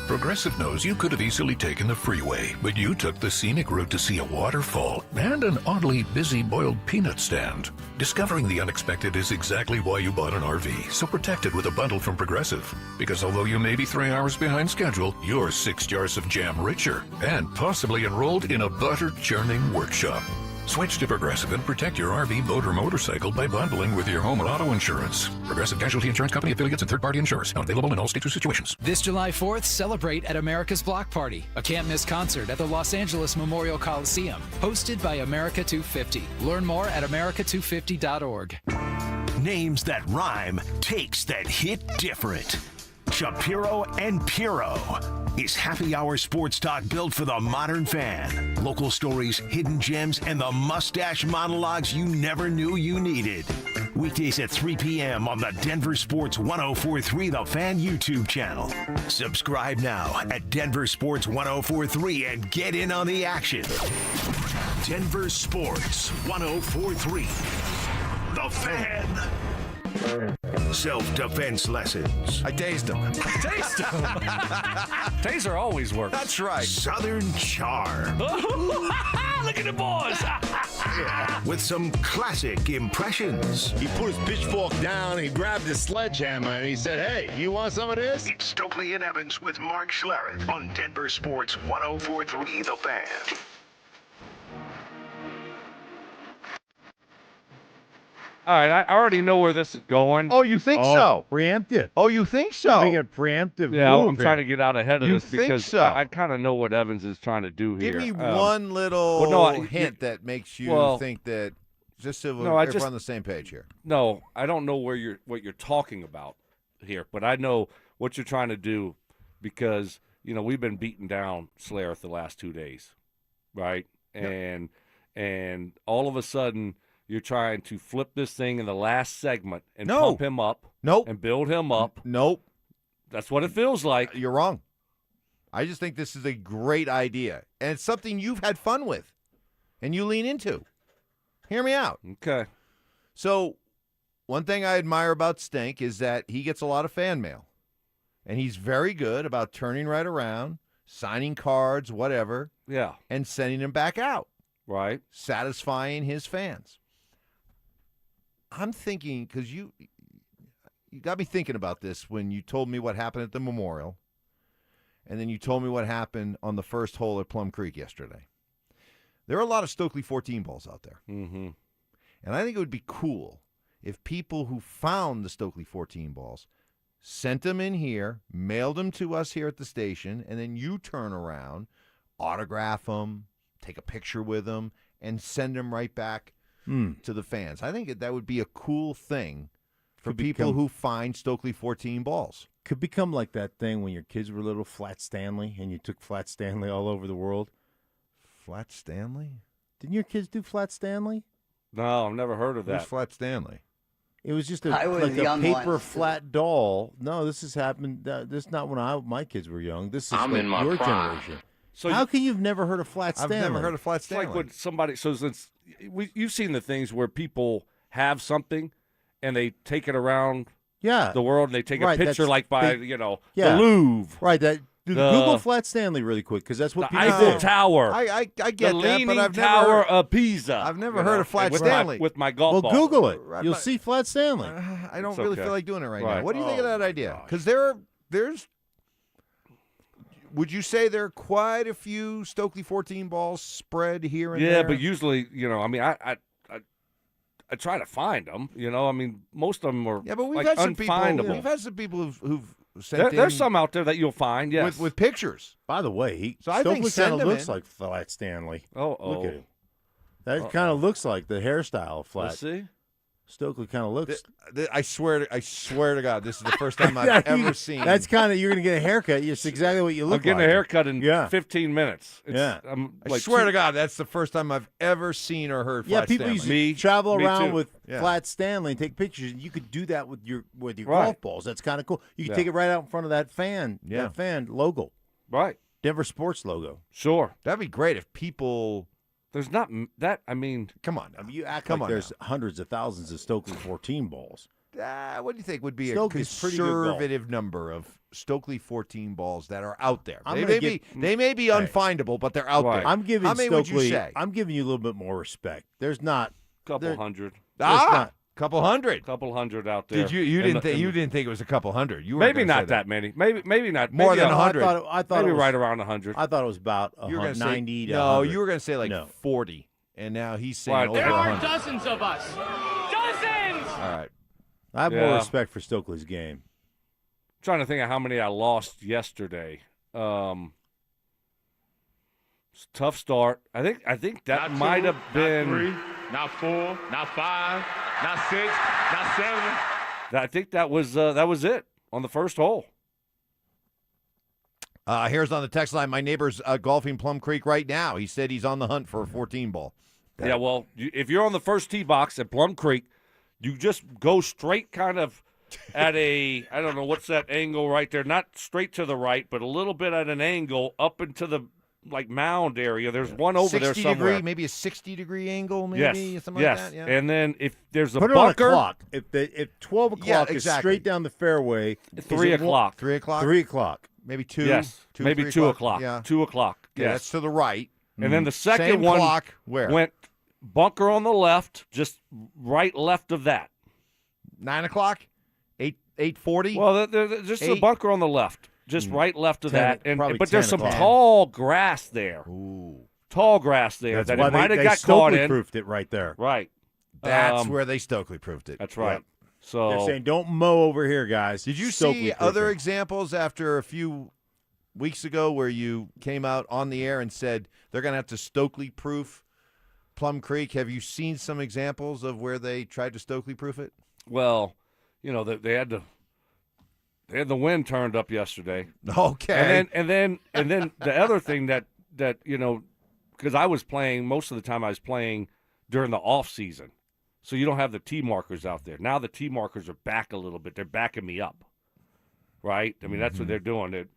[SPEAKER 28] Progressive knows you could have easily taken the freeway, but you took the scenic route to see a waterfall and an oddly busy boiled peanut stand. Discovering the unexpected is exactly why you bought an RV, so protect it with a bundle from Progressive. Because although you may be 3 hours behind schedule, you're 6 jars of jam richer and possibly enrolled in a butter-churning workshop. Switch to Progressive and protect your RV, boat, or motorcycle by bundling with your home and auto insurance. Progressive Casualty Insurance Company affiliates and third-party insurers. Not available in all states or situations.
[SPEAKER 23] This July 4th, celebrate at America's Block Party, a can't-miss concert at the Los Angeles Memorial Coliseum, hosted by America 250. Learn more at america250.org.
[SPEAKER 1] Names that rhyme, takes that hit different. Shapiro and Piro is happy hour sports talk built for the modern fan. Local stories, hidden gems, and the mustache monologues you never knew you needed. Weekdays at 3 p.m. on the Denver Sports 104.3 The Fan YouTube channel. Subscribe now at Denver Sports 104.3 and get in on the action. Denver Sports 104.3 The Fan. self-defense lessons.
[SPEAKER 15] I tased him.
[SPEAKER 3] Taste them. Taser always works.
[SPEAKER 15] That's right.
[SPEAKER 1] Southern charm.
[SPEAKER 3] Look at the boys.
[SPEAKER 1] With some classic impressions.
[SPEAKER 5] He put his pitchfork down, he grabbed his sledgehammer, and he said, "Hey, you want some of this?"
[SPEAKER 1] It's Stokley and Evans with Mark Schlereth on Denver Sports 104.3 The Fan.
[SPEAKER 13] All right, I already know where this is going.
[SPEAKER 15] Oh, you think so?
[SPEAKER 5] Preemptive.
[SPEAKER 15] Oh, you think so?
[SPEAKER 5] Being a preemptive
[SPEAKER 13] Yeah,
[SPEAKER 5] move
[SPEAKER 13] I'm
[SPEAKER 5] here.
[SPEAKER 13] trying to get out ahead of
[SPEAKER 15] You
[SPEAKER 13] this
[SPEAKER 15] think
[SPEAKER 13] because
[SPEAKER 15] so?
[SPEAKER 13] I kind of know what Evans is trying to do here.
[SPEAKER 15] Give me one little
[SPEAKER 13] well, no,
[SPEAKER 15] hint that makes you think that, just so we're on the same page here.
[SPEAKER 13] No, I don't know what you're talking about here, but I know what you're trying to do because, we've been beating down Schlereth the last 2 days, right?
[SPEAKER 15] Yep.
[SPEAKER 13] And all of a sudden you're trying to flip this thing in the last segment and pump him up.
[SPEAKER 15] Nope.
[SPEAKER 13] And build him up.
[SPEAKER 15] Nope.
[SPEAKER 13] That's what it feels like.
[SPEAKER 15] You're wrong. I just think this is a great idea, and it's something you've had fun with, and you lean into. Hear me out.
[SPEAKER 13] Okay.
[SPEAKER 15] So, one thing I admire about Stink is that he gets a lot of fan mail, and he's very good about turning right around, signing cards, whatever, and sending them back out.
[SPEAKER 13] Right.
[SPEAKER 15] Satisfying his fans. I'm thinking, because you got me thinking about this when you told me what happened at the Memorial, and then you told me what happened on the first hole at Plum Creek yesterday. There are a lot of Stokley 14 balls out there.
[SPEAKER 13] Mm-hmm.
[SPEAKER 15] And I think it would be cool if people who found the Stokley 14 balls sent them in here, mailed them to us here at the station, and then you turn around, autograph them, take a picture with them, and send them right back to the fans. I think that would be a cool thing for people who find Stokley 14 balls.
[SPEAKER 5] Could become like that thing when your kids were little, Flat Stanley, and you took Flat Stanley all over the world.
[SPEAKER 15] Flat Stanley?
[SPEAKER 5] Didn't your kids do Flat Stanley?
[SPEAKER 13] No, I've never heard of that.
[SPEAKER 15] Who's Flat Stanley?
[SPEAKER 5] It was just a
[SPEAKER 2] young
[SPEAKER 5] paper
[SPEAKER 2] once.
[SPEAKER 5] flat doll. No, this has happened. This is not when my kids were young. This is
[SPEAKER 2] I'm
[SPEAKER 5] like
[SPEAKER 2] in my
[SPEAKER 5] your
[SPEAKER 2] prime.
[SPEAKER 5] generation.
[SPEAKER 13] So
[SPEAKER 5] how can you've never heard of Flat
[SPEAKER 15] I've
[SPEAKER 5] Stanley?
[SPEAKER 15] never heard of Flat
[SPEAKER 13] It's
[SPEAKER 15] Stanley.
[SPEAKER 13] like when somebody, you've seen the things where people have something and they take it around the world and they take a picture like by, the Louvre.
[SPEAKER 5] Right, Google Flat Stanley really quick because that's what
[SPEAKER 13] The
[SPEAKER 5] people
[SPEAKER 13] Eiffel
[SPEAKER 5] do.
[SPEAKER 13] Tower.
[SPEAKER 15] I get
[SPEAKER 13] the
[SPEAKER 15] that,
[SPEAKER 13] Leaning
[SPEAKER 15] but I've
[SPEAKER 13] Tower
[SPEAKER 15] never
[SPEAKER 13] of Pisa.
[SPEAKER 15] I've never heard of Flat
[SPEAKER 13] with
[SPEAKER 15] Stanley.
[SPEAKER 13] with my golf ball.
[SPEAKER 5] Google it.
[SPEAKER 15] Right,
[SPEAKER 5] You'll
[SPEAKER 15] but-
[SPEAKER 5] see Flat Stanley.
[SPEAKER 15] I don't
[SPEAKER 13] It's
[SPEAKER 15] really
[SPEAKER 13] okay.
[SPEAKER 15] feel like doing it right
[SPEAKER 13] Right.
[SPEAKER 15] now. What do you think of that idea? Because there's would you say there are quite a few Stokley 14 balls spread here and there?
[SPEAKER 13] Yeah, but usually, I try to find them. Most of them are
[SPEAKER 15] but we've
[SPEAKER 13] like
[SPEAKER 15] had some people.
[SPEAKER 13] unfindable.
[SPEAKER 15] We've had some people who've sent
[SPEAKER 13] There's
[SPEAKER 15] in
[SPEAKER 13] some out there that you'll find, yes.
[SPEAKER 15] with pictures.
[SPEAKER 5] By the way,
[SPEAKER 15] I think
[SPEAKER 5] Stokely
[SPEAKER 15] send
[SPEAKER 5] kind of
[SPEAKER 15] them
[SPEAKER 5] looks
[SPEAKER 15] in.
[SPEAKER 5] like Flat Stanley.
[SPEAKER 13] Oh.
[SPEAKER 5] Look at him. That kind of looks like the hairstyle of Flat.
[SPEAKER 13] Let's see.
[SPEAKER 5] Stokely kind of looks.
[SPEAKER 15] I swear to God, this is the first time I've ever seen.
[SPEAKER 5] That's kind of, you're going to get a haircut. It's exactly what you look
[SPEAKER 13] I'm getting
[SPEAKER 5] like.
[SPEAKER 13] a haircut in 15 minutes.
[SPEAKER 15] I swear to God, that's the first time I've ever seen or heard Flat
[SPEAKER 5] people
[SPEAKER 15] Stanley.
[SPEAKER 5] used to travel
[SPEAKER 13] Me
[SPEAKER 5] around
[SPEAKER 13] too.
[SPEAKER 5] with
[SPEAKER 15] Yeah.
[SPEAKER 5] Flat Stanley and take pictures. And you could do that with your
[SPEAKER 13] Right.
[SPEAKER 5] golf balls. That's kind of cool. You could take it right out in front of that fan logo.
[SPEAKER 13] Right.
[SPEAKER 5] DenverSports logo.
[SPEAKER 13] Sure.
[SPEAKER 15] That'd be great if people.
[SPEAKER 13] There's not that. I mean,
[SPEAKER 15] come on. Now.
[SPEAKER 5] You act
[SPEAKER 15] Come
[SPEAKER 5] like
[SPEAKER 15] on
[SPEAKER 5] there's hundreds of thousands of Stokley 14 balls.
[SPEAKER 15] What do you think would be
[SPEAKER 5] Stokely's
[SPEAKER 15] a
[SPEAKER 5] pretty good golf.
[SPEAKER 15] conservative number of Stokley 14 balls that are out there?
[SPEAKER 5] I'm
[SPEAKER 15] They
[SPEAKER 5] gonna
[SPEAKER 15] may be unfindable, but they're out there.
[SPEAKER 5] I'm giving
[SPEAKER 15] How many would you
[SPEAKER 5] Stokely.
[SPEAKER 15] say?
[SPEAKER 5] I'm giving you a little bit more respect. There's not
[SPEAKER 13] couple hundred.
[SPEAKER 15] Couple hundred.
[SPEAKER 13] Couple hundred out there.
[SPEAKER 15] Did you didn't think it was a couple hundred? You
[SPEAKER 13] maybe not that many. Maybe not
[SPEAKER 15] More than
[SPEAKER 13] 100.
[SPEAKER 5] I thought
[SPEAKER 13] maybe
[SPEAKER 5] it was,
[SPEAKER 13] right around 100.
[SPEAKER 5] I thought it was about
[SPEAKER 15] You were gonna
[SPEAKER 5] 90
[SPEAKER 15] say,
[SPEAKER 5] to
[SPEAKER 15] no,
[SPEAKER 5] 100.
[SPEAKER 15] you were going to say like
[SPEAKER 5] No.
[SPEAKER 15] 40, and now he's saying
[SPEAKER 13] Right.
[SPEAKER 15] over
[SPEAKER 13] There are
[SPEAKER 15] 100.
[SPEAKER 2] Dozens of us. Dozens!
[SPEAKER 15] All right.
[SPEAKER 5] I have
[SPEAKER 13] Yeah.
[SPEAKER 5] more respect for Stokely's game.
[SPEAKER 13] Trying to think of how many I lost yesterday. It's a tough start. I think that
[SPEAKER 2] Not
[SPEAKER 13] might
[SPEAKER 2] two,
[SPEAKER 13] have
[SPEAKER 2] not
[SPEAKER 13] been.
[SPEAKER 2] three, not 4, not 5, not 6, not 7.
[SPEAKER 13] I think that was it on the first hole.
[SPEAKER 15] Here's on the text line, my neighbor's golfing Plum Creek right now. He said he's on the hunt for a 14 ball.
[SPEAKER 13] Yeah, well, if you're on the first tee box at Plum Creek, you just go straight kind of at a, I don't know, what's that angle right there? Not straight to the right, but a little bit at an angle up into the like mound area. There's one over there
[SPEAKER 15] 60
[SPEAKER 13] somewhere.
[SPEAKER 15] degree, maybe a 60-degree angle, maybe something like that. Yeah.
[SPEAKER 13] And then if there's a
[SPEAKER 5] Put
[SPEAKER 13] bunker,
[SPEAKER 5] it on a clock. If 12 o'clock is straight down the fairway,
[SPEAKER 13] 3 o'clock.
[SPEAKER 15] 3 o'clock.
[SPEAKER 5] 3 o'clock.
[SPEAKER 15] Maybe 2.
[SPEAKER 13] Yes, maybe 2 o'clock.
[SPEAKER 15] Yeah,
[SPEAKER 13] 2 o'clock.
[SPEAKER 15] yeah,
[SPEAKER 13] Yes,
[SPEAKER 15] that's to the right.
[SPEAKER 13] and then the second
[SPEAKER 15] Same
[SPEAKER 13] one
[SPEAKER 15] clock, where?
[SPEAKER 13] went bunker on the left, just right left of that.
[SPEAKER 15] 9 o'clock, 8:40.
[SPEAKER 13] Well, there's just a
[SPEAKER 15] 8?
[SPEAKER 13] bunker on the left, just right left of
[SPEAKER 5] 10,
[SPEAKER 13] that, and
[SPEAKER 5] probably
[SPEAKER 13] but there's
[SPEAKER 5] 10
[SPEAKER 13] some
[SPEAKER 5] o'clock.
[SPEAKER 13] tall grass there.
[SPEAKER 15] Ooh,
[SPEAKER 13] tall grass there
[SPEAKER 5] That's
[SPEAKER 13] that
[SPEAKER 5] why
[SPEAKER 13] it might have
[SPEAKER 5] they
[SPEAKER 13] got caught in.
[SPEAKER 5] Stokely-proofed it right there.
[SPEAKER 13] Right.
[SPEAKER 15] that's where they Stokely-proofed it.
[SPEAKER 13] That's right.
[SPEAKER 15] Yep.
[SPEAKER 13] So
[SPEAKER 5] They're saying, don't mow over here, guys.
[SPEAKER 15] Did you see
[SPEAKER 5] Stokely-proof
[SPEAKER 15] other
[SPEAKER 5] it.
[SPEAKER 15] examples after a few weeks ago where you came out on the air and said they're going to have to Stokely-proof Plum Creek? Have you seen some examples of where they tried to Stokely-proof it?
[SPEAKER 13] well, you know, they had the wind turned up yesterday.
[SPEAKER 15] Okay.
[SPEAKER 13] And then the other thing that you know, because I was playing most of the time, I was playing during the off season, so you don't have the tee markers out there. Now the tee markers are back a little bit. They're backing me up, right? I mean, that's what they're doing. And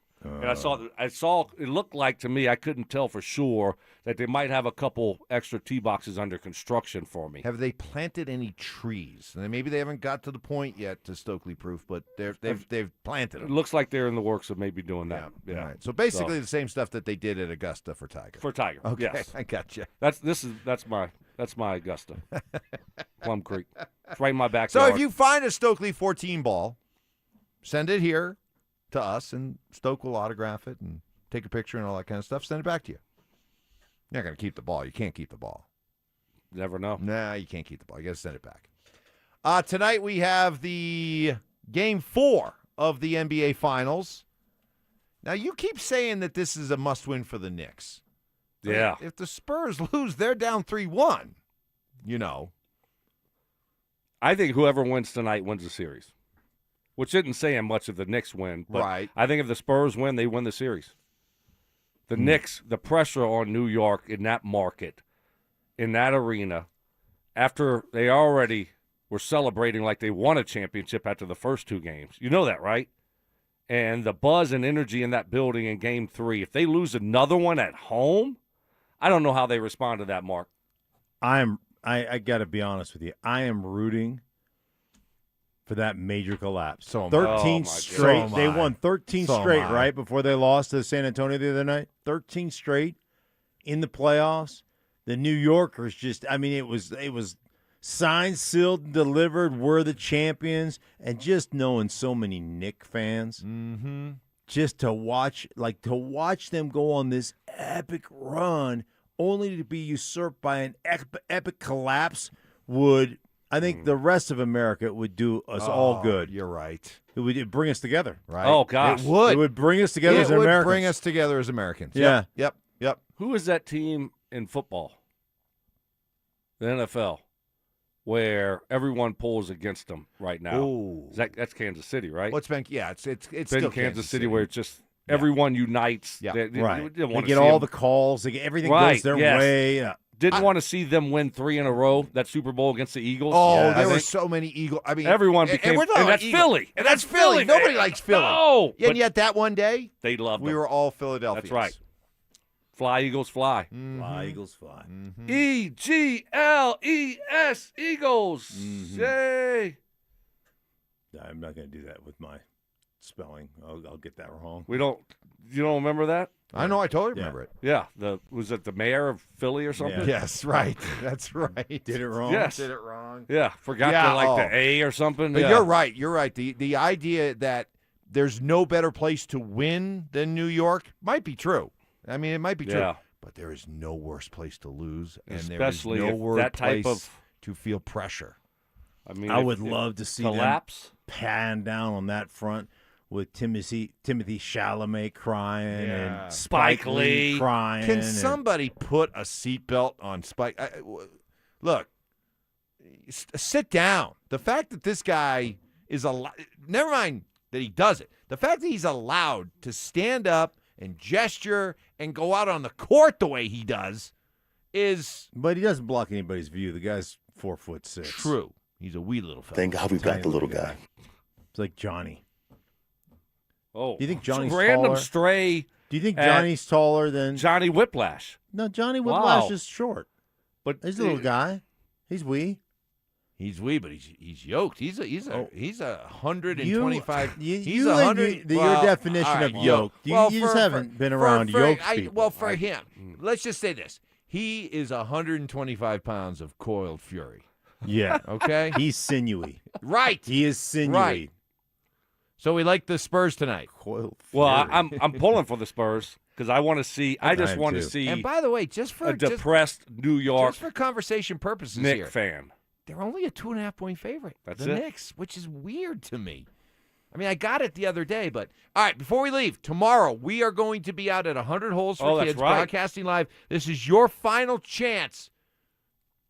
[SPEAKER 13] I saw. It looked like to me, I couldn't tell for sure that they might have a couple extra tee boxes under construction for me.
[SPEAKER 15] Have they planted any trees? And maybe they haven't got to the point yet to Stokely-proof, but they've planted them.
[SPEAKER 13] It looks like they're in the works of maybe doing that. Yeah.
[SPEAKER 15] All right. So basically the same stuff that they did at Augusta for Tiger.
[SPEAKER 13] For Tiger.
[SPEAKER 15] Okay,
[SPEAKER 13] Yes.
[SPEAKER 15] I got you.
[SPEAKER 13] That's my Augusta. Plum Creek. It's right in my backyard.
[SPEAKER 15] So if you find a Stokely 14 ball, send it here to us, and Stoke will autograph it and take a picture and all that kind of stuff. Send it back to you. You're not going to keep the ball. You can't keep the ball.
[SPEAKER 13] Never know.
[SPEAKER 15] Nah, you can't keep the ball. You got to send it back. Tonight we have the Game 4 of the NBA Finals. Now, you keep saying that this is a must-win for the Knicks.
[SPEAKER 13] Yeah.
[SPEAKER 15] If the Spurs lose, they're down 3-1. You know.
[SPEAKER 13] I think whoever wins tonight wins the series, which isn't saying much if the Knicks win. But
[SPEAKER 15] right.
[SPEAKER 13] I think if the Spurs win, they win the series. The Knicks, the pressure on New York in that market, in that arena, after they already were celebrating like they won a championship after the first 2 games. You know that, right? And the buzz and energy in that building in Game 3, if they lose another one at home, I don't know how they respond to that, Mark.
[SPEAKER 5] I got to be honest with you. I am rooting for that major collapse.
[SPEAKER 15] So
[SPEAKER 5] 13 straight. They won 13 straight, right, before they lost to San Antonio the other night. 13 straight in the playoffs. The New Yorkers just, I mean, it was signed, sealed, and delivered. We're the champions. And just knowing so many Knick fans, just to watch them go on this epic run only to be usurped by an epic collapse would, I think the rest of America would do us all good.
[SPEAKER 15] You're right.
[SPEAKER 5] It would bring us together.
[SPEAKER 15] Right.
[SPEAKER 13] Oh, gosh.
[SPEAKER 15] It would.
[SPEAKER 5] It would bring us together as
[SPEAKER 15] It would
[SPEAKER 5] Americans.
[SPEAKER 15] bring us together as Americans.
[SPEAKER 5] Yeah.
[SPEAKER 15] Yep.
[SPEAKER 13] Who is that team in football, the NFL, where everyone pulls against them right now?
[SPEAKER 15] Ooh.
[SPEAKER 13] That's Kansas City, right?
[SPEAKER 15] What's been? Yeah, it's
[SPEAKER 13] been
[SPEAKER 15] still
[SPEAKER 13] Kansas City where it's just everyone unites.
[SPEAKER 15] Yeah.
[SPEAKER 13] They
[SPEAKER 5] Right.
[SPEAKER 13] don't
[SPEAKER 5] They
[SPEAKER 13] wanna
[SPEAKER 5] get
[SPEAKER 13] see
[SPEAKER 5] all
[SPEAKER 13] them.
[SPEAKER 5] the calls. They get everything
[SPEAKER 13] Right,
[SPEAKER 5] goes their
[SPEAKER 13] yes.
[SPEAKER 5] way. Yeah.
[SPEAKER 13] Didn't want to see them win 3 in a row, that Super Bowl against the Eagles.
[SPEAKER 15] Oh,
[SPEAKER 13] I
[SPEAKER 15] there were
[SPEAKER 13] think.
[SPEAKER 15] so many Eagles. I mean,
[SPEAKER 13] Everyone
[SPEAKER 15] and
[SPEAKER 13] became,
[SPEAKER 15] we're talking
[SPEAKER 13] and that's
[SPEAKER 15] Eagles.
[SPEAKER 13] Philly.
[SPEAKER 15] And that's Philly. Nobody likes Philly.
[SPEAKER 13] No.
[SPEAKER 15] And
[SPEAKER 13] but
[SPEAKER 15] yet that one day,
[SPEAKER 13] they loved
[SPEAKER 15] we
[SPEAKER 13] them.
[SPEAKER 15] were all Philadelphia.
[SPEAKER 13] That's right. Fly, Eagles, fly.
[SPEAKER 5] Fly, Eagles, fly.
[SPEAKER 13] EGLES, Eagles. Yay.
[SPEAKER 5] I'm not going to do that with my spelling. I'll get that wrong.
[SPEAKER 13] You don't remember that?
[SPEAKER 15] I know. I totally remember it.
[SPEAKER 13] Yeah. Was it the mayor of Philly or something?
[SPEAKER 5] Yeah.
[SPEAKER 15] Yes, right. That's right.
[SPEAKER 5] Did it wrong?
[SPEAKER 13] Yes.
[SPEAKER 15] Did it wrong.
[SPEAKER 13] Yeah. Forgot the A or something.
[SPEAKER 15] But
[SPEAKER 13] yeah.
[SPEAKER 15] you're right. You're right. The idea that there's no better place to win than New York might be true. I mean, it might be true.
[SPEAKER 13] Yeah.
[SPEAKER 15] But there is no worse place to lose, and
[SPEAKER 13] Especially
[SPEAKER 15] there is
[SPEAKER 13] if
[SPEAKER 15] no worse
[SPEAKER 13] that type
[SPEAKER 15] place
[SPEAKER 13] of-
[SPEAKER 15] to feel pressure.
[SPEAKER 13] I mean,
[SPEAKER 5] I would love to see
[SPEAKER 13] collapse.
[SPEAKER 5] them pan down on that front with Timothy Chalamet crying and Spike Lee crying.
[SPEAKER 15] Can somebody put a seatbelt on Spike? Look, sit down. The fact that this guy is allowed, never mind that he does it, the fact that he's allowed to stand up and gesture and go out on the court the way he does is...
[SPEAKER 5] But he doesn't block anybody's view. The guy's 4'6".
[SPEAKER 15] True. He's a wee little fella.
[SPEAKER 9] Thank God we got the little guy.
[SPEAKER 5] It's like Johnny.
[SPEAKER 13] Oh,
[SPEAKER 5] you think Johnny's
[SPEAKER 13] some random
[SPEAKER 5] taller?
[SPEAKER 13] stray
[SPEAKER 5] Do you think Johnny's taller than
[SPEAKER 13] Johnny Whiplash?
[SPEAKER 5] No, Johnny Whiplash
[SPEAKER 13] Wow.
[SPEAKER 5] is short.
[SPEAKER 13] But
[SPEAKER 5] he's a little guy. He's wee.
[SPEAKER 15] He's wee, but he's yoked. He's a 125. He's
[SPEAKER 5] you
[SPEAKER 15] 100.
[SPEAKER 5] your definition of yoked. You just haven't been around yoked people.
[SPEAKER 15] For him, let's just say this: he is 125 pounds of coiled fury.
[SPEAKER 5] Yeah.
[SPEAKER 15] Okay.
[SPEAKER 5] He's sinewy.
[SPEAKER 15] Right.
[SPEAKER 5] He is sinewy.
[SPEAKER 15] Right. So we like the Spurs tonight.
[SPEAKER 5] Coiled fury.
[SPEAKER 13] Well, I'm pulling for the Spurs because I want to see. I just want to see.
[SPEAKER 15] And by the way, just for
[SPEAKER 13] a depressed New York,
[SPEAKER 15] just for conversation purposes,
[SPEAKER 13] Knicks
[SPEAKER 15] here,
[SPEAKER 13] fan.
[SPEAKER 15] they're only a 2.5-point favorite.
[SPEAKER 13] That's
[SPEAKER 15] the
[SPEAKER 13] it.
[SPEAKER 15] Knicks, which is weird to me. I mean, I got it the other day, but all right. Before we leave, tomorrow we are going to be out at 100 Holes for
[SPEAKER 13] that's
[SPEAKER 15] Kids,
[SPEAKER 13] right.
[SPEAKER 15] broadcasting live. This is your final chance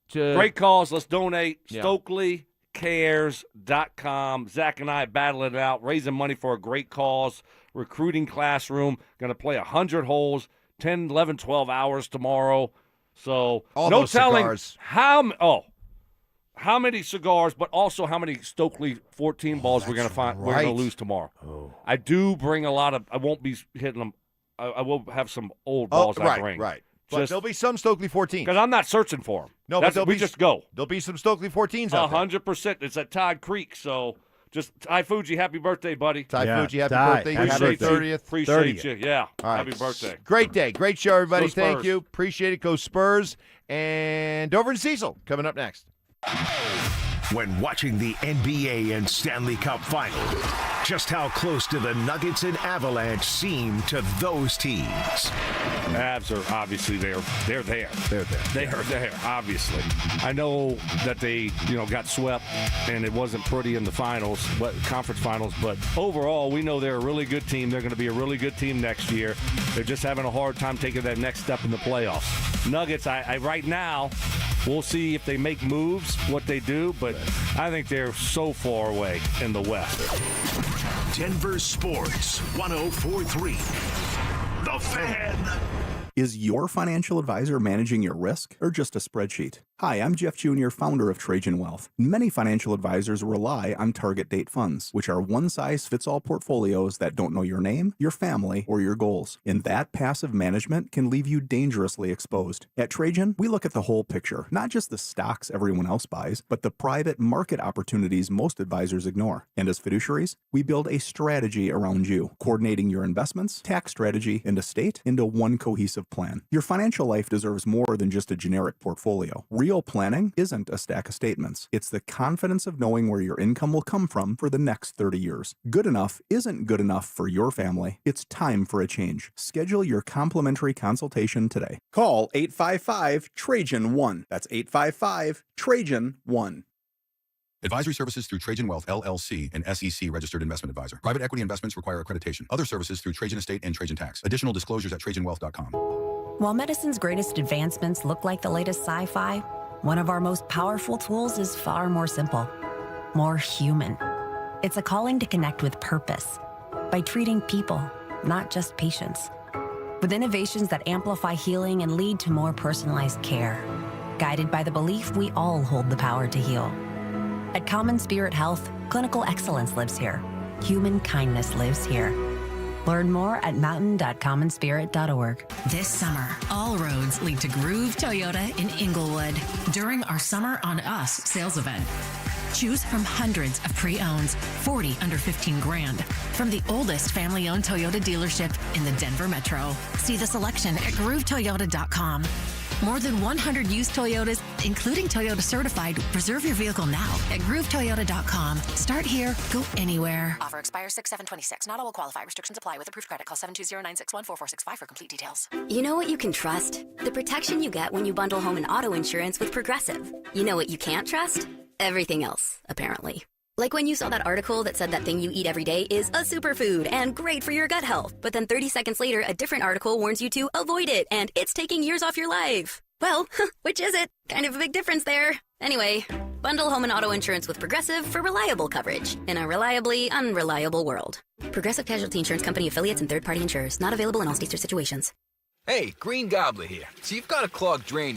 [SPEAKER 15] to
[SPEAKER 13] Great calls. Let's donate.
[SPEAKER 15] Yeah.
[SPEAKER 13] StokleyCares.com. Zach and I battling it out, raising money for a great cause. Recruiting classroom. Going to play 100 holes, 10, 11, 12 hours tomorrow. So
[SPEAKER 15] All
[SPEAKER 13] no
[SPEAKER 15] those
[SPEAKER 13] telling
[SPEAKER 15] cigars.
[SPEAKER 13] how many cigars, but also how many Stokley 14 balls we're going to find. We're going to lose tomorrow. I do bring a lot of. I won't be hitting them. I will have some old balls I bring.
[SPEAKER 15] Right. But there'll be some Stokely 14s.
[SPEAKER 13] Because I'm not searching for them.
[SPEAKER 15] No, but
[SPEAKER 13] we just go.
[SPEAKER 15] There'll be some Stokely 14s out there.
[SPEAKER 13] 100%. It's at Todd Creek. So just Ty Fuji, happy birthday, buddy.
[SPEAKER 15] Ty Fuji, happy birthday.
[SPEAKER 13] Appreciate you.
[SPEAKER 15] 30th.
[SPEAKER 13] Appreciate you. Yeah.
[SPEAKER 15] All right.
[SPEAKER 13] Happy birthday.
[SPEAKER 15] Great day. Great show, everybody.
[SPEAKER 13] Go Spurs.
[SPEAKER 15] Thank you. Appreciate it. Go Spurs. And Dover and Cecil coming up next.
[SPEAKER 1] When watching the NBA and Stanley Cup Final, just how close do the Nuggets and Avalanche seem to those teams?
[SPEAKER 13] Avs are obviously they're there. They are there, obviously. I know that they, got swept and it wasn't pretty in the finals, conference finals, but overall we know they're a really good team. They're going to be a really good team next year. They're just having a hard time taking that next step in the playoffs. Nuggets, I right now, we'll see if they make moves, what they do, but I think they're so far away in the West.
[SPEAKER 1] Denver Sports 104.3. The Fan.
[SPEAKER 6] Is your financial advisor managing your risk or just a spreadsheet? Hi, I'm Jeff Jr., founder of Trajan Wealth. Many financial advisors rely on target date funds, which are one-size-fits-all portfolios that don't know your name, your family, or your goals. And that passive management can leave you dangerously exposed. At Trajan, we look at the whole picture, not just the stocks everyone else buys, but the private market opportunities most advisors ignore. And as fiduciaries, we build a strategy around you, coordinating your investments, tax strategy, and estate into one cohesive plan. Your financial life deserves more than just a generic portfolio. Real planning isn't a stack of statements. It's the confidence of knowing where your income will come from for the next 30 years. Good enough isn't good enough for your family. It's time for a change. Schedule your complimentary consultation today. Call 855-TRAJAN-1. That's 855-TRAJAN-1.
[SPEAKER 8] Advisory services through Trajan Wealth, LLC, an SEC registered investment advisor. Private equity investments require accreditation. Other services through Trajan Estate and Trajan Tax. Additional disclosures at TrajanWealth.com.
[SPEAKER 10] While medicine's greatest advancements look like the latest sci-fi, one of our most powerful tools is far more simple, more human. It's a calling to connect with purpose by treating people, not just patients. With innovations that amplify healing and lead to more personalized care, guided by the belief we all hold the power to heal. At Common Spirit Health, clinical excellence lives here. Human kindness lives here. Learn more at mountain.commonspirit.org.
[SPEAKER 11] This summer, all roads lead to Groove Toyota in Inglewood during our Summer on Us sales event. Choose from hundreds of pre-owns, 40 under 15 grand, from the oldest family-owned Toyota dealership in the Denver Metro. See the selection at GrooveToyota.com. More than 100 used Toyotas, including Toyota Certified. Reserve your vehicle now at GrooveToyota.com. Start here, go anywhere.
[SPEAKER 16] Offer expires 6/7/26. Not all will qualify. Restrictions apply with approved credit. Call 720-961-4465 for complete details.
[SPEAKER 17] You know what you can trust? The protection you get when you bundle home and auto insurance with Progressive. You know what you can't trust? Everything else, apparently. Like when you saw that article that said that thing you eat every day is a superfood and great for your gut health. But then 30 seconds later, a different article warns you to avoid it and it's taking years off your life. Well, which is it? Kind of a big difference there. Anyway, bundle home and auto insurance with Progressive for reliable coverage in a reliably unreliable world. Progressive Casualty Insurance Company affiliates and third-party insurers. Not available in all states or situations.
[SPEAKER 18] Hey, Green Gobbler here. So you've got a clogged drain.